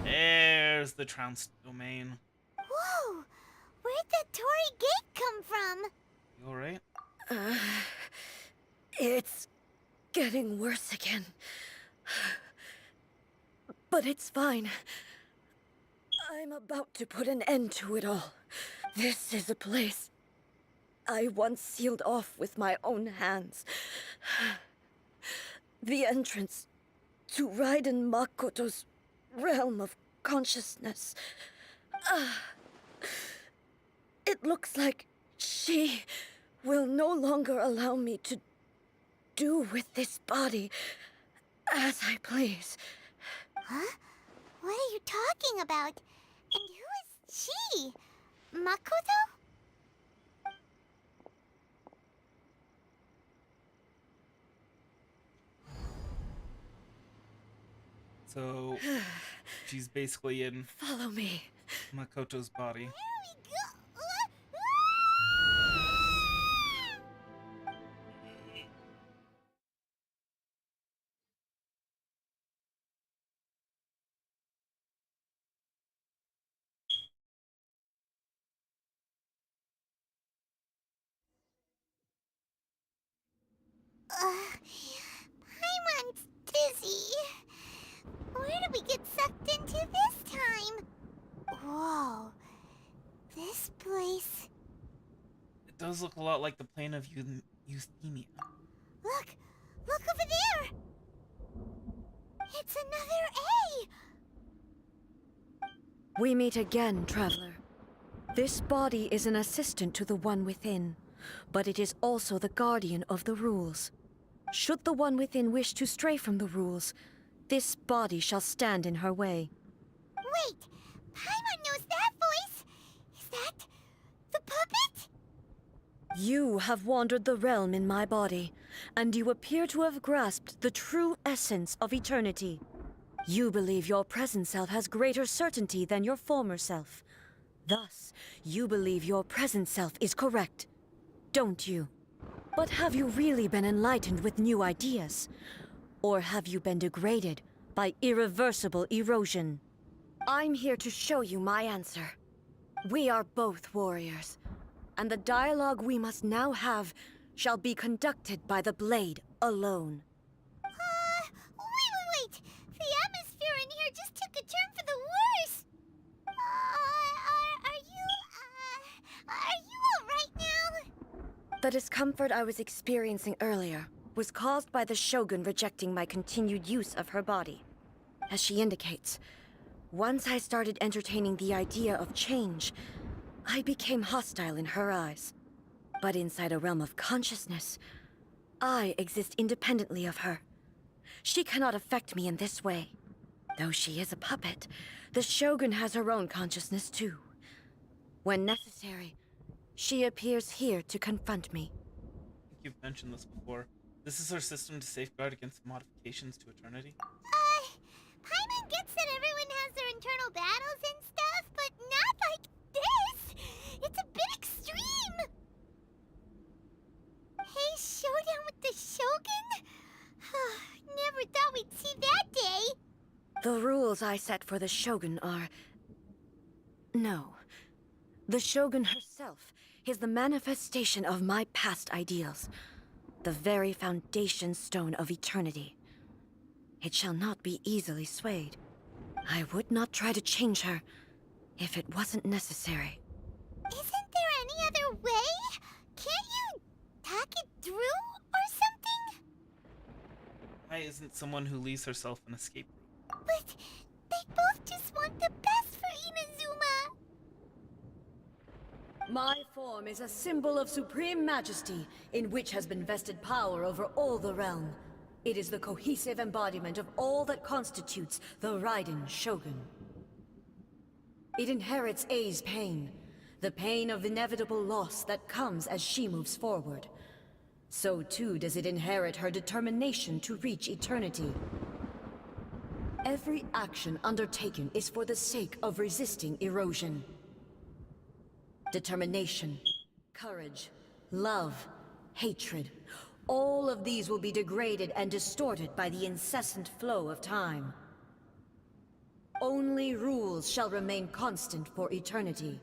There's the trance domain. Whoa! Where'd the Torii Gate come from? You alright? It's getting worse again. But it's fine. I'm about to put an end to it all. This is a place I once sealed off with my own hands. The entrance to Raiden Makoto's realm of consciousness. It looks like she will no longer allow me to do with this body as I please. Huh? What are you talking about? And who is she? Makoto? So, she's basically in Follow me. Makoto's body. Paimon's dizzy. Where did we get sucked into this time? Whoa. This place... It does look a lot like the plane of Euthymia. Look! Look over there! It's another A! We meet again, traveler. This body is an assistant to the One Within, but it is also the guardian of the rules. Should the One Within wish to stray from the rules, this body shall stand in her way. Wait! Paimon knows that voice! Is that... the puppet? You have wandered the realm in my body, and you appear to have grasped the true essence of eternity. You believe your present self has greater certainty than your former self. Thus, you believe your present self is correct, don't you? But have you really been enlightened with new ideas? Or have you been degraded by irreversible erosion? I'm here to show you my answer. We are both warriors, and the dialogue we must now have shall be conducted by the blade alone. Wait! The atmosphere in here just took a turn for the worse! Are you alright now? The discomfort I was experiencing earlier was caused by the Shogun rejecting my continued use of her body. As she indicates, once I started entertaining the idea of change, I became hostile in her eyes. But inside a realm of consciousness, I exist independently of her. She cannot affect me in this way. Though she is a puppet, the Shogun has her own consciousness too. When necessary, she appears here to confront me. I think you've mentioned this before. This is her system to safeguard against modifications to eternity. Paimon gets that everyone has their internal battles and stuff, but not like this! It's a bit extreme! Hey, showdown with the Shogun? Never thought we'd see that day! The rules I set for the Shogun are... No. The Shogun herself is the manifestation of my past ideals. The very foundation stone of eternity. It shall not be easily swayed. I would not try to change her if it wasn't necessary. Isn't there any other way? Can't you talk it through through or something? Why isn't someone who leaves herself an escape route? But they both just want the best for Inazuma. My form is a symbol of supreme majesty, in which has been vested power over all the realm. It is the cohesive embodiment of all that constitutes the Raiden Shogun. It inherits Ei's pain, the pain of inevitable loss that comes as she moves forward. So too does it inherit her determination to reach eternity. Every action undertaken is for the sake of resisting erosion. Determination, courage, love, hatred, all of these will be degraded and distorted by the incessant flow of time. Only rules shall remain constant for eternity.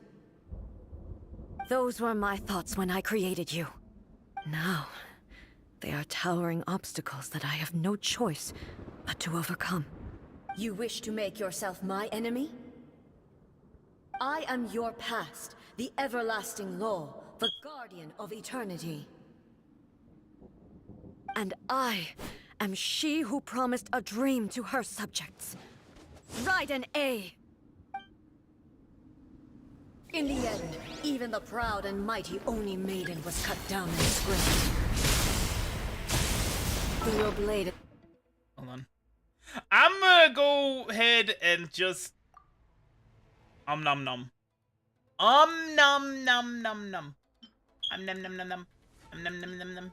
Those were my thoughts when I created you. Now, they are towering obstacles that I have no choice but to overcome. You wish to make yourself my enemy? I am your past, the everlasting law, the guardian of eternity. And I am she who promised a dream to her subjects. Raiden A. In the end, even the proud and mighty Oni Maiden was cut down and scraped. Through your blade... Hold on. I'm gonna go ahead and just... nom nom. Nom nom nom nom. Nom nom nom nom nom. Nom nom nom nom.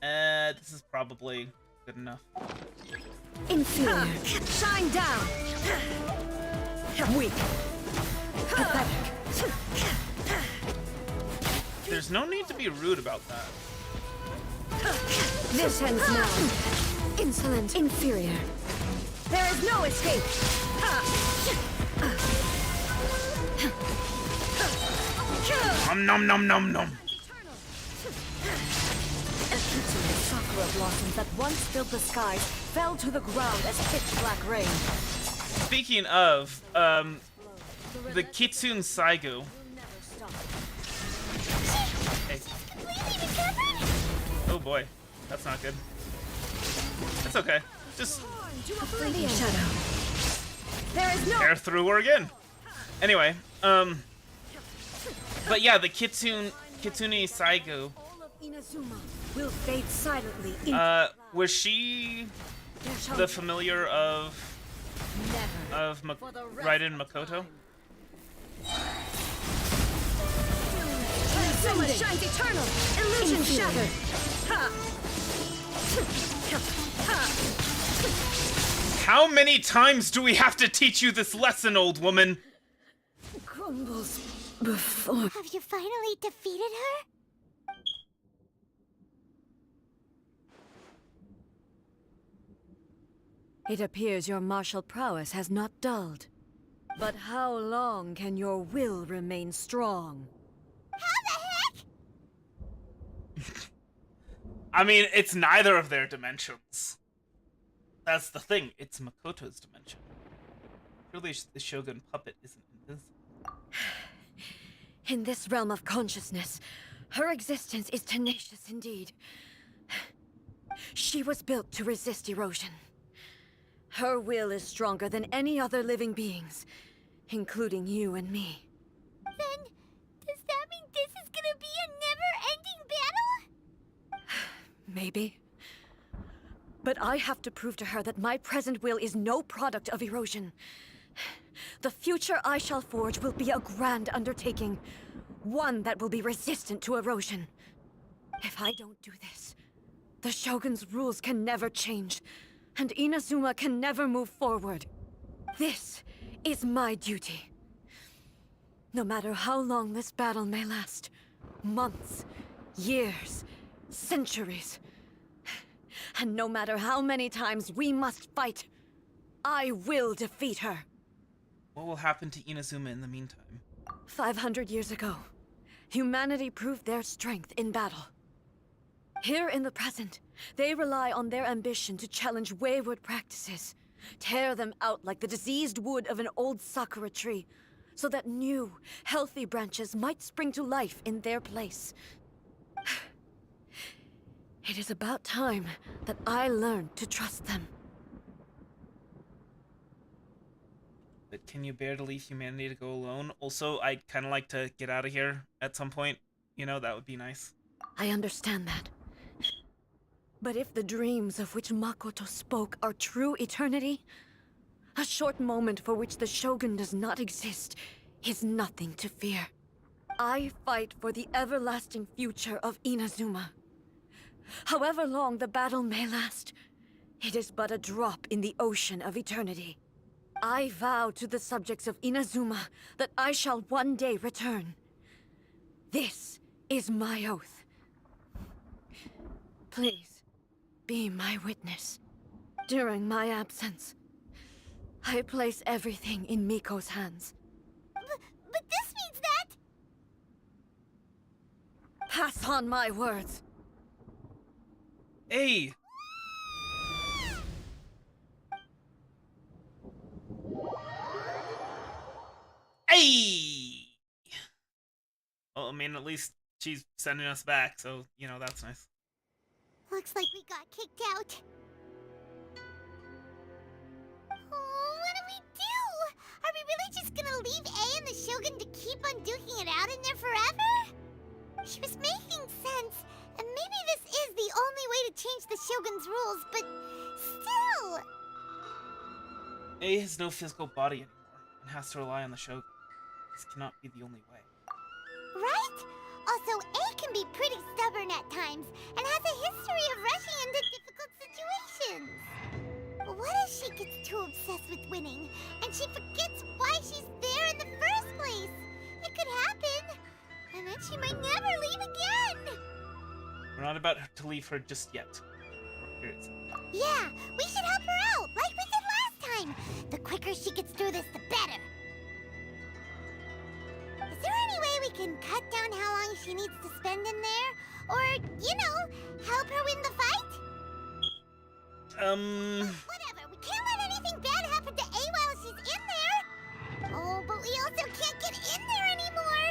This is probably good enough. Inferior. Shine down. Weak. Pathetic. There's no need to be rude about that. This ends now. Insolent. Inferior. There is no escape. Nom nom nom nom nom. Sakura blossoms that once filled the skies fell to the ground as pitch black rain. Speaking of, the Kitsune Saigu. Hey. Oh boy, that's not good. That's okay. Just shadow. There is no tear through her again. Anyway, but yeah, the Kitsune Saigu. Inazuma will fade silently. Was she the familiar of Raiden Makoto? Sun shines eternal. Illusion shattered. How many times do we have to teach you this lesson, old woman? Crumbles before. Have you finally defeated her? It appears your martial prowess has not dulled. But how long can your will remain strong? How the heck? I mean, it's neither of their dimensions. That's the thing, it's Makoto's dimension. Surely the Shogun puppet isn't invisible. In this realm of consciousness, her existence is tenacious indeed. She was built to resist erosion. Her will is stronger than any other living beings, including you and me. Then, does that mean this is gonna be a never-ending battle? Maybe. But I have to prove to her that my present will is no product of erosion. The future I shall forge will be a grand undertaking, one that will be resistant to erosion. If I don't do this, the Shogun's rules can never change, and Inazuma can never move forward. This is my duty. No matter how long this battle may last, months, years, centuries, and no matter how many times we must fight, I will defeat her. What will happen to Inazuma in the meantime? 500 years ago, humanity proved their strength in battle. Here in the present, they rely on their ambition to challenge wayward practices, tear them out like the diseased wood of an old sakura tree, so that new, healthy branches might spring to life in their place. It is about time that I learned to trust them. But can you bear to leave humanity to go alone? Also, I'd kind of like to get out of here at some point. You know, that would be nice. I understand that. But if the dreams of which Makoto spoke are true eternity, a short moment for which the Shogun does not exist is nothing to fear. I fight for the everlasting future of Inazuma. However long the battle may last, it is but a drop in the ocean of eternity. I vow to the subjects of Inazuma that I shall one day return. This is my oath. Please, be my witness. During my absence, I place everything in Miko's hands. But this means that... Pass on my words. Hey! Hey! Well, I mean, at least she's sending us back, so, you know, that's nice. Looks like we got kicked out. Oh, what do we do? Are we really just gonna leave A and the Shogun to keep on duking it out in there forever? She was making sense, and maybe this is the only way to change the Shogun's rules, but still... A has no physical body anymore, and has to rely on the Shogun. This cannot be the only way. Right? Also, A can be pretty stubborn at times, and has a history of rushing into difficult situations. What if she gets too obsessed with winning, and she forgets why she's there in the first place? It could happen, and then she might never leave again! We're not about to leave her just yet. Here it is. Yeah, we should help her out, like we did last time! The quicker she gets through this, the better! Is there any way we can cut down how long she needs to spend in there? Or, you know, help her win the fight? Whatever, we can't let anything bad happen to A while she's in there! Oh, but we also can't get in there anymore!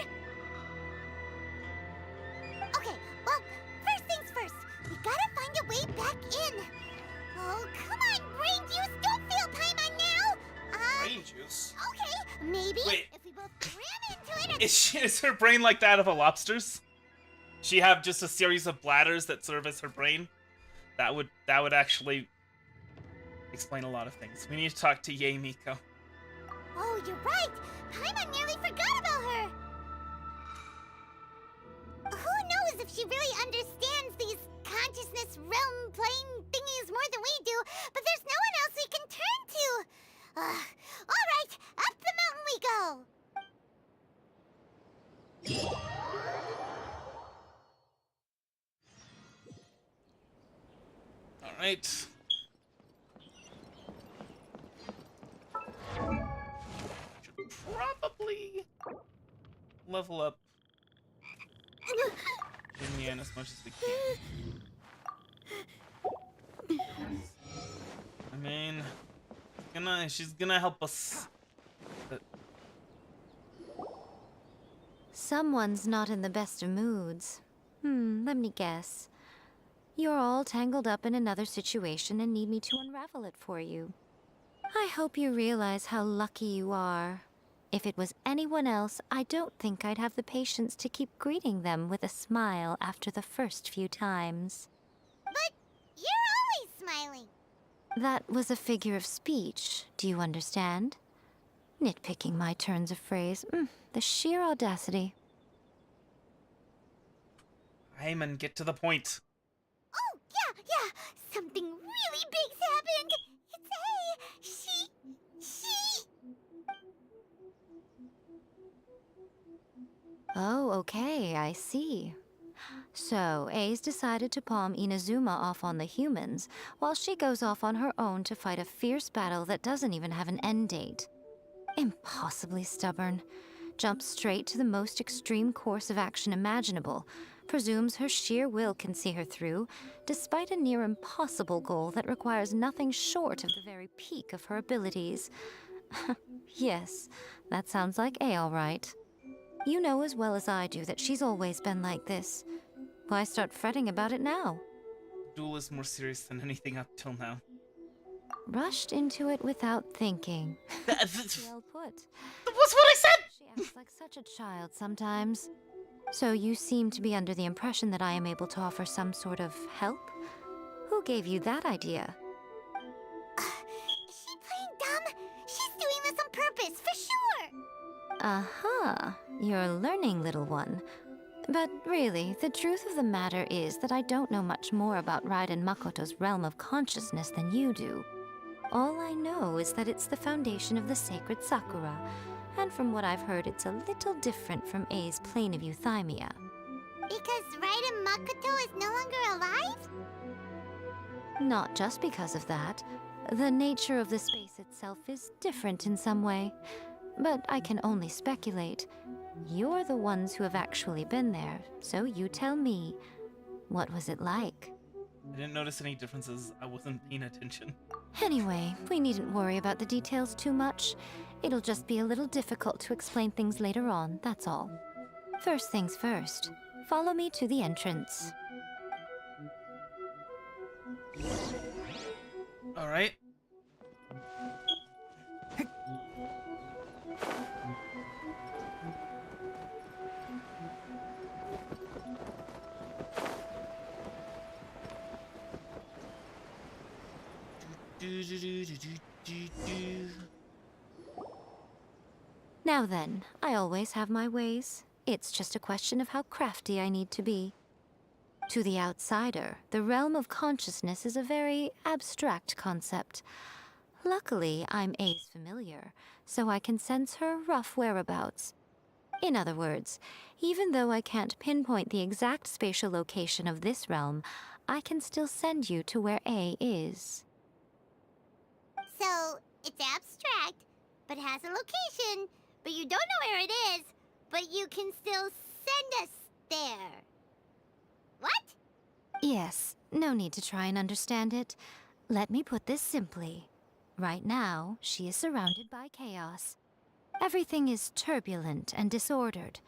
Okay, well, first things first, we gotta find a way back in. Oh, come on, brain juice, don't feel Paimon now! Brain juice? Okay, maybe Wait. if we both ram into it and... Is her brain like that of a lobster's? She have just a series of bladders that serve as her brain? That would actually explain a lot of things. We need to talk to Yae Miko. Oh, you're right! Paimon nearly forgot about her! Who knows if she really understands these consciousness realm plane thingies more than we do, but there's no one else we can turn to! Alright, up the mountain we go! Alright. Should probably level up Yan as much as we can. I mean, she's gonna help us. Someone's not in the best of moods. Let me guess. You're all tangled up in another situation and need me to unravel it for you. I hope you realize how lucky you are. If it was anyone else, I don't think I'd have the patience to keep greeting them with a smile after the first few times. But you're always smiling. That was a figure of speech, do you understand? Nitpicking my turns of phrase. The sheer audacity. Paimon, get to the point. Oh, yeah, something really big's happened. It's A. She... Oh, okay, I see. So, A's decided to palm Inazuma off on the humans, while she goes off on her own to fight a fierce battle that doesn't even have an end date. Impossibly stubborn. Jumps straight to the most extreme course of action imaginable, presumes her sheer will can see her through, despite a near impossible goal that requires nothing short of the very peak of her abilities. Yes, that sounds like A all right. You know as well as I do that she's always been like this. Why start fretting about it now? duel is more serious than anything up till now. Rushed into it without thinking. That's Well put. what I said! She acts like such a child sometimes. So you seem to be under the impression that I am able to offer some sort of help? Who gave you that idea? Is she playing dumb? She's doing this on purpose, for sure! Aha, you're learning, little one. But really, the truth of the matter is that I don't know much more about Raiden Makoto's realm of consciousness than you do. All I know is that it's the foundation of the sacred Sakura, and from what I've heard, it's a little different from A's plane of euthymia. Because Raiden Makoto is no longer alive? Not just because of that. The nature of the space itself is different in some way. But I can only speculate. You're the ones who have actually been there, so you tell me. What was it like? I didn't notice any differences. I wasn't paying attention. Anyway, we needn't worry about the details too much. It'll just be a little difficult to explain things later on, that's all. First things first. Follow me to the entrance. Alright. Now then, I always have my ways. It's just a question of how crafty I need to be. To the outsider, the realm of consciousness is a very abstract concept. Luckily, I'm A's familiar, so I can sense her rough whereabouts. In other words, even though I can't pinpoint the exact spatial location of this realm, I can still send you to where A is. So, it's abstract, but has a location, but you don't know where it is, but you can still send us there. What? Yes, no need to try and understand it. Let me put this simply. Right now, she is surrounded by chaos. Everything is turbulent and disordered.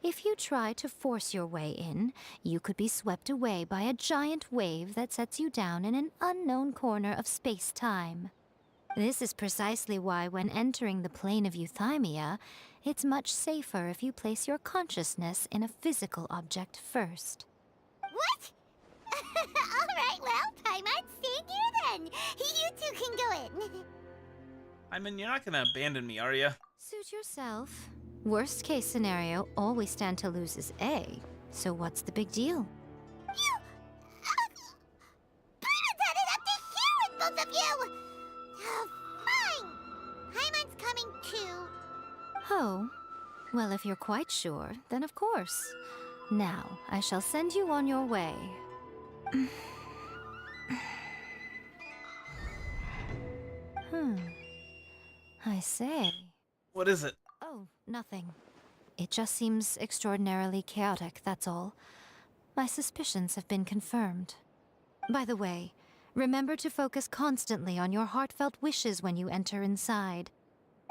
If you try to force your way in, you could be swept away by a giant wave that sets you down in an unknown corner of space-time. This is precisely why when entering the plane of euthymia, it's much safer if you place your consciousness in a physical object first. What? Alright, well, Paimon, stay here then. You two can go in. I mean, you're not gonna abandon me, are you? Suit yourself. Worst case scenario, all we stand to lose is A. So what's the big deal? You... Paimon's had it up to here with both of you! Fine! Paimon's coming too. Oh, well, if you're quite sure, then of course. Now, I shall send you on your way. I say. What is it? Oh, nothing. It just seems extraordinarily chaotic, that's all. My suspicions have been confirmed. By the way, remember to focus constantly on your heartfelt wishes when you enter inside.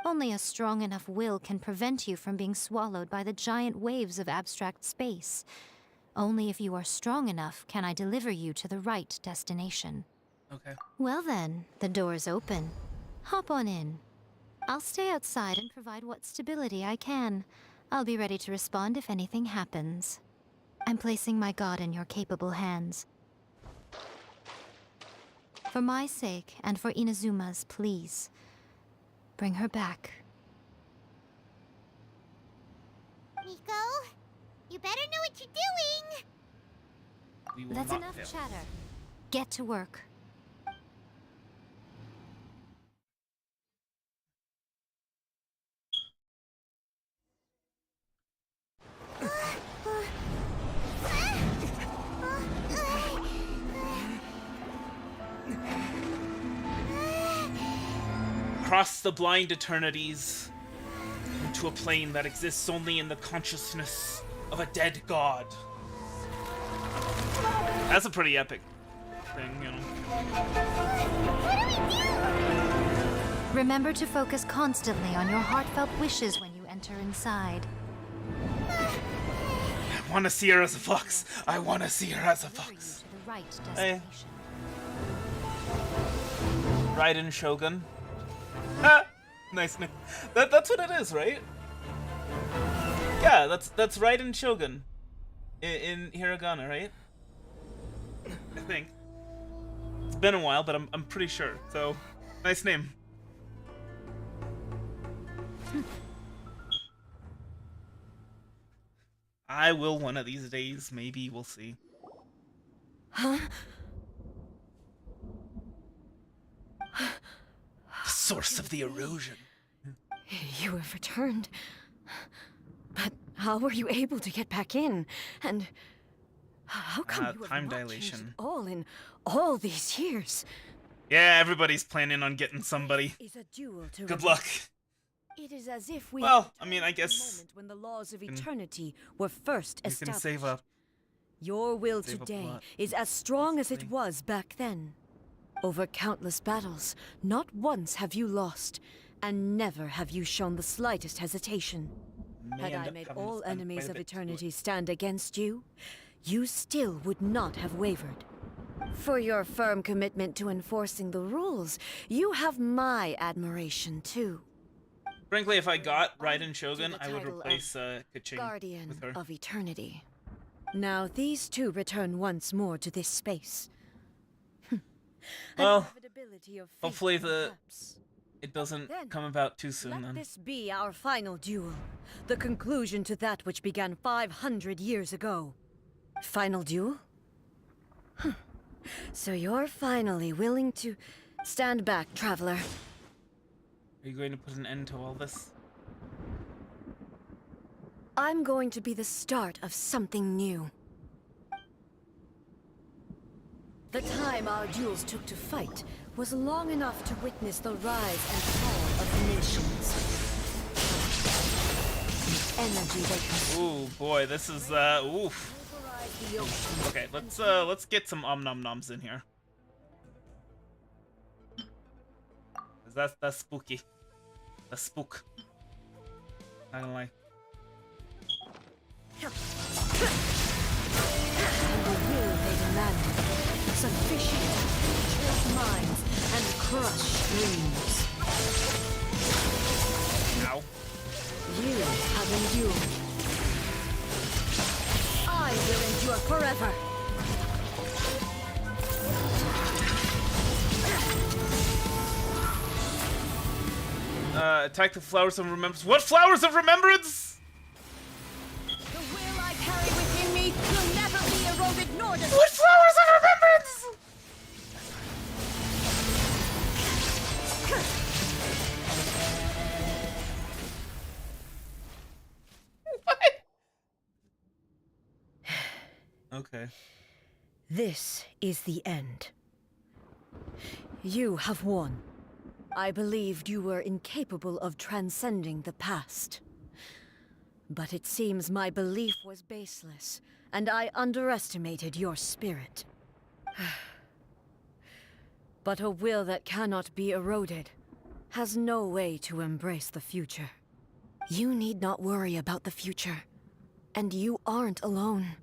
Only a strong enough will can prevent you from being swallowed by the giant waves of abstract space. Only if you are strong enough can I deliver you to the right destination. Okay. Well then, the door's open. Hop on in. I'll stay outside and provide what stability I can. I'll be ready to respond if anything happens. I'm placing my god in your capable hands. For my sake, and for Inazuma's, please. Bring her back. Miko, you better know what you're doing! We will That's not enough fail. chatter. Get to work. Cross the blind eternities into a plane that exists only in the consciousness of a dead god. That's a pretty epic thing, you know. Remember to focus constantly on your heartfelt wishes when you enter inside. I want to see her as a fox. I want to see her as a fox. To the right Hey. destination. Raiden Shogun. Ah! Nice name. That's what it is, right? Yeah, that's Raiden Shogun. In Hiragana, right? I think. It's been a while, but I'm pretty sure. So, nice name. I will one of these days. Maybe we'll see. Huh? The source of the erosion. You have returned. But how were you able to get back in? And how come you have time not changed dilation. at all in all these years? Yeah, everybody's planning on getting somebody. Is a duel to Good remember. luck. It is as if we Well, had I mean, I returned to the guess moment when the laws of eternity were first you can established. save up. Your will Save up a today lot, is as strong as it was back then. Over countless battles, not once have you lost, and never have you shown the slightest hesitation. Had I made all enemies of eternity stand against you, you still would not have wavered. For your firm commitment to enforcing the rules, you have my admiration too. Frankly, if I got Raiden Shogun, the I would title of replace Keqing Guardian with her. of Eternity. Now these two return once more to this space. Well, inevitability of fate, hopefully perhaps. it doesn't Then, come about too soon Let then. this be our final duel, the conclusion to that which began 500 years ago. Final duel? Huh. So you're finally willing to stand back, traveler. Are you going to put an end to all this? I'm going to be the start of something new. The time our duels took to fight was long enough to witness the rise and fall of nations. The energy they consume. Ooh, boy, this is oof. The ocean. Okay, let's get some nom noms in here. 'Cause that's spooky. That's spook. Not gonna lie. And the will they demanded, sufficient to pierce minds and crush dreams. Ow. You have endured. I will endure forever. Attack the flowers of remembrance. What flowers of remembrance? The will I carry within me will never be eroded nor destroyed. What flowers of remembrance? Okay. This is the end. You have won. I believed you were incapable of transcending the past. But it seems my belief was baseless, and I underestimated your spirit. But a will that cannot be eroded has no way to embrace the future. You need not worry about the future, and you aren't alone.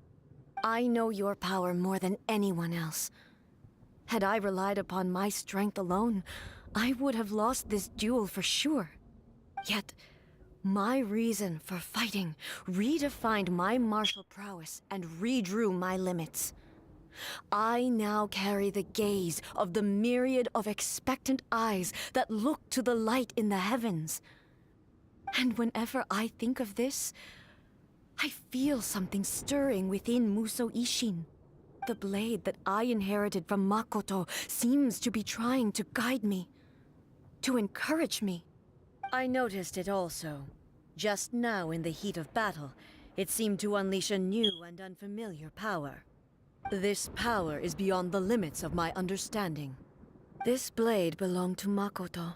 I know your power more than anyone else. Had I relied upon my strength alone, I would have lost this duel for sure. Yet, my reason for fighting redefined my martial prowess and redrew my limits. I now carry the gaze of the myriad of expectant eyes that look to the light in the heavens. And whenever I think of this, I feel something stirring within Musou Ishin. The blade that I inherited from Makoto seems to be trying to guide me, to encourage me. I noticed it also. Just now in the heat of battle, it seemed to unleash a new and unfamiliar power. This power is beyond the limits of my understanding. This blade belonged to Makoto.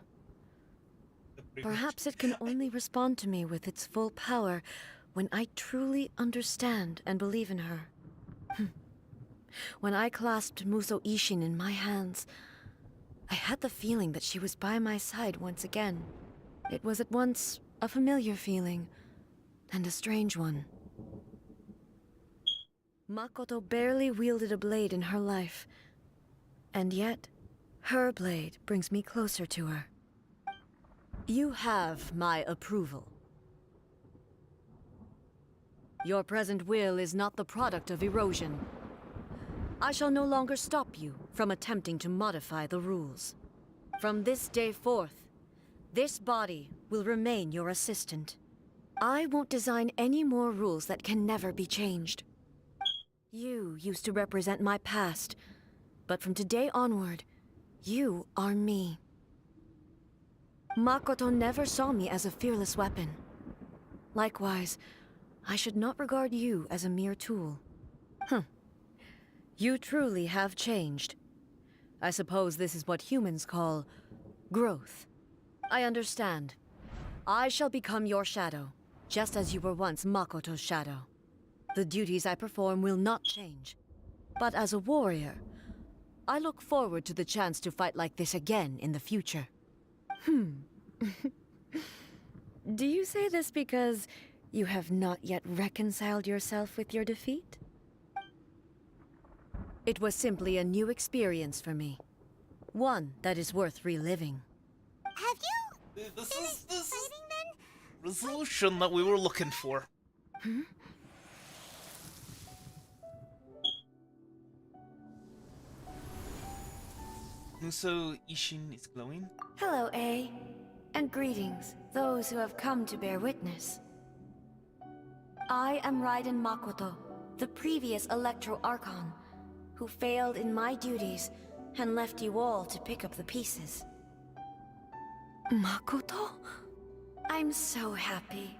Perhaps it can only respond to me with its full power when I truly understand and believe in her. When I clasped Musou Ishin in my hands, I had the feeling that she was by my side once again. It was at once a familiar feeling and a strange one. Makoto barely wielded a blade in her life. And yet, her blade brings me closer to her. You have my approval. Your present will is not the product of erosion. I shall no longer stop you from attempting to modify the rules. From this day forth, this body will remain your assistant. I won't design any more rules that can never be changed. You used to represent my past, but from today onward, you are me. Makoto never saw me as a fearless weapon. Likewise, I should not regard you as a mere tool. You truly have changed. I suppose this is what humans call growth. I understand. I shall become your shadow, just as you were once Makoto's shadow. The duties I perform will not change. But as a warrior, I look forward to the chance to fight like this again in the future. Do you say this because you have not yet reconciled yourself with your defeat? It was simply a new experience for me. One that is worth reliving. Have you This finished is the fighting then? resolution that we were looking for. Muso Ishin is glowing. Hello, A. And greetings, those who have come to bear witness. I am Raiden Makoto, the previous Electro Archon, who failed in my duties and left you all to pick up the pieces. Makoto? I'm so happy.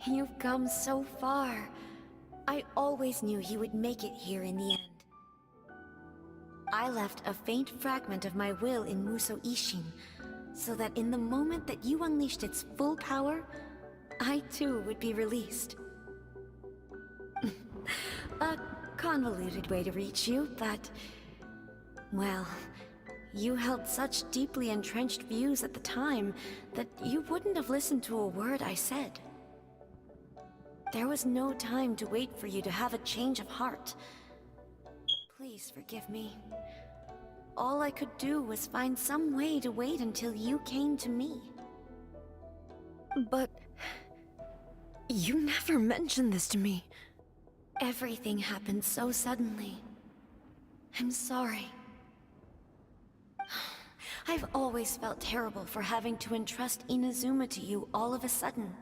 You've come so far. I always knew you would make it here in the end. I left a faint fragment of my will in Muso Ishin, so that in the moment that you unleashed its full power, I too would be released. A convoluted way to reach you, but... well, you held such deeply entrenched views at the time that you wouldn't have listened to a word I said. There was no time to wait for you to have a change of heart. Please forgive me. All I could do was find some way to wait until you came to me. But... you never mentioned this to me. Everything happened so suddenly. I'm sorry. I've always felt terrible for having to entrust Inazuma to you all of a sudden.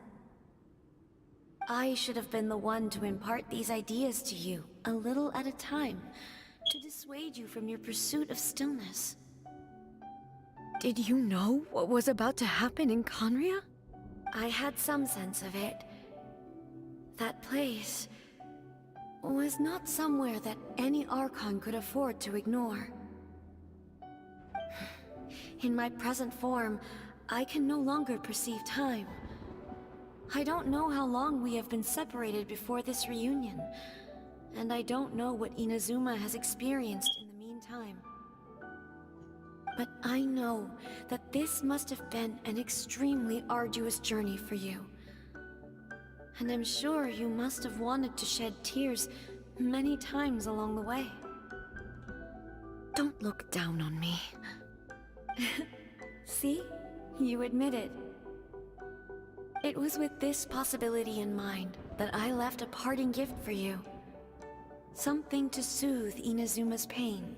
I should have been the one to impart these ideas to you, a little at a time, to dissuade you from your pursuit of stillness. Did you know what was about to happen in Conria? I had some sense of it. That place was not somewhere that any Archon could afford to ignore. In my present form, I can no longer perceive time. I don't know how long we have been separated before this reunion, and I don't know what Inazuma has experienced in the meantime. But I know that this must have been an extremely arduous journey for you. And I'm sure you must have wanted to shed tears many times along the way. Don't look down on me. See? You admit it. It was with this possibility in mind that I left a parting gift for you. Something to soothe Inazuma's pain.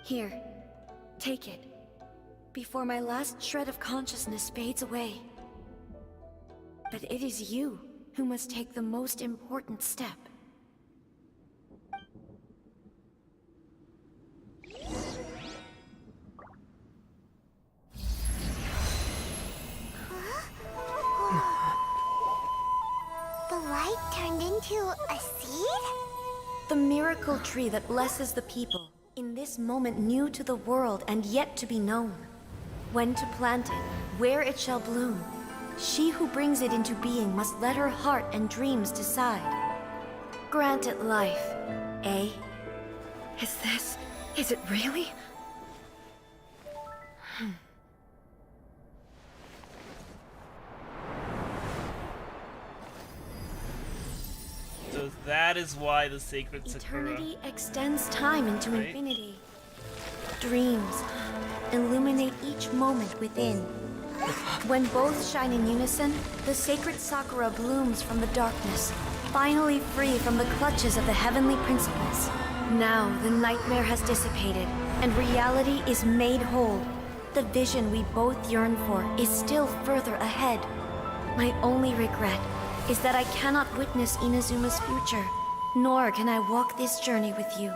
Here, take it, before my last shred of consciousness fades away. But it is you who must take the most important step. The light turned into a seed? The miracle tree that blesses the people, in this moment new to the world and yet to be known. When to plant it, where it shall bloom. She who brings it into being must let her heart and dreams decide. Grant it life, eh? Is it really? So that that is why the sacred Sakura. Eternity extends time into Right. infinity. Dreams illuminate each moment within. When both shine in unison, the sacred Sakura blooms from the darkness, finally free from the clutches of the heavenly principles. Now the nightmare has dissipated, and reality is made whole. The vision we both yearn for is still further ahead. My only regret is that I cannot witness Inazuma's future, nor can I walk this journey with you.